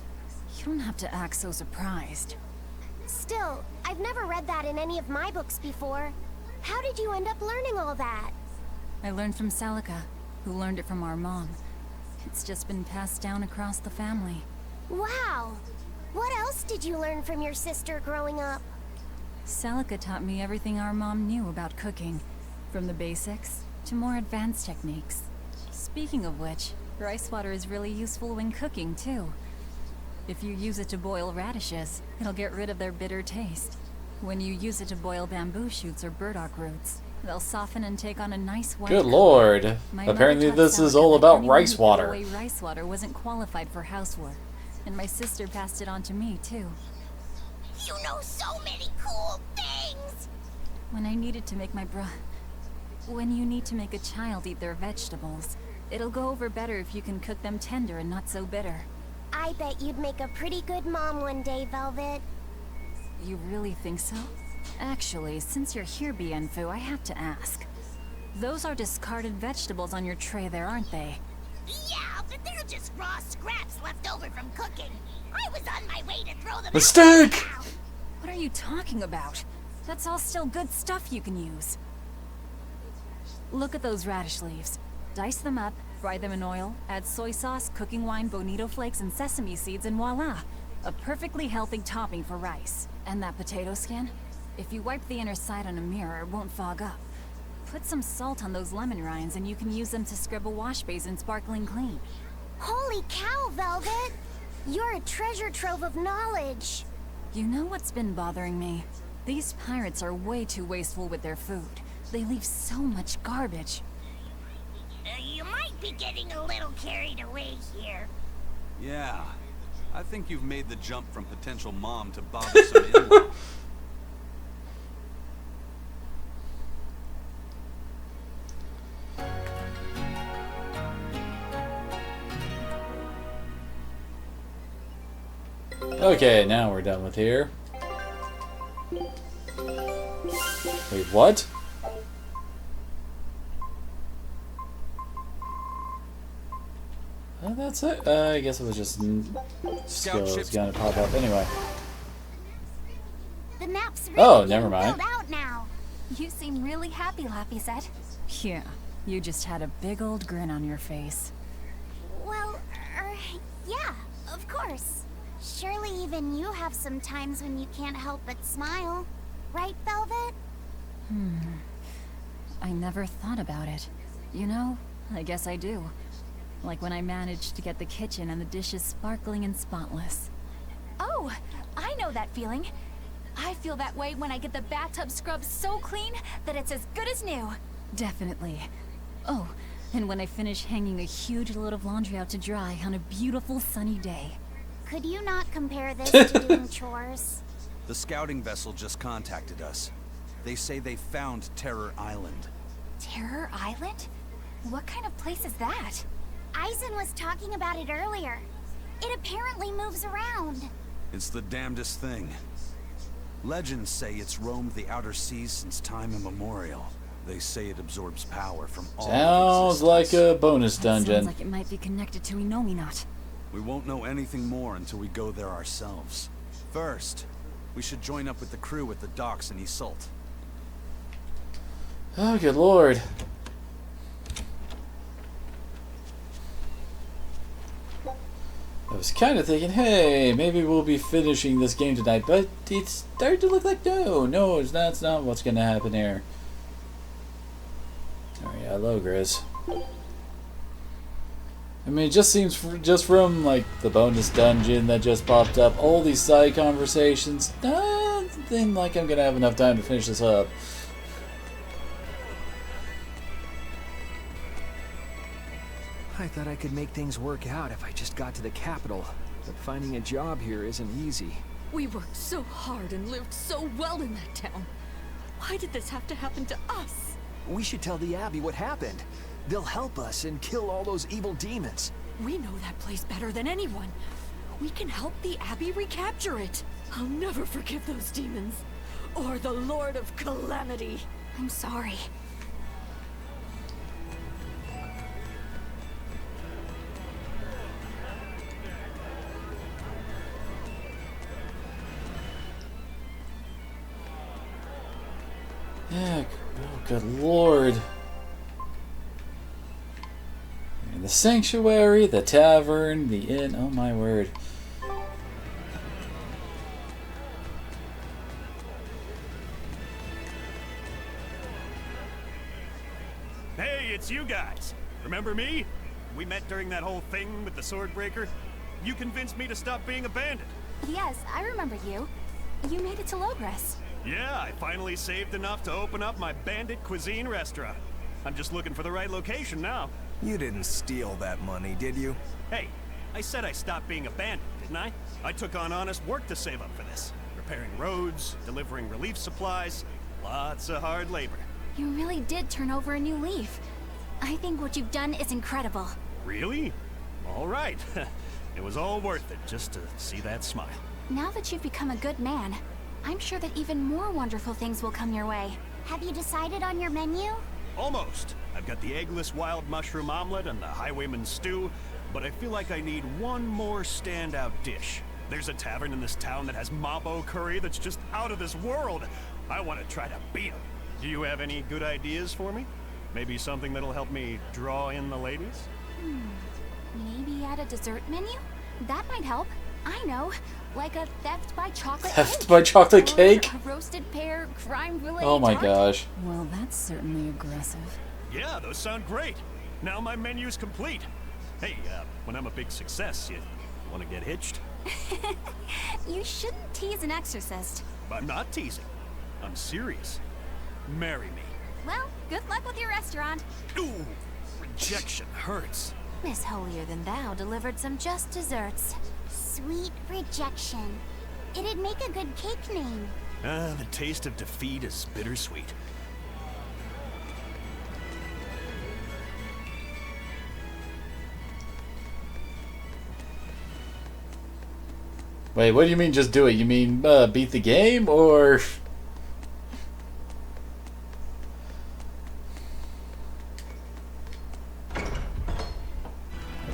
You don't have to act so surprised. Still, I've never read that in any of my books before. How did you end up learning all that? I learned from Celica, who learned it from our mom. It's just been passed down across the family. Wow! What else did you learn from your sister growing up? Celica taught me everything our mom knew about cooking, from the basics to more advanced techniques. Speaking of which, rice water is really useful when cooking too. If you use it to boil radishes, it'll get rid of their bitter taste. When you use it to boil bamboo shoots or burdock roots, they'll soften and take on a nice white Good color. lord. My Apparently mother taught this is Celica all that about anyone rice who threw water. away rice water wasn't qualified for housework, and my sister passed it on to me too. You know so many cool things! When I needed to make when you need to make a child eat their vegetables, it'll go over better if you can cook them tender and not so bitter. I bet you'd make a pretty good mom one day, Velvet. You really think so? Actually, since you're here, Bienfu, I have to ask. Those are discarded vegetables on your tray there, aren't they? Yeah, but they're just raw scraps left over from cooking. I was on my way to throw them Mistake! out. What are you talking about? That's all still good stuff you can use. Look at those radish leaves. Dice them up, fry them in oil, add soy sauce, cooking wine, bonito flakes, and sesame seeds, and voila! A perfectly healthy topping for rice. And that potato skin? If you wipe the inner side on a mirror, it won't fog up. Put some salt on those lemon rinds and you can use them to scrub a wash basin sparkling clean. Holy cow, Velvet! You're a treasure trove of knowledge. You know what's been bothering me? These pirates are way too wasteful with their food. They leave so much garbage. You might be getting a little carried away here. Yeah. I think you've made the jump from potential mom to bothersome in-law. Okay, now we're done with here. Wait, what? Oh, that's it? I guess it was just skills gonna pop up anyway. The map's really never mind. filled out now. You seem really happy, Laffy said. Yeah, you just had a big old grin on your face. Well, yeah, of course. Surely even you have some times when you can't help but smile. Right, Velvet? I never thought about it. You know, I guess I do. Like when I managed to get the kitchen and the dishes sparkling and spotless. Oh, I know that feeling. I feel that way when I get the bathtub scrubbed so clean that it's as good as new. Definitely. Oh, and when I finish hanging a huge load of laundry out to dry on a beautiful sunny day. Could you not compare this to doing chores? The scouting vessel just contacted us. They say they found Terror Island. Terror Island? What kind of place is that? Eisen was talking about it earlier. It apparently moves around. It's the damnedest thing. Legends say it's roamed the outer seas since time immemorial. They say it absorbs power from all Sounds like a bonus dungeon. Sounds like it might be connected to Inominat. We won't know anything more until we go there ourselves. First, we should join up with the crew at the docks in Isolt. Oh, good lord. I was kind of thinking, hey, maybe we'll be finishing this game tonight, but it's starting to look like no, that's not what's going to happen here. Oh yeah, hello, Grizz. I mean, it just seems, just from, like, the bonus dungeon that just popped up, all these side conversations, doesn't seem like I'm going to have enough time to finish this up. I thought I could make things work out if I just got to the capital, but finding a job here isn't easy. We worked so hard and lived so well in that town. Why did this have to happen to us? We should tell the Abbey what happened. They'll help us and kill all those evil demons. We know that place better than anyone. We can help the Abbey recapture it. I'll never forgive those demons. Or the Lord of Calamity. I'm sorry. Yeah, oh, good lord. And the sanctuary, the tavern, the inn, oh my word. Hey, it's you guys. Remember me? We met during that whole thing with the Swordbreaker. You convinced me to stop being a bandit. Yes, I remember you. You made it to Logres. Yeah, I finally saved enough to open up my bandit cuisine restaurant. I'm just looking for the right location now. You didn't steal that money, did you? Hey, I said I stopped being a bandit, didn't I? I took on honest work to save up for this. Repairing roads, delivering relief supplies, lots of hard labor. You really did turn over a new leaf. I think what you've done is incredible. Really? All right. It was all worth it just to see that smile. Now that you've become a good man, I'm sure that even more wonderful things will come your way. Have you decided on your menu? Almost. I've got the eggless wild mushroom omelet and the highwayman stew, but I feel like I need one more standout dish. There's a tavern in this town that has Mabo curry that's just out of this world. I want to try to beat him. Do you have any good ideas for me? Maybe something that'll help me draw in the ladies? Maybe add a dessert menu? That might help. I know. Like a theft by chocolate Theft cake. by chocolate Or cake? a roasted pear crime brulee Oh my tart. gosh. Well, that's certainly aggressive. Yeah, those sound great. Now my menu's complete. Hey, when I'm a big success, you want to get hitched? You shouldn't tease an exorcist. I'm not teasing. I'm serious. Marry me. Well, good luck with your restaurant. Ooh, rejection hurts. Miss Holier Than Thou delivered some just desserts. Sweet rejection. It'd make a good cake name. The taste of defeat is bittersweet. Wait, what do you mean just do it? You mean beat the game, or...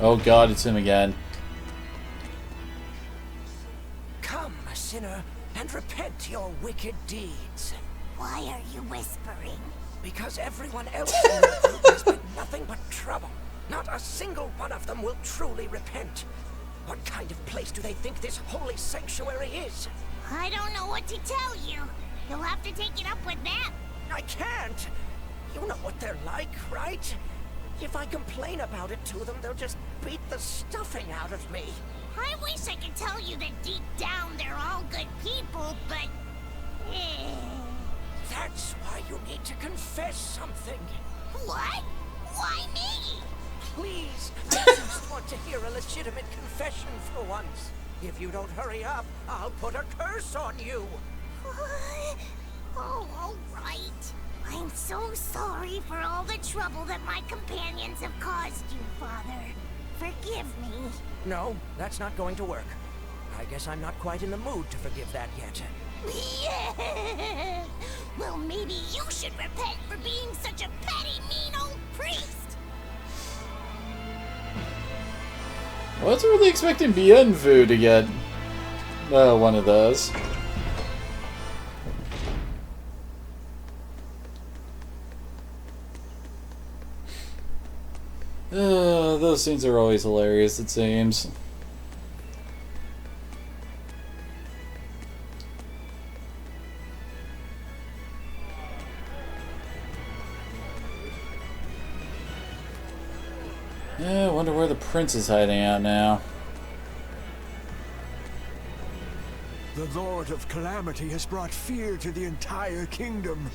Oh god, it's him again. Come, sinner, and repent your wicked deeds. Why are you whispering? Because everyone else in the group has been nothing but trouble. Not a single one of them will truly repent. What kind of place do they think this holy sanctuary is? I don't know what to tell you. You'll have to take it up with them. I can't. You know what they're like, right? If I complain about it to them, they'll just beat the stuffing out of me. I wish I could tell you that deep down they're all good people, but... That's why you need to confess something. What? Why me? Please, I just want to hear a legitimate confession for once. If you don't hurry up, I'll put a curse on you. Oh, all right. I'm so sorry for all the trouble that my companions have caused you, Father. Forgive me. No, that's not going to work. I guess I'm not quite in the mood to forgive that yet. Yeah. Well, maybe you should repent for being such a petty, mean old priest. I wasn't really expecting Bienvu to get one of those. Those scenes are always hilarious, it seems. Yeah, I wonder where the prince is hiding out now. The Lord of Calamity has brought fear to the entire kingdom.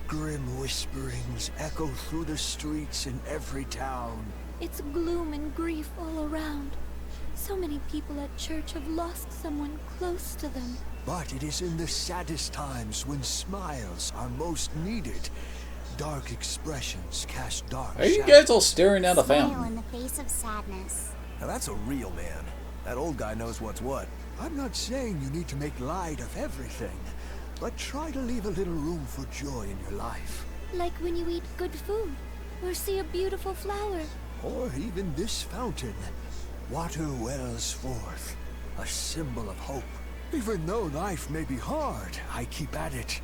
Grim whisperings echo through the streets in every town. It's gloom and grief all around. So many people at church have lost someone close to them. But it is in the saddest times when smiles are most needed. Dark expressions cast dark Are you guys all staring at a Smile fountain? in the face of sadness. Now that's a real man. That old guy knows what's what. I'm not saying you need to make light of everything, but try to leave a little room for joy in your life. Like when you eat good food, or see a beautiful flower. Or even this fountain. Water wells forth, a symbol of hope. Even though life may be hard, I keep at it.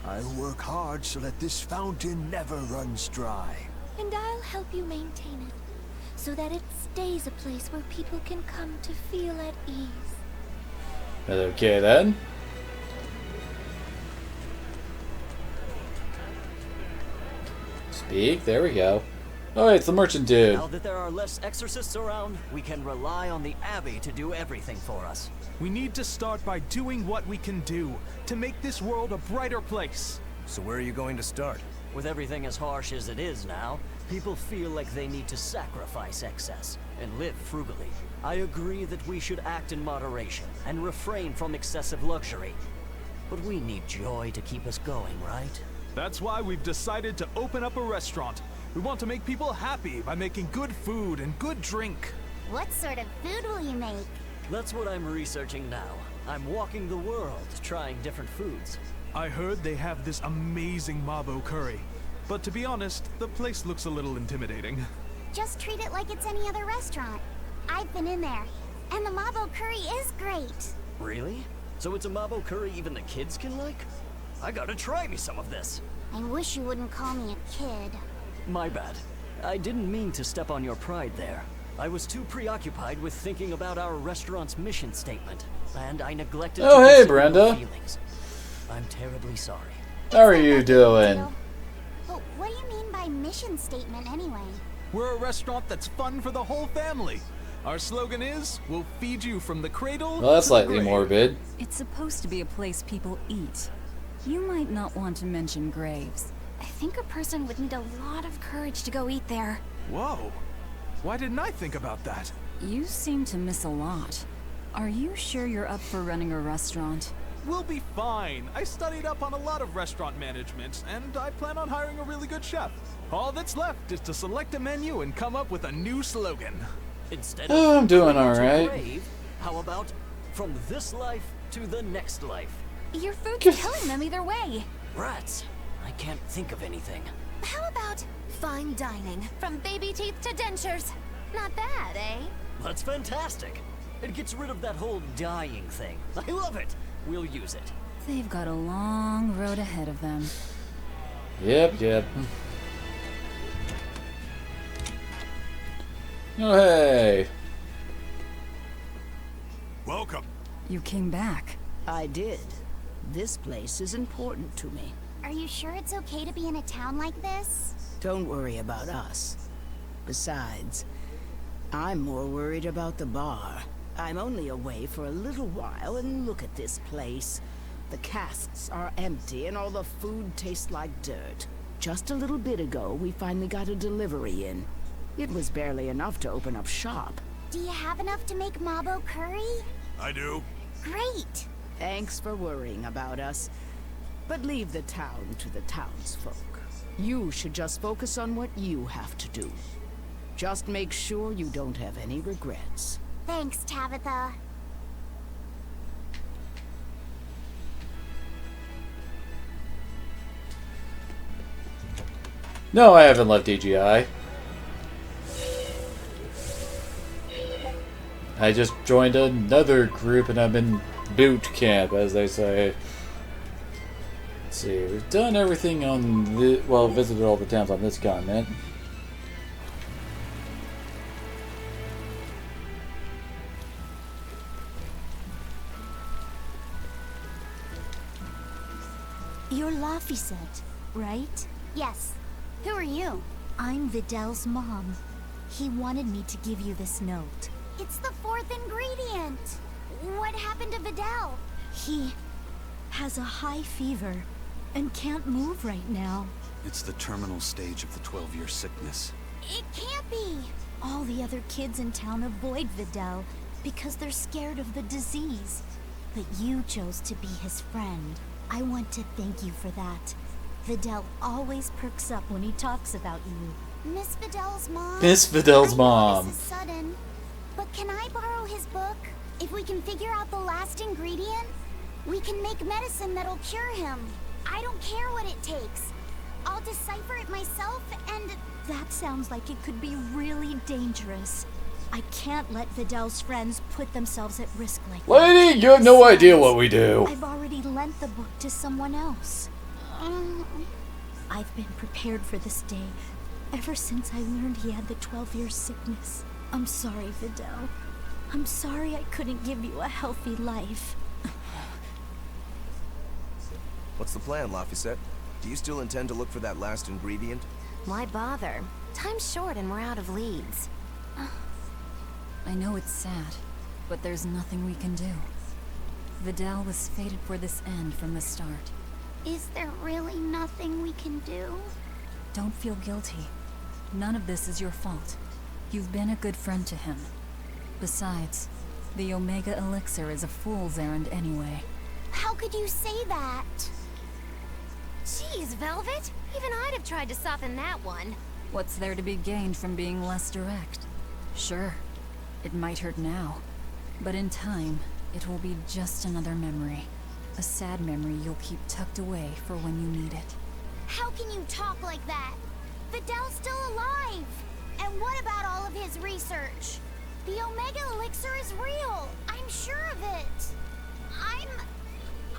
I work hard so that this fountain never runs dry. And I'll help you maintain it, so that it stays a place where people can come to feel at ease. Okay then. Speak, there we go. Oh, it's the merchant dude. Now that there are less exorcists around, we can rely on the Abbey to do everything for us. We need to start by doing what we can do to make this world a brighter place. So where are you going to start? With everything as harsh as it is now, people feel like they need to sacrifice excess and live frugally. I agree that we should act in moderation and refrain from excessive luxury. But we need joy to keep us going, right? That's why we've decided to open up a restaurant. We want to make people happy by making good food and good drink. What sort of food will you make? That's what I'm researching now. I'm walking the world, trying different foods. I heard they have this amazing Mabo curry. But to be honest, the place looks a little intimidating. Just treat it like it's any other restaurant. I've been in there. And the mabo curry is great. Really? So it's a mabo curry even the kids can like? I gotta try me some of this. I wish you wouldn't call me a kid. My bad. I didn't mean to step on your pride there. I was too preoccupied with thinking about our restaurant's mission statement, and I neglected Oh, to hey, consider Brenda. your feelings. I'm terribly sorry. How are you doing? But what do you mean by mission statement anyway? We're a restaurant that's fun for the whole family. Our slogan is, we'll feed you from the cradle Well, that's to the slightly grave. morbid. It's supposed to be a place people eat. You might not want to mention graves. I think a person would need a lot of courage to go eat there. Whoa. Why didn't I think about that? You seem to miss a lot. Are you sure you're up for running a restaurant? We'll be fine. I studied up on a lot of restaurant management, and I plan on hiring a really good chef. All that's left is to select a menu and come up with a new slogan. Instead Oh, I'm doing cradle to alright. grave, how about from this life to the next life? Your food's killing them either way. Rats. I can't think of anything. How about fine dining? From baby teeth to dentures. Not bad, eh? That's fantastic. It gets rid of that whole dying thing. I love it. We'll use it. They've got a long road ahead of them. Yep. Oh, hey. Welcome. You came back. I did. This place is important to me. Are you sure it's okay to be in a town like this? Don't worry about us. Besides, I'm more worried about the bar. I'm only away for a little while, and look at this place. The casks are empty and all the food tastes like dirt. Just a little bit ago, we finally got a delivery in. It was barely enough to open up shop. Do you have enough to make mabo curry? I do. Great! Thanks for worrying about us. But leave the town to the townsfolk. You should just focus on what you have to do. Just make sure you don't have any regrets. Thanks, Tabitha. No, I haven't left DGI. I just joined another group and I'm in boot camp, as they say. Let's see, we've done everything on the... well, visited all the towns on this continent. You're Laphicet, right? Yes. Who are you? I'm Vidal's mom. He wanted me to give you this note. It's the fourth ingredient! What happened to Vidal? He has a high fever and can't move right now. It's the terminal stage of the 12-year sickness. It can't be! All the other kids in town avoid Vidal because they're scared of the disease. But you chose to be his friend. I want to thank you for that. Vidal always perks up when he talks about you. Miss Vidal's mom? Miss Vidal's I know mom. this is sudden, but can I borrow his book? If we can figure out the last ingredient, we can make medicine that'll cure him. I don't care what it takes. I'll decipher it myself and... That sounds like it could be really dangerous. I can't let Vidal's friends put themselves at risk like that. Lady, you have no idea what we do. I've already lent the book to someone else. I've been prepared for this day ever since I learned he had the 12-year sickness. I'm sorry, Vidal. I'm sorry I couldn't give you a healthy life. What's the plan, Laphicet? Do you still intend to look for that last ingredient? Why bother? Time's short and we're out of leads. I know it's sad, but there's nothing we can do. Vidal was fated for this end from the start. Is there really nothing we can do? Don't feel guilty. None of this is your fault. You've been a good friend to him. Besides, the Omega Elixir is a fool's errand anyway. How could you say that? Jeez, Velvet! Even I'd have tried to soften that one. What's there to be gained from being less direct? Sure, it might hurt now, but in time, it will be just another memory. A sad memory you'll keep tucked away for when you need it. How can you talk like that? Vidal's still alive! And what about all of his research? The Omega Elixir is real. I'm sure of it.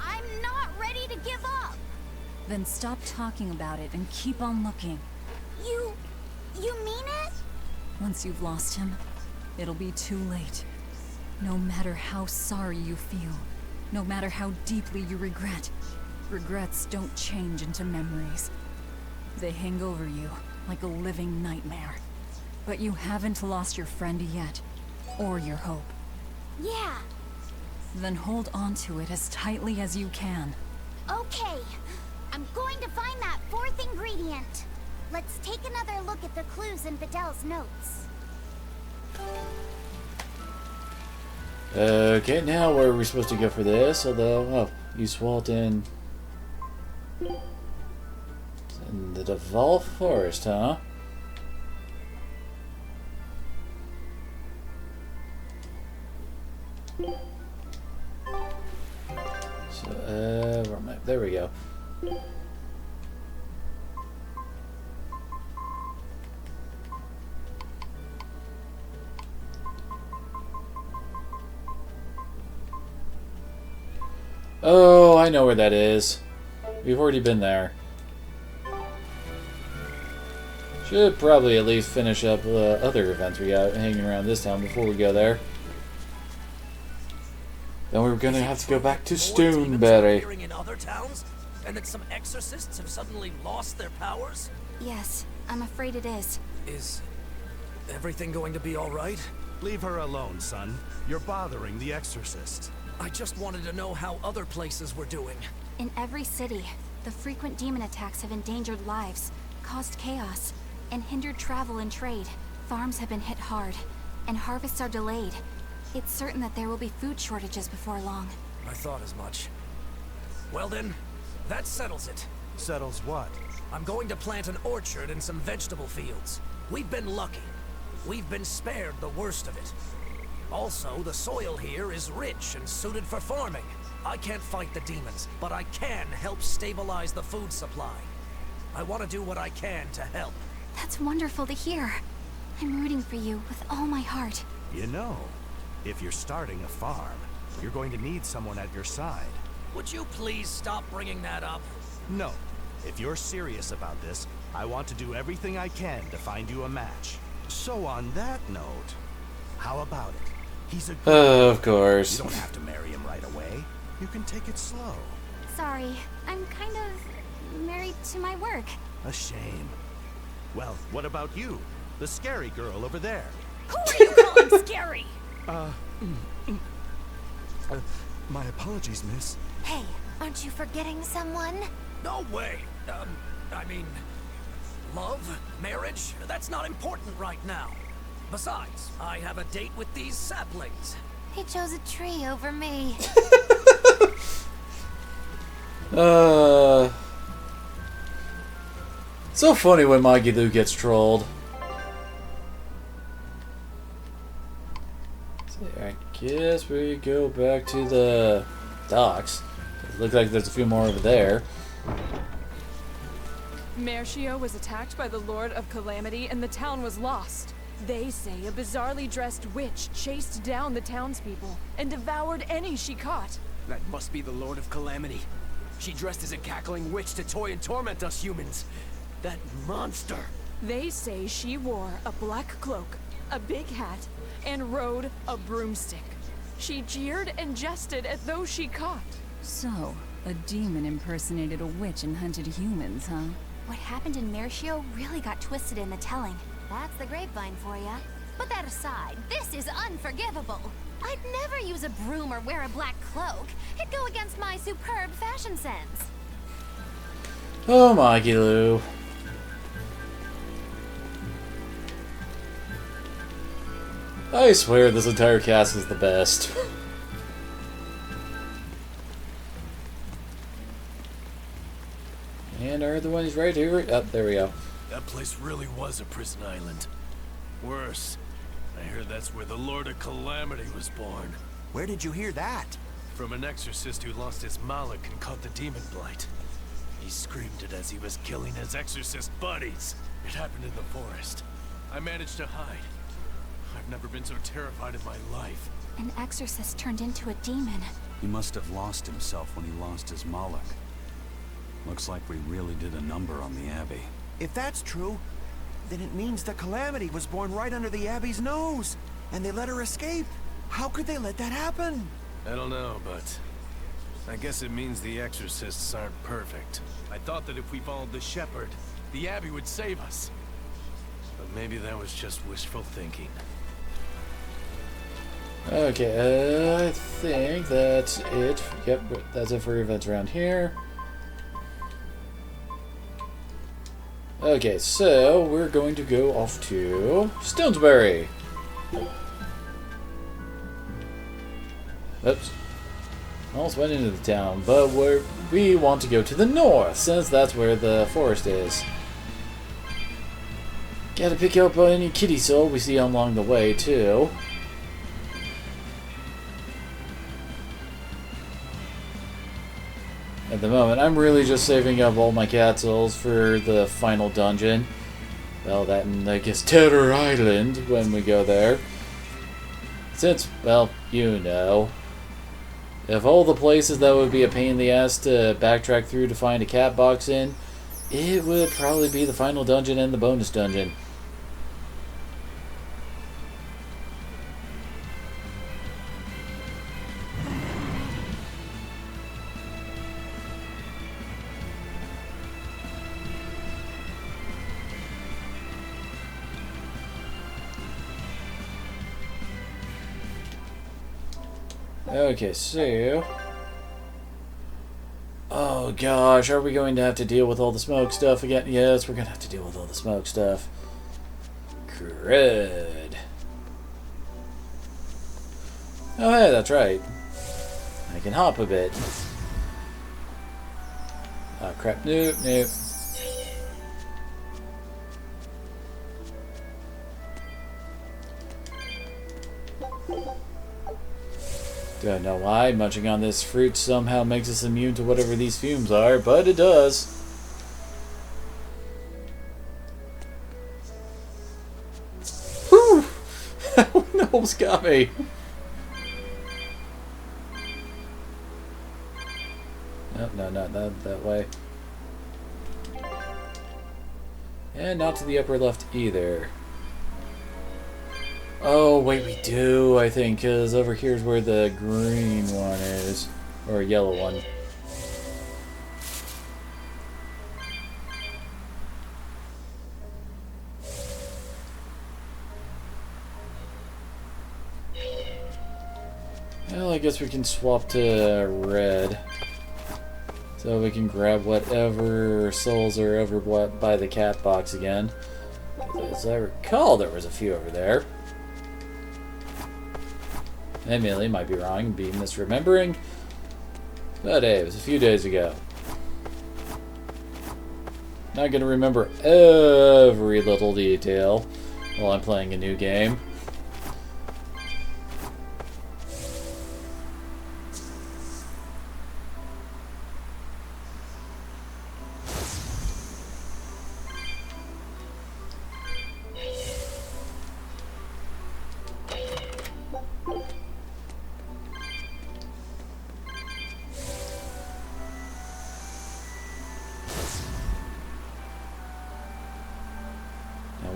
I'm not ready to give up. Then stop talking about it and keep on looking. You mean it? Once you've lost him, it'll be too late. No matter how sorry you feel, no matter how deeply you regret, regrets don't change into memories. They hang over you like a living nightmare. But you haven't lost your friend yet, or your hope. Yeah. Then hold on to it as tightly as you can. Okay. I'm going to find that fourth ingredient. Let's take another look at the clues in Fidel's notes. Okay, now where are we supposed to go for this? Although, oh, you swallowed in the Devolve Forest, huh? So, where am I? There we go. Oh, I know where that is. We've already been there. Should probably at least finish up other events we got hanging around this town before we go there. Then we're gonna have to go back to Stoneberry. In other towns, and that some exorcists have suddenly lost their powers? Yes, I'm afraid it is. Is everything going to be all right? Leave her alone, son. You're bothering the exorcist. I just wanted to know how other places were doing. In every city, the frequent demon attacks have endangered lives, caused chaos, and hindered travel and trade. Farms have been hit hard, and harvests are delayed. It's certain that there will be food shortages before long. I thought as much. Well then, that settles it. Settles what? I'm going to plant an orchard and some vegetable fields. We've been lucky. We've been spared the worst of it. Also, the soil here is rich and suited for farming. I can't fight the demons, but I can help stabilize the food supply. I want to do what I can to help. That's wonderful to hear. I'm rooting for you with all my heart. You know, if you're starting a farm, you're going to need someone at your side. Would you please stop bringing that up? No. If you're serious about this, I want to do everything I can to find you a match. So on that note, how about it? He's a good Of course. You don't have to marry him right away. You can take it slow. Sorry, I'm kind of married to my work. A shame. Well, what about you? The scary girl over there. Who are you calling scary? My apologies, miss. Hey, aren't you forgetting someone? No way. I mean, love, marriage, that's not important right now. Besides, I have a date with these saplings. He chose a tree over me. So funny when Maggie Lou gets trolled. So I guess we go back to the docks. It looks like there's a few more over there. Mercio was attacked by the Lord of Calamity and the town was lost. They say a bizarrely dressed witch chased down the townspeople and devoured any she caught. That must be the Lord of Calamity. She dressed as a cackling witch to toy and torment us humans. That monster! They say she wore a black cloak, a big hat, and rode a broomstick. She jeered and jested at those she caught. So, a demon impersonated a witch and hunted humans, huh? What happened in Mercio really got twisted in the telling. That's the grapevine for ya. Put that aside, this is unforgivable. I'd never use a broom or wear a black cloak. It'd go against my superb fashion sense. Oh, Maggie Lou. I swear this entire cast is the best. And our other one's right here. Oh, there we go. That place really was a prison island. Worse, I heard that's where the Lord of Calamity was born. Where did you hear that? From an exorcist who lost his mallet and caught the demon blight. He screamed it as he was killing his exorcist buddies. It happened in the forest. I managed to hide. I've never been so terrified in my life. An exorcist turned into a demon. He must have lost himself when he lost his Moloch. Looks like we really did a number on the Abbey. If that's true, then it means the Calamity was born right under the Abbey's nose, and they let her escape. How could they let that happen? I don't know, but I guess it means the exorcists aren't perfect. I thought that if we followed the shepherd, the Abbey would save us. But maybe that was just wishful thinking. Okay, I think that's it. Yep, that's it for events around here. Okay, so we're going to go off to Stonesbury. Oops. Almost went into the town, but we want to go to the north, since that's where the forest is. Gotta pick up any kitty soul we see along the way, too. At the moment, I'm really just saving up all my cat souls for the final dungeon. Well, that and I guess Terror Island when we go there. Since, well, you know. Of all the places that would be a pain in the ass to backtrack through to find a cat box in, it would probably be the final dungeon and the bonus dungeon. Okay, so... Oh gosh, are we going to have to deal with all the smoke stuff again? Yes, we're going to have to deal with all the smoke stuff. Crud. Oh hey, that's right. I can hop a bit. Oh crap, nope, nope. Don't know why munching on this fruit somehow makes us immune to whatever these fumes are, but it does. Whew! That one almost got me. Nope, no, not that way. And not to the upper left either. Oh, wait, we do, I think, because over here's where the green one is. Or yellow one. Well, I guess we can swap to red. So we can grab whatever souls are over by the cat box again. As I recall, there was a few over there. Emily might be wrong and be misremembering. But hey, it was a few days ago. Not gonna remember every little detail while I'm playing a new game.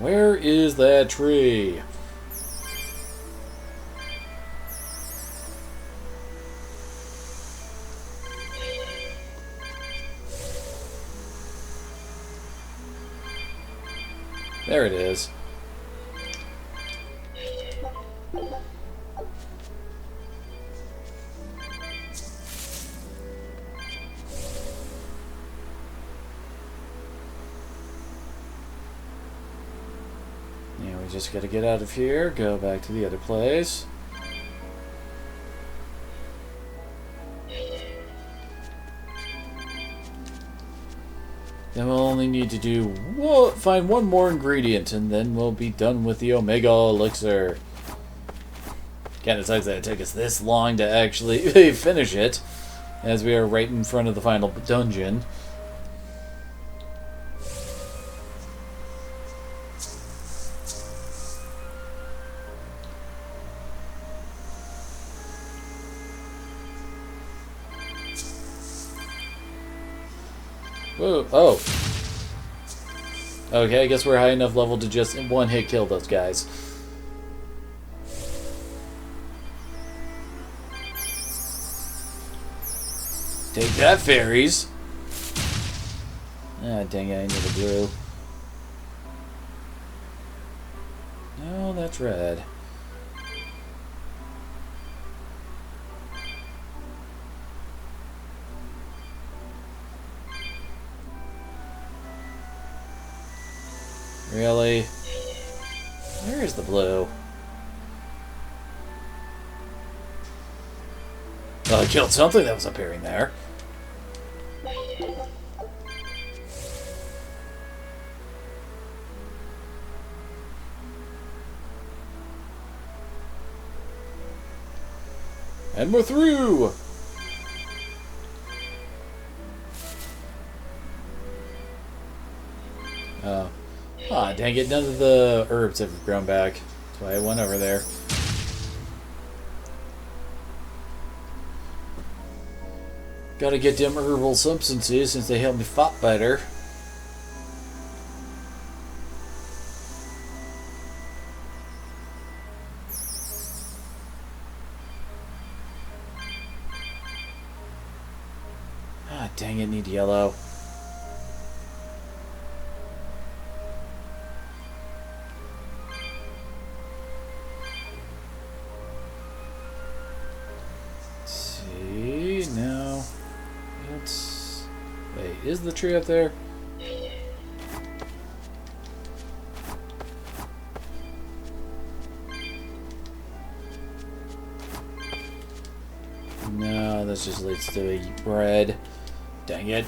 Where is that tree? There it is. Just gotta get out of here, go back to the other place. Then we'll only need to do find one more ingredient, and then we'll be done with the Omega Elixir. Kinda sucks that it took us this long to actually finish it, as we are right in front of the final dungeon. Whoa, oh. Okay, I guess we're high enough level to just in one hit kill those guys. Take that, fairies! Ah, dang it, I need the blue. No, that's red. Really? Where's the blue? Well, I killed something that was appearing there. And we're through! Oh. Ah, dang it, none of the herbs have grown back. That's why I went over there. Gotta get them herbal substances since they help me fight better. Ah, dang it, need yellow. Is the tree up there? No, this just leads to a bread. Dang it.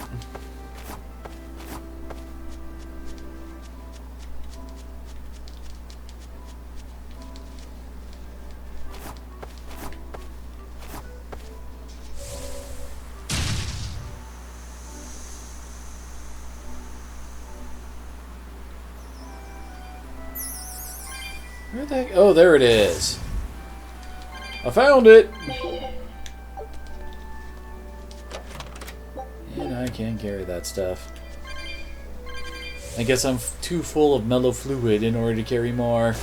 Where the heck? Oh, there it is. I found it! And I can't carry that stuff. I guess I'm too full of mellow fluid in order to carry more.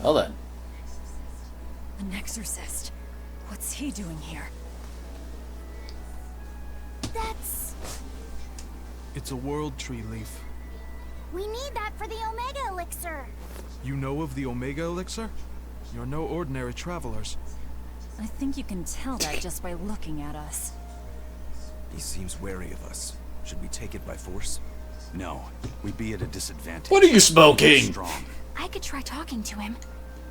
Well then. An exorcist. What's he doing here? That's... It's a world tree leaf. We need that for the Omega Elixir. You know of the Omega Elixir? You're no ordinary travelers. I think you can tell that just by looking at us. He seems wary of us. Should we take it by force? No, we'd be at a disadvantage. What are you smoking? Strong. I could try talking to him.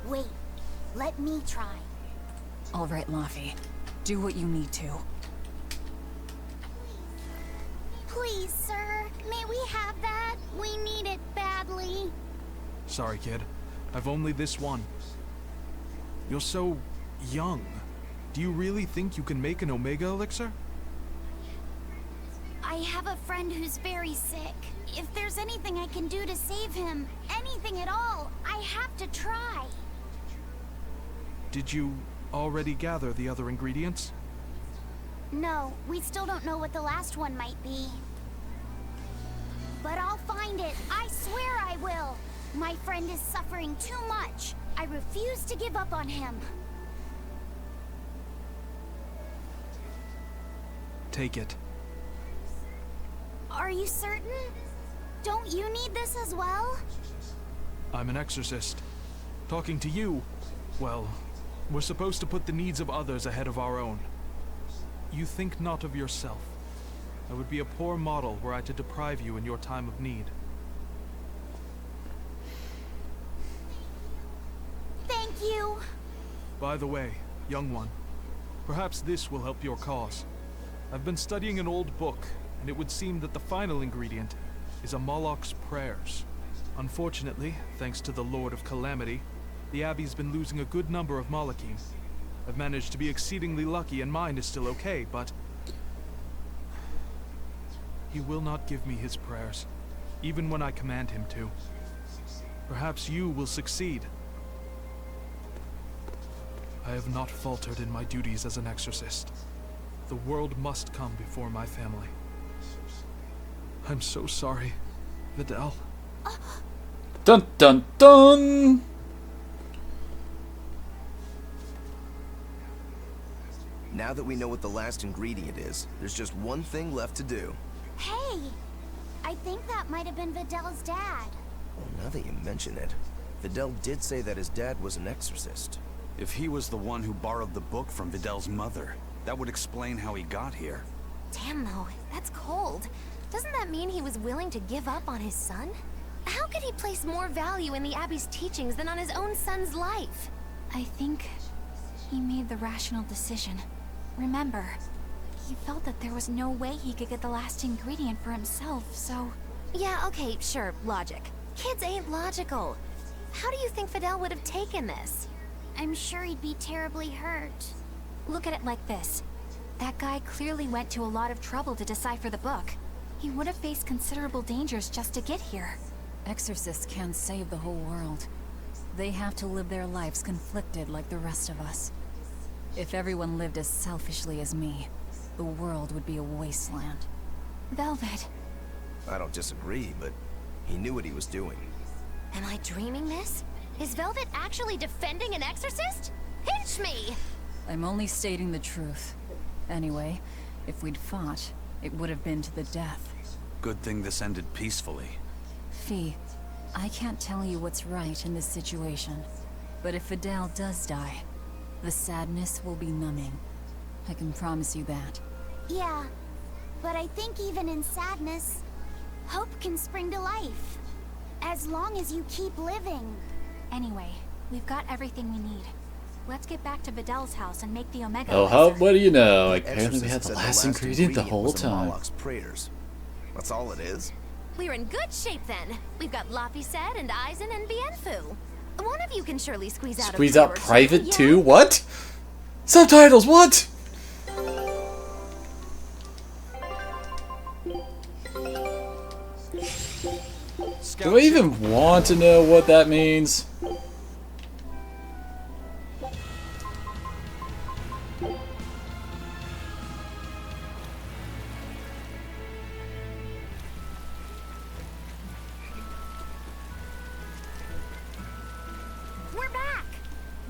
Wait, let me try. All right, Laffy. Do what you need to. Please, sir, may we have that? We need it badly. Sorry, kid. I've only this one. You're so young. Do you really think you can make an Omega Elixir? I have a friend who's very sick. If there's anything I can do to save him, anything at all, I have to try. Did you already gather the other ingredients? No, we still don't know what the last one might be. But I'll find it. I swear I will. My friend is suffering too much. I refuse to give up on him. Take it. Are you certain? Don't you need this as well? I'm an exorcist. Talking to you, well, we're supposed to put the needs of others ahead of our own. You think not of yourself. I would be a poor model were I to deprive you in your time of need. Thank you. By the way, young one, perhaps this will help your cause. I've been studying an old book, and it would seem that the final ingredient is a Moloch's prayers. Unfortunately, thanks to the Lord of Calamity, the Abbey's been losing a good number of Molochim. I've managed to be exceedingly lucky and mine is still okay, but he will not give me his prayers, even when I command him to. Perhaps you will succeed. I have not faltered in my duties as an exorcist. The world must come before my family. I'm so sorry, Vidal. Dun dun dun! Now that we know what the last ingredient is, there's just one thing left to do. Hey! I think that might have been Vidal's dad. Well, now that you mention it, Vidal did say that his dad was an exorcist. If he was the one who borrowed the book from Vidal's mother, that would explain how he got here. Damn though, that's cold. Doesn't that mean he was willing to give up on his son? How could he place more value in the Abbey's teachings than on his own son's life? I think he made the rational decision. Remember, he felt that there was no way he could get the last ingredient for himself, so... Yeah, okay, sure, logic. Kids ain't logical. How do you think Vidal would have taken this? I'm sure he'd be terribly hurt. Look at it like this. That guy clearly went to a lot of trouble to decipher the book. He would have faced considerable dangers just to get here. Exorcists can't save the whole world. They have to live their lives conflicted like the rest of us. If everyone lived as selfishly as me, the world would be a wasteland. Velvet. I don't disagree, but he knew what he was doing. Am I dreaming this? Is Velvet actually defending an exorcist? Pinch me! I'm only stating the truth. Anyway, if we'd fought, it would have been to the death. Good thing this ended peacefully. Fee, I can't tell you what's right in this situation, but if Vidal does die, the sadness will be numbing. I can promise you that. Yeah, but I think even in sadness, hope can spring to life. As long as you keep living. Anyway, we've got everything we need. Let's get back to Vidal's house and make the Omega. Oh, how, what do you know? The Apparently we had exorcist the said last ingredient the whole was in time. Moloch's prayers. That's all it is? We're in good shape then. We've got Laphicet and Eisen and Bienfu. One of you can surely squeeze out Squeeze a out prayer or private two, yeah? too? What? Subtitles, what? Do I even want to know what that means? We're back!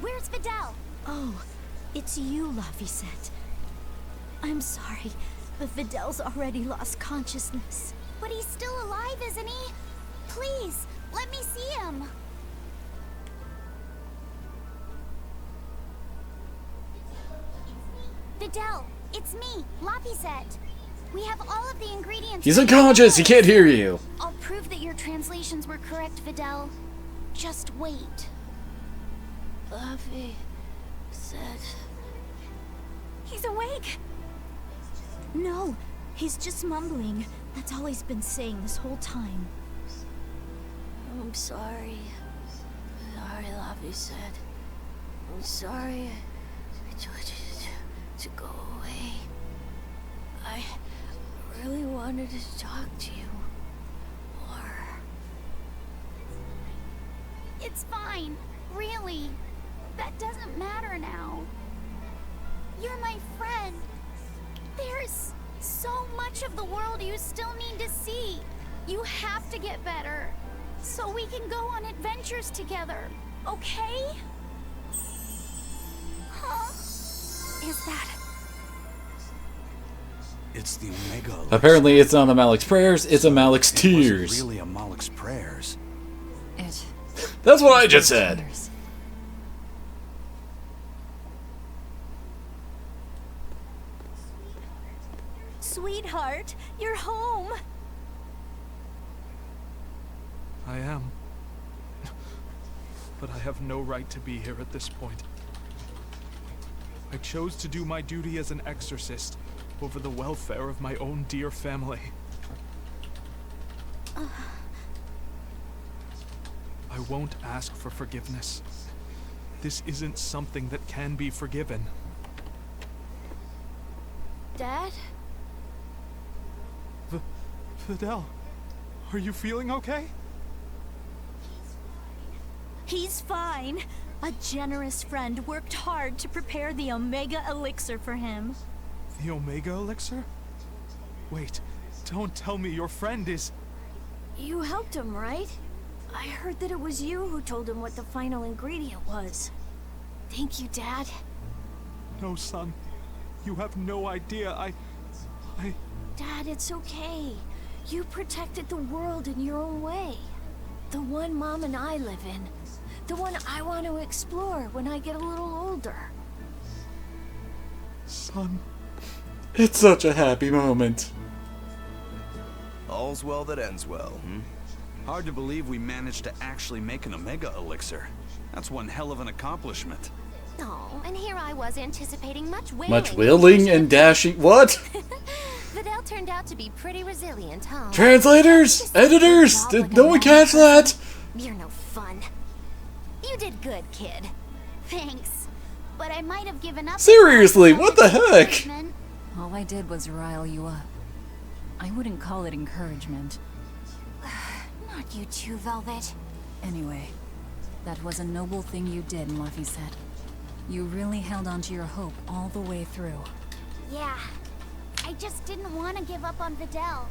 Where's Vidal? Oh, it's you, Laphicet. I'm sorry, but Vidal's already lost consciousness. But he's still alive, isn't he? Please, let me see him. Vidal, it's me, Laphicet. We have all of the ingredients. He's unconscious, he can't hear you. I'll prove that your translations were correct, Vidal. Just wait. Laphicet. He's awake! No, he's just mumbling. That's all he's been saying this whole time. I'm sorry. Sorry, Laphicet. I'm sorry I told you to go away. I really wanted to talk to you more. It's fine. Really. That doesn't matter now. You're my friend. There's so much of the world you still need to see. You have to get better, so we can go on adventures together, okay? Huh? Is that... It's the Omega. Apparently it's not a Malek's prayers, it's a Malek's tears. It wasn't really a Malek's prayers. That's what I just said. Sweetheart, you're home. I am. But I have no right to be here at this point. I chose to do my duty as an exorcist over the welfare of my own dear family. I won't ask for forgiveness. This isn't something that can be forgiven. Dad? Fidel, are you feeling okay? He's fine. A generous friend worked hard to prepare the Omega Elixir for him. The Omega Elixir? Wait, don't tell me your friend is... You helped him, right? I heard that it was you who told him what the final ingredient was. Thank you, Dad. No, son. You have no idea. I... Dad, it's okay. You protected the world in your own way. The one Mom and I live in. The one I want to explore when I get a little older. Son. It's such a happy moment. All's well that ends well, hmm? Hard to believe we managed to actually make an Omega Elixir. That's one hell of an accomplishment. Oh, and here I was anticipating much wailing. Much wailing and dashing. What? Videl turned out to be pretty resilient, huh? Translators? Editors? Did no one catch that? You're no fun. You did good, kid. Thanks. But I might have given up. Seriously, what the heck? All I did was rile you up. I wouldn't call it encouragement. Not you too, Velvet. Anyway, that was a noble thing you did, Muffy said. You really held on to your hope all the way through. Yeah. I just didn't want to give up on Videl.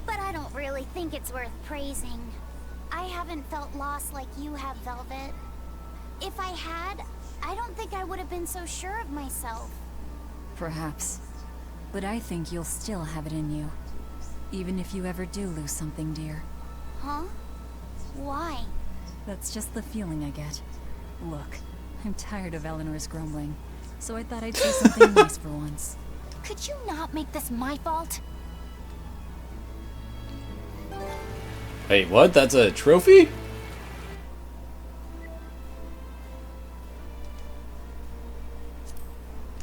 But I don't really think it's worth praising. I haven't felt lost like you have, Velvet. If I had, I don't think I would have been so sure of myself. Perhaps. But I think you'll still have it in you. Even if you ever do lose something dear. Huh? Why? That's just the feeling I get. Look, I'm tired of Eleanor's grumbling, so I thought I'd say something nice for once. Could you not make this my fault? Wait, what? That's a trophy?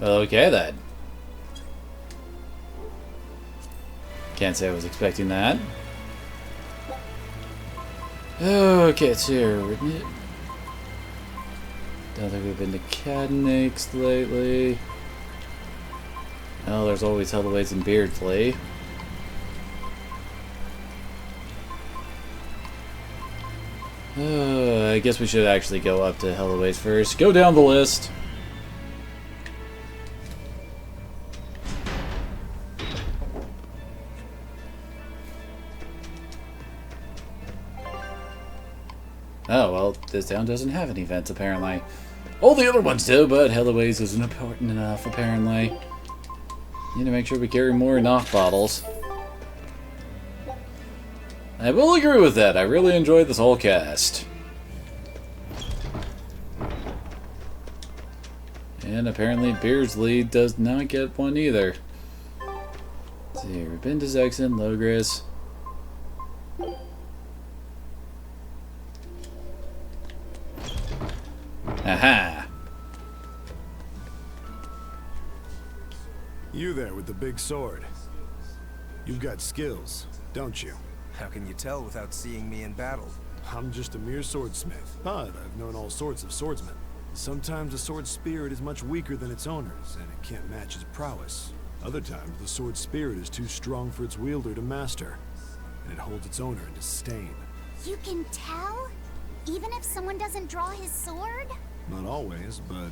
Okay then. Can't say I was expecting that. Okay, so here, wouldn't it? Don't think we've been to Cadnix lately. Oh, there's always Hellaways and Beardsley. I guess we should actually go up to Hellaways first. Go down the list. Oh, well, this town doesn't have any vents, apparently. All the other ones do, but Hellaways isn't important enough, apparently. Need to make sure we carry more knock bottles. I will agree with that. I really enjoyed this whole cast. And apparently Beardsley does not get one either. Let's see here. We've been to Zexon, Logris. Aha! You there with the big sword. You've got skills, don't you? How can you tell without seeing me in battle? I'm just a mere swordsmith, but I've known all sorts of swordsmen. Sometimes a sword's spirit is much weaker than its owner's, and it can't match its prowess. Other times, the sword's spirit is too strong for its wielder to master, and it holds its owner in disdain. You can tell? Even if someone doesn't draw his sword? Not always, but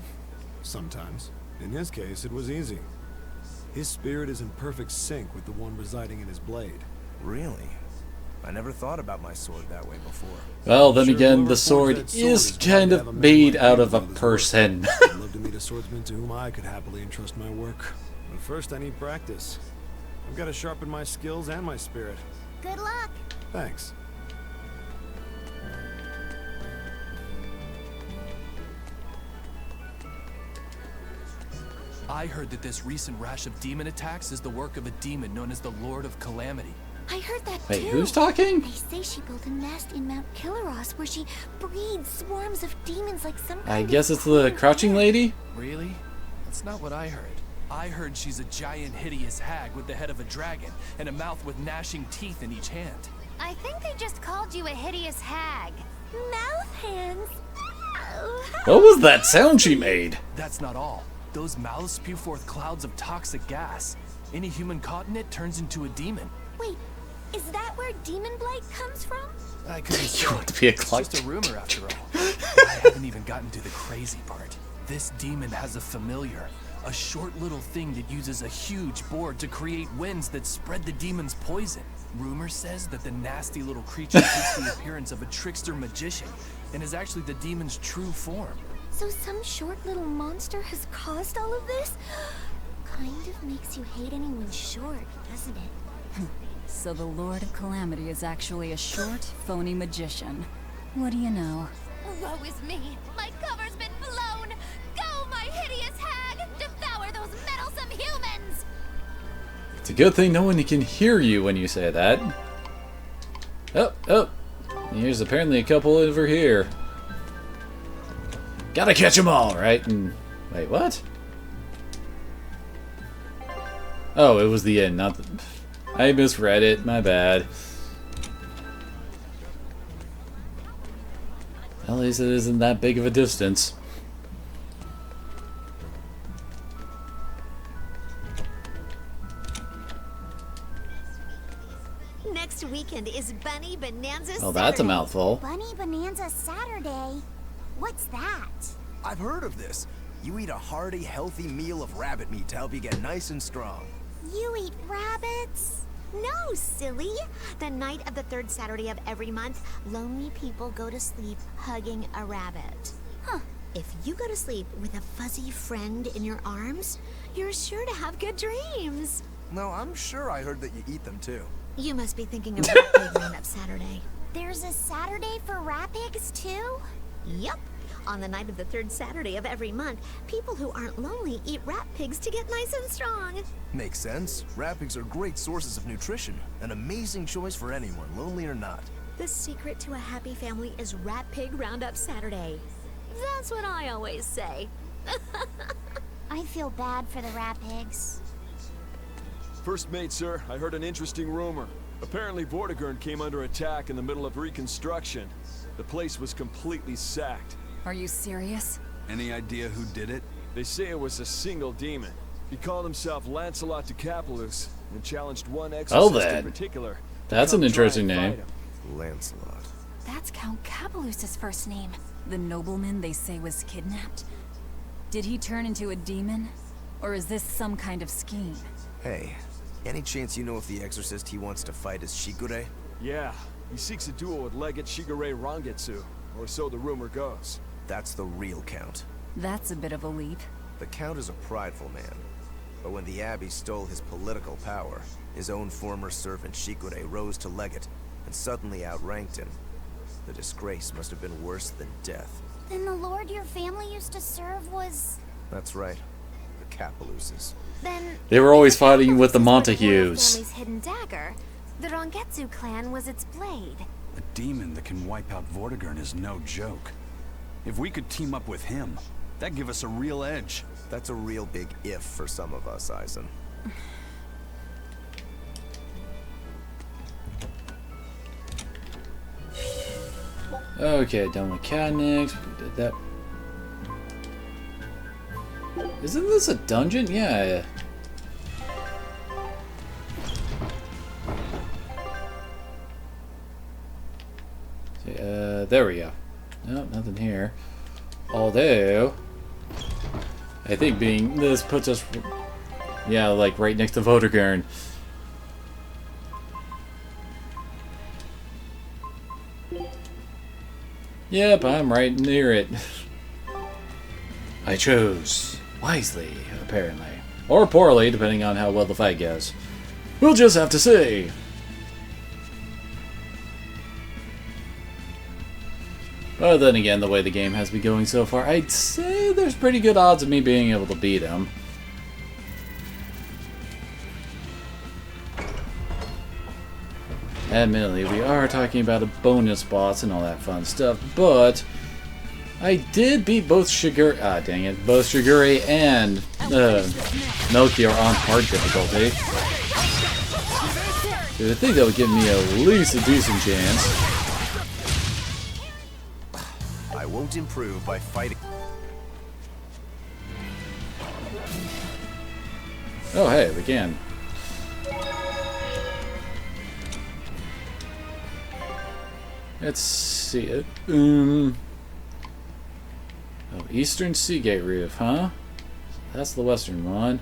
sometimes. In his case, it was easy. His spirit is in perfect sync with the one residing in his blade. Really? I never thought about my sword that way before. Well, then again, the sword is kind of made out of a person. I'd love to meet a swordsman to whom I could happily entrust my work. But first, I need practice. I've got to sharpen my skills and my spirit. Good luck. Thanks. I heard that this recent rash of demon attacks is the work of a demon known as the Lord of Calamity. I heard that Wait, too. who's talking? They say she built a nest in Mount Killaros where she breeds swarms of demons like some I kind guess of it's the crouching lady? Really? That's not what I heard. I heard she's a giant, hideous hag with the head of a dragon and a mouth with gnashing teeth in each hand. I think they just called you a hideous hag. mouth hands. What was that sound she made? That's not all. Those mouths spew forth clouds of toxic gas. Any human caught in it turns into a demon. Wait, is that where Demon Blight comes from? I couldn't say. You want to be a It's clock? just a rumor after all. I haven't even gotten to the crazy part. This demon has a familiar. A short little thing that uses a huge board to create winds that spread the demon's poison. Rumor says that the nasty little creature takes the appearance of a trickster magician and is actually the demon's true form. So some short little monster has caused all of this? Kind of makes you hate anyone short, doesn't it? So the Lord of Calamity is actually a short, phony magician. What do you know? Woe is me! My cover's been blown! Go, my hideous hag! Devour those meddlesome humans! It's a good thing no one can hear you when you say that. Oh, oh. Here's apparently a couple over here. Gotta catch them all, right? And wait, what? Oh, it was the end, not the... I misread it, my bad. At least it isn't that big of a distance. Next weekend is Bunny Bonanza Saturday. Oh, that's a mouthful. Bunny Bonanza Saturday? What's that? I've heard of this. You eat a hearty, healthy meal of rabbit meat to help you get nice and strong. You eat rabbits? No, silly. The night of the third Saturday of every month, lonely people go to sleep hugging a rabbit. Huh. If you go to sleep with a fuzzy friend in your arms, you're sure to have good dreams. No, I'm sure I heard that you eat them too. You must be thinking of Rat Pig Roundup Saturday. There's a Saturday for rat pigs too? Yup. On the night of the third Saturday of every month, people who aren't lonely eat rat pigs to get nice and strong. Makes sense. Rat pigs are great sources of nutrition. An amazing choice for anyone, lonely or not. The secret to a happy family is Rat Pig Roundup Saturday. That's what I always say. I feel bad for the rat pigs. First mate, sir, I heard an interesting rumor. Apparently Vortigern came under attack in the middle of reconstruction. The place was completely sacked. Are you serious? Any idea who did it? They say it was a single demon. He called himself Lancelot de Capulus and challenged one exorcist in particular. That's an interesting name. Lancelot. That's Count Capelus's first name. The nobleman they say was kidnapped. Did he turn into a demon? Or is this some kind of scheme? Hey, any chance you know if the exorcist he wants to fight is Shigure? Yeah, he seeks a duel with Legate Shigure Rangetsu, or so the rumor goes. That's the real Count. That's a bit of a leap. The Count is a prideful man. But when the Abbey stole his political power, his own former servant Shigure rose to Legate and suddenly outranked him. The disgrace must have been worse than death. Then the lord your family used to serve was... That's right. The Capeluses. Then... They were always fighting with the the Montagues. family's hidden dagger. The Rangetsu clan was its blade. A demon that can wipe out Vortigern is no joke. If we could team up with him, that'd give us a real edge. That's a real big if for some of us, Eisen. Okay, done with mechanics. We did that. Isn't this a dungeon? Yeah. There we go. Nope, nothing here. Although, I think being this puts us, yeah, like right next to Vortigern. Yep, I'm right near it. I chose wisely, apparently. Or poorly, depending on how well the fight goes. We'll just have to see. But then again, the way the game has been going so far, I'd say there's pretty good odds of me being able to beat him. Admittedly, we are talking about a bonus boss and all that fun stuff, but I did beat both Shigure, both Shigure and Melchior on hard difficulty. So I think that would give me at least a decent chance. I won't improve by fighting. Oh, hey, we can. Let's see it. Oh, Eastern Seagate Reef, huh? That's the western one.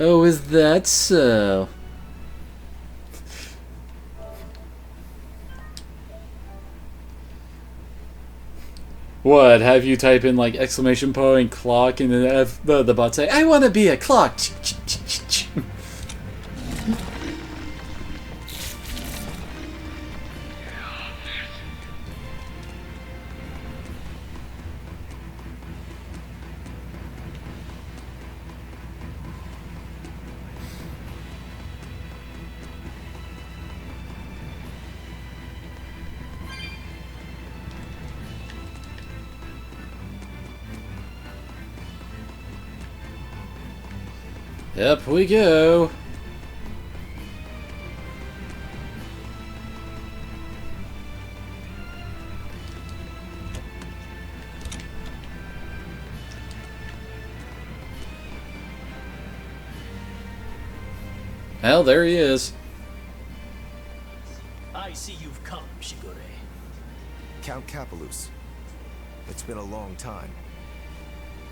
Oh, is that so? What, have you type in like exclamation point clock and then the bot say, I want to be a clock. Up we go. Well, there he is. I see you've come, Shigure. Count Capelus. It's been a long time.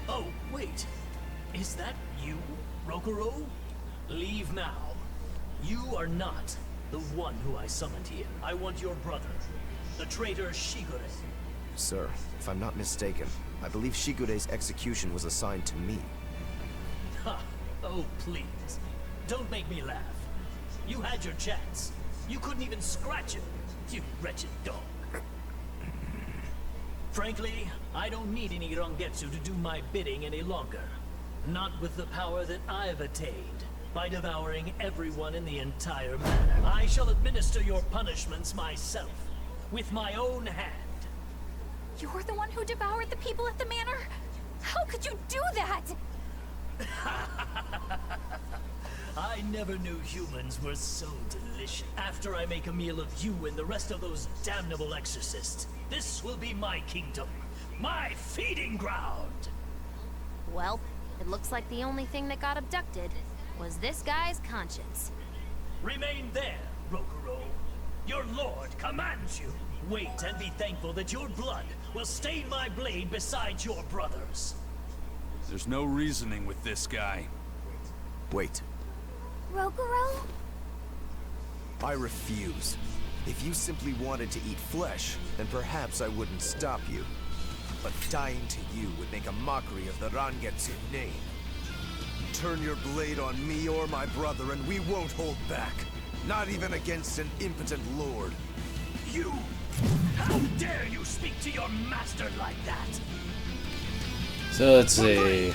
Oh, wait. Is that you, Rokuro? Leave now. You are not the one who I summoned here. I want your brother, the traitor Shigure. Sir, if I'm not mistaken, I believe Shigure's execution was assigned to me. Ha! Oh, please. Don't make me laugh. You had your chance. You couldn't even scratch him, you wretched dog. Frankly, I don't need any Rangetsu to do my bidding any longer. Not with the power that I've attained, by devouring everyone in the entire manor. I shall administer your punishments myself, with my own hand. You're the one who devoured the people at the manor? How could you do that? I never knew humans were so delicious. After I make a meal of you and the rest of those damnable exorcists, this will be my kingdom, my feeding ground. Well, it looks like the only thing that got abducted was this guy's conscience. Remain there, Rokuro. Your lord commands you. Wait and be thankful that your blood will stain my blade beside your brother's. There's no reasoning with this guy. Wait. Rokuro? I refuse. If you simply wanted to eat flesh, then perhaps I wouldn't stop you. But dying to you would make a mockery of the Rangetsu name. Turn your blade on me or my brother and we won't hold back. Not even against an impotent lord. You! How dare you speak to your master like that? So let's see.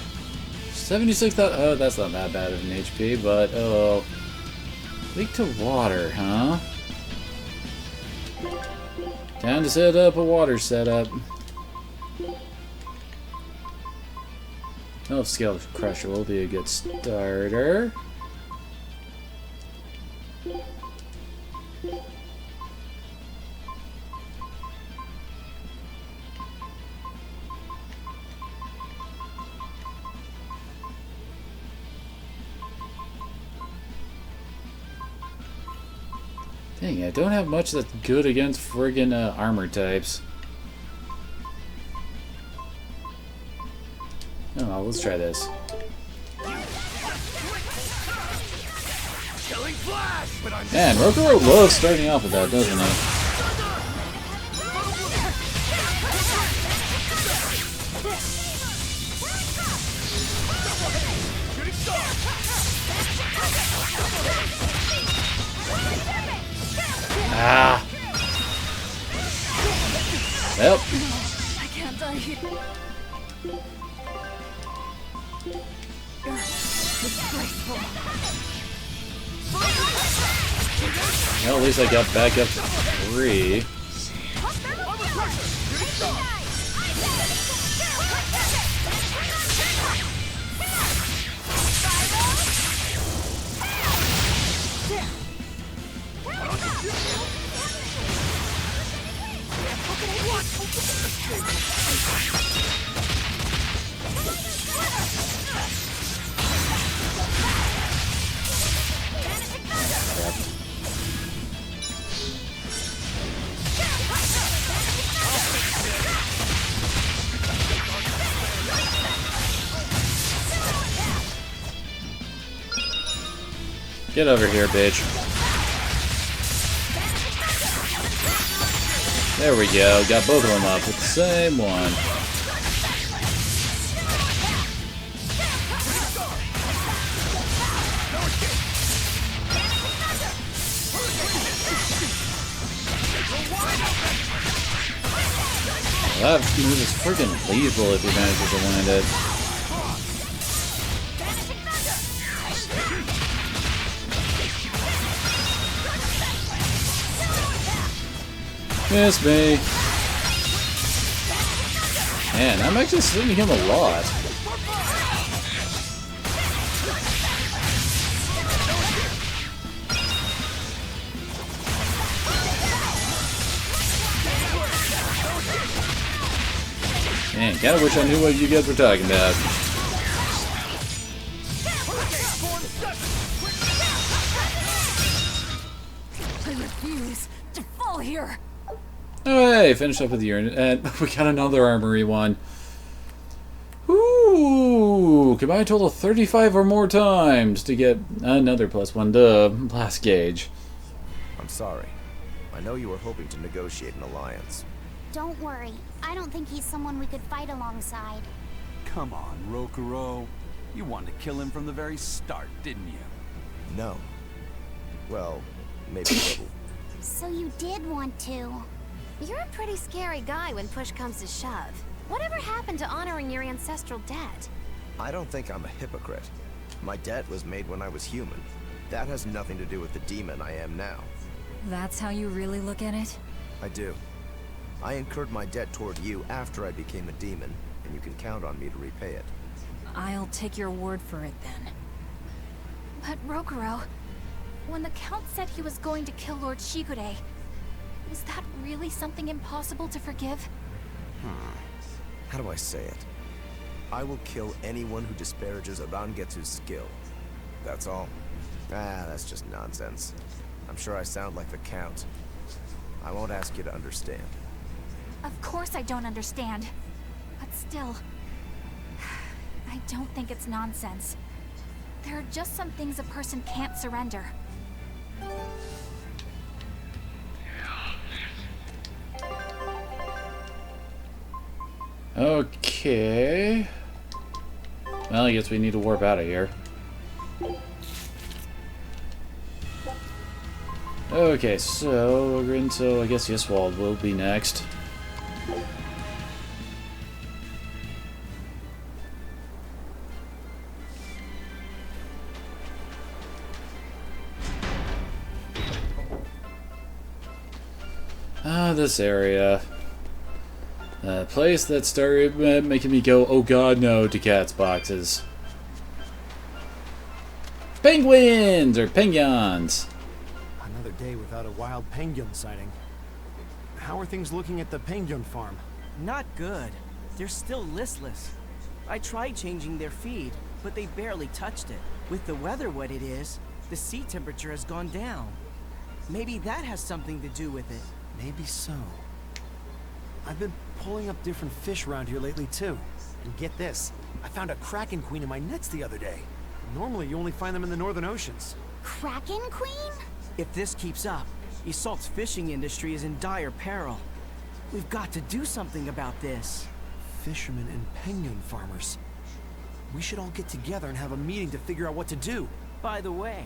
76,000. Oh, that's not that bad of an HP, but oh. Leak to water, huh? Time to set up a water setup. Oh, Scale Crusher will be a good starter. Dang, I don't have much that's good against friggin' armor types. Oh well, let's try this. Man, Rokuro loves starting off with that, doesn't he? Ah! Well. I can't die here. Disgraceful. Well, at least I got back up to 3. Get over here, bitch. There we go. Got both of them up with the same one. That move is freaking lethal if he manages to land it. Miss me. Man, I'm actually sitting him a lot. Man, kinda wish I knew what you guys were talking about. I refuse to fall here. Oh, hey, finished up with the urn, and we got another armory one. Ooh, combined total 35 or more times to get another +1 to blast gauge. I'm sorry. I know you were hoping to negotiate an alliance. Don't worry. I don't think he's someone we could fight alongside. Come on, Rokuro. You wanted to kill him from the very start, didn't you? No. Well, maybe a little. So you did want to. You're a pretty scary guy when push comes to shove. Whatever happened to honoring your ancestral debt? I don't think I'm a hypocrite. My debt was made when I was human. That has nothing to do with the demon I am now. That's how you really look at it? I do. I incurred my debt toward you after I became a demon, and you can count on me to repay it. I'll take your word for it then. But Rokuro, when the Count said he was going to kill Lord Shigure, is that really something impossible to forgive? How do I say it? I will kill anyone who disparages Arangetsu's skill. That's all. That's just nonsense. I'm sure I sound like the Count. I won't ask you to understand. Of course I don't understand. But still, I don't think it's nonsense. There are just some things a person can't surrender. Okay. Well, I guess we need to warp out of here. Okay, so I guess Yswald will be next. This area. A place that started making me go, oh god no, to cats boxes. Penguins! Or penguins! Another day without a wild penguin sighting. How are things looking at the penguin farm? Not good. They're still listless. I tried changing their feed, but they barely touched it. With the weather what it is, the sea temperature has gone down. Maybe that has something to do with it. Maybe so. I've been pulling up different fish around here lately too. And get this, I found a kraken queen in my nets the other day. Normally you only find them in the northern oceans. Kraken queen? If this keeps up, Isolt's fishing industry is in dire peril. We've got to do something about this. Fishermen and penguin farmers. We should all get together and have a meeting to figure out what to do. By the way,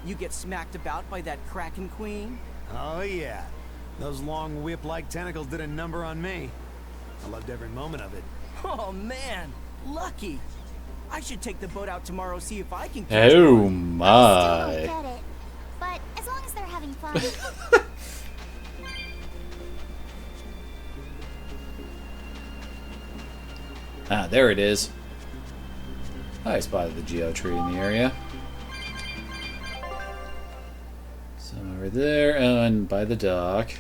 you get smacked about by that kraken queen? Oh yeah. Those long whip-like tentacles did a number on me. I loved every moment of it. Oh man, lucky. I should take the boat out tomorrow, see if I can catch I my. still don't get it. But as long as they're having fun. Ah, there it is. I spotted the geo tree in the area. So over there, and by the dock,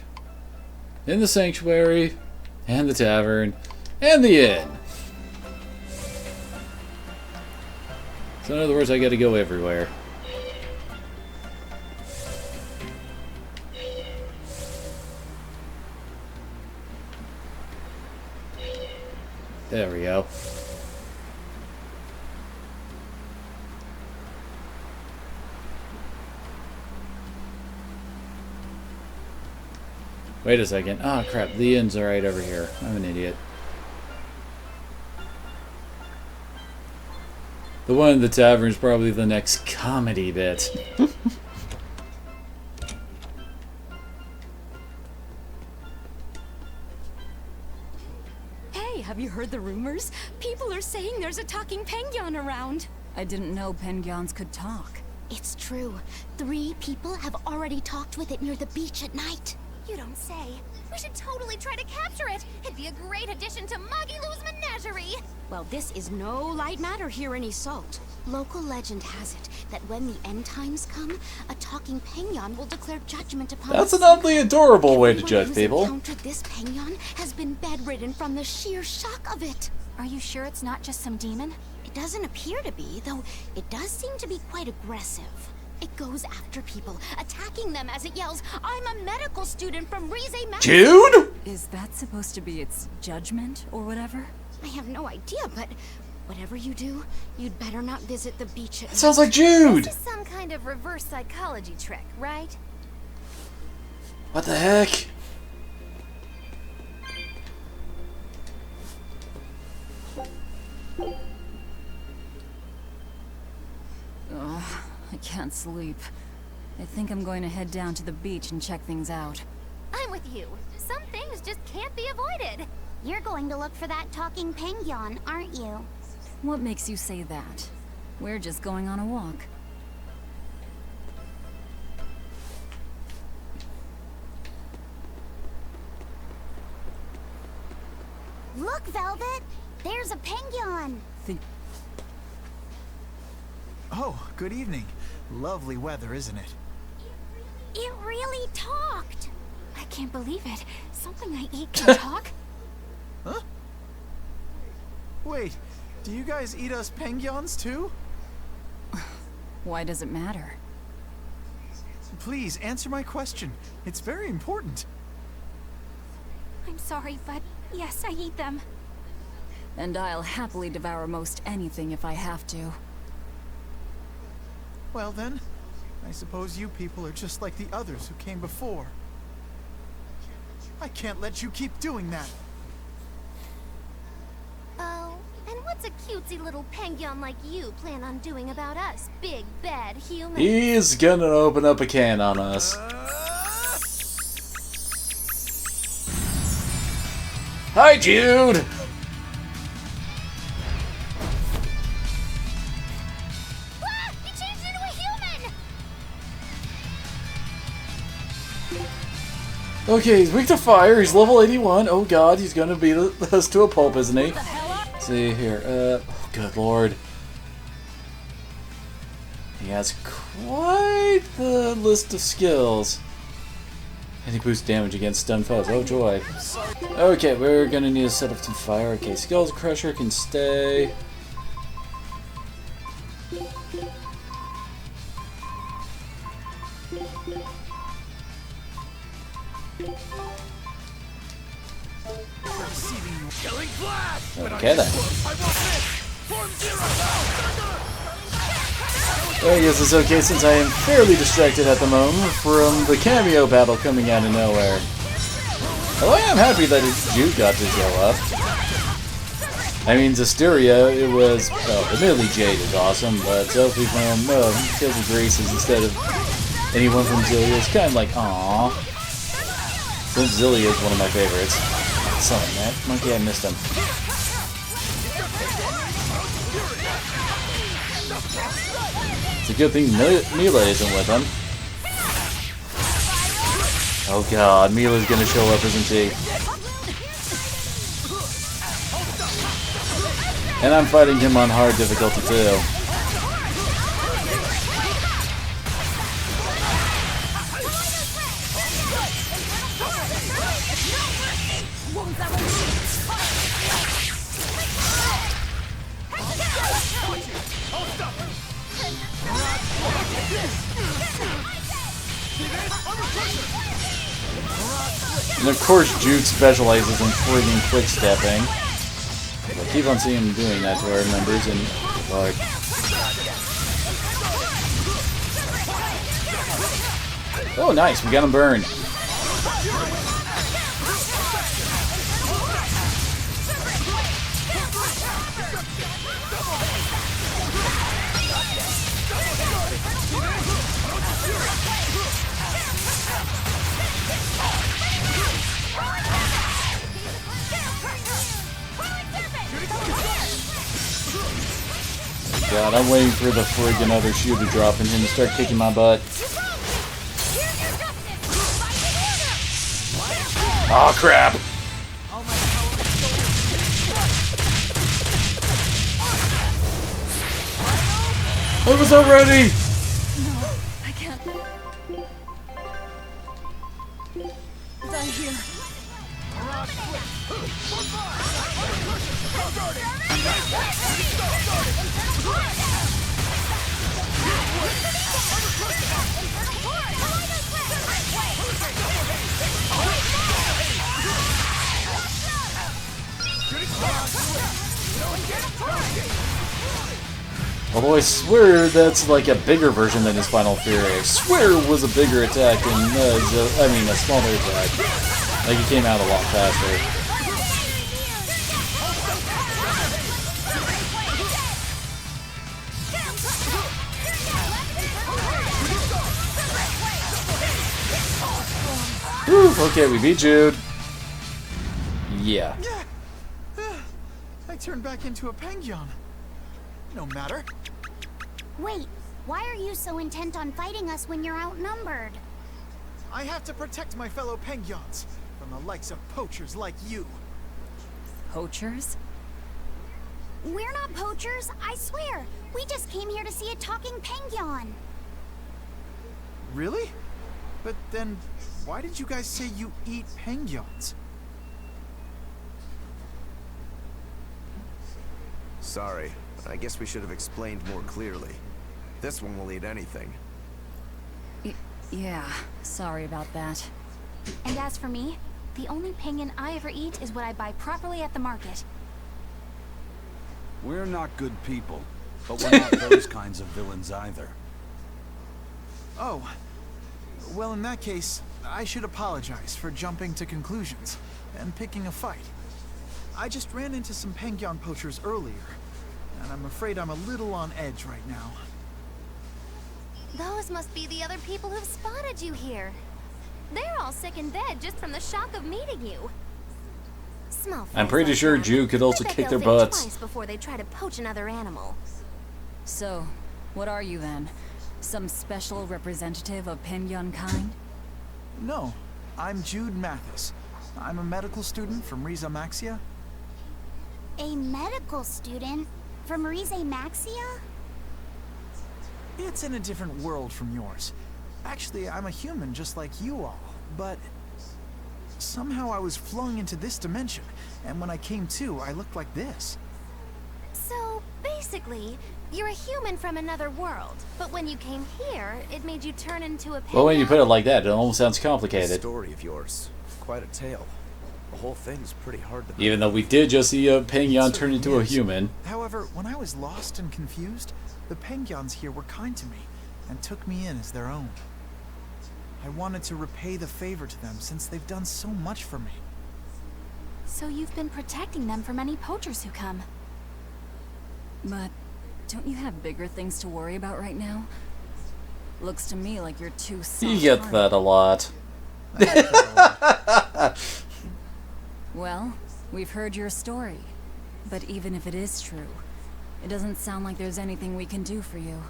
in the sanctuary, and the tavern, and the inn. So in other words, I gotta go everywhere. There we go. Wait a second. Oh crap, the inn's right over here. I'm an idiot. The one in the tavern is probably the next comedy bit. Hey, have you heard the rumors? People are saying there's a talking penguin around. I didn't know penguins could talk. It's true. 3 people have already talked with it near the beach at night. You don't say. We should totally try to capture it. It'd be a great addition to Magilou's menagerie. Well, this is no light matter here in Isolt. Local legend has it that when the end times come, a talking penguin will declare judgment upon That's us. an oddly adorable way to Everyone judge who's people. encountered this penguin has been bedridden from the sheer shock of it. Are you sure it's not just some demon? It doesn't appear to be, though it does seem to be quite aggressive. It goes after people, attacking them as it yells, "I'm a medical student from Rize Mountain." Jude? Is that supposed to be its judgment or whatever? I have no idea, but whatever you do, you'd better not visit the beach at That sounds like Jude! This is some kind of reverse psychology trick, right? What the heck? Ugh, I can't sleep. I think I'm going to head down to the beach and check things out. I'm with you. Some things just can't be avoided. You're going to look for that talking penguin, aren't you? What makes you say that? We're just going on a walk. Look, Velvet! There's a penguin! Oh, good evening. Lovely weather, isn't it? It really talked! I can't believe it. Something I ate can talk? Huh? Wait, do you guys eat us penguins too? Why does it matter? Please, answer my question. It's very important. I'm sorry, but yes, I eat them. And I'll happily devour most anything if I have to. Well then, I suppose you people are just like the others who came before. I can't let you keep doing that. Oh, and what's a cutesy little penguin like you plan on doing about us, big bad humans? He's gonna open up a can on us. Hi, Jude! Ah! He changed into a human! Okay, he's weak to fire. He's level 81. Oh god, he's gonna beat us to a pulp, isn't he? Let's see here. Oh, good lord. He has quite the list of skills. And he boosts damage against stun foes. Oh joy. Okay, we're gonna need to set up some fire. Okay, Skills Crusher can stay. Okay then. I guess it's okay since I am fairly distracted at the moment from the cameo battle coming out of nowhere. Although I am happy that Jude got to show up. I mean, Zestiria, it was, well, admittedly Jade is awesome, but Sophie from Tales of Graces instead of anyone from Zillia is kind of like, aww. Since Zillia is one of my favorites. Son of that monkey, I missed him. It's a good thing Mila isn't with him. Oh god, Mila's gonna show up, isn't she? And I'm fighting him on hard difficulty too. And of course Jude specializes in friggin' quick stepping. I keep on seeing him doing that to our members and like oh nice, we got him burned. God, I'm waiting for the friggin' other shoe to drop and him to start kicking my butt. Aw, crap! I was not ready! No, I can't. Die here. Although I swear that's like a bigger version than his Final Fury. I swear it was a bigger attack and I mean a smaller attack. Like he came out a lot faster. Whew, okay, we beat Jude. Yeah. I turned back into a penguin. No matter. Wait, why are you so intent on fighting us when you're outnumbered? I have to protect my fellow penguins from the likes of poachers like you. Poachers? We're not poachers, I swear. We just came here to see a talking penguin. Really? But then, why did you guys say you eat penguins? Sorry, but I guess we should have explained more clearly. This one will eat anything. Yeah, sorry about that. And as for me, the only penguin I ever eat is what I buy properly at the market. We're not good people, but we're not those kinds of villains either. Oh. Well, in that case, I should apologize for jumping to conclusions and picking a fight. I just ran into some penguin poachers earlier, and I'm afraid I'm a little on edge right now. Those must be the other people who've spotted you here. They're all sick and dead just from the shock of meeting you. Small I'm pretty sure Jude could also kick their butts. Twice before they try to poach another animal. So, what are you then? Some special representative of penguin kind? No, I'm Jude Mathis. I'm a medical student from Riza Maxia. A medical student from Rize Maxia? It's in a different world from yours. Actually, I'm a human just like you all, but somehow I was flung into this dimension, and when I came to, I looked like this. So, basically, you're a human from another world, but when you came here, it made you turn into a penguin. Well, when you put it like that, it almost sounds complicated. This story of yours, quite a tale. The whole thing's pretty hard to believe. Even though we did just see a penguin turn into a human. However, when I was lost and confused, the penguins here were kind to me and took me in as their own. I wanted to repay the favor to them since they've done so much for me. So you've been protecting them from any poachers who come. But don't you have bigger things to worry about right now? Looks to me like you're too soft. You get that a lot. Well, we've heard your story. But even if it is true, it doesn't sound like there's anything we can do for you.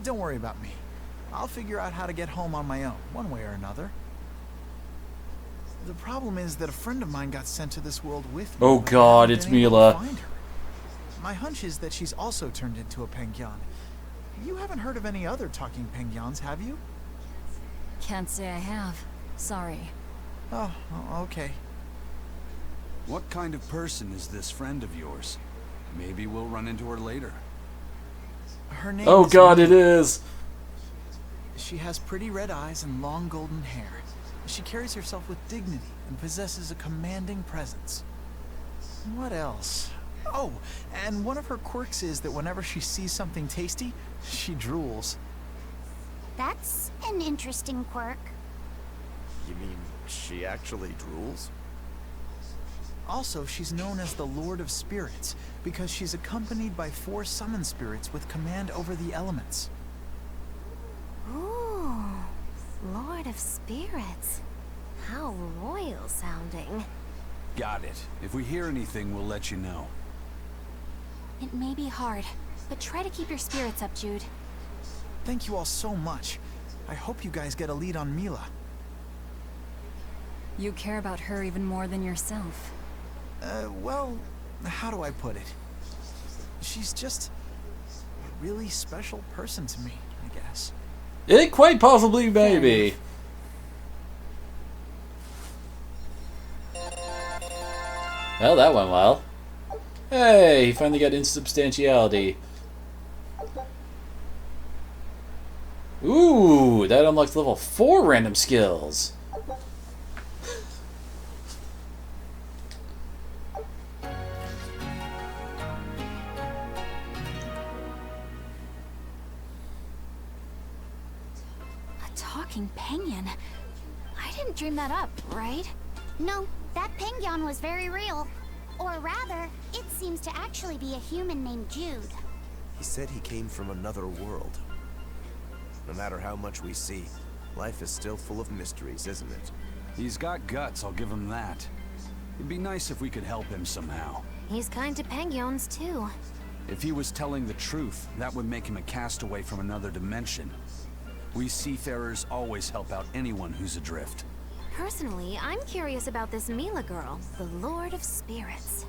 Don't worry about me. I'll figure out how to get home on my own, one way or another. The problem is that a friend of mine got sent to this world with me. Oh but I God, haven't it's been able to Mila. find her. My hunch is that she's also turned into a Pengyan. You haven't heard of any other talking Pengyans, have you? Can't say I have. Sorry. Oh, okay. What kind of person is this friend of yours? Maybe we'll run into her later. Her name Oh is God, Mila. it is. She has pretty red eyes and long golden hair. She carries herself with dignity and possesses a commanding presence. What else? Oh, and one of her quirks is that whenever she sees something tasty, she drools. That's an interesting quirk. You mean she actually drools? Also, she's known as the Lord of Spirits because she's accompanied by 4 summon spirits with command over the elements. Ooh, Lord of Spirits. How royal sounding. Got it. If we hear anything, we'll let you know. It may be hard, but try to keep your spirits up, Jude. Thank you all so much. I hope you guys get a lead on Mila. You care about her even more than yourself. Well, how do I put it? She's just a really special person to me, I guess. It quite possibly may be. Well, that went well. Hey, he finally got insubstantiality. Ooh, that unlocks level 4 random skills. A talking Pengyan. I didn't dream that up, right? No, that Pengyan was very real. Or rather, it seems to actually be a human named Jude. He said he came from another world. No matter how much we see, life is still full of mysteries, isn't it? He's got guts, I'll give him that. It'd be nice if we could help him somehow. He's kind to Pengyons, too. If he was telling the truth, that would make him a castaway from another dimension. We seafarers always help out anyone who's adrift. Personally, I'm curious about this Mila girl, the Lord of Spirits.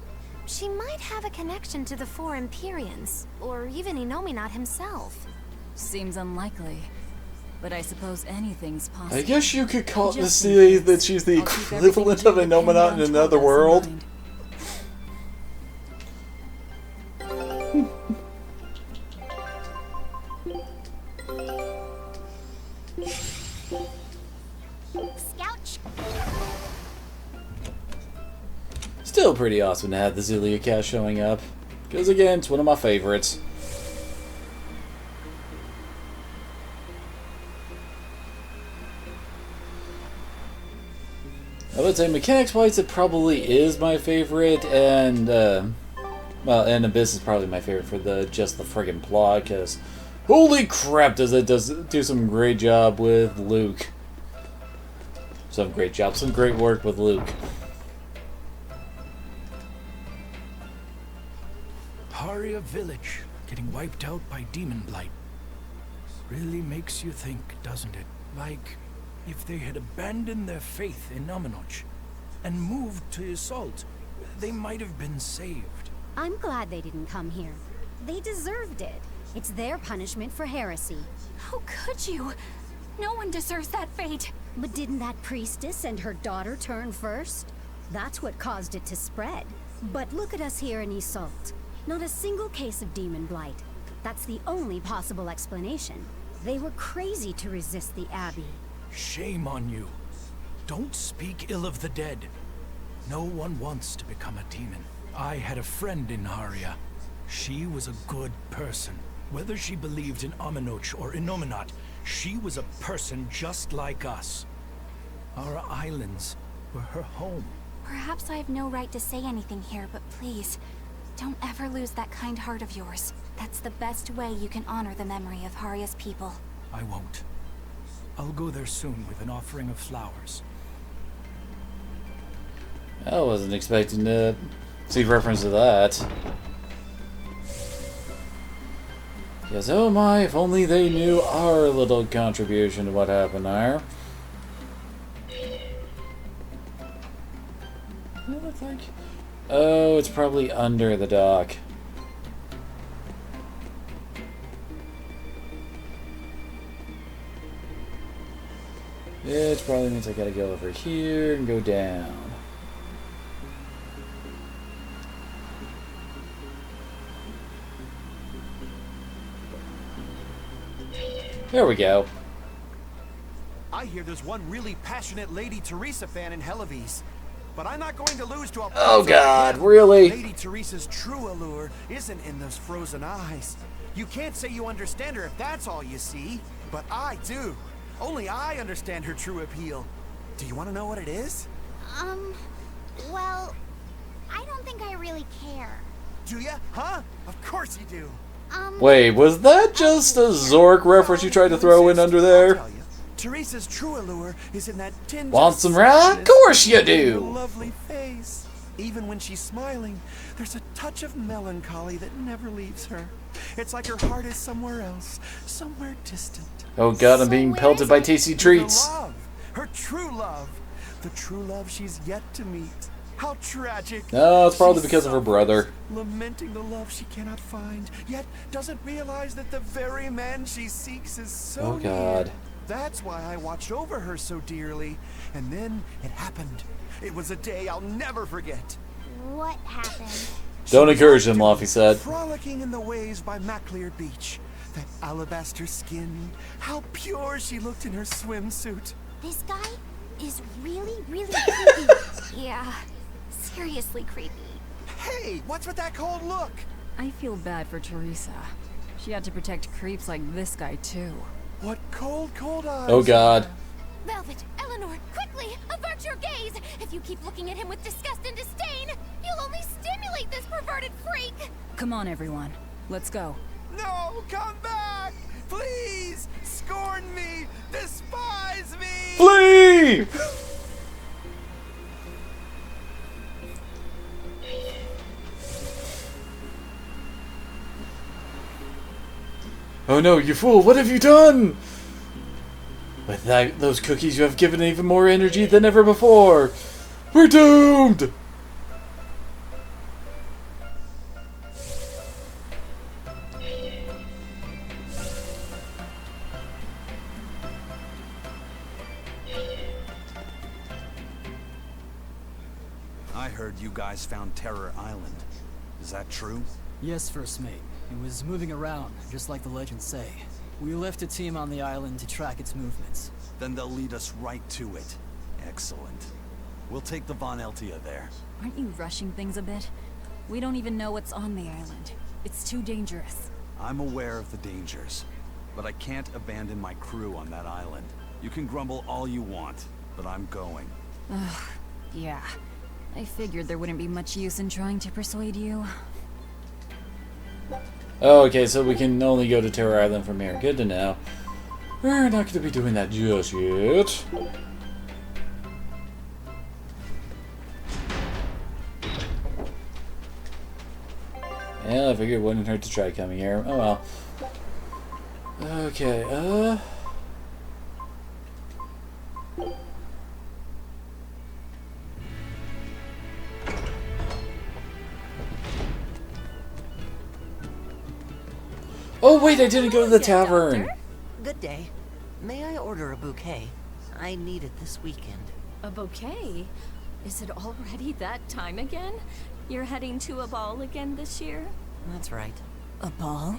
She might have a connection to the 4 Empyreans, or even Inominat himself. Seems unlikely, but I suppose anything's possible. I guess you could call it to Just see in that case, she's the I'll keep equivalent of a everything Jude Nominat in and another Penguin world. told us Scout. Still pretty awesome to have the Zelia cast showing up. Because again, it's one of my favorites. I would say mechanics-wise, it probably is my favorite, and well, and Abyss is probably my favorite for just the friggin' plot. Because holy crap, does it do some great job with Luke? Some great work with Luke. Haria village getting wiped out by demon blight. Really makes you think, doesn't it? Like, if they had abandoned their faith in Aminoch and moved to Isolt, they might have been saved. I'm glad they didn't come here. They deserved it. It's their punishment for heresy. How could you? No one deserves that fate. But didn't that priestess and her daughter turn first? That's what caused it to spread. But look at us here in Isolt. Not a single case of demon blight. That's the only possible explanation. They were crazy to resist the Abbey. Shame on you. Don't speak ill of the dead. No one wants to become a demon. I had a friend in Haria. She was a good person. Whether she believed in Aminoch or Inominat, she was a person just like us. Our islands were her home. Perhaps I have no right to say anything here, but please, don't ever lose that kind heart of yours. That's the best way you can honor the memory of Haria's people. I won't. I'll go there soon with an offering of flowers. I wasn't expecting to see reference to that. Because, oh my, if only they knew our little contribution to what happened there. What does it look like? Oh, it's probably under the dock. Which probably means I gotta go over here and go down. There we go. I hear there's one really passionate Lady Teresa fan in Helives, but I'm not going to lose to a... Oh God, really? Lady Teresa's true allure isn't in those frozen eyes. You can't say you understand her if that's all you see, but I do. Only I understand her true appeal. Do you want to know what it is? Well, I don't think I really care. Do ya? Huh? Of course you do. Wait, was that just a Zork reference you tried to throw in under there? Teresa's true allure is in that tinge. Want some rap? Of course you do. Lovely face. Even when she's smiling, there's a touch of melancholy that never leaves her. It's like her heart is somewhere else, somewhere distant. Oh God, I'm being pelted by tasty treats. Her true love. The true love she's yet to meet. How tragic. No, it's probably because of her brother. Lamenting the love she cannot find, yet doesn't realize that the very man she seeks is so Oh God. near. That's why I watched over her so dearly. And then it happened. It was a day I'll never forget. What happened? Don't encourage him, Luffy said. Frolicking in the waves by Maclear Beach. That alabaster skin. How pure she looked in her swimsuit. This guy is really, really creepy. Yeah, seriously creepy. Hey, what's with that cold look? I feel bad for Teresa. She had to protect creeps like this guy, too. What cold, cold eyes. Oh God. Velvet, Eleanor, quickly, avert your gaze! If you keep looking at him with disgust and disdain, you'll only stimulate this perverted freak! Come on, everyone. Let's go. No, come back! Please! Scorn me! Despise me! Flee! Oh no, you fool! What have you done? With those cookies, you have given even more energy than ever before. We're doomed! I heard you guys found Terror Island. Is that true? Yes, First Mate. It was moving around, just like the legends say. We left a team on the island to track its movements. Then they'll lead us right to it. Excellent. We'll take the Von Eltia there. Aren't you rushing things a bit? We don't even know what's on the island. It's too dangerous. I'm aware of the dangers, but I can't abandon my crew on that island. You can grumble all you want, but I'm going. Ugh, yeah. I figured there wouldn't be much use in trying to persuade you. Oh, okay, so we can only go to Terror Island from here. Good to know. We're not going to be doing that just yet. Yeah, I figured it wouldn't hurt to try coming here. Oh well. Okay, Oh wait, I didn't go to the tavern! Good day. May I order a bouquet? I need it this weekend. A bouquet? Is it already that time again? You're heading to a ball again this year? That's right. A ball?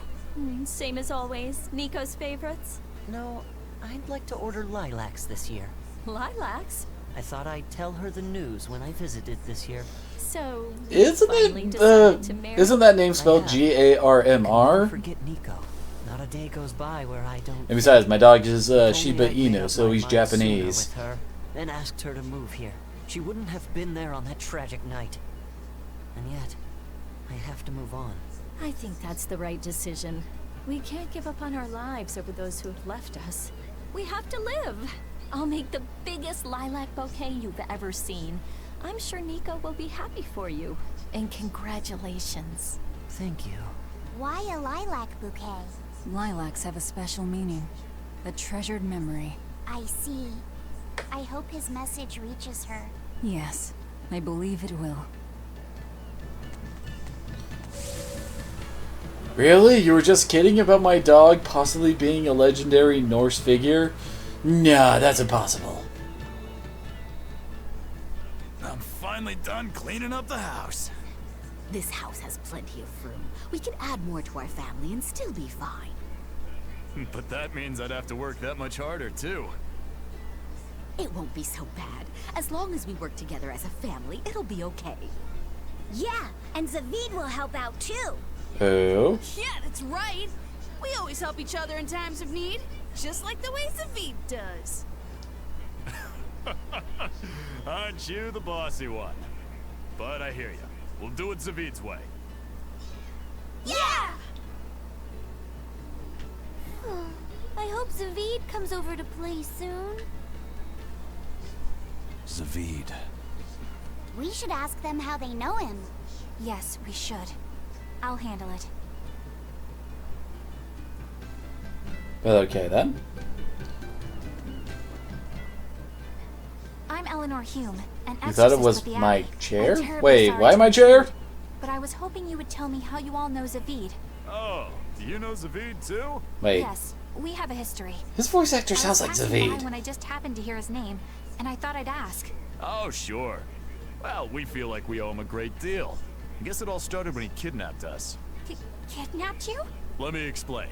Same as always. Nico's favorites? No, I'd like to order lilacs this year. Lilacs? I thought I'd tell her the news when I visited this year. So, Isn't that name spelled G-A-R-M-R? Don't forget Nico. Not a day goes by where I don't. And besides, my dog is Shiba If only I'd made Inu, up so my he's mind Japanese. sooner with her, then asked her to move here. She wouldn't have been there on that tragic night. And yet, I have to move on. I think that's the right decision. We can't give up on our lives over those who have left us. We have to live. I'll make the biggest lilac bouquet you've ever seen. I'm sure Nico will be happy for you. And congratulations. Thank you. Why a lilac bouquet? Lilacs have a special meaning. A treasured memory. I see. I hope his message reaches her. Yes, I believe it will. Really? You were just kidding about my dog possibly being a legendary Norse figure? Nah, that's impossible. I'm finally done cleaning up the house. This house has plenty of room. We can add more to our family and still be fine. But that means I'd have to work that much harder, too. It won't be so bad. As long as we work together as a family, it'll be okay. Yeah, and Zavid will help out too. Oh? Yeah, that's right. We always help each other in times of need, just like the way Zavid does. Aren't you the bossy one? But I hear you. We'll do it Zavid's way. Yeah! I hope Zavid comes over to play soon. Zavid. We should ask them how they know him. Yes, we should. I'll handle it. Well, okay then. I'm Eleanor Hume, an You thought it exorcist was with the my Abbey. chair? I'm terribly Wait, sorry why to my intrude, chair? But I was hoping you would tell me how you all know Zavid. Oh, do you know Zavid too? Wait. Yes, we have a history. His voice actor I sounds was like passing by Zavid. when I just happened to hear his name, and I thought I'd ask. Oh, sure. Well, we feel like we owe him a great deal. I guess it all started when he kidnapped us. Kidnapped you? Let me explain.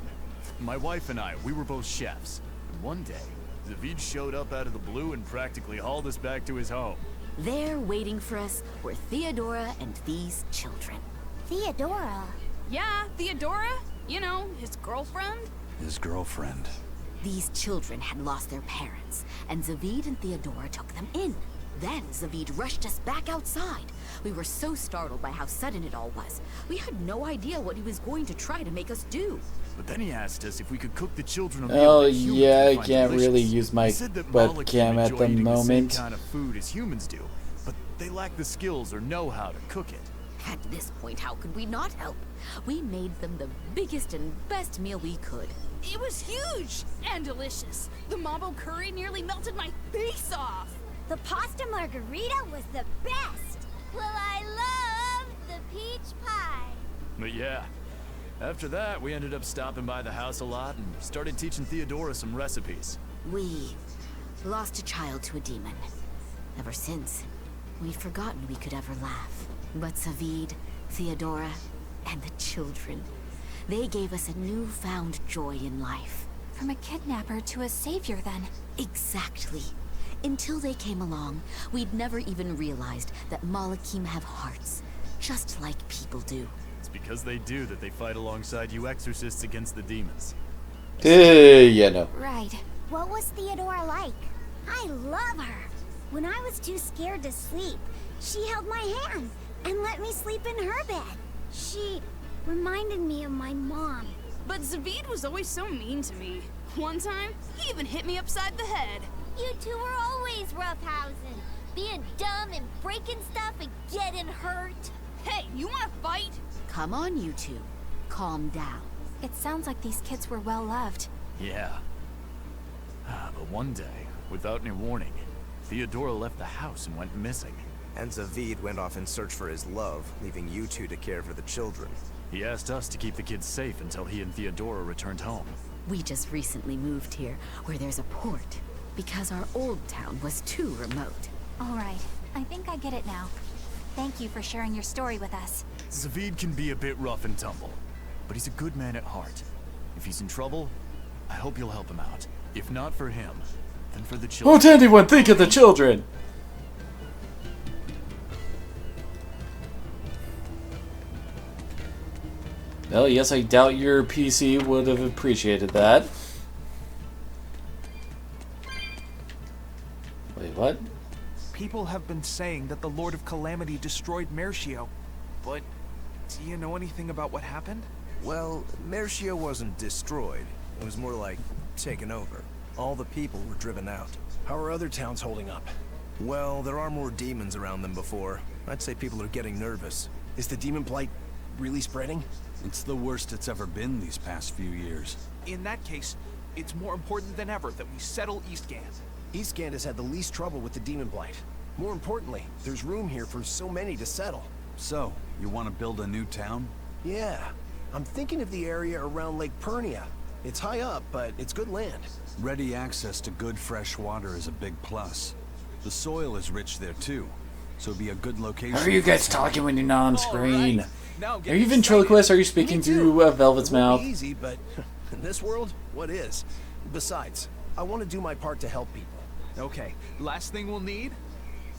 My wife and I, we were both chefs. And one day, Zavid showed up out of the blue and practically hauled us back to his home. There waiting for us were Theodora and these children. Theodora? Yeah, Theodora. You know, his girlfriend. His girlfriend. These children had lost their parents, and Zavid and Theodora took them in. Then Zavid rushed us back outside. We were so startled by how sudden it all was. We had no idea what he was going to try to make us do. But then he asked us if we could cook the children a meal Oh that humans yeah, I would find can't really delicious. use my He said that Moloch webcam at enjoy the eating moment. The same kind of food as humans do, but they lack the skills or know-how to cook it. At this point, how could we not help? We made them the biggest and best meal we could. It was huge and delicious. The mambo curry nearly melted my face off. The pasta margarita was the best. Well, I love the peach pie. But yeah, after that, we ended up stopping by the house a lot and started teaching Theodora some recipes. We lost a child to a demon. Ever since, we'd forgotten we could ever laugh. But Zavid, Theodora, and the children, they gave us a newfound joy in life. From a kidnapper to a savior, then. Exactly. Until they came along, we'd never even realized that Malachim have hearts, just like people do. It's because they do that they fight alongside you exorcists against the demons. Yeah, no. Right. What was Theodora like? I love her. When I was too scared to sleep, she held my hand and let me sleep in her bed. She reminded me of my mom. But Zavid was always so mean to me. One time, he even hit me upside the head. You two were always roughhousing, being dumb and breaking stuff and getting hurt. Hey, you wanna fight? Come on, you two. Calm down. It sounds like these kids were well loved. Yeah. But one day, without any warning, Theodora left the house and went missing. And Zavid went off in search for his love, leaving you two to care for the children. He asked us to keep the kids safe until he and Theodora returned home. We just recently moved here, where there's a port, because our old town was too remote. All right, I think I get it now. Thank you for sharing your story with us. Zavid can be a bit rough and tumble, but he's a good man at heart. If he's in trouble, I hope you'll help him out. If not for him, then for the children. Won't anyone think of the children? Well, yes, I doubt your PC would have appreciated that. Wait, what? People have been saying that the Lord of Calamity destroyed Mercio, but do you know anything about what happened? Well, Mercio wasn't destroyed. It was more like taken over. All the people were driven out. How are other towns holding up? Well, there are more demons around than before. I'd say people are getting nervous. Is the demon blight really spreading? It's the worst it's ever been these past few years. In that case, it's more important than ever that we settle Eastgand. Eastgand has had the least trouble with the Demon Blight. More importantly, there's room here for so many to settle. So, you want to build a new town? Yeah. I'm thinking of the area around Lake Pernia. It's high up, but it's good land. Ready access to good fresh water is a big plus. The soil is rich there too, so it'd be a good location. How are you guys talking when you're not on screen? Right. Are you ventriloquist? Are you speaking through Velvet's mouth? Easy, but in this world, what is? Besides, I want to do my part to help people. Okay, last thing we'll need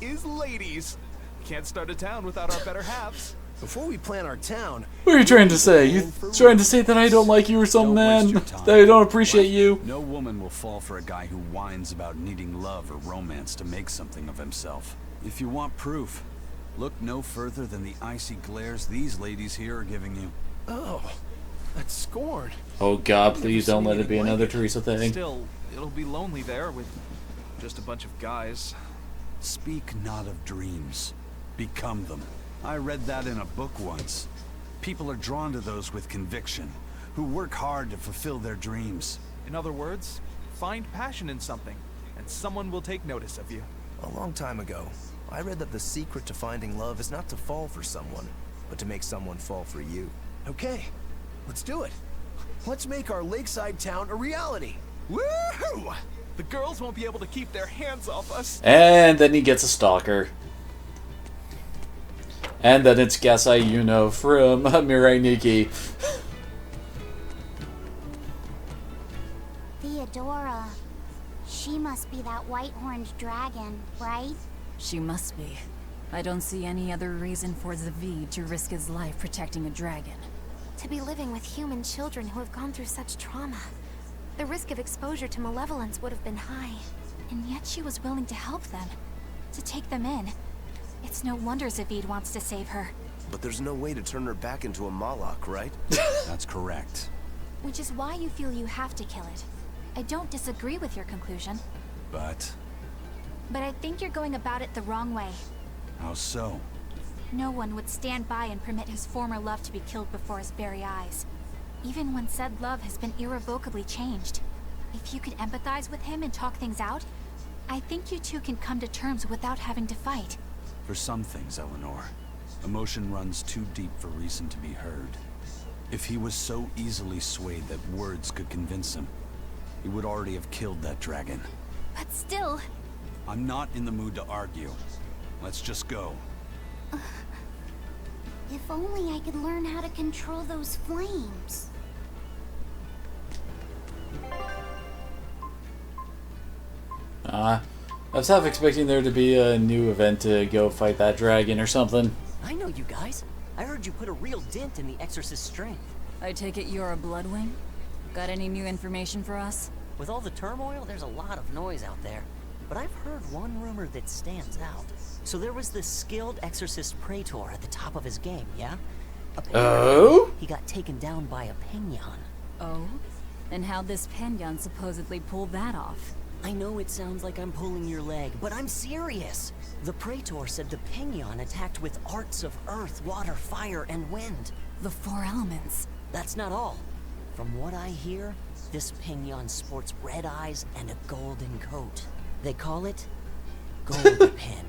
is ladies. Can't start a town without our better halves. Before we plan our town... What are you trying to say? You trying to say that I don't like you or something, man? That I don't appreciate you? No woman will fall for a guy who whines about needing love or romance to make something of himself. If you want proof, look no further than the icy glares these ladies here are giving you. Oh, that's scorn. Oh god, please don't let it be another Teresa thing. Still, it'll be lonely there with just a bunch of guys. Speak not of dreams. Become them. I read that in a book once. People are drawn to those with conviction, who work hard to fulfill their dreams. In other words, find passion in something, and someone will take notice of you. A long time ago, I read that the secret to finding love is not to fall for someone, but to make someone fall for you. Okay, let's do it. Let's make our lakeside town a reality. Woohoo! The girls won't be able to keep their hands off us. And then he gets a stalker. And then it's Gasai Yuno from Mirai Nikki. Theodora. She must be that white-horned dragon, right? She must be. I don't see any other reason for Zavid to risk his life protecting a dragon. To be living with human children who have gone through such trauma. The risk of exposure to malevolence would have been high. And yet she was willing to help them. To take them in. It's no wonder Zavid wants to save her. But there's no way to turn her back into a Malak, right? That's correct. Which is why you feel you have to kill it. I don't disagree with your conclusion. But I think you're going about it the wrong way. how so? No one would stand by and permit his former love to be killed before his very eyes. Even when said love has been irrevocably changed. If you could empathize with him and talk things out, I think you two can come to terms without having to fight. For some things, Eleanor, emotion runs too deep for reason to be heard. If he was so easily swayed that words could convince him, he would already have killed that dragon. But still... I'm not in the mood to argue. Let's just go. If only I could learn how to control those flames. I was half expecting there to be a new event to go fight that dragon or something. I know you guys. I heard you put a real dent in the Exorcist's strength. I take it you're a Bloodwing? Got any new information for us? With all the turmoil, there's a lot of noise out there. But I've heard one rumor that stands out. So there was this skilled Exorcist Praetor at the top of his game, yeah? Oh? He got taken down by a Penyon. Oh? And how'd this Penyon supposedly pull that off? I know it sounds like I'm pulling your leg, but I'm serious. The Praetor said the Penyon attacked with arts of earth, water, fire, and wind. The 4 elements. That's not all. From what I hear, this Penyon sports red eyes and a golden coat. They call it Goldapen.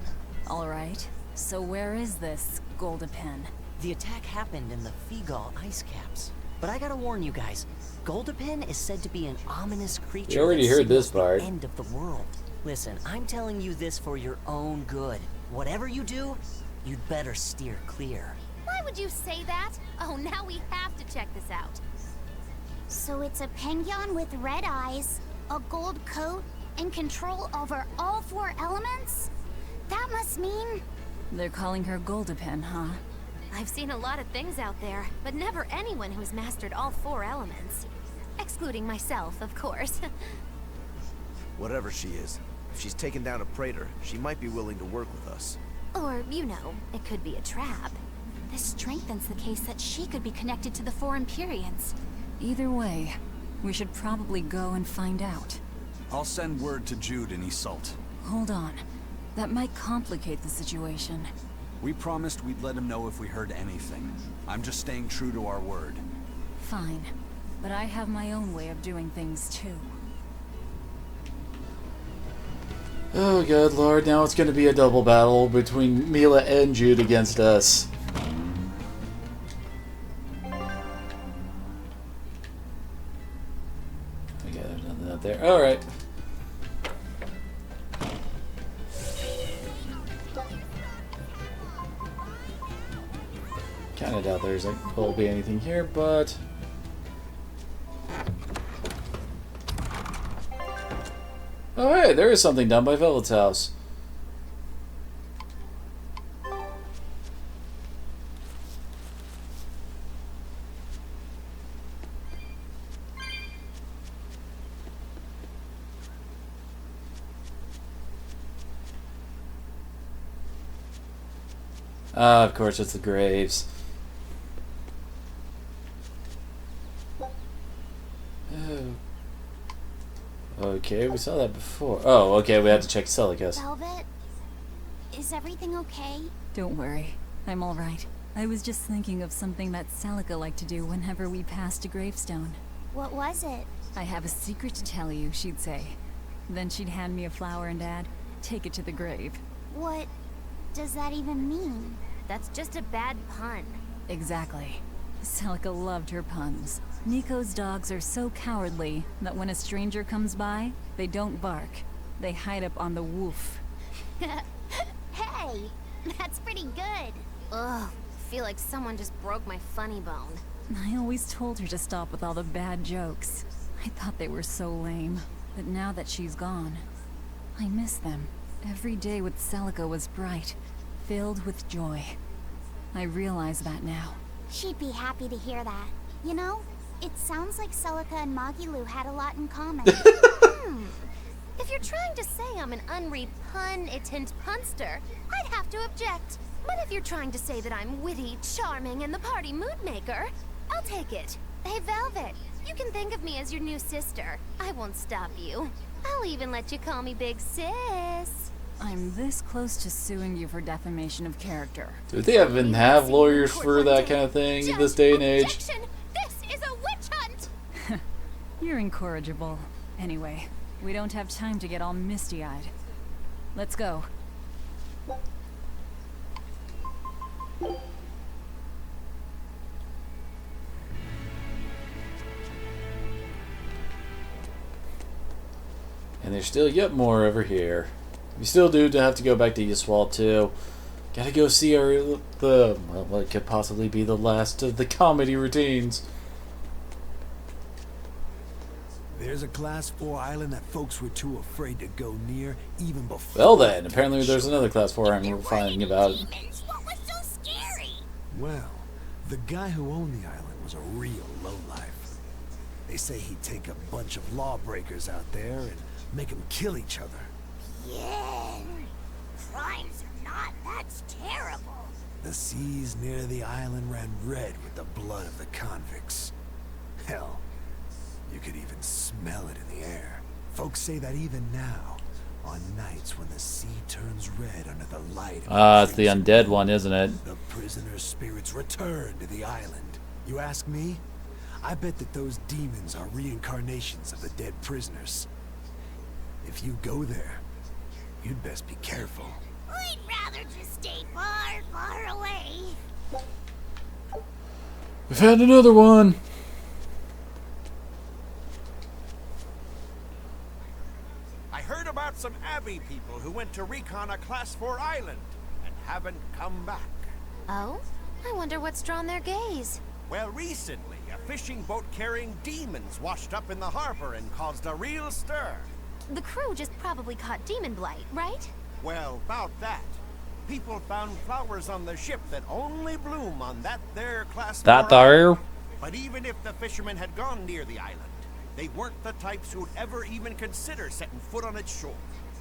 Alright, so where is this Goldapen? The attack happened in the Figal ice caps. But I gotta warn you guys, Goldapen is said to be an ominous creature. We already heard this part. The end of the world. Listen, I'm telling you this for your own good. Whatever you do, you'd better steer clear. Why would you say that? Oh, now we have to check this out. So it's a penguin with red eyes, a gold coat, and control over all 4 elements? That must mean... They're calling her Goldapen, huh? I've seen a lot of things out there, but never anyone who's mastered all 4 elements. Excluding myself, of course. Whatever she is, if she's taken down a Praetor, she might be willing to work with us. Or, you know, it could be a trap. This strengthens the case that she could be connected to the 4 Empyreans. Either way, we should probably go and find out. I'll send word to Jude in Iseult. Hold on. That might complicate the situation. We promised we'd let him know if we heard anything. I'm just staying true to our word. Fine. But I have my own way of doing things, too. Oh, good lord, now it's going to be a double battle between Mila and Jude against us. Okay, there's nothing out there. Alright. Kinda doubt there'll be anything here, but... Oh hey, there is something done by Velvet's house. Ah, of course it's the graves. Okay, we saw that before. Oh, okay, we had to check Celica's. Velvet, is everything okay? Don't worry, I'm alright. I was just thinking of something that Celica liked to do whenever we passed a gravestone. What was it? I have a secret to tell you, she'd say. Then she'd hand me a flower and add, take it to the grave. What does that even mean? That's just a bad pun. Exactly. Celica loved her puns. Nico's dogs are so cowardly that when a stranger comes by, they don't bark. They hide up on the woof. Hey, that's pretty good. Ugh, I feel like someone just broke my funny bone. I always told her to stop with all the bad jokes. I thought they were so lame. But now that she's gone, I miss them. Every day with Celica was bright, filled with joy. I realize that now. She'd be happy to hear that. You know, it sounds like Celica and Magilu had a lot in common. If you're trying to say I'm an unreputant punster, I'd have to object. But if you're trying to say that I'm witty, charming, and the party mood maker, I'll take it. Hey, Velvet, you can think of me as your new sister. I won't stop you. I'll even let you call me Big Sis. I'm this close to suing you for defamation of character. Do they even have lawyers for that kind of thing in this day and age? Objection! This is a witch hunt! You're incorrigible. Anyway, we don't have time to get all misty-eyed. Let's go. And there's still yet more over here. We still do have to go back to Yswald too. Gotta go see what could possibly be the last of the comedy routines. There's a Class 4 island that folks were too afraid to go near even before. Well then, apparently there's another Class 4 I'm finding about. What was so scary? Well, the guy who owned the island was a real lowlife. They say he'd take a bunch of lawbreakers out there and make them kill each other. Yeah, crimes or not, that's terrible. The seas near the island ran red with the blood of the convicts. Hell, you could even smell it in the air. Folks say that even now, on nights when the sea turns red under the light of It's the undead one, isn't it? the prisoners' spirits return to the island. You ask me? I bet that those demons are reincarnations of the dead prisoners. If you go there, you'd best be careful. We'd rather just stay far, far away. We've had another one. I heard about some Abbey people who went to recon a Class 4 island and haven't come back. Oh? I wonder what's drawn their gaze. Well, recently, a fishing boat carrying demons washed up in the harbor and caused a real stir. The crew just probably caught demon blight, right? Well, about that. People found flowers on the ship that only bloom on that there Class 4 That there? island. But even if the fishermen had gone near the island, they weren't the types who'd ever even consider setting foot on its shore.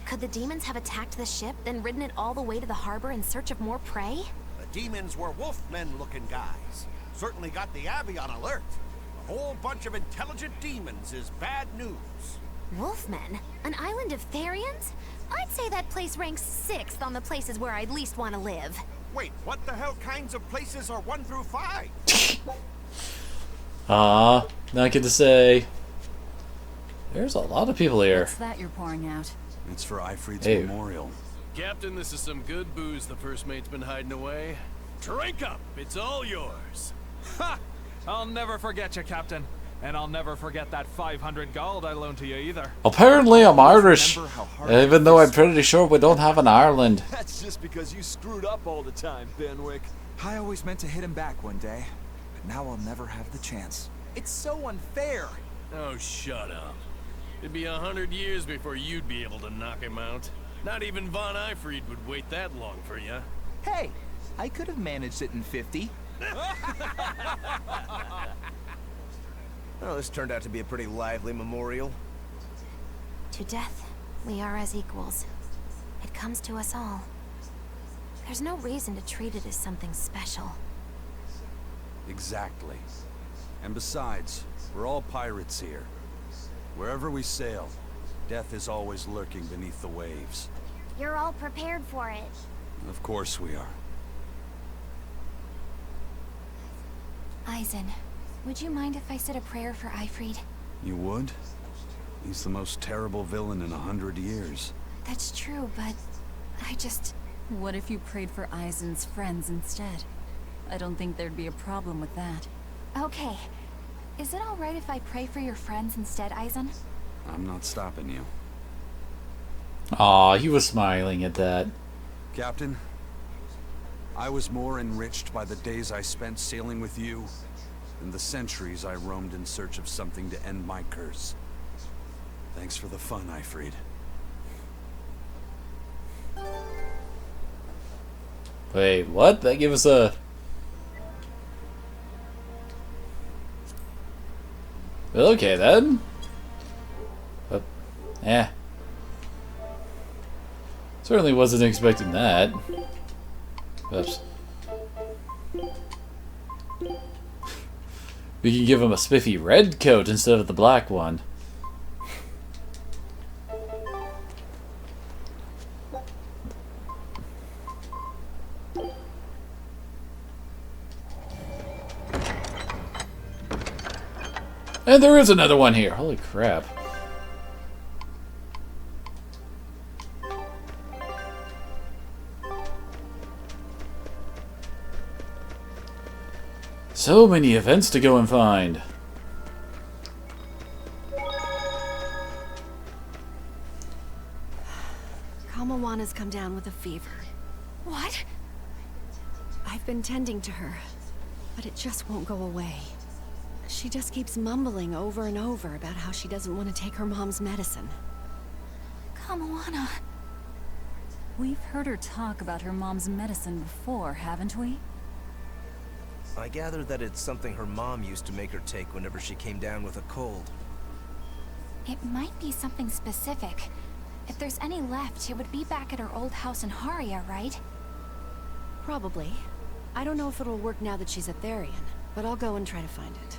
Could the demons have attacked the ship, then ridden it all the way to the harbor in search of more prey? The demons were wolfmen-looking guys. Certainly got the Abbey on alert. A whole bunch of intelligent demons is bad news. Wolfmen? An island of Empyreans? I'd say that place ranks 6th on the places where I'd least want to live. Wait, what the hell kinds of places are 1 through 5? Not good to say. There's a lot of people here. What's that you're pouring out? It's for Ifrit's Hey. memorial. Captain, this is some good booze the first mate's been hiding away. Drink up, it's all yours. Ha! I'll never forget you, Captain. And I'll never forget that 500 gold I loaned to you either. Apparently I'm Irish, Remember how hard even though I'm pretty sure we don't have an Ireland. That's just because you screwed up all the time, Benwick. I always meant to hit him back one day, but now I'll never have the chance. It's so unfair. Oh, shut up. It'd be 100 years before you'd be able to knock him out. Not even Von Ifried would wait that long for you. Hey, I could have managed it in 50. Well, this turned out to be a pretty lively memorial. To death, we are as equals. It comes to us all. There's no reason to treat it as something special. Exactly. And besides, we're all pirates here. Wherever we sail, death is always lurking beneath the waves. You're all prepared for it. Of course we are. Eisen, would you mind if I said a prayer for Ifried? You would? He's the most terrible villain in 100 years. That's true, but I just... What if you prayed for Eisen's friends instead? I don't think there'd be a problem with that. Okay. Is it alright if I pray for your friends instead, Eisen? I'm not stopping you. Aw, he was smiling at that. Captain, I was more enriched by the days I spent sailing with you than the centuries I roamed in search of something to end my curse. Thanks for the fun, Ifried. Wait, what? That gave us a... Okay then. Certainly wasn't expecting that. Oops. We can give him a spiffy red coat instead of the black one. And there is another one here. Holy crap. So many events to go and find. Kamawana's come down with a fever. What? I've been tending to her, but it just won't go away. She just keeps mumbling over and over about how she doesn't want to take her mom's medicine. Kamawana. We've heard her talk about her mom's medicine before, haven't we? I gather that it's something her mom used to make her take whenever she came down with a cold. It might be something specific. If there's any left, it would be back at her old house in Haria, right? Probably. I don't know if it'll work now that she's a Therian, but I'll go and try to find it.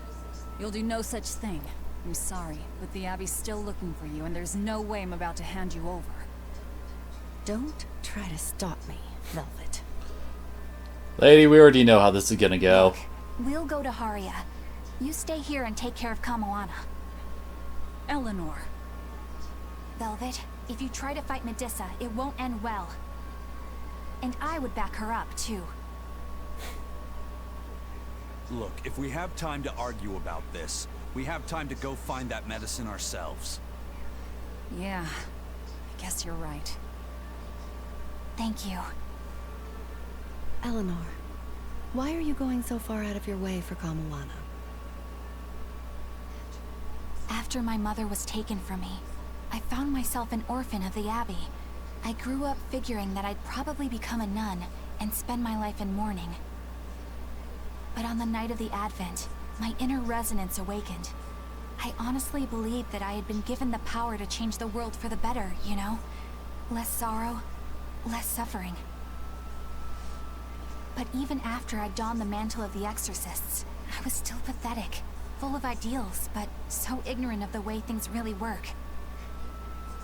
You'll do no such thing. I'm sorry, but the Abbey's still looking for you, and there's no way I'm about to hand you over. Don't try to stop me, Velvet. Lady, we already know how this is gonna go. We'll go to Haria. You stay here and take care of Kamawana. Eleanor. Velvet, if you try to fight Medusa, it won't end well. And I would back her up, too. Look, if we have time to argue about this, we have time to go find that medicine ourselves. Yeah, I guess you're right. Thank you. Eleanor, why are you going so far out of your way for Kamawana? After my mother was taken from me, I found myself an orphan of the Abbey. I grew up figuring that I'd probably become a nun and spend my life in mourning. But on the night of the Advent, my inner resonance awakened. I honestly believed that I had been given the power to change the world for the better, you know? Less sorrow, less suffering. But even after I donned the mantle of the exorcists, I was still pathetic, full of ideals, but so ignorant of the way things really work.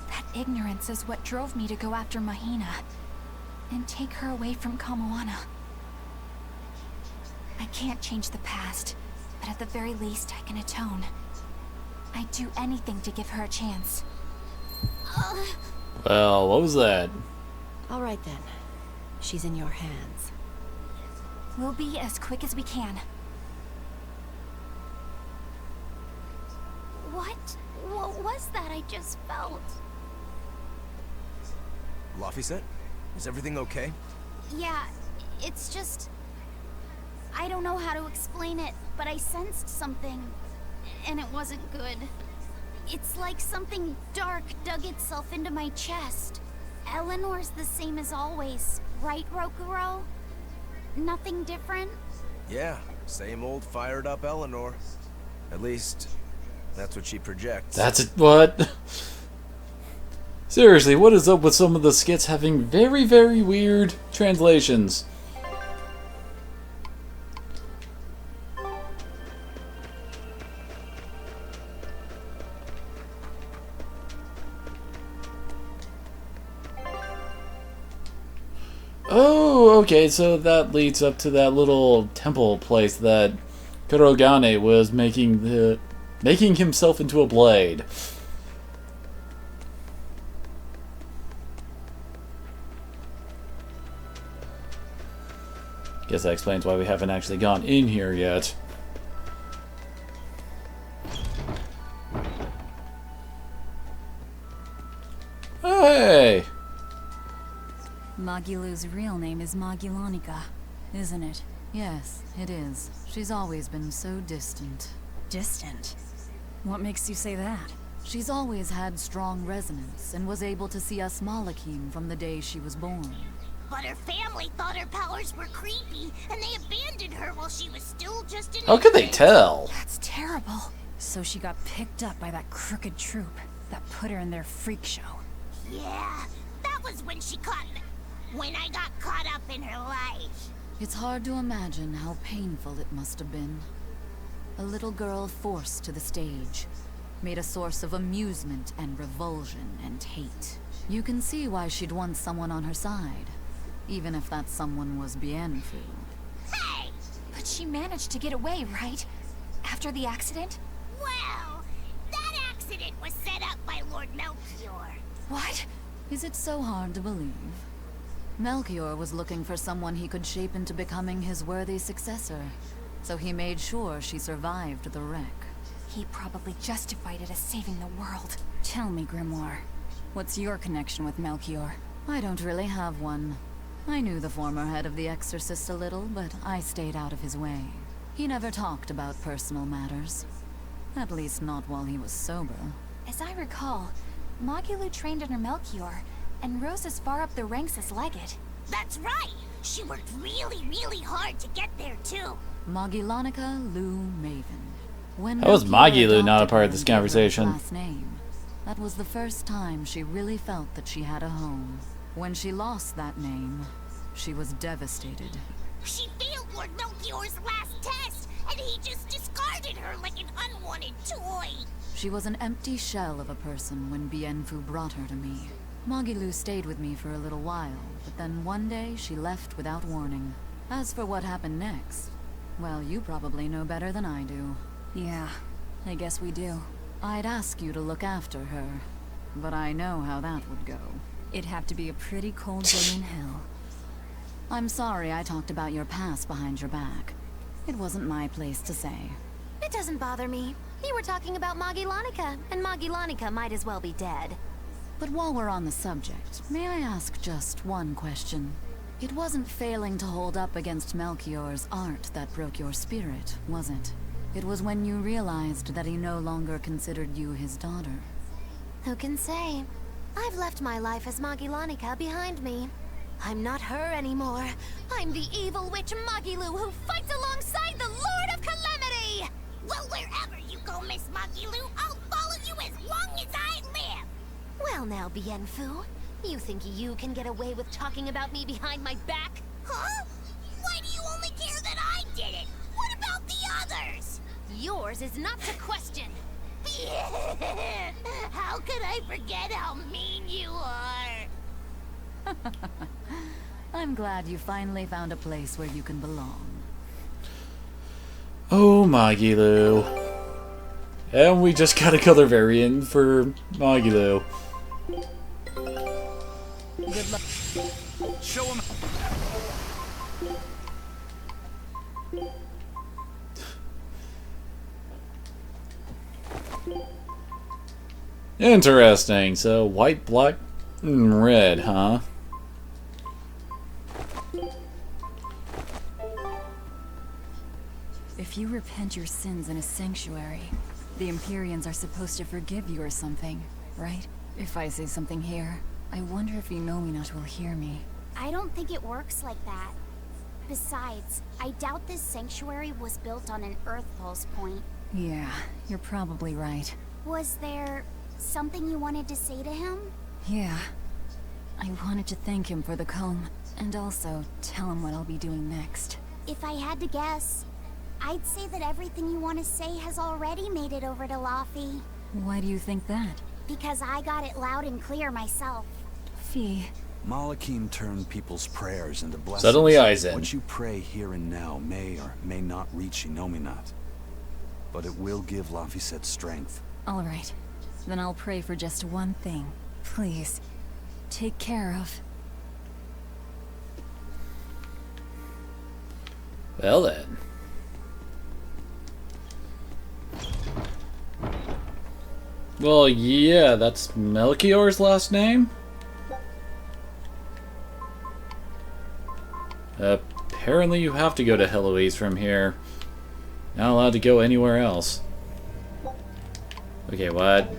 That ignorance is what drove me to go after Mahina and take her away from Kamawana. I can't change the past, but at the very least, I can atone. I'd do anything to give her a chance. Well, what was that? All right then. She's in your hands. We'll be as quick as we can. What was that I just felt? Laphicet? Is everything okay? Yeah, it's just... I don't know how to explain it, but I sensed something, and it wasn't good. It's like something dark dug itself into my chest. Eleanor's the same as always, right, Rokuro? Nothing different? Yeah, same old fired up Eleanor. At least, that's what she projects. That's it. What? Seriously, what is up with some of the skits having very, very weird translations? Oh, okay, so that leads up to that little temple place that Kurogane was making himself into a blade. Guess that explains why we haven't actually gone in here yet. Hey! Magilu's real name is Magilanica, isn't it? Yes, it is. She's always been so distant. Distant? What makes you say that? She's always had strong resonance and was able to see us Malakim from the day she was born. But her family thought her powers were creepy, and they abandoned her while she was still just an How could they tell? That's terrible. So she got picked up by that crooked troupe that put her in their freak show. Yeah, that was when when I got caught up in her life. It's hard to imagine how painful it must have been. A little girl forced to the stage, made a source of amusement and revulsion and hate. You can see why she'd want someone on her side, even if that someone was Bienfu. Hey! But she managed to get away, right? After the accident? Well, that accident was set up by Lord Melchior. What? Is it so hard to believe? Melchior was looking for someone he could shape into becoming his worthy successor, so he made sure she survived the wreck. He probably justified it as saving the world. Tell me, Grimoire, what's your connection with Melchior? I don't really have one. I knew the former head of the Exorcist a little, but I stayed out of his way. He never talked about personal matters. At least not while he was sober. As I recall, Magilu trained under Melchior, and rose as far up the ranks as Legate. That's right! She worked really, really hard to get there, too. Magilanica Lou Maven. When How was Melchior Magilu not a adopted part her of this and gave her conversation? last name, that was the first time she really felt that she had a home. When she lost that name, she was devastated. She failed Lord Melchior's last test, and he just discarded her like an unwanted toy. She was an empty shell of a person when Bienfu brought her to me. Magilu stayed with me for a little while, but then one day she left without warning. As for what happened next, well, you probably know better than I do. Yeah, I guess we do. I'd ask you to look after her, but I know how that would go. It'd have to be a pretty cold day in hell. I'm sorry I talked about your past behind your back. It wasn't my place to say. It doesn't bother me. You were talking about Magilanica, and Magilanica might as well be dead. But while we're on the subject, may I ask just one question? It wasn't failing to hold up against Melchior's art that broke your spirit, was it? It was when you realized that he no longer considered you his daughter. Who can say? I've left my life as Magilanica behind me. I'm not her anymore. I'm the evil witch Magilu who fights alongside the Lord of Calamity! Well, wherever you go, Miss Magilu, I'll follow you as long as I live! Well now, Bienfu, you think you can get away with talking about me behind my back? Huh? Why do you only care that I did it? What about the others? Yours is not to question. How could I forget how mean you are? I'm glad you finally found a place where you can belong. Oh, Magilu. And we just got a color variant for Magilu. Good luck. Show him. Interesting. So, white, black, and red, huh? If you repent your sins in a sanctuary, the Empyreans are supposed to forgive you or something, right? If I say something here, I wonder if Inominat will hear me. I don't think it works like that. Besides, I doubt this sanctuary was built on an Earth Pulse point. Yeah, you're probably right. Was there something you wanted to say to him? Yeah. I wanted to thank him for the comb, and also tell him what I'll be doing next. If I had to guess, I'd say that everything you want to say has already made it over to Laufey. Why do you think that? Because I got it loud and clear myself. Fee. Malakim turned people's prayers into blessings. Suddenly Aizen. What you pray here and now may or may not reach Inominat. But it will give Laufey strength. Alright. Then I'll pray for just one thing. Please. Take care of... Well then. Well, yeah, that's Melchior's last name? Apparently you have to go to Heloise from here. Not allowed to go anywhere else. Okay, what?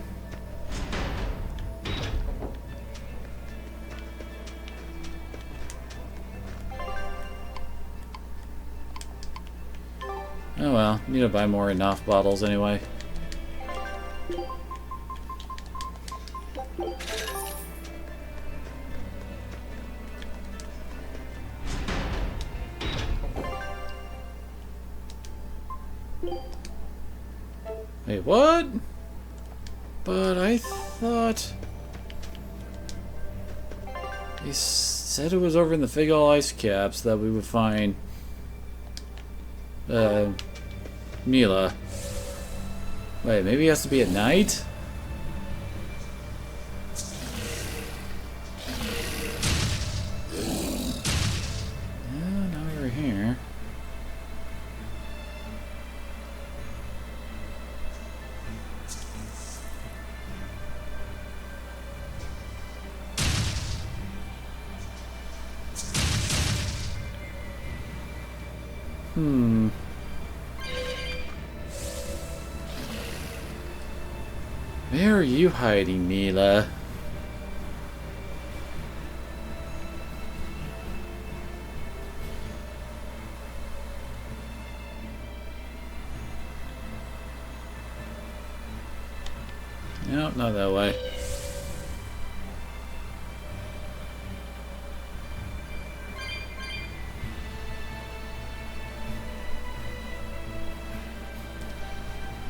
Oh well, need to buy more enough bottles anyway. Wait, what? But I thought... He said it was over in the Figgle ice caps that we would find... Mila. Wait, maybe it has to be at night? Now we're here. Where are you hiding, Mila? No, not that way.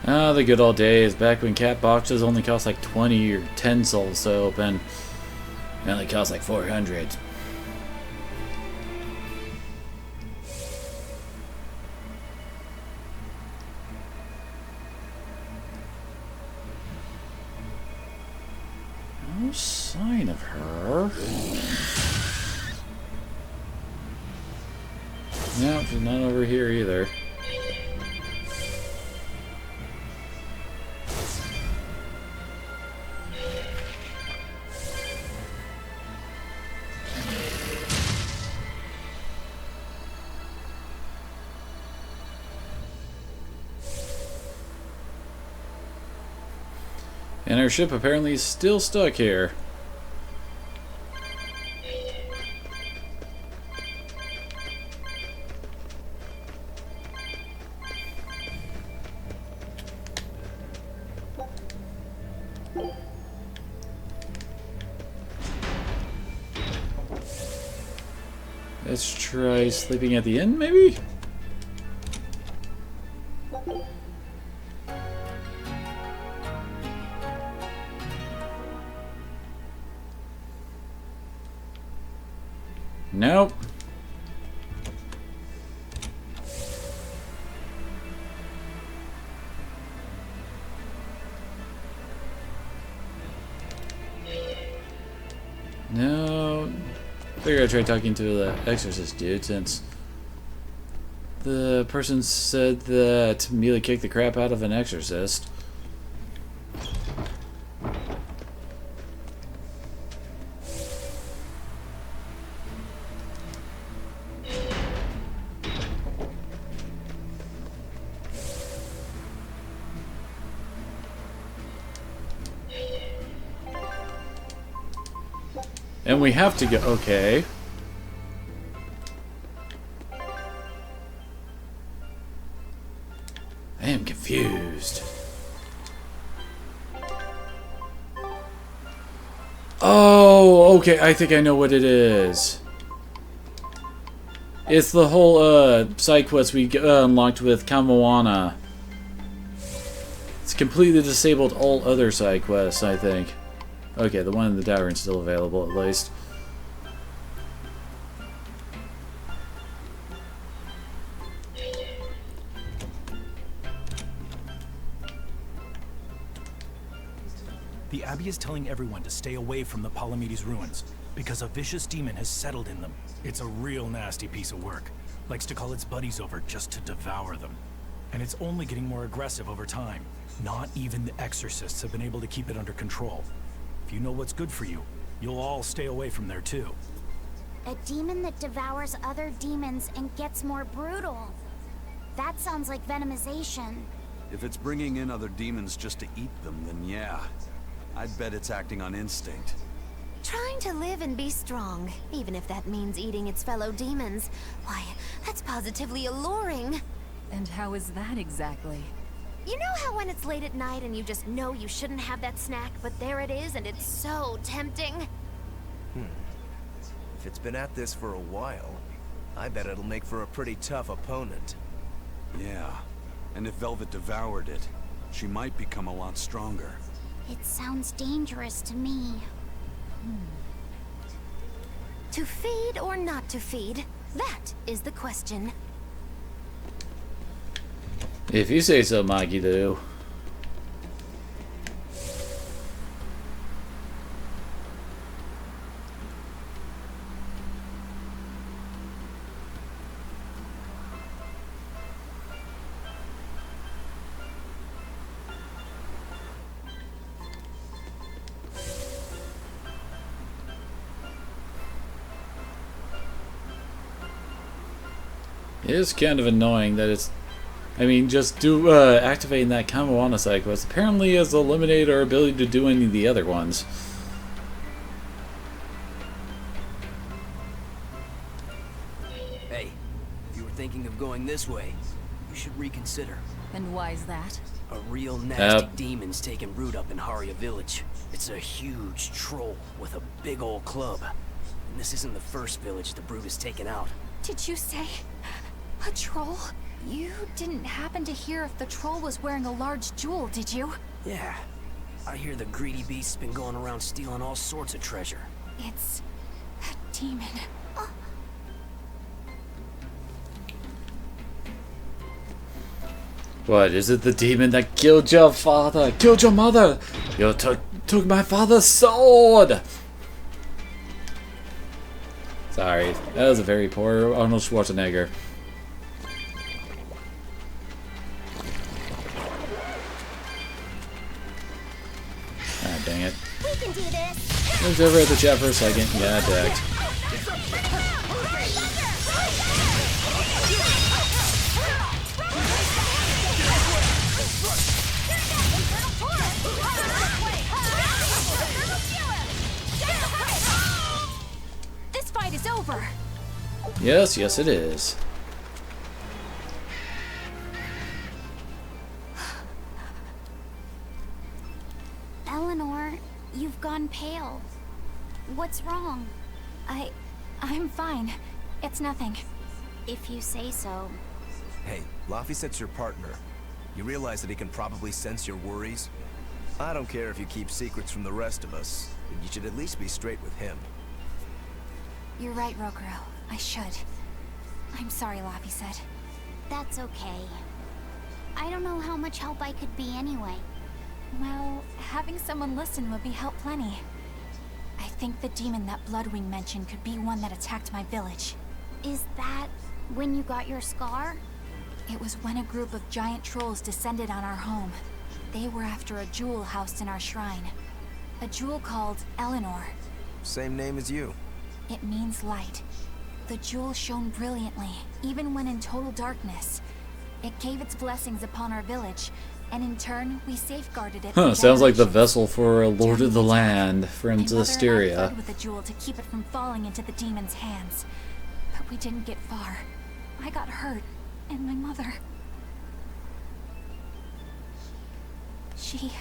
Ah, the good old days, back when cat boxes only cost like 20 or 10 souls to open. It only cost like 400. No sign of her. No, she's not over here either. And our ship apparently is still stuck here. Let's try sleeping at the inn, maybe? Nope. No. Figure I'd try talking to the exorcist dude since the person said that Mila kicked the crap out of an exorcist. And we have to go. Okay. I am confused. Oh, okay. I think I know what it is. It's the whole side quest we unlocked with Kamoana. It's completely disabled all other side quests, I think. Okay, the one in the tavern's still available at least. The Abbey is telling everyone to stay away from the Palamedes ruins because a vicious demon has settled in them. It's a real nasty piece of work. Likes to call its buddies over just to devour them. And it's only getting more aggressive over time. Not even the exorcists have been able to keep it under control. If you know what's good for you, you'll all stay away from there too. A demon that devours other demons and gets more brutal. That sounds like venomization. If it's bringing in other demons just to eat them, then yeah. I'd bet it's acting on instinct. Trying to live and be strong, even if that means eating its fellow demons. Why, that's positively alluring. And how is that exactly? You know how when it's late at night and you just know you shouldn't have that snack, but there it is and it's so tempting? If it's been at this for a while, I bet it'll make for a pretty tough opponent. Yeah, and if Velvet devoured it, she might become a lot stronger. It sounds dangerous to me. To feed or not to feed? That is the question. If you say so, Maggie Lou. It is kind of annoying that it's... I mean, just activating that Kamoana side quest apparently has eliminated our ability to do any of the other ones. Hey, if you were thinking of going this way, you should reconsider. And why's that? A real nasty demon's taking root up in Haria village. It's a huge troll with a big old club. And this isn't the first village the brute has taken out. Did you say a troll? You didn't happen to hear if the troll was wearing a large jewel, did you? Yeah. I hear the greedy beast's been going around stealing all sorts of treasure. It's a demon. What, is it the demon that killed your father, killed your mother? You took my father's sword! Sorry, that was a very poor Arnold Schwarzenegger. Ah, dang it. We can do this. Moved over at the chat for a second. Yeah, attacked. This fight is over. Yes, yes it is. Eleanor, you've gone pale. What's wrong? I'm fine. It's nothing. If you say so. Hey, Laphicet's your partner. You realize that he can probably sense your worries? I don't care if you keep secrets from the rest of us, but you should at least be straight with him. You're right, Rokuro. I should. I'm sorry, Laphicet. That's okay. I don't know how much help I could be anyway. Well, having someone listen would be help plenty. I think the demon that Bloodwing mentioned could be one that attacked my village. Is that when you got your scar? It was when a group of giant trolls descended on our home. They were after a jewel housed in our shrine. A jewel called Eleanor. Same name as you. It means light. The jewel shone brilliantly, even when in total darkness. It gave its blessings upon our village, and in turn, we safeguarded it. Huh, sounds like the vessel for a Lord of the Land, friends of I Asteria. fled with the jewel to keep it from falling into the demon's hands. But we didn't get far. I got hurt, and my mother... She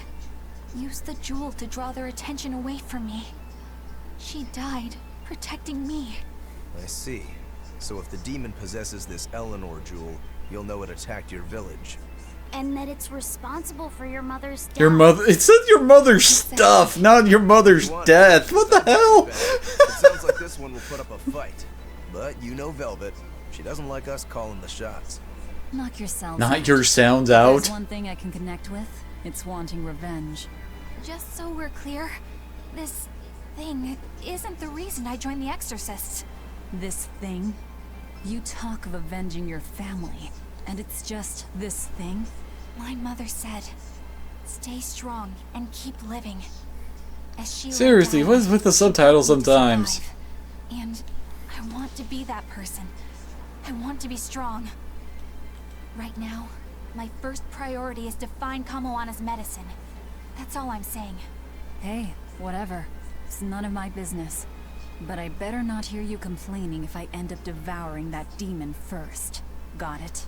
used the jewel to draw their attention away from me. She died, protecting me. I see. So if the demon possesses this Eleanor jewel, you'll know it attacked your village. And that it's responsible for your mother's death. Your mother. It said your mother's stuff, not your mother's death. What the hell? It sounds like this one will put up a fight. But you know Velvet. She doesn't like us calling the shots. Knock yourselves Knock out. your sounds If out. There's one thing I can connect with. It's wanting revenge. Just so we're clear, this thing isn't the reason I joined the Exorcists. This thing? You talk of avenging your family, and it's just this thing? My mother said, stay strong and keep living. As she Seriously, what is with the subtitles sometimes? And I want to be that person. I want to be strong. Right now, my first priority is to find Kamoana's medicine. That's all I'm saying. Hey, whatever. It's none of my business. But I better not hear you complaining if I end up devouring that demon first. Got it?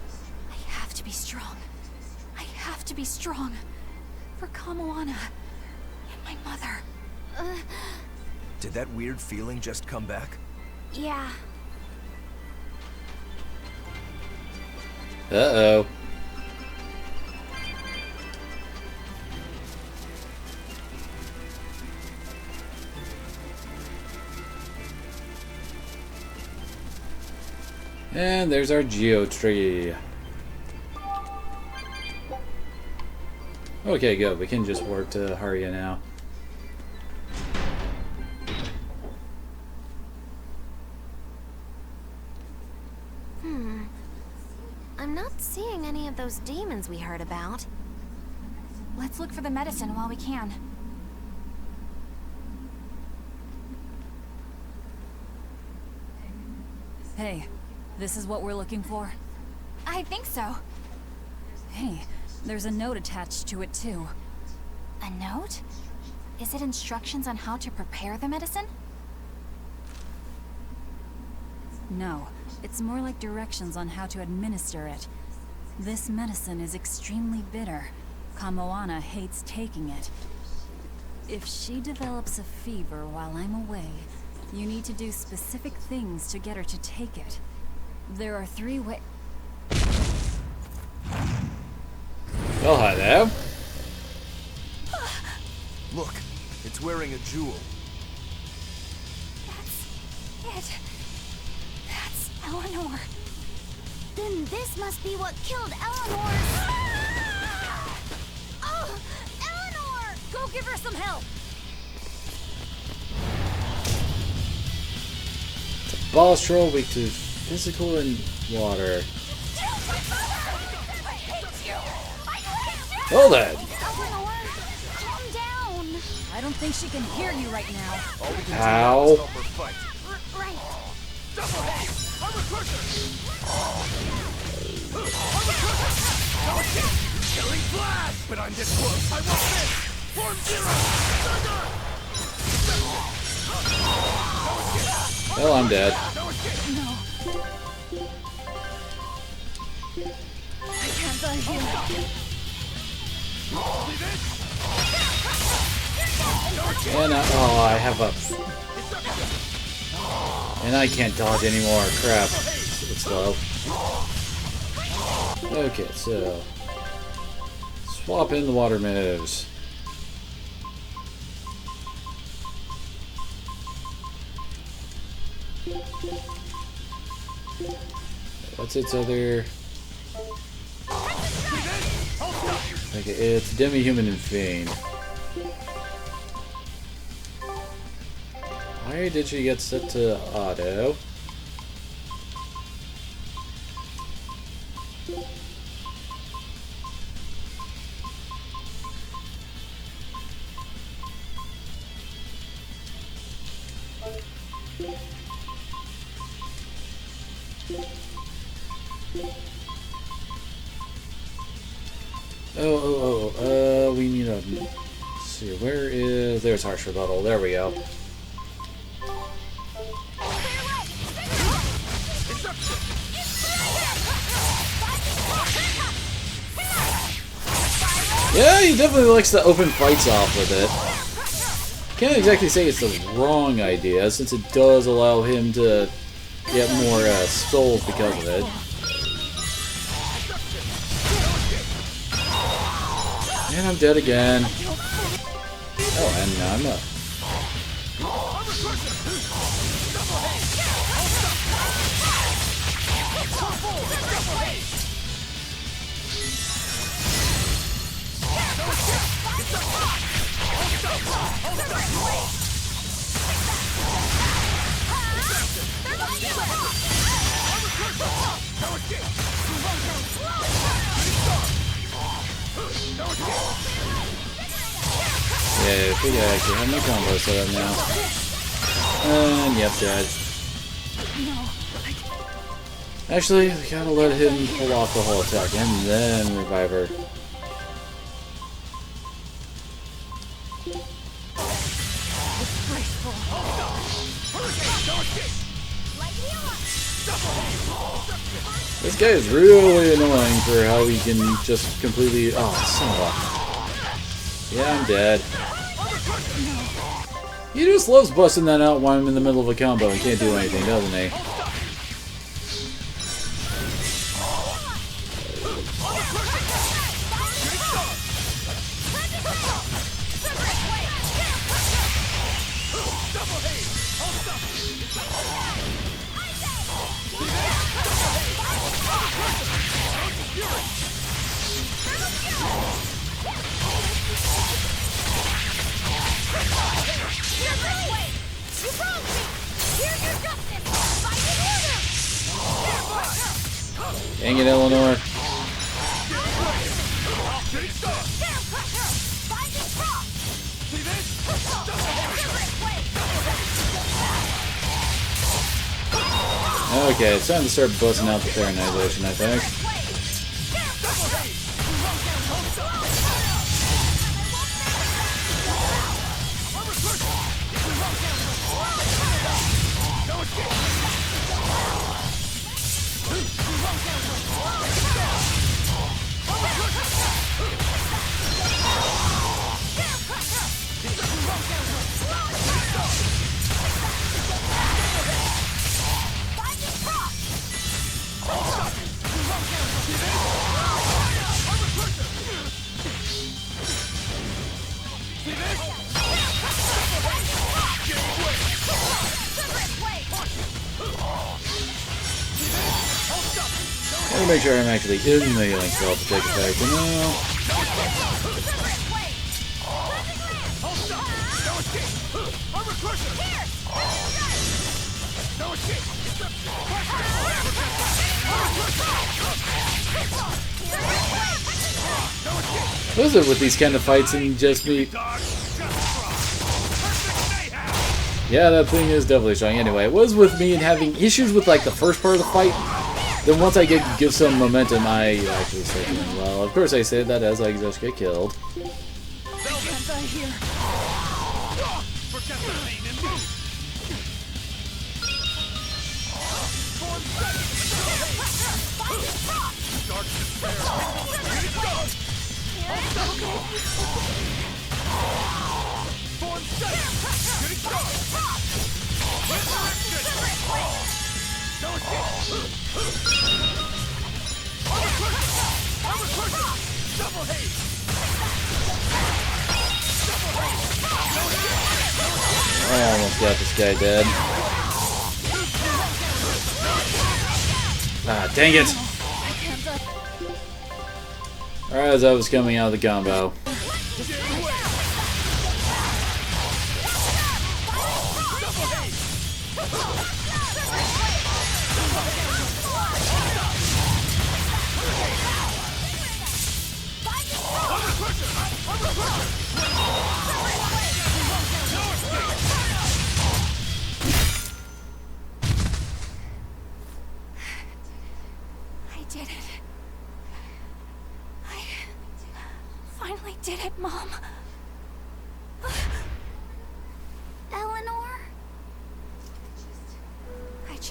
I have to be strong. I have to be strong. For Kamoana and my mother. Did that weird feeling just come back? Yeah. Uh-oh. And there's our geo tree. Okay, good. We can just warp to Haria now. I'm not seeing any of those demons we heard about. Let's look for the medicine while we can. Hey, this is what we're looking for? I think so. Hey, there's a note attached to it too. A note? Is it instructions on how to prepare the medicine? No, it's more like directions on how to administer it. This medicine is extremely bitter. Kamoana hates taking it. If she develops a fever while I'm away, you need to do specific things to get her to take it. There are 3 ways. Oh, hi there. Look, it's wearing a jewel. That's it. That's Eleanor. Then this must be what killed Eleanor. Oh, Eleanor! Go give her some help. Boss troll weak to physical and water. Well then. Eleanor, calm down. I don't think she can hear you right now. Ow. Right. I'm a crusher! Killing flash! But I'm this close. I want this! Form zero! Well, I'm dead. No. I can't die here. And I have a... And I can't dodge anymore. Crap. It's slow. Okay, so... Swap in the water moves. What's its other... Okay, it's Demi-Human and Fiend. Why did she get set to auto? We need a... Let's see, where is... There's harsh rebuttal. There we go. Yeah, he definitely likes to open fights off with it. Can't exactly say it's the wrong idea, since it does allow him to get more souls because of it. And I'm dead again. Oh, and now I'm not. Yeah, I think I actually have my combo set up now. And yep, dead. Actually, we gotta let him pull off the whole attack and then revive her. This guy is really annoying for how he can just completely... Oh, son of a... Yeah, I'm dead. He just loves busting that out while I'm in the middle of a combo and can't do anything, doesn't he? Dang it, Eleanor. Okay, it's time to start busting out the Tyrannization, I think. Let me make sure I'm actually in the healing spell to take effect. No. What is it with these kind of fights and just me? Yeah, that thing is definitely strong. Anyway, it was with me and having issues with like the first part of the fight. Then once I give some momentum, I actually start doing well. Of course, I say that as I just get killed. I almost got this guy dead. Ah, dang it! Alright, as I was coming out of the combo.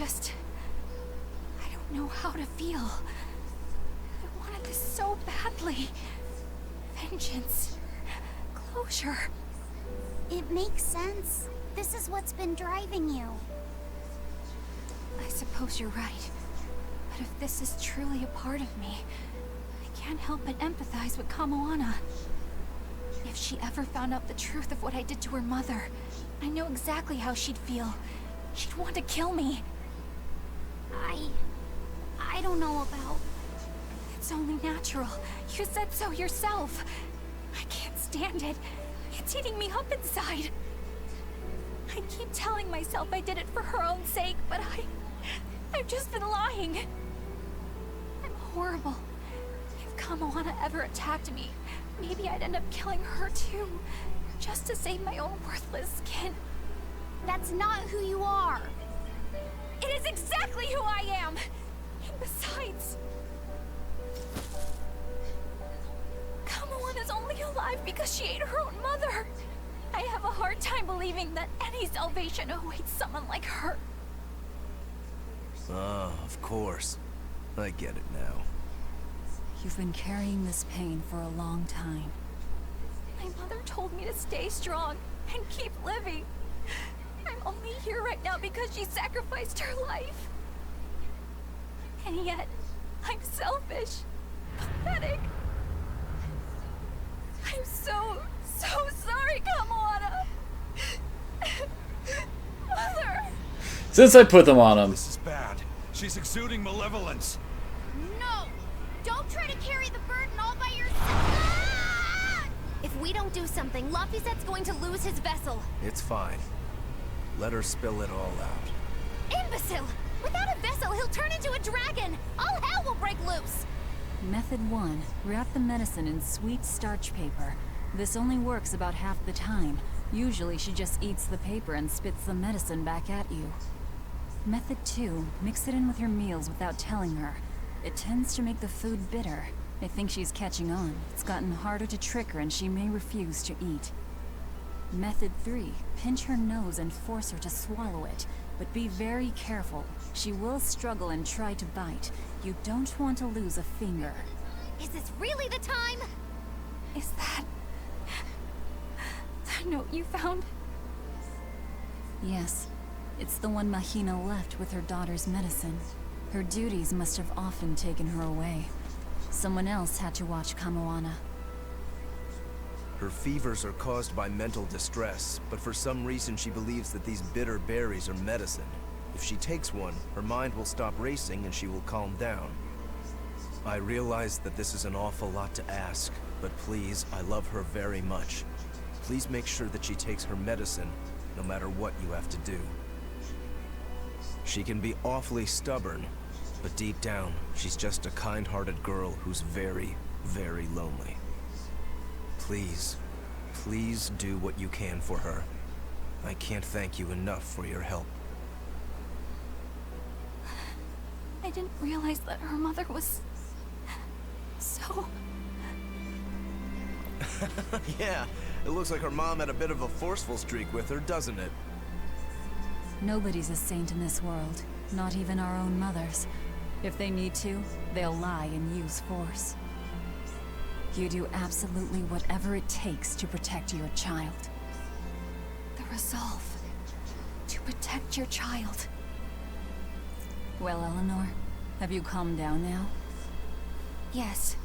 I don't know how to feel. I wanted this so badly. Vengeance. Closure. It makes sense. This is what's been driving you. I suppose you're right. But if this is truly a part of me, I can't help but empathize with Kamoana. If she ever found out the truth of what I did to her mother, I know exactly how she'd feel. She'd want to kill me. I don't know about... It's only natural. You said so yourself. I can't stand it. It's eating me up inside. I keep telling myself I did it for her own sake, but I've just been lying. I'm horrible. If Kamoana ever attacked me, maybe I'd end up killing her too, just to save my own worthless skin. That's not who you are. It is exactly who I am! And besides... Kamoana's only alive because she ate her own mother! I have a hard time believing that any salvation awaits someone like her. Ah, of course. I get it now. You've been carrying this pain for a long time. My mother told me to stay strong and keep living. I'm only here right now because she sacrificed her life. And yet, I'm selfish, pathetic. I'm so sorry, Kamoana. Mother! Since I put them on him. This is bad. She's exuding malevolence. No! Don't try to carry the burden all by yourself! Ah! If we don't do something, Laphicet's going to lose his vessel. It's fine. Let her spill it all out. Imbecile! Without a vessel, he'll turn into a dragon! All hell will break loose! Method 1. Wrap the medicine in sweet starch paper. This only works about half the time. Usually she just eats the paper and spits the medicine back at you. Method 2. Mix it in with her meals without telling her. It tends to make the food bitter. I think she's catching on. It's gotten harder to trick her and she may refuse to eat. Method 3. Pinch her nose and force her to swallow it. But be very careful. She will struggle and try to bite. You don't want to lose a finger. Is this really the time? Is that note you found? Yes. It's the one Mahina left with her daughter's medicine. Her duties must have often taken her away. Someone else had to watch Kamoana. Her fevers are caused by mental distress, but for some reason she believes that these bitter berries are medicine. If she takes one, her mind will stop racing and she will calm down. I realize that this is an awful lot to ask, but please, I love her very much. Please make sure that she takes her medicine, no matter what you have to do. She can be awfully stubborn, but deep down, she's just a kind-hearted girl who's very, very lonely. Please, please do what you can for her. I can't thank you enough for your help. I didn't realize that her mother was... so... Yeah, it looks like her mom had a bit of a forceful streak with her, doesn't it? Nobody's a saint in this world, not even our own mothers. If they need to, they'll lie and use force. You do absolutely whatever it takes to protect your child. The resolve to protect your child. Well, Eleanor, have you calmed down now? Yes.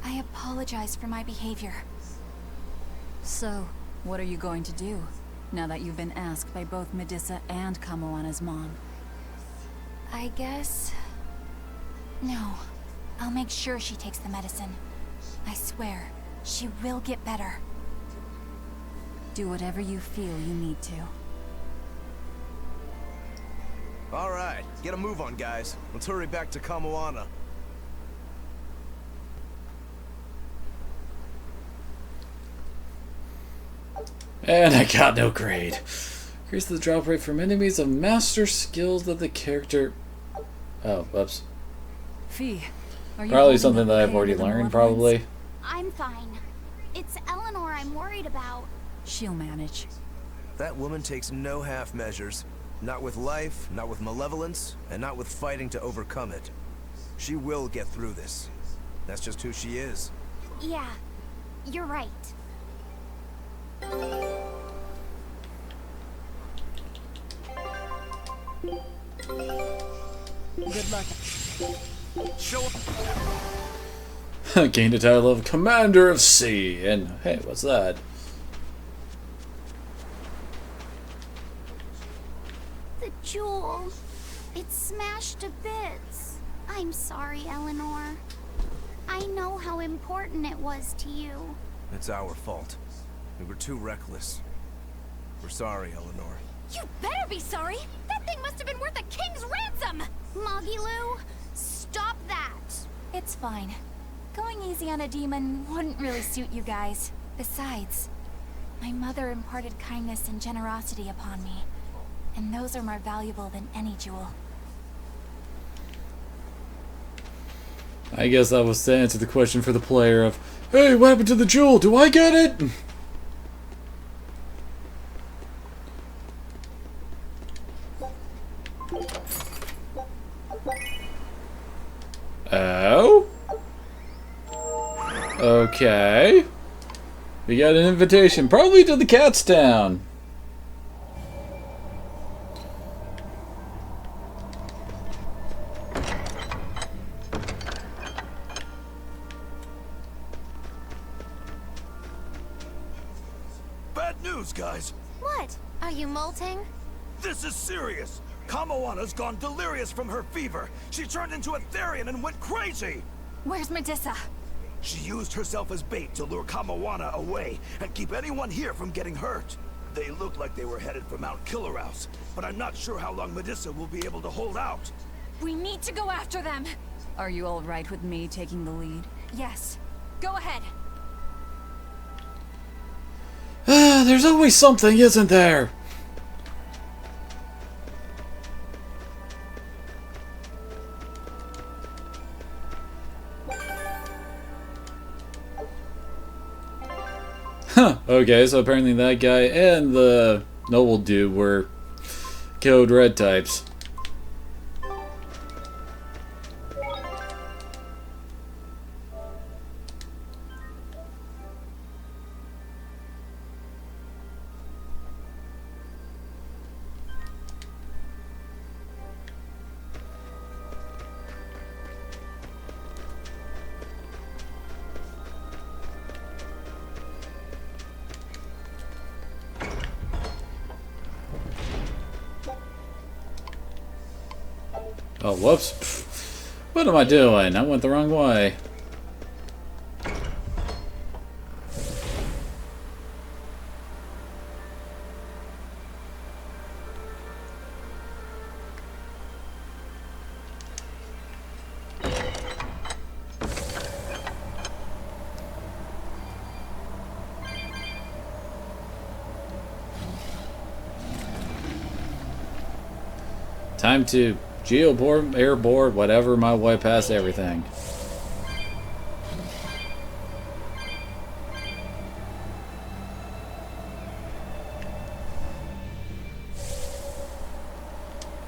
I apologize for my behavior. So, what are you going to do, now that you've been asked by both Medissa and Kamoana's mom? I guess... no. I'll make sure she takes the medicine. I swear, she will get better. Do whatever you feel you need to. All right, get a move on, guys. Let's hurry back to Kamoana. And I got no grade. Increase the drop rate from enemies of master skills that the character... Oh, whoops. Fee, are you probably something that I've already learned, probably. I'm fine. It's Eleanor I'm worried about. She'll manage. That woman takes no half measures. Not with life, not with malevolence, and not with fighting to overcome it. She will get through this. That's just who she is. Yeah, you're right. Good luck. Show Gained the title of Commander of Sea. And hey, what's that? The jewel. It's smashed to bits. I'm sorry, Eleanor. I know how important it was to you. It's our fault. We were too reckless. We're sorry, Eleanor. You better be sorry! That thing must have been worth a king's ransom! Moggy Lou, stop that! It's fine. Going easy on a demon wouldn't really suit you guys. Besides, my mother imparted kindness and generosity upon me, and those are more valuable than any jewel. I guess that was to answer the question for the player of, hey, what happened to the jewel? Do I get it? Oh? Okay. We got an invitation, probably to the Cat's Town. Bad news, guys. What? Are you molting? This is serious. Kamawana's gone delirious from her fever. She turned into a Therian and went crazy. Where's Medissa? She used herself as bait to lure Kamawana away and keep anyone here from getting hurt. They look like they were headed for Mount Killerhouse, but I'm not sure how long Medissa will be able to hold out. We need to go after them! Are you all right with me taking the lead? Yes. Go ahead. There's always something, isn't there? Huh, okay, so apparently that guy and the noble dude were Code Red types. Oh, whoops. Pfft. What am I doing? I went the wrong way. Time to geoboard, airboard, whatever, my way past everything.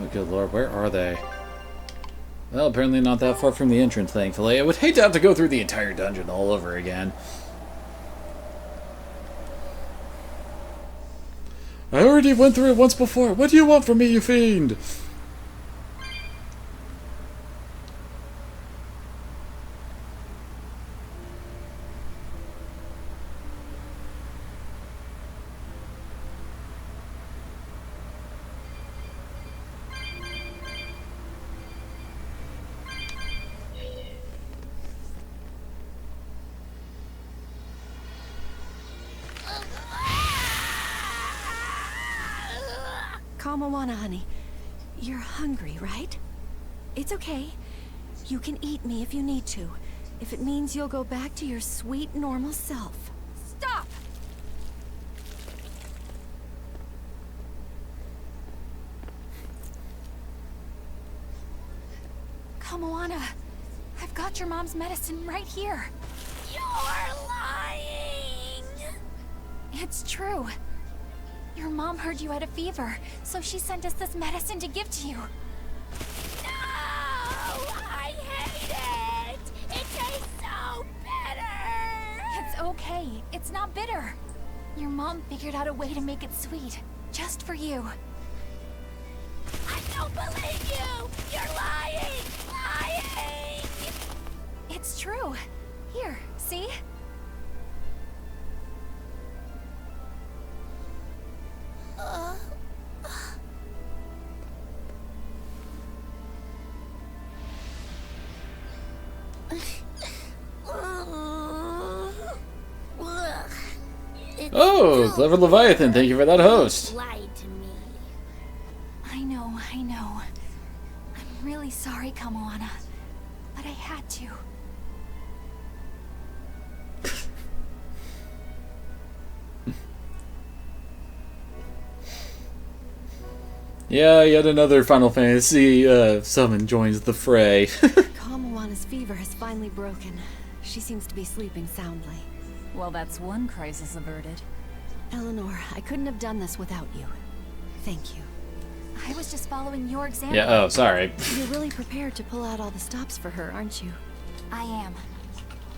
Oh, good lord, where are they? Well, apparently not that far from the entrance, thankfully. I would hate to have to go through the entire dungeon all over again. I already went through it once before. What do you want from me, you fiend? Kamawana, honey. You're hungry, right? It's okay. You can eat me if you need to. If it means you'll go back to your sweet, normal self. Stop! Kamawana, I've got your mom's medicine right here. You're lying! It's true. Your mom heard you had a fever, so she sent us this medicine to give to you. No! I hate it! It tastes so bitter! It's okay. It's not bitter. Your mom figured out a way to make it sweet, just for you. I don't believe you! You're lying! Lying! It's true. Here, see? Oh, clever Leviathan, thank you for that host. Lied to me. I know. I'm really sorry, Kamoana. But I had to. Yeah, yet another Final Fantasy summon joins the fray. Kamoana's fever has finally broken. She seems to be sleeping soundly. Well, that's one crisis averted. Eleanor, I couldn't have done this without you. Thank you. I was just following your example. Yeah, oh, sorry. You're really prepared to pull out all the stops for her, aren't you? I am.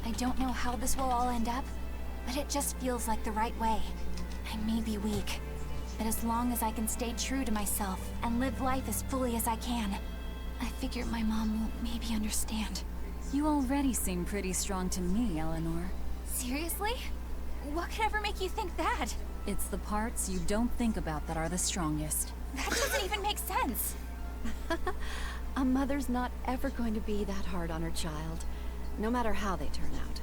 I don't know how this will all end up, but it just feels like the right way. I may be weak, but as long as I can stay true to myself and live life as fully as I can, I figure my mom will maybe understand. You already seem pretty strong to me, Eleanor. Seriously? What could ever make you think that? It's the parts you don't think about that are the strongest. That doesn't even make sense. A mother's not ever going to be that hard on her child, no matter how they turn out.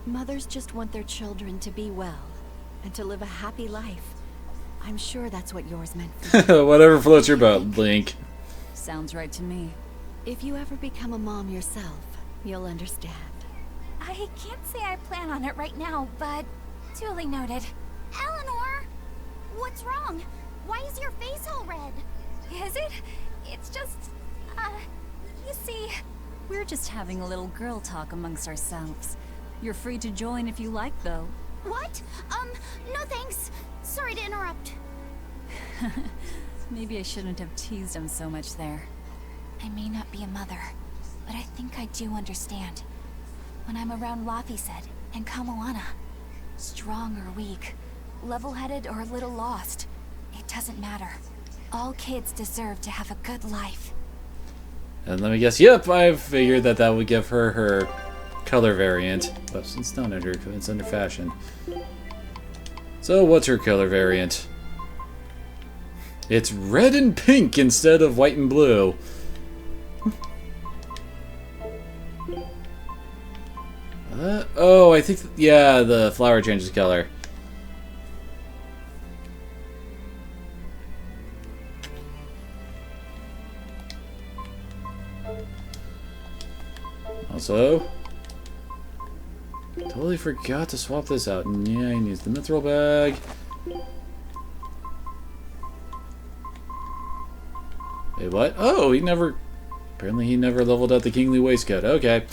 Mothers just want their children to be well, and to live a happy life. I'm sure that's what yours meant for you. Whatever floats your boat, Link. Sounds right to me. If you ever become a mom yourself, you'll understand. I can't say I plan on it right now, but duly noted. Eleanor! What's wrong? Why is your face all red? Is it? It's just, you see... We're just having a little girl talk amongst ourselves. You're free to join if you like, though. What? No thanks. Sorry to interrupt. Maybe I shouldn't have teased him so much there. I may not be a mother, but I think I do understand. When I'm around Laphicet and Kamoana, strong or weak, level-headed or a little lost, it doesn't matter. All kids deserve to have a good life. And let me guess, yep, I figured that would give her her color variant. But it's not under, it's under fashion. So what's her color variant? It's red and pink instead of white and blue. Oh, I think, yeah, the flower changes color. Also, totally forgot to swap this out. Yeah, he needs the mithril bag. Wait, what? Oh, apparently he never leveled up the kingly waistcoat. Okay.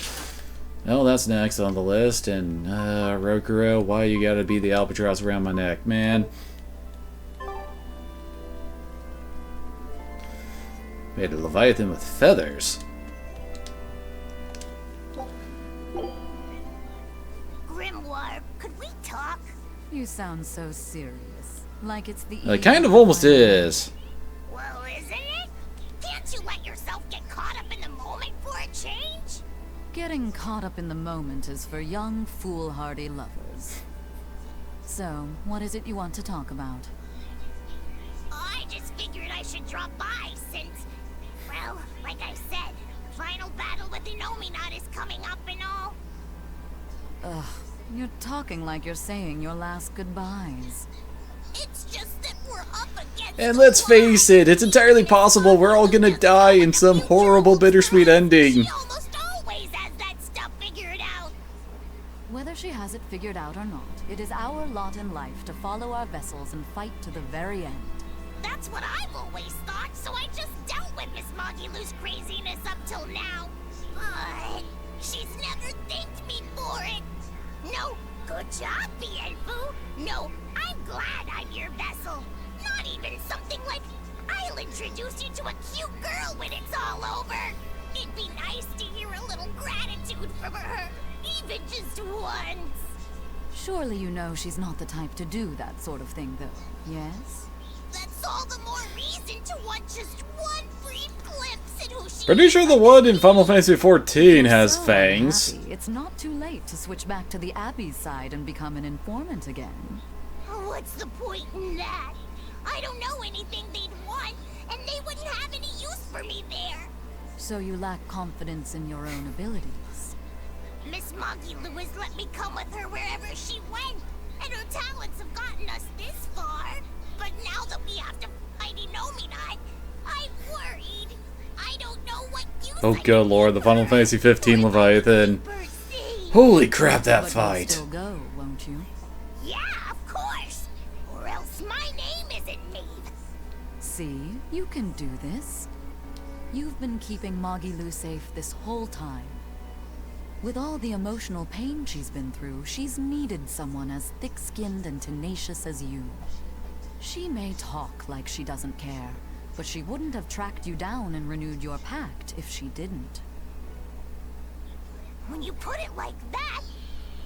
Well, that's next on the list. And, Rokuro, why you gotta be the albatross around my neck, man? Made a Leviathan with feathers. Grimoire, could we talk? You sound so serious. Like it's the It kind of almost is. Well, isn't it? Can't you let yourself get caught up in the moment for a change? Getting caught up in the moment is for young, foolhardy lovers. So, what is it you want to talk about? I just figured I should drop by since, well, like I said, final battle with the Nominat is coming up and all. Ugh, you're talking like you're saying your last goodbyes. It's just that we're up against. And let's face it, it's entirely possible we're all gonna die in some horrible, bittersweet ending. Whether she has it figured out or not, it is our lot in life to follow our vessels and fight to the very end. That's what I've always thought, so I just dealt with Miss Magilu's craziness up till now. But she's never thanked me for it. No, good job, Bienfu. No, I'm glad I'm your vessel. even something like, I'll introduce you to a cute girl when it's all over. It'd be nice to hear a little gratitude from her, even just once. Surely you know she's not the type to do that sort of thing, though, yes? That's all the more reason to want just one brief glimpse at who she Pretty sure the one in Final Fantasy XIV has So fangs. unhappy. It's not too late to switch back to the Abbey's side and become an informant again. What's the point in that? I don't know anything they'd want, and they wouldn't have any use for me there. So you lack confidence in your own abilities. Miss Moggy Lewis let me come with her wherever she went, and her talents have gotten us this far. But now that we have to fight Inominan, I'm worried. I don't know what use Oh good lord, the Final Fantasy XV Leviathan. Holy crap, that But fight. you'll still go, won't you? Yeah, of course. Or else my name isn't Maeve. See, you can do this. You've been keeping Magilu safe this whole time. With all the emotional pain she's been through, she's needed someone as thick-skinned and tenacious as you. She may talk like she doesn't care, but she wouldn't have tracked you down and renewed your pact if she didn't. When you put it like that,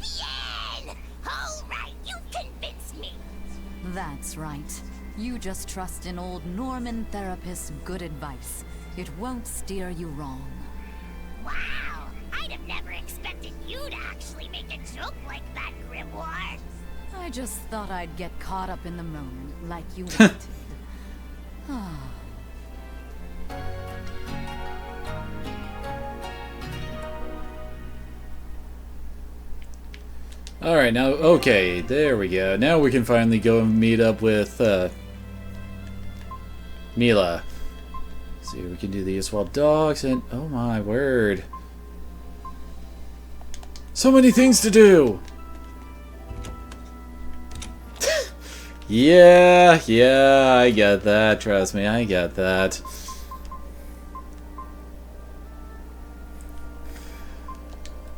bien! All right, you've convinced me. That's right. You just trust in old Norman therapist's good advice. It won't steer you wrong. Wow, I'd have never expected you to actually make a joke like that, Grimoire. I just thought I'd get caught up in the moment, like you wanted. Ah. Alright, now, okay, there we go. Now we can finally go and meet up with, Mila. See, we can do these wild dogs and, oh my word. So many things to do! Yeah, I get that, trust me, I get that.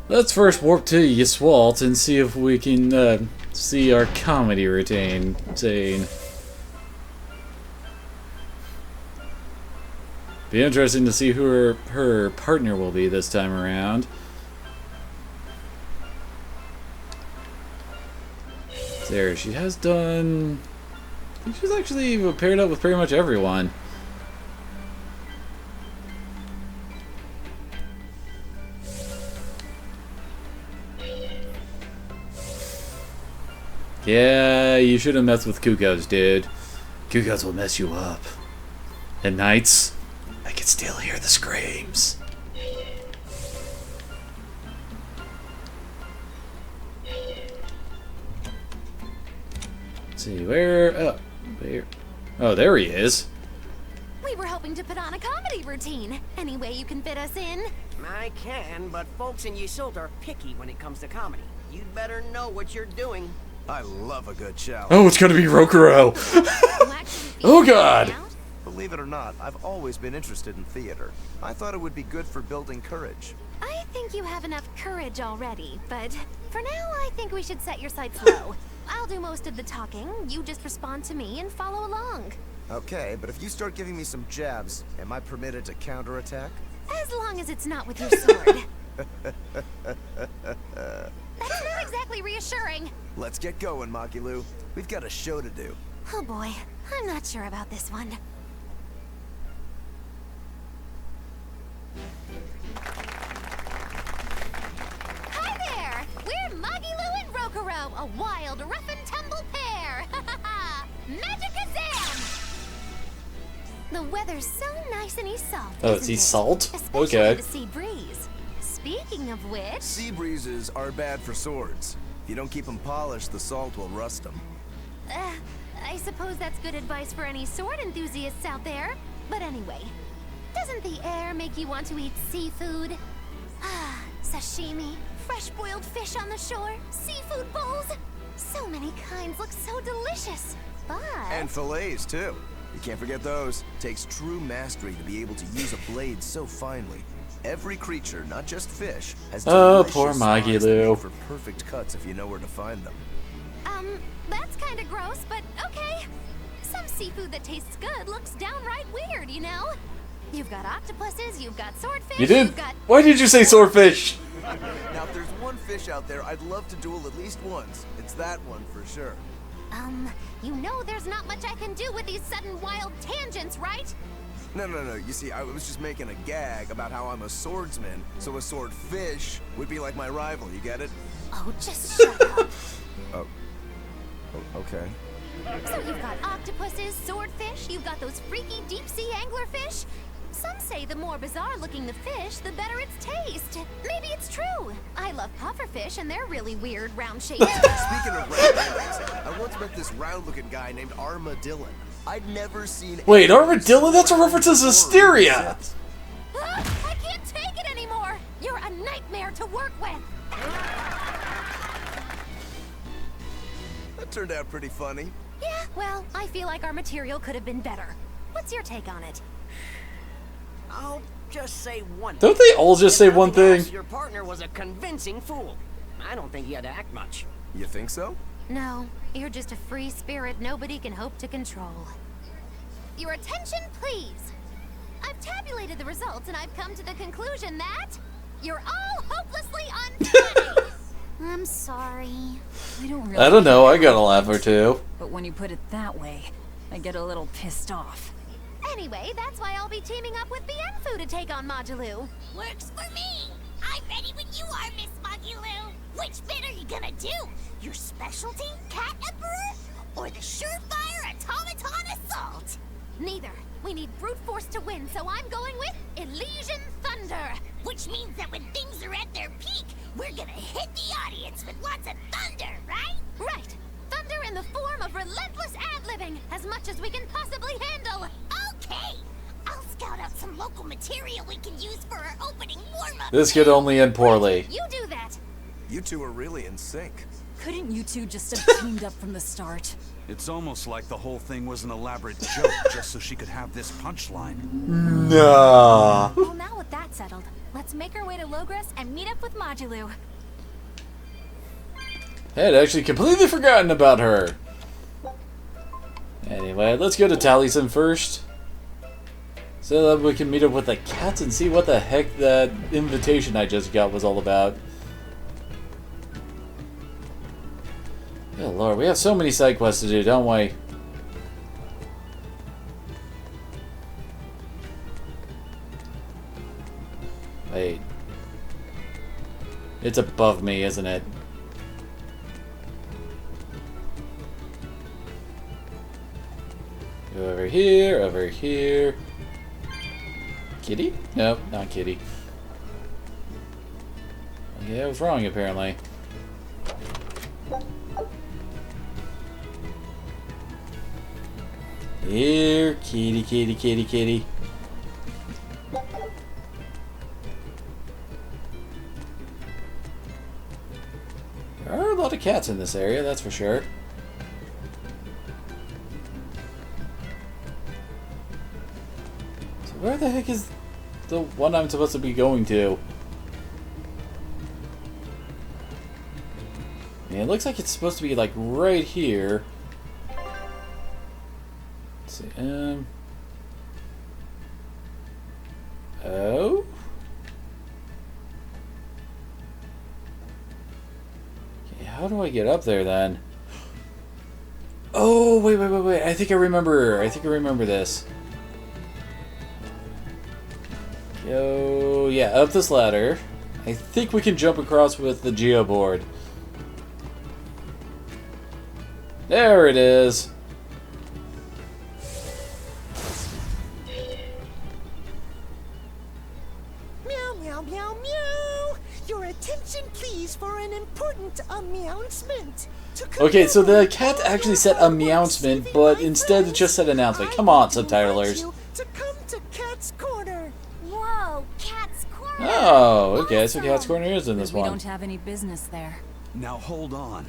Let's first warp to Yswalt and see if we can see our comedy routine scene. Be interesting to see who her partner will be this time around. There, she has done... I think she's actually paired up with pretty much everyone. Yeah, you shouldn't mess with Kukos, dude. Kukos will mess you up. At nights, I can still hear the screams. Let's see, where? Oh, there he is. We were hoping to put on a comedy routine. Any way you can fit us in? I can, but folks in Ysult are picky when it comes to comedy. You'd better know what you're doing. I love a good challenge. Oh, it's gonna be Rokuro. Oh god! Believe it or not, I've always been interested in theater. I thought it would be good for building courage. I think you have enough courage already, but for now I think we should set your sights low. I'll do most of the talking, you just respond to me and follow along. Okay, but if you start giving me some jabs, am I permitted to counterattack? As long as it's not with your sword. That's not exactly reassuring. Let's get going, Magilu. We've got a show to do. Oh boy, I'm not sure about this one. Hi there! We're Magilu and Rokuro, a wild, rough and tumble pair! Magicazam! The weather's so nice in Ysalt. Oh, it's Ysalt? Especially Okay. the sea breeze. Speaking of which... Sea breezes are bad for swords. If you don't keep them polished, the salt will rust them. I suppose that's good advice for any sword enthusiasts out there. But anyway, doesn't the air make you want to eat seafood? Ah, sashimi, fresh boiled fish on the shore, seafood bowls. So many kinds look so delicious. But... And fillets, too. You can't forget those. Takes true mastery to be able to use a blade so finely. Every creature, not just fish, has Oh, delicious poor spines that Magilu. make for perfect cuts if you know where to find them. that's kinda gross, but okay. Some seafood that tastes good looks downright weird, you know? You've got octopuses, you've got swordfish, You did? you've got... Why did you say swordfish? Now, if there's one fish out there I'd love to duel at least once, it's that one for sure. You know there's not much I can do with these sudden wild tangents, right? No. You see, I was just making a gag about how I'm a swordsman, so a swordfish would be like my rival, you get it? Oh, just shut up. Oh, okay. So you've got octopuses, swordfish, you've got those freaky deep-sea anglerfish. Some say the more bizarre-looking the fish, the better its taste. Maybe it's true. I love pufferfish, and they're really weird, round-shaped. Speaking of round, I once met this round-looking guy named Armadillon. I'd never seen... Wait, Armadillo? That's a reference to Hysteria! I can't take it anymore! You're a nightmare to work with! That turned out pretty funny. Yeah, well, I feel like our material could have been better. What's your take on it? I'll just say one thing. Don't they all just say one thing? Your partner was a convincing fool. I don't think he had to act much. You think so? No, you're just a free spirit nobody can hope to control. Your attention, please! I've tabulated the results and I've come to the conclusion that you're all hopelessly unfunny! I'm sorry. I don't really... I don't know, I got a laugh or two. But when you put it that way, I get a little pissed off. Anyway, that's why I'll be teaming up with Bienfu to take on Majulu. Works for me. I'm ready when you are, Miss Magulu. Which bit are you gonna do? Your specialty, Cat Emperor? Or the surefire automaton assault? Neither. We need brute force to win, so I'm going with Elysian Thunder. Which means that when things are at their peak, we're gonna hit the audience with lots of thunder, right? Right. Thunder in the form of relentless ad-libbing, as much as we can possibly handle. Okay. I'll scout out some local material we can use for our opening warm-up. This could only end poorly. You do that. You two are really in sync. Couldn't you two just have teamed up from the start? It's almost like the whole thing was an elaborate joke just so she could have this punchline. Nah. Well, now with that settled, let's make our way to Logres and meet up with Majulu. I had actually completely forgotten about her. Anyway, let's go to Taliesin first. So that we can meet up with the cats and see what the heck that invitation I just got was all about. Oh lord, we have so many side quests to do, don't we? Wait. It's above me, isn't it? Go over here, over here. Kitty? Nope, not kitty. Okay, I was wrong apparently. Here, kitty, kitty, kitty, kitty. There are a lot of cats in this area, that's for sure. So where the heck is the one I'm supposed to be going to? Yeah, it looks like it's supposed to be like right here. Let's see, oh? Okay, how do I get up there then? Oh, wait. I think I remember this. Yo, yeah, up this ladder. I think we can jump across with the geoboard. There it is. Meow, meow, meow, meow. Your attention, please, for an important announcement. Okay, so the cat actually said announcement, but instead it just said announcement. Come on, subtitlers. To come to Cat's Corner. Whoa, Cat's Corner. Oh, okay, so Cat's Corner is in this We one. don't have any business there. Now hold on.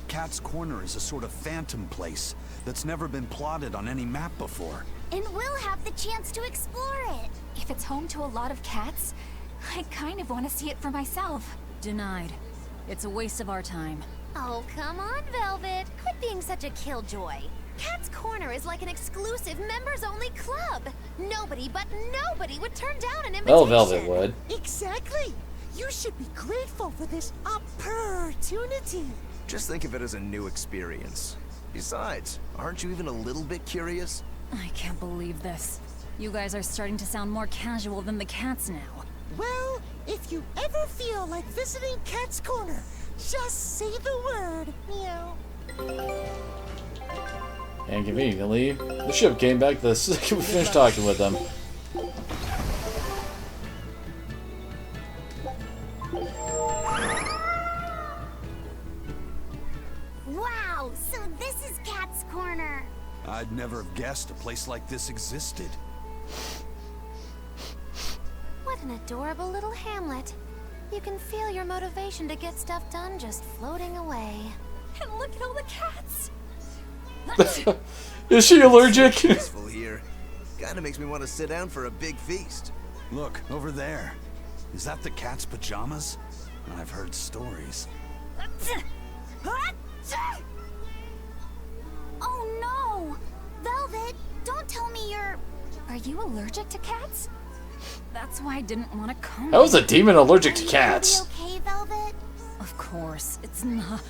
Cat's Corner is a sort of phantom place that's never been plotted on any map before. And we'll have the chance to explore it. If it's home to a lot of cats, I kind of want to see it for myself. Denied. It's a waste of our time. Oh, come on, Velvet. Quit being such a killjoy. Cat's Corner is like an exclusive members-only club. Nobody but nobody would turn down an invitation. Well, Velvet would. Exactly. You should be grateful for this opportunity. Just think of it as a new experience. Besides, aren't you even a little bit curious? I can't believe this. You guys are starting to sound more casual than the cats now. Well, if you ever feel like visiting Cat's Corner, just say the word, meow. And conveniently, the ship came back the second we finished talking with them. Wow, so this is Cat's Corner. I'd never have guessed a place like this existed. What an adorable little hamlet. You can feel your motivation to get stuff done just floating away. And look at all the cats! Is she allergic? Peaceful here. Kinda makes me want to sit down for a big feast. Look, over there. Is that the cat's pajamas? I've heard stories. Oh no! Velvet, don't tell me you're... Are you allergic to cats? That's why I didn't want to come. How is a demon allergic to cats? Okay, Velvet? Of course, it's not.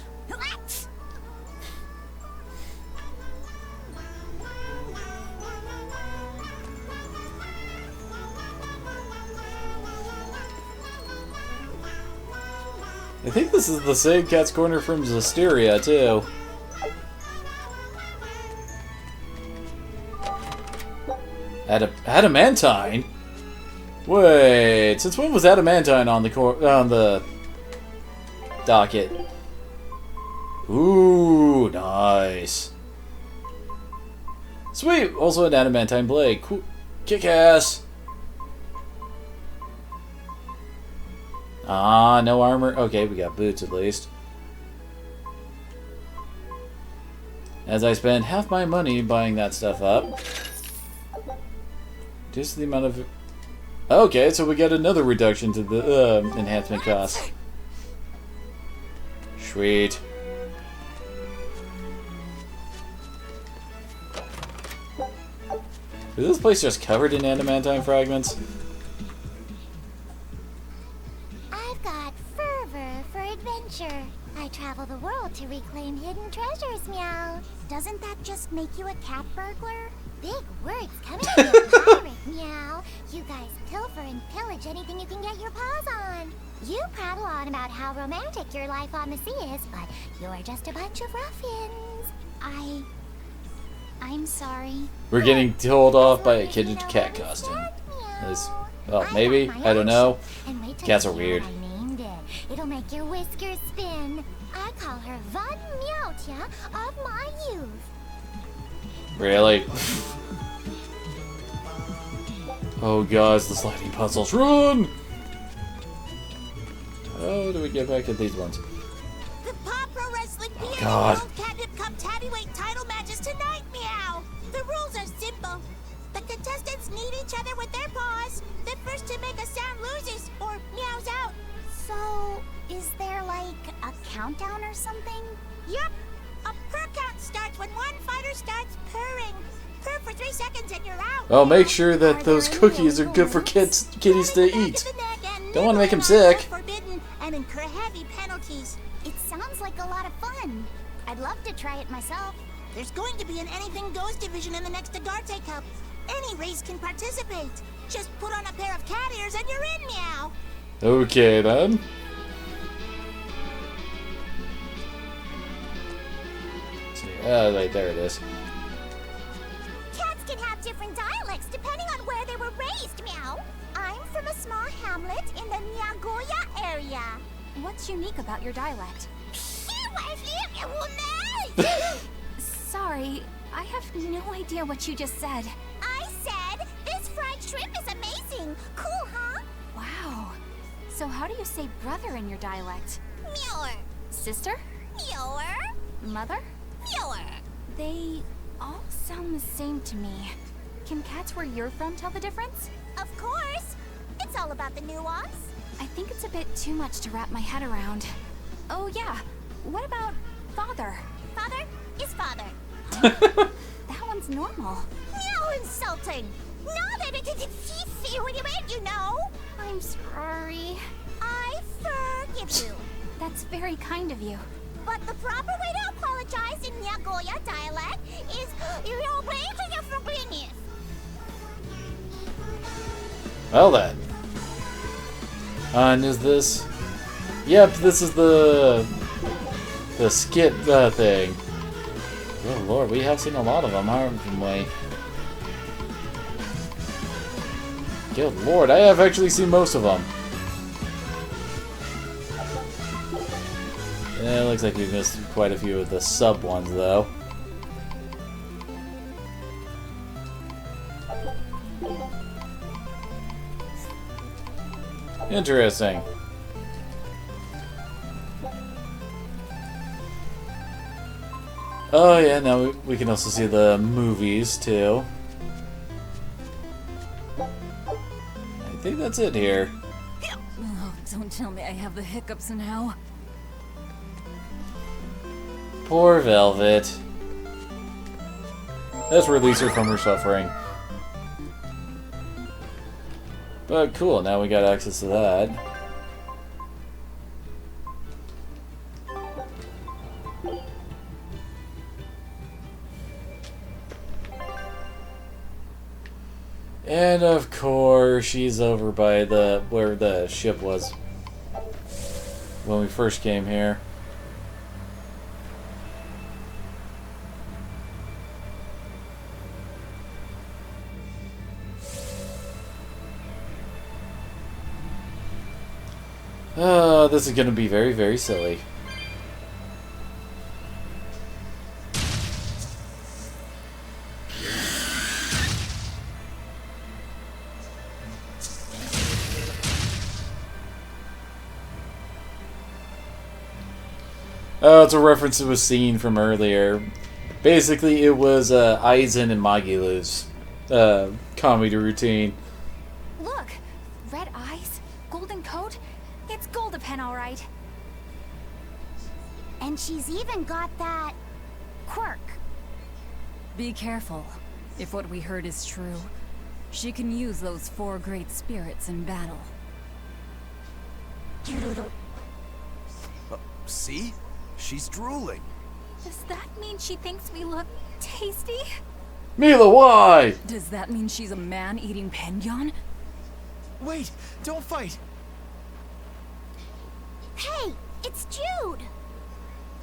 I think this is the same Cat's Corner from Berseria, too. Adamantine? Wait, since when was Adamantine on the docket? Ooh, nice. Sweet, also an Adamantine blade. Cool. Kick-ass. Ah, no armor. Okay, we got boots at least. As I spend half my money buying that stuff up. Just the amount of... Okay, so we get another reduction to the enhancement cost. Sweet. Is this place just covered in adamantine fragments? I've got fervor for adventure. I travel the world to reclaim hidden treasures, meow. Doesn't that just make you a cat burglar? Big words coming from a pirate, meow. You guys pilfer and pillage anything you can get your paws on. You prattle on about how romantic your life on the sea is, but you're just a bunch of ruffians. I'm sorry. We're getting told off by a kitted cat costume. Well, maybe. I don't know. Cats are weird. It'll make your whiskers spin. I call her Von Meowtia of my youth. Really? Oh, guys, the sliding puzzles. Run! How do we get back at these ones? The Paw Pro Wrestling Oh, God. World Catnip Cup Heavyweight title matches tonight, meow. The rules are simple. The contestants need each other with their paws. The first to make a sound loses or meows out. So, is there like a countdown or something? Yup. A purr count starts when one fighter starts purring. Purr for 3 seconds and you're out. Oh, make sure that those cookies are good for kitties to eat. Don't want to make them sick. Forbidden and incur heavy penalties. It sounds like a lot of fun. I'd love to try it myself. There's going to be an Anything Goes division in the next Agarte Cup. Any race can participate. Just put on a pair of cat ears and you're in, meow. Okay, then. Wait, there it is. Cats can have different dialects depending on where they were raised, meow. I'm from a small hamlet in the Nagoya area. What's unique about your dialect? Sorry, I have no idea what you just said. I said, this fried shrimp is amazing. Cool, huh? Wow. So how do you say brother in your dialect? Meower. Sister? Meower. Mother? Meower. They all sound the same to me. Can cats where you're from tell the difference? Of course. It's all about the nuance. I think it's a bit too much to wrap my head around. Oh yeah, what about father? Father is father. That one's normal. No insulting. No, see what you meant, you know. I'm sorry. I forgive you. That's very kind of you. But the proper way to apologize in Nagoya dialect is Well then. And is this... Yep, this is the skit thing. Oh lord, we have seen a lot of them, haven't we? Good lord, I have actually seen most of them. Yeah, it looks like we missed quite a few of the sub ones, though. Interesting. Oh yeah, now we can also see the movies, too. I think that's it here. Oh, don't tell me I have the hiccups now. Poor Velvet. Let's release her from her suffering. But cool, now we got access to that. And of course, she's over by where the ship was when we first came here. This is going to be very, very silly. It's a reference to a scene from earlier. Basically, it was Aizen and Magilu's comedy routine. Look! Red eyes, golden coat. It's Goldapen, all right. And she's even got that quirk. Be careful. If what we heard is true, she can use those 4 great spirits in battle. See? She's drooling. Does that mean she thinks we look tasty? Mila, why? Does that mean she's a man-eating penguin? Wait! Don't fight! Hey! It's Jude!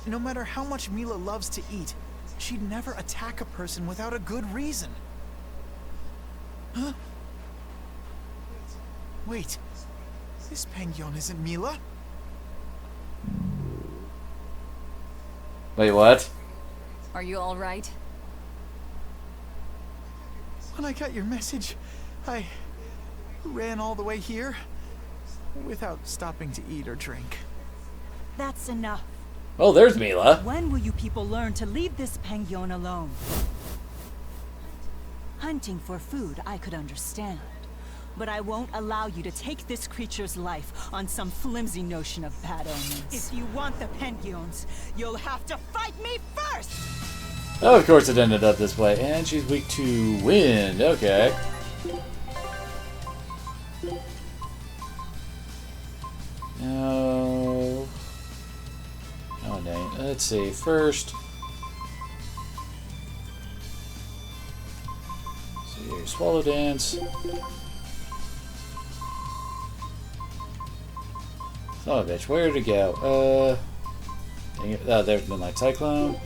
No matter how much Mila loves to eat, she'd never attack a person without a good reason. Huh? Wait. This penguin isn't Mila? Wait, what? Are you all right? When I got your message, I ran all the way here without stopping to eat or drink. That's enough. Oh, there's Mila. When will you people learn to leave this penguin alone? Hunting for food, I could understand. But I won't allow you to take this creature's life on some flimsy notion of bad omens. If you want the penguins, you'll have to fight me first! Oh, of course it ended up this way. And she's weak to wind. Okay. No. Oh, dang. Let's see. First. See here. Swallow Dance. Oh, bitch. Where to go? Dang it. Oh, there's Midnight Cyclone.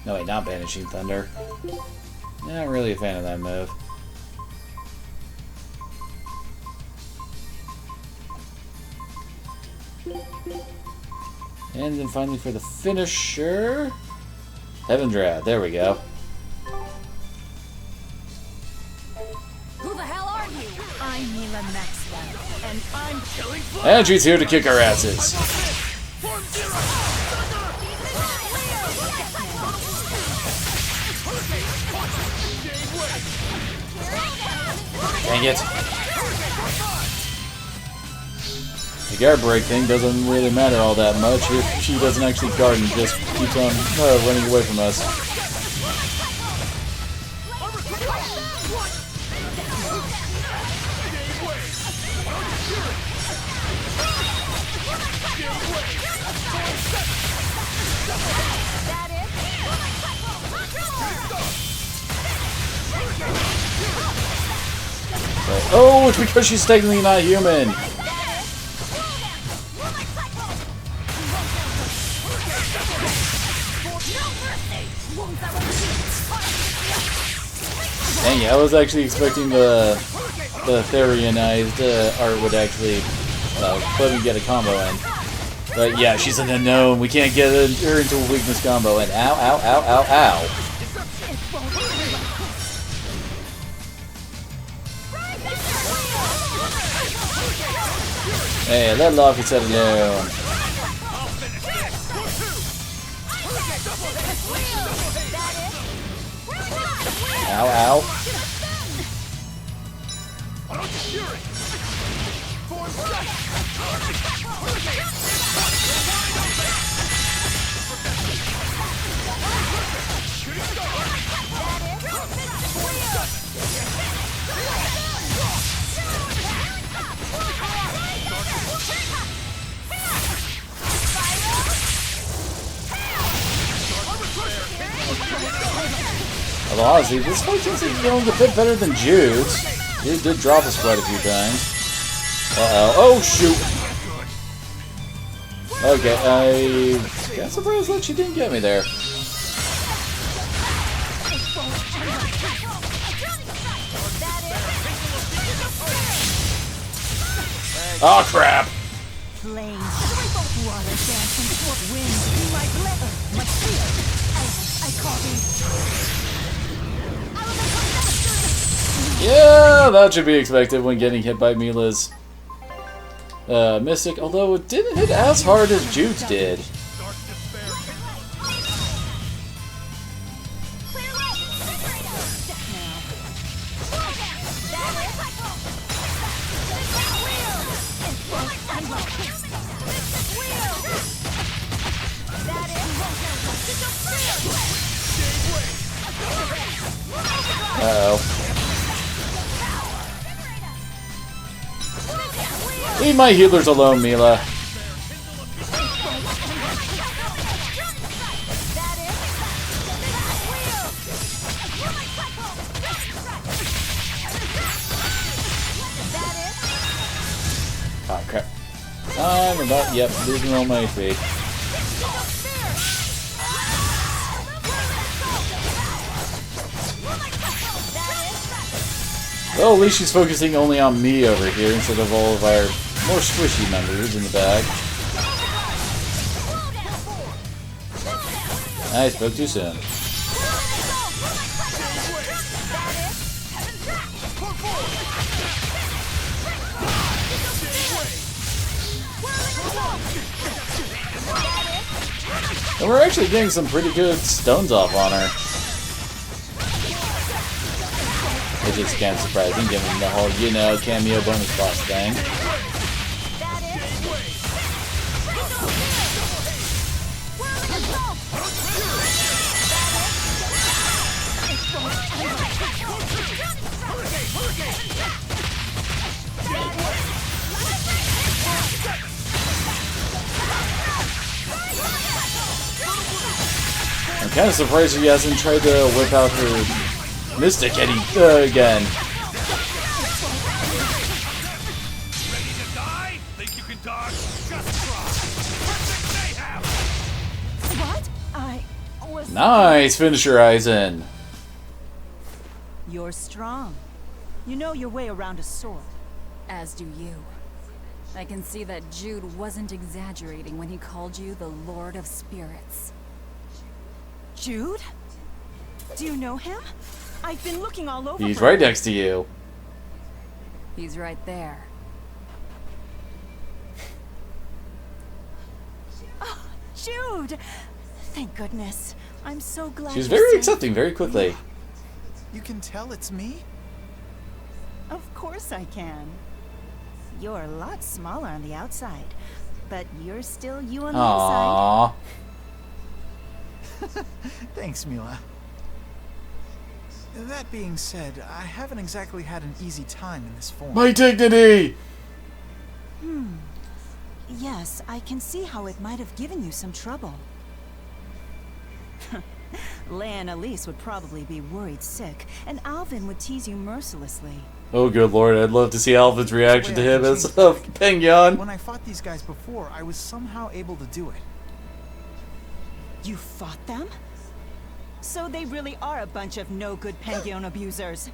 No, wait, not Banishing Thunder. Not really a fan of that move. And then finally for the finisher... Heaven Drought. There we go. Who the hell are you? I'm Mila Maxwell, and I'm killing for... And she's here to kick our asses. Dang it. the air brake thing doesn't really matter all that much if she doesn't actually guard and just keeps on running away from us. Oh, it's because she's technically not human. Dang it, I was actually expecting the Therianized art would actually let me get a combo in. But yeah, she's an unknown. We can't get her into a weakness combo. And ow, ow, ow, ow, ow. Hey, let Luffy settle down. Ow, ow. Although honestly, this fight seems like going a bit better than Jude's. He did drop us quite a few times. Uh-oh. Oh, shoot! Okay, I got surprised that she didn't get me there. Oh, crap! Flames, water dancing toward wind, my blood, my fear. I call thee. Yeah, that should be expected when getting hit by Mila's Mystic, although it didn't hit as hard as Jude's did. Uh-oh. Leave my healers alone, Mila. Oh, crap. I'm about, yep, losing all my HP. Well, at least she's focusing only on me over here instead of all of our more squishy members in the back. I spoke too soon. And we're actually getting some pretty good stones off on her. Which is kind of surprising given the whole, you know, cameo bonus boss thing. I'm kind of surprised she hasn't tried to whip out her Mystic again. Ready to die? Think you can dodge? Just try. What? I was... Nice finisher, Aizen. You're strong. You know your way around a sword. As do you. I can see that Jude wasn't exaggerating when he called you the Lord of Spirits. Jude? Do you know him? I've been looking all over. He's right next to you. He's right there. Oh, Jude! Thank goodness. I'm so glad. She's very accepting very quickly. You can tell it's me? Of course I can. You're a lot smaller on the outside, but you're still you on the Aww. inside. Thanks, Mila. That being said, I haven't exactly had an easy time in this form. My dignity! Yes, I can see how it might have given you some trouble. Leia and Elise would probably be worried sick, and Alvin would tease you mercilessly. Oh, good lord, I'd love to see Alvin's reaction to him as Pengyon. When I fought these guys before, I was somehow able to do it. You fought them? So they really are a bunch of no-good Pengyon abusers.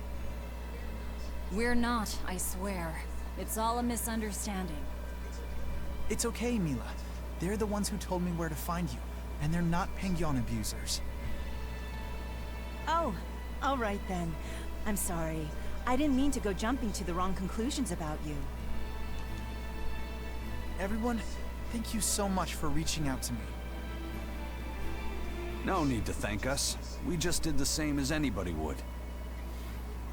We're not, I swear. It's all a misunderstanding. It's okay, Mila. They're the ones who told me where to find you, and they're not Pengyon abusers. Oh, all right then. I'm sorry. I didn't mean to go jumping to the wrong conclusions about you. Everyone, thank you so much for reaching out to me. No need to thank us. We just did the same as anybody would.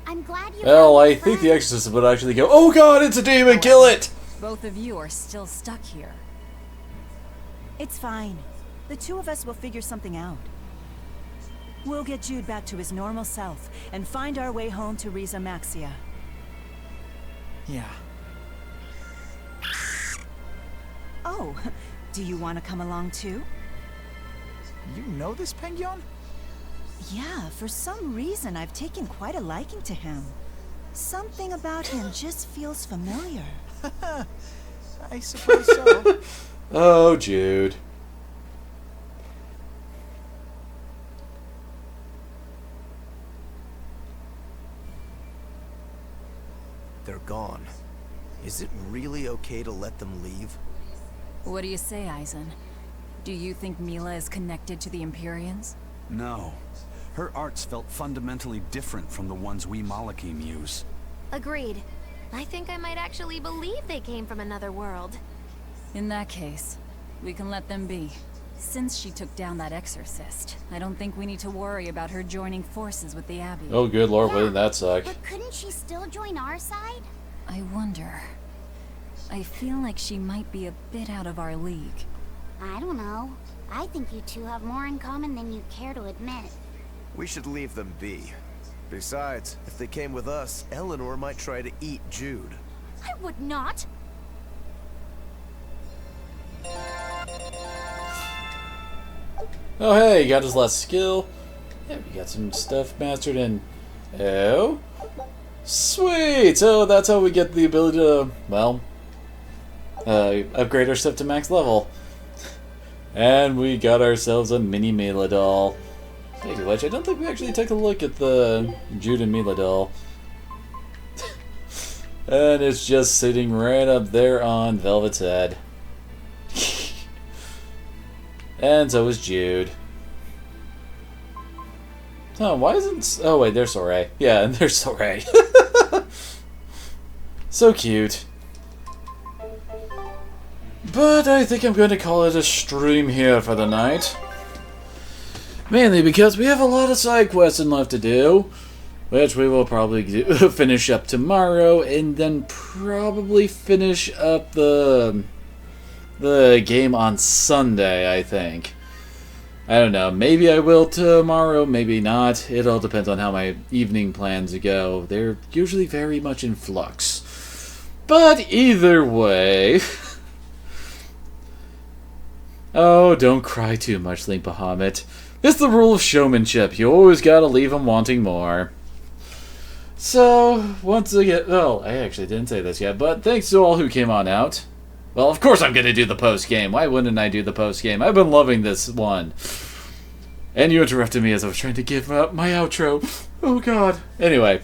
I'm glad you. Well, I think the exorcist would actually go, "Oh god, it's a demon, kill it!" Both of you are still stuck here. It's fine. The two of us will figure something out. We'll get Jude back to his normal self and find our way home to Riza Maxia. Yeah. Oh, do you want to come along too? You know this Pengyon? Yeah, for some reason I've taken quite a liking to him. Something about him just feels familiar. I suppose so. Oh, Jude. They're gone. Is it really okay to let them leave? What do you say, Eisen? Do you think Mila is connected to the Empyreans? No. Her arts felt fundamentally different from the ones we Malachim use. Agreed. I think I might actually believe they came from another world. In that case, we can let them be. Since she took down that exorcist, I don't think we need to worry about her joining forces with the Abbey. Oh, good lord, wouldn't that suck? But couldn't she still join our side? I wonder. I feel like she might be a bit out of our league. I don't know. I think you two have more in common than you care to admit. We should leave them be. Besides, if they came with us, Eleanor might try to eat Jude. I would not. Oh, hey, you got his last skill. Yeah, we got some stuff mastered in. Oh, sweet! So that's how we get the ability to, well, upgrade our stuff to max level. And we got ourselves a mini Mila doll. Speaking of which, I don't think we actually took a look at the Jude and Mila doll. And it's just sitting right up there on Velvet's head. And so is Jude. Oh, why isn't... Oh, wait, there's Soray. Yeah, and there's Soray. So cute. But I think I'm going to call it a stream here for the night. Mainly because we have a lot of side quests left to do. Which we will probably finish up tomorrow. And then probably finish up the game on Sunday, I think. I don't know. Maybe I will tomorrow, maybe not. It all depends on how my evening plans go. They're usually very much in flux. But either way... Oh, don't cry too much, Link Bahamut. It's the rule of showmanship. You always gotta leave them wanting more. So, once again... Well, I actually didn't say this yet, but thanks to all who came on out. Well, of course I'm going to do the post-game. Why wouldn't I do the post-game? I've been loving this one. And you interrupted me as I was trying to give up my outro. Oh, God. Anyway,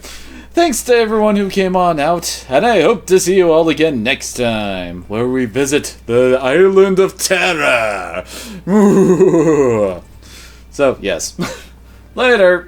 thanks to everyone who came on out, and I hope to see you all again next time, where we visit the Island of Terror. So, yes. Later.